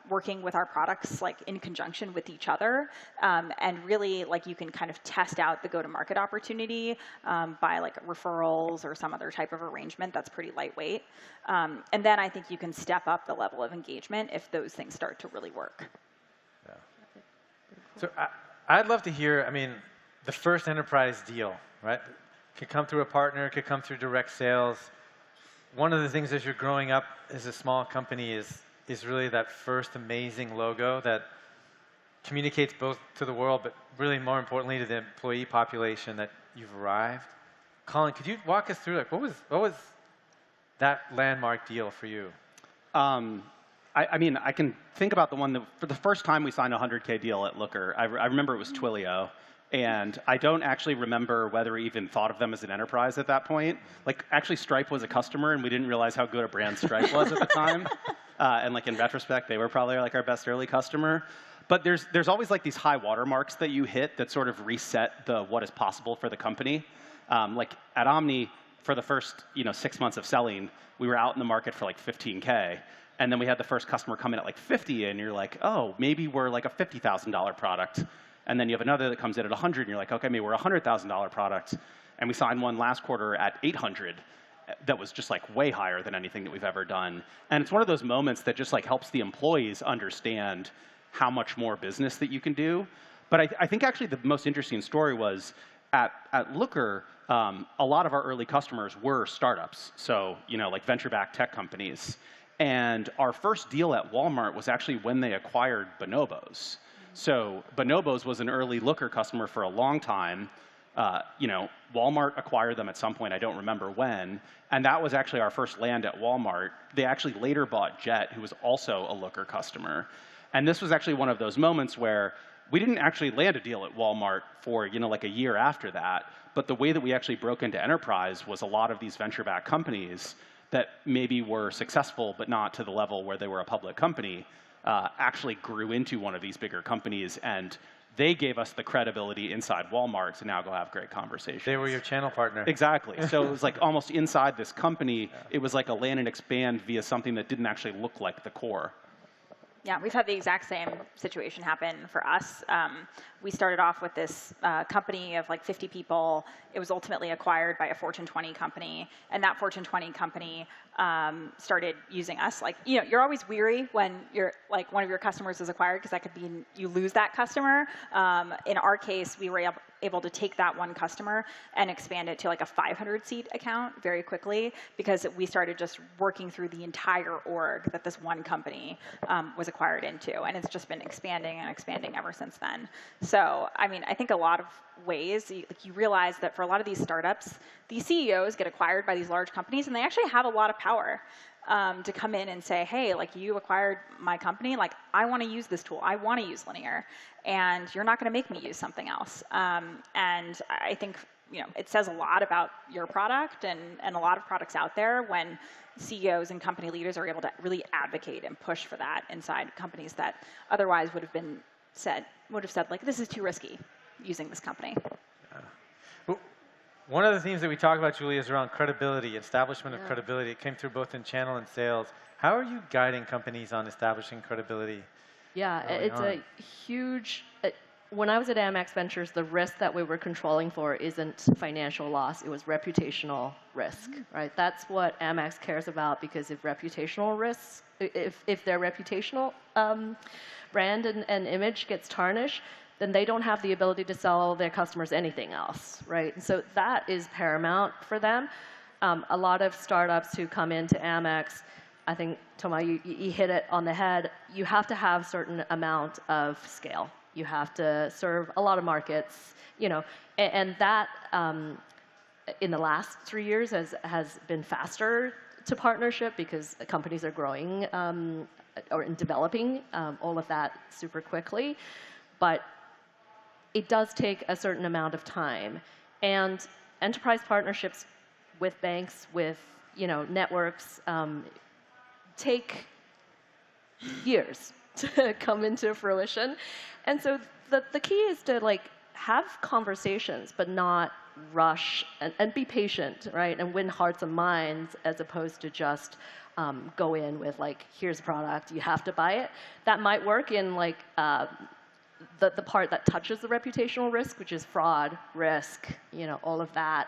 working with our products, like, in conjunction with each other? And really, like, you can kind of test out the go-to-market opportunity by, like, referrals or some other type of arrangement that's pretty lightweight. And then I think you can step up the level of engagement if those things start to really work. Yeah. So I'd love to hear, I mean, the first enterprise deal, right? Could come through a partner, could come through direct sales. One of the things as you're growing up as a small company is really that first amazing logo that communicates both to the world, but really more importantly to the employee population that you've arrived. Colin, could you walk us through, like, what was that landmark deal for you? I mean, I can think about the one that, for the first time we signed a 100K deal at Looker. I remember it was Twilio. And I don't actually remember whether we even thought of them as an enterprise at that point. Like, actually, Stripe was a customer, and we didn't realize how good a brand Stripe was at the time. And like in retrospect, they were probably like our best early customer. But there's always like these high watermarks that you hit that sort of reset what is possible for the company. Like at Omni, for the first 6 months of selling, we were out in the market for like 15K. And then we had the first customer come in at like 50, and you're like, oh, maybe we're like a $50,000 product. And then you have another that comes in at 100, and you're like, okay, maybe we're a $100,000 product. And we signed one last quarter at 800 that was just like way higher than anything that we've ever done. And it's one of those moments that just like helps the employees understand how much more business that you can do. But I think actually the most interesting story was at Looker, a lot of our early customers were startups. So, like venture-backed tech companies. And our first deal at Walmart was actually when they acquired Bonobos. So Bonobos was an early Looker customer for a long time. Walmart acquired them at some point, I don't remember when, and that was actually our first land at Walmart. They actually later bought Jet, who was also a Looker customer. And this was actually one of those moments where we didn't actually land a deal at Walmart for, like a year after that, but the way that we actually broke into enterprise was a lot of these venture-backed companies that maybe were successful, but not to the level where they were a public company, actually grew into one of these bigger companies, and they gave us the credibility inside Walmart to now go have great conversations. They were your channel partner. Exactly. So it was like almost inside this company, it was like a land and expand via something that didn't actually look like the core. Yeah, we've had the exact same situation happen for us. We started off with this company of like 50 people. It was ultimately acquired by a Fortune 20 company, and that Fortune 20 company started using us. Like, you're always weary when one of your customers is acquired, because that could mean you lose that customer. In our case, we were able to take that one customer and expand it to like a 500-seat account very quickly, because we started just working through the entire org that this one company was acquired into, and it's just been expanding and expanding ever since then. So, I mean, I think a lot of ways, you realize that for a lot of these startups, these CEOs get acquired by these large companies, and they actually have a lot of power to come in and say, hey, like, you acquired my company, like, I want to use this tool, I want to use Linear, and you're not going to make me use something else. And I think it says a lot about your product and a lot of products out there when CEOs and company leaders are able to really advocate and push for that inside companies that otherwise would have said like, this is too risky using this company. One of the themes that we talk about, Julie, is around credibility, establishment of credibility. It came through both in channel and sales. How are you guiding companies on establishing credibility? Yeah, it's a huge. When I was at Amex Ventures, the risk that we were controlling for isn't financial loss, it was reputational risk, right? That's what Amex cares about, because if reputational risks, if their reputational brand and image gets tarnished, then they don't have the ability to sell their customers anything else, right? And so that is paramount for them. A lot of startups who come into Amex, I think, Thomas, you hit it on the head. You have to have a certain amount of scale. You have to serve a lot of markets, and that in the last 3 years has been faster to partnership, because companies are growing or developing all of that super quickly. But it does take a certain amount of time, and enterprise partnerships with banks, with networks, take years to come into fruition. And so the key is to have conversations, but not rush, and be patient, right? And win hearts and minds, as opposed to just go in with here's a product, you have to buy it. That might work in the part that touches the reputational risk, which is fraud risk, all of that.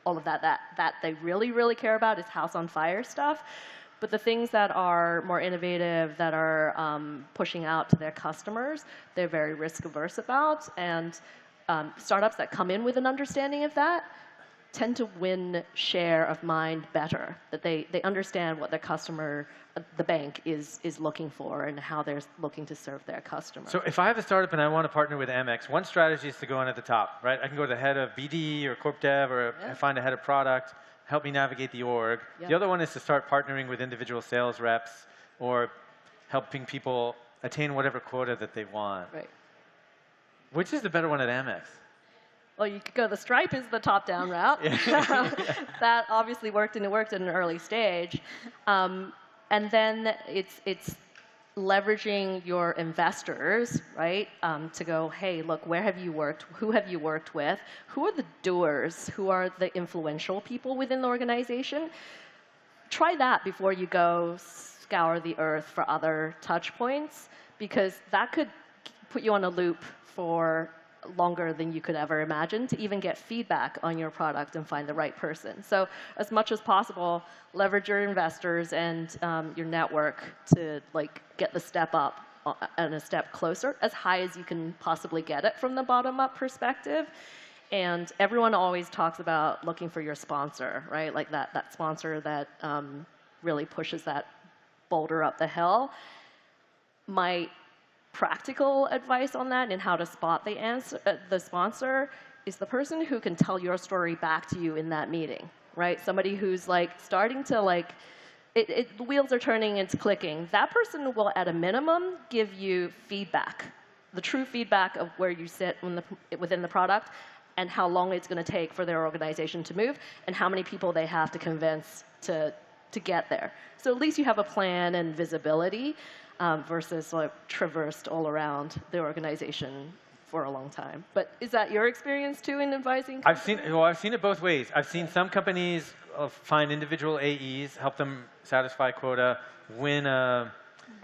That they really, really care about is house on fire stuff. But the things that are more innovative, that are pushing out to their customers, they're very risk averse about. And startups that come in with an understanding of that tend to win share of mind better, that they understand what their customer, the bank, is looking for, and how they're looking to serve their customers. So if I have a startup and I want to partner with Amex, one strategy is to go in at the top, right? I can go to the head of BD or Corp Dev, or find a head of product, help me navigate the org. Yep. The other one is to start partnering with individual sales reps, or helping people attain whatever quota that they want. Right. Which is the better one at Amex? Well, you could go the Stripe is the top-down route. That obviously worked, and it worked at an early stage. And then it's leveraging your investors, right, to go, hey, look, where have you worked? Who have you worked with? Who are the doers? Who are the influential people within the organization? Try that before you go scour the earth for other touch points, because that could put you on a loop for longer than you could ever imagine to even get feedback on your product and find the right person. So as much as possible, leverage your investors and your network to get the step up and a step closer, as high as you can possibly get it from the bottom-up perspective. And everyone always talks about looking for your sponsor, right? Like that sponsor that really pushes that boulder up the hill. My practical advice on that and how to spot the sponsor is the person who can tell your story back to you in that meeting, right? Somebody who's starting to the wheels are turning, it's clicking. That person will, at a minimum, give you feedback, the true feedback of where you sit within the product and how long it's going to take for their organization to move and how many people they have to convince to get there. So at least you have a plan and visibility. Versus traversed all around the organization for a long time. But is that your experience too in advising? I've seen it both ways. I've seen some companies find individual AEs, help them satisfy quota, win a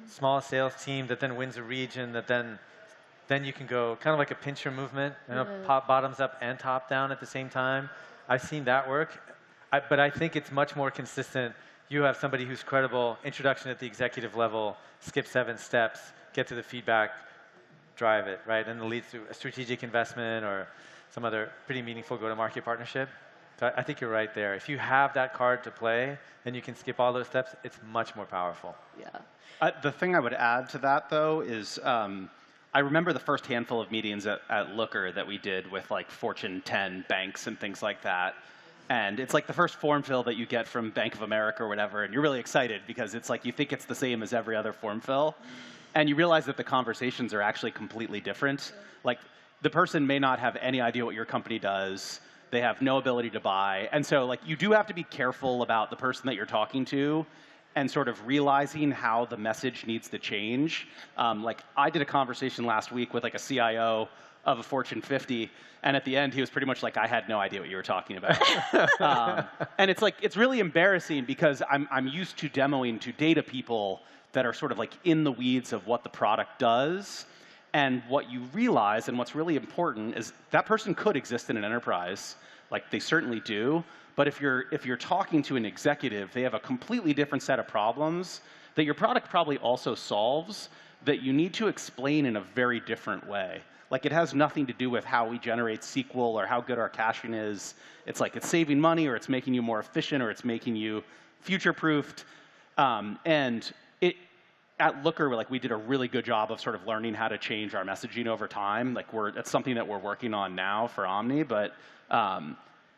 small sales team that then wins a region that then you can go kind of like a pincher movement, pop bottoms up and top down at the same time. I've seen that work, but I think it's much more consistent. You have somebody who's credible, introduction at the executive level, skip 7 steps, get to the feedback, drive it, right? And it leads to a strategic investment or some other pretty meaningful go-to-market partnership. So I think you're right there. If you have that card to play and you can skip all those steps, it's much more powerful. Yeah. The thing I would add to that, though, is I remember the first handful of meetings at Looker that we did with Fortune 10 banks and things like that. And it's the first form fill that you get from Bank of America or whatever, and you're really excited because it's you think it's the same as every other form fill. And you realize that the conversations are actually completely different. The person may not have any idea what your company does. They have no ability to buy. And so you do have to be careful about the person that you're talking to and sort of realizing how the message needs to change. I did a conversation last week with a CIO of a Fortune 50, and at the end he was pretty much I had no idea what you were talking about. And it's really embarrassing because I'm used to demoing to data people that are sort of in the weeds of what the product does. And what you realize, and what's really important, is that person could exist in an enterprise, they certainly do. But if you're talking to an executive, they have a completely different set of problems that your product probably also solves that you need to explain in a very different way. It has nothing to do with how we generate SQL or how good our caching is. It's it's saving money, or it's making you more efficient, or it's making you future-proofed. And at Looker, we did a really good job of sort of learning how to change our messaging over time. That's something that we're working on now for Omni, but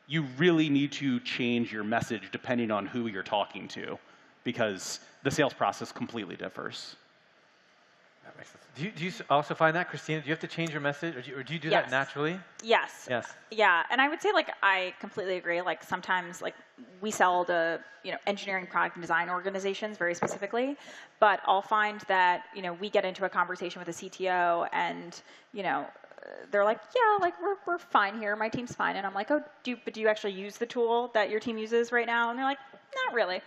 you really need to change your message depending on who you're talking to, because the sales process completely differs. That makes sense. Do you also find that, Christina? Do you have to change your message, or do you do that naturally? Yes. Yes. Yeah, and I would say I completely agree. Sometimes we sell to engineering, product, and design organizations very specifically, but I'll find that we get into a conversation with a CTO and they're we're fine here, my team's fine, and I'm oh, do you actually use the tool that your team uses right now? And they're not really.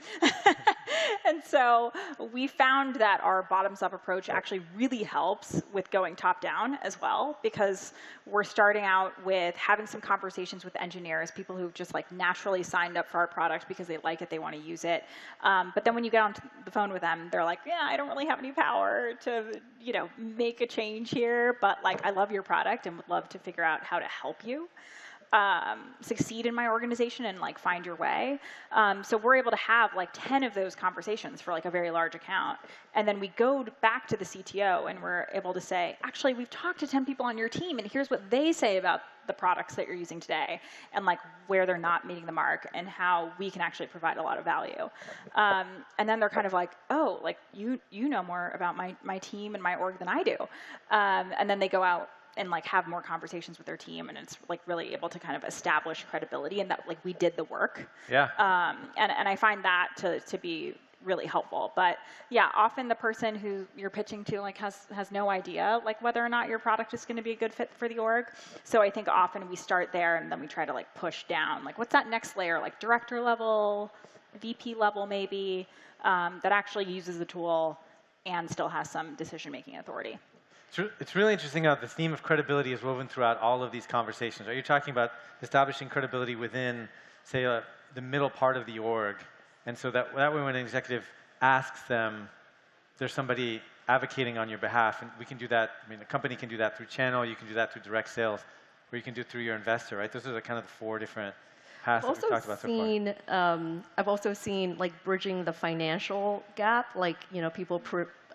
And so we found that our bottoms-up approach actually really helps with going top-down as well, because we're starting out with having some conversations with engineers, people who've just naturally signed up for our product because they like it, they want to use it. But then when you get on the phone with them, they're yeah, I don't really have any power to make a change here, but I love your product and would love to figure out how to help you succeed in my organization and find your way. So we're able to have 10 of those conversations for a very large account. And then we go back to the CTO and we're able to say, actually, we've talked to 10 people on your team and here's what they say about the products that you're using today and where they're not meeting the mark and how we can actually provide a lot of value. And then they're kind of oh, you know more about my team and my org than I do. And then they go out and like have more conversations with their team, and it's like really able to kind of establish credibility and that like we did the work. Yeah. And I find that to be really helpful. But yeah, often the person who you're pitching to like has no idea like whether or not your product is going to be a good fit for the org. So I think often we start there and then we try to like push down. Like what's that next layer? Like director level, VP level maybe, that actually uses the tool and still has some decision-making authority. It's really interesting how the theme of credibility is woven throughout all of these conversations. Are you talking about establishing credibility within, say, the middle part of the org? And so that way when an executive asks them, there's somebody advocating on your behalf, and we can do that. I mean, the company can do that through channel, you can do that through direct sales, or you can do it through your investor, right? Those are the kind of the 4 different paths that we've talked about so far. I've also seen like bridging the financial gap, like, you know, people,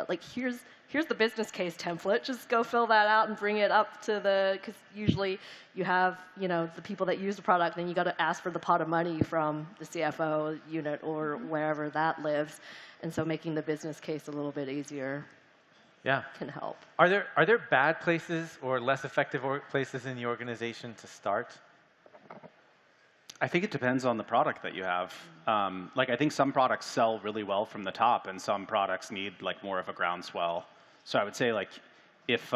like here's the business case template, just go fill that out and bring it up to because usually you have, you know, the people that use the product, then you got to ask for the pot of money from the CFO unit or wherever that lives. And so making the business case a little bit easier can help. Are there bad places or less effective places in the organization to start? I think it depends on the product that you have. Like I think some products sell really well from the top, and some products need like more of a groundswell. So I would say like if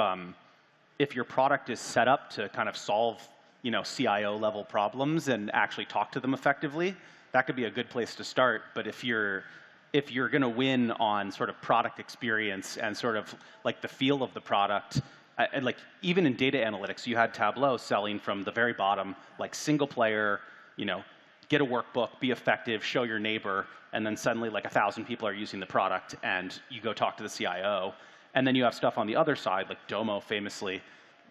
your product is set up to kind of solve, you know, CIO level problems and actually talk to them effectively, that could be a good place to start. But if you're going to win on sort of product experience and sort of like the feel of the product, and like even in data analytics, you had Tableau selling from the very bottom, like single player, you know, get a workbook, be effective, show your neighbor, and then suddenly like 1,000 people are using the product, and you go talk to the CIO. And then you have stuff on the other side, like Domo famously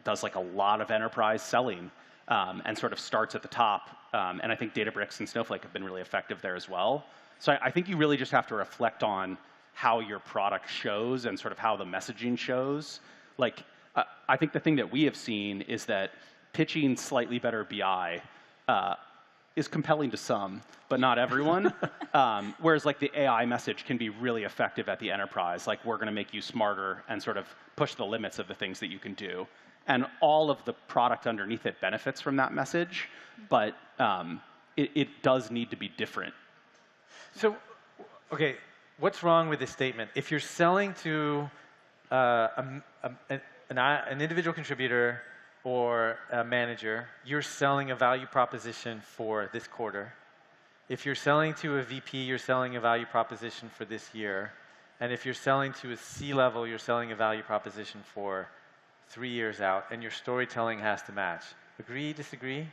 does like a lot of enterprise selling and sort of starts at the top. And I think Databricks and Snowflake have been really effective there as well. So I think you really just have to reflect on how your product shows and sort of how the messaging shows. Like, I think the thing that we have seen is that pitching slightly better BI is compelling to some, but not everyone. Whereas like the AI message can be really effective at the enterprise. Like we're going to make you smarter and sort of push the limits of the things that you can do. And all of the product underneath it benefits from that message, but it does need to be different. So, okay, what's wrong with this statement? If you're selling to an individual contributor or a manager, you're selling a value proposition for this quarter. If you're selling to a VP, you're selling a value proposition for this year. And if you're selling to a C-level, you're selling a value proposition for 3 years out, and your storytelling has to match. Agree, disagree?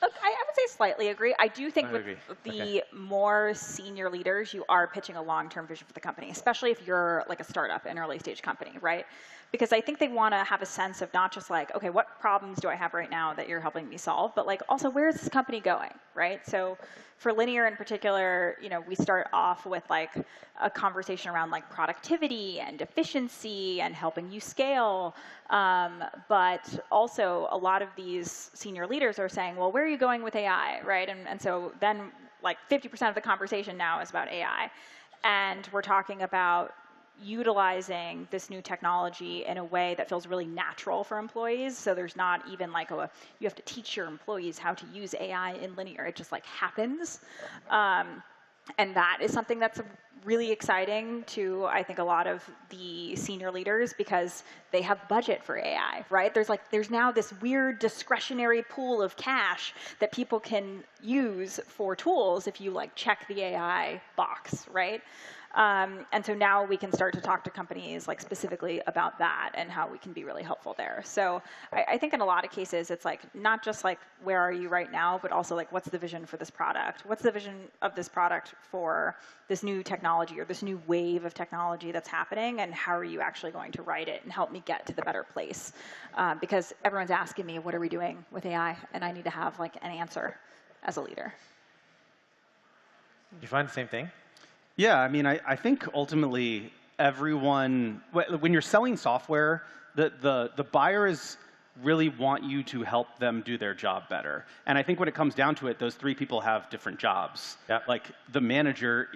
I would say slightly agree. I do think with the more senior leaders, you are pitching a long-term vision for the company, especially if you're like a startup, an early-stage company, right? Because I think they want to have a sense of not just like, okay, what problems do I have right now that you're helping me solve, but like also where is this company going, right? So for Linear in particular, you know, we start off with like a conversation around like productivity and efficiency and helping you scale. But also a lot of these senior leaders are saying, well, where are you going with AI, right? And so then like 50% of the conversation now is about AI. And we're talking about utilizing this new technology in a way that feels really natural for employees. So there's not even like you have to teach your employees how to use AI in Linear. It just like happens. And that is something that's really exciting to, I think, a lot of the senior leaders because they have budget for AI, right? There's now this weird discretionary pool of cash that people can use for tools if you like check the AI box, right? And so now we can start to talk to companies like specifically about that and how we can be really helpful there. So I think in a lot of cases, it's like not just like where are you right now, but also like what's the vision for this product? What's the vision of this product for this new technology or this new wave of technology that's happening? And how are you actually going to write it and help me get to the better place? Because everyone's asking me, what are we doing with AI? And I need to have like an answer as a leader. You find the same thing? Yeah, I mean, I think ultimately everyone, when you're selling software, the buyers really want you to help them do their job better. And I think when it comes down to it, those 3 people have different jobs. Like the manager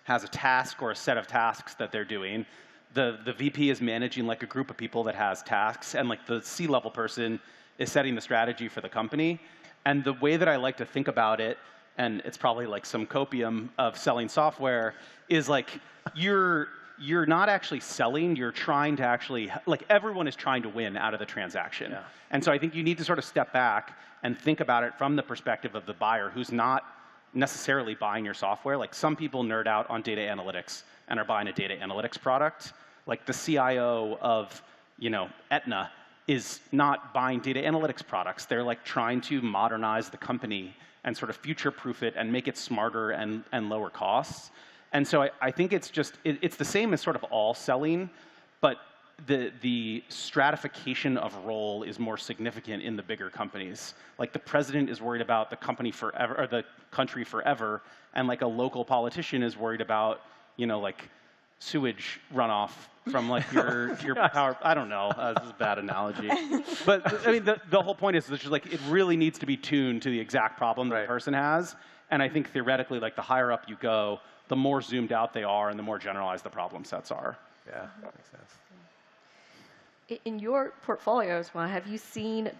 has a task or a set of tasks that they're doing. the VP is managing like a group of people that has tasks, and like the C-level person is setting the strategy for the company. And the way that I like to think about it, and it's probably like some copium of selling software, is like you're not actually selling, you're trying to actually, like everyone is trying to win out of the transaction. Yeah. And so I think you need to sort of step back and think about it from the perspective of the buyer who's not necessarily buying your software. Like some people nerd out on data analytics and are buying a data analytics product. Like the CIO of, Aetna is not buying data analytics products. They're like trying to modernize the company and sort of future-proof it and make it smarter and lower costs. And so I think it's just, it's the same as sort of all selling, but the stratification of role is more significant in the bigger companies. Like the president is worried about the company forever, or the country forever, and like a local politician is worried about, like sewage runoff from like your power. I don't know. This is a bad analogy. But I mean, the whole point is that just like it really needs to be tuned to the exact problem that the person has. And I think theoretically, like the higher up you go, the more zoomed out they are and the more generalized the problem sets are. Yeah, that makes sense. In your portfolios, have you seen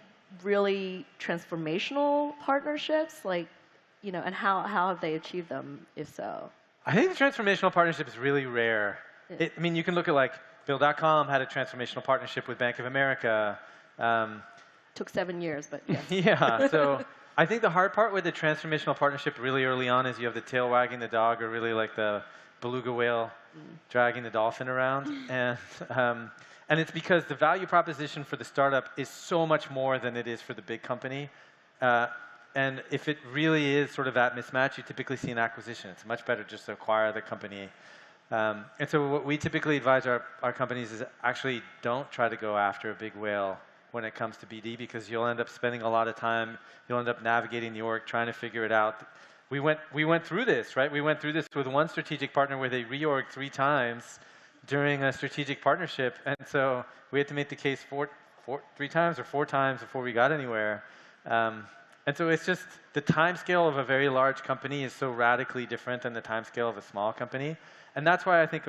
really transformational partnerships? Like, and how have they achieved them, if so? I think the transformational partnership is really rare. Yeah. I mean, you can look at like Bill.com had a transformational partnership with Bank of America. Took 7 years, but yes. Yeah, so I think the hard part with the transformational partnership really early on is you have the tail wagging the dog, or really like the beluga whale dragging the dolphin around. And it's because the value proposition for the startup is so much more than it is for the big company. And if it really is sort of that mismatch, you typically see an acquisition. It's much better just to acquire the company. And so what we typically advise our companies is actually don't try to go after a big whale when it comes to BD, because you'll end up spending a lot of time, you'll end up navigating the org, trying to figure it out. We went through this, right? We went through this with one strategic partner where they reorged 3 times during a strategic partnership. And so we had to make the case 3 times or 4 times before we got anywhere. And so it's just the time scale of a very large company is so radically different than the time scale of a small company. And that's why I think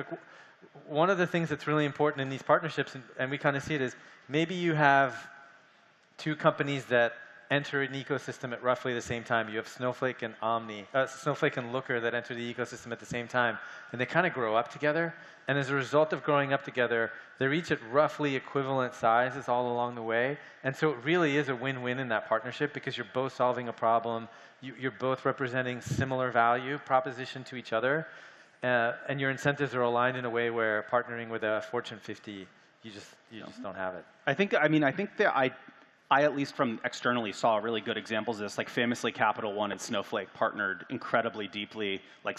one of the things that's really important in these partnerships, and we kind of see it, is maybe you have 2 companies that enter an ecosystem at roughly the same time. You have Snowflake and Snowflake and Looker that enter the ecosystem at the same time, and they kind of grow up together. And as a result of growing up together, they're each at roughly equivalent sizes all along the way. And so it really is a win-win in that partnership, because you're both solving a problem, you're both representing similar value proposition to each other, and your incentives are aligned in a way where partnering with a Fortune 50, you just don't have it. I think that I at least from externally saw really good examples of this. Like famously, Capital One and Snowflake partnered incredibly deeply. Like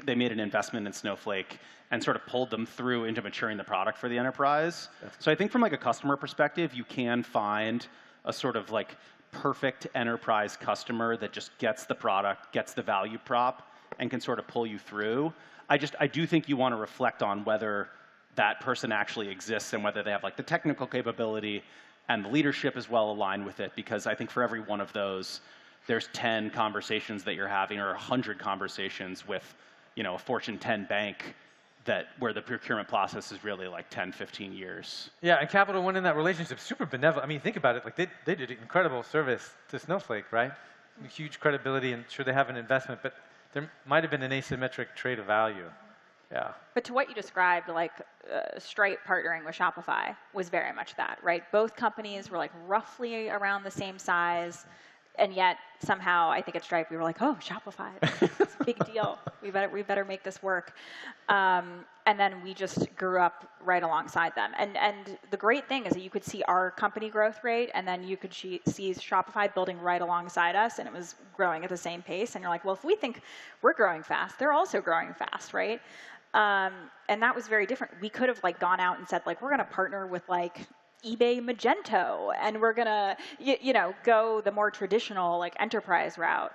they made an investment in Snowflake and sort of pulled them through into maturing the product for the enterprise. So I think from like a customer perspective, you can find a sort of like perfect enterprise customer that just gets the product, gets the value prop, and can sort of pull you through. I do think you want to reflect on whether that person actually exists and whether they have like the technical capability and the leadership is well aligned with it, because I think for every one of those, there's 10 conversations that you're having, or 100 conversations with, a Fortune 10 bank where the procurement process is really like 10, 15 years. Yeah, and Capital One in that relationship, super benevolent. I mean, think about it. Like they did incredible service to Snowflake, right? Huge credibility, and sure they have an investment, but there might have been an asymmetric trade of value. Yeah. But to what you described, like Stripe partnering with Shopify was very much that, right? Both companies were like roughly around the same size, and yet somehow I think at Stripe we were like, oh, Shopify, it's a big deal. We better make this work. And then we just grew up right alongside them. And the great thing is that you could see our company growth rate, and then you could see Shopify building right alongside us, and it was growing at the same pace. And you're like, well, if we think we're growing fast, they're also growing fast, right? And that was very different. We could have like gone out and said like, we're going to partner with like eBay Magento, and we're going to go the more traditional like enterprise route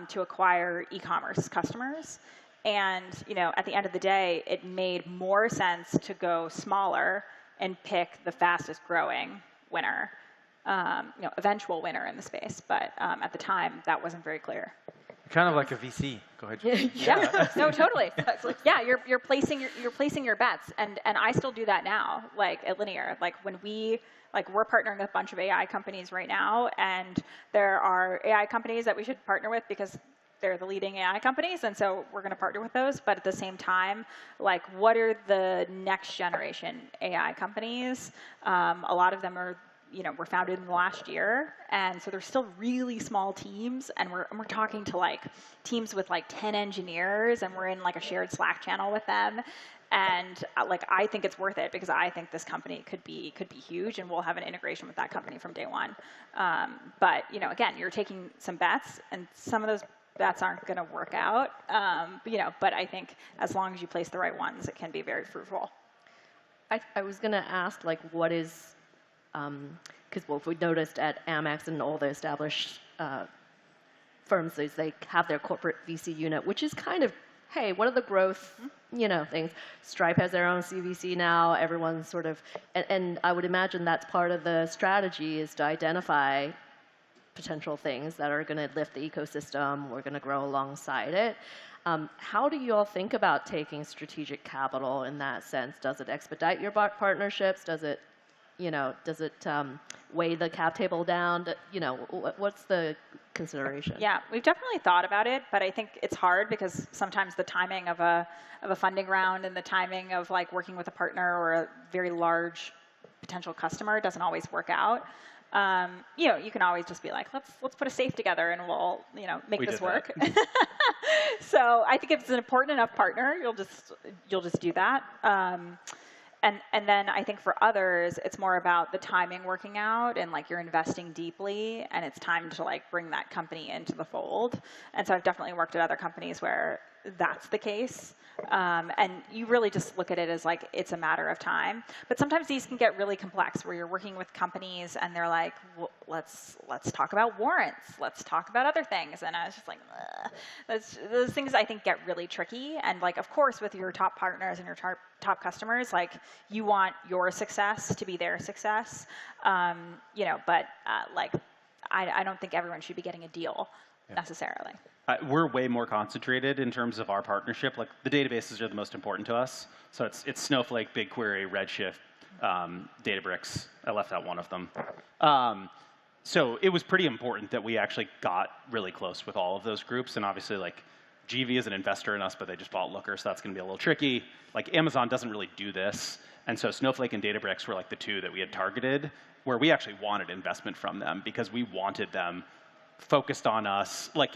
to acquire e-commerce customers. And at the end of the day, it made more sense to go smaller and pick the fastest growing winner, eventual winner in the space. But at the time, that wasn't very clear. kind of like a VC. Go ahead. Yeah. No, totally. Yeah, you're placing your bets, and I still do that now. Like at Linear, like when we're partnering with a bunch of AI companies right now, and there are AI companies that we should partner with because they're the leading AI companies, and so we're going to partner with those. But at the same time, like, what are the next generation AI companies? A lot of them are, were founded in the last year, and so they're still really small teams. And we're talking to like teams with like 10 engineers, and we're in like a shared Slack channel with them. And like, I think it's worth it because I think this company could be huge, and we'll have an integration with that company from day one. But again, you're taking some bets, and some of those bets aren't going to work out. But I think as long as you place the right ones, it can be very fruitful. I was going to ask, like, what is, because what we noticed at Amex and all the established firms is they have their corporate VC unit, which is kind of, hey, what are the growth, things? Stripe has their own CVC now. Everyone's sort of, and I would imagine that's part of the strategy is to identify potential things that are going to lift the ecosystem. We're going to grow alongside it. How do you all think about taking strategic capital in that sense? Does it expedite your partnerships? Does it, weigh the cap table down? What's the consideration? Yeah, we've definitely thought about it, but I think it's hard because sometimes the timing of a funding round and the timing of like working with a partner or a very large potential customer doesn't always work out. You can always just be like, let's put a safe together and we'll, make this work. So I think if it's an important enough partner, you'll just do that. And then I think for others, it's more about the timing working out and like you're investing deeply and it's time to like bring that company into the fold. And so I've definitely worked at other companies where that's the case. And you really just look at it as like it's a matter of time. But sometimes these can get really complex where you're working with companies and they're like, well, let's talk about warrants. Let's talk about other things. And I was just like, those things I think get really tricky. And like, of course, with your top partners and your top customers, like you want your success to be their success. But like, I don't think everyone should be getting a deal necessarily. We're way more concentrated in terms of our partnership. Like the databases are the most important to us. So it's Snowflake, BigQuery, Redshift, Databricks. I left out one of them. So it was pretty important that we actually got really close with all of those groups. And obviously, like GV is an investor in us, but they just bought Looker, so that's going to be a little tricky. Like Amazon doesn't really do this. And so Snowflake and Databricks were like the two that we had targeted, where we actually wanted investment from them because we wanted them focused on us. Like,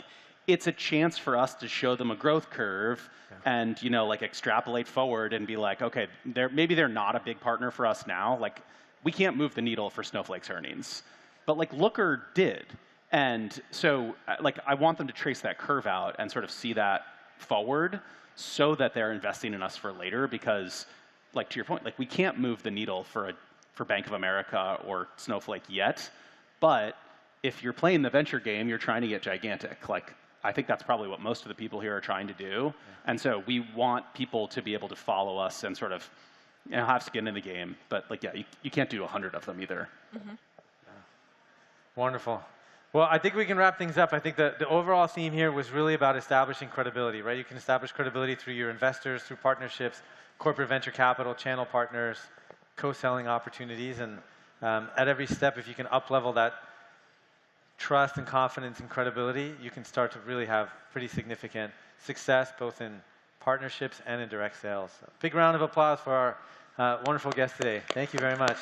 it's a chance for us to show them a growth curve and, like extrapolate forward and be like, okay, maybe they're not a big partner for us now. Like, we can't move the needle for Snowflake's earnings. But like Looker did. And so like, I want them to trace that curve out and sort of see that forward so that they're investing in us for later because, like, to your point, like we can't move the needle for Bank of America or Snowflake yet. But if you're playing the venture game, you're trying to get gigantic. Like, I think that's probably what most of the people here are trying to do. And so we want people to be able to follow us and sort of have skin in the game. But like, yeah, you can't do 100 of them either. Mm-hmm. Wonderful. Well, I think we can wrap things up. I think the overall theme here was really about establishing credibility, right? You can establish credibility through your investors, through partnerships, corporate venture capital, channel partners, co-selling opportunities. And at every step, if you can up-level that trust and confidence and credibility, you can start to really have pretty significant success, both in partnerships and in direct sales. Big round of applause for our wonderful guest today. Thank you very much.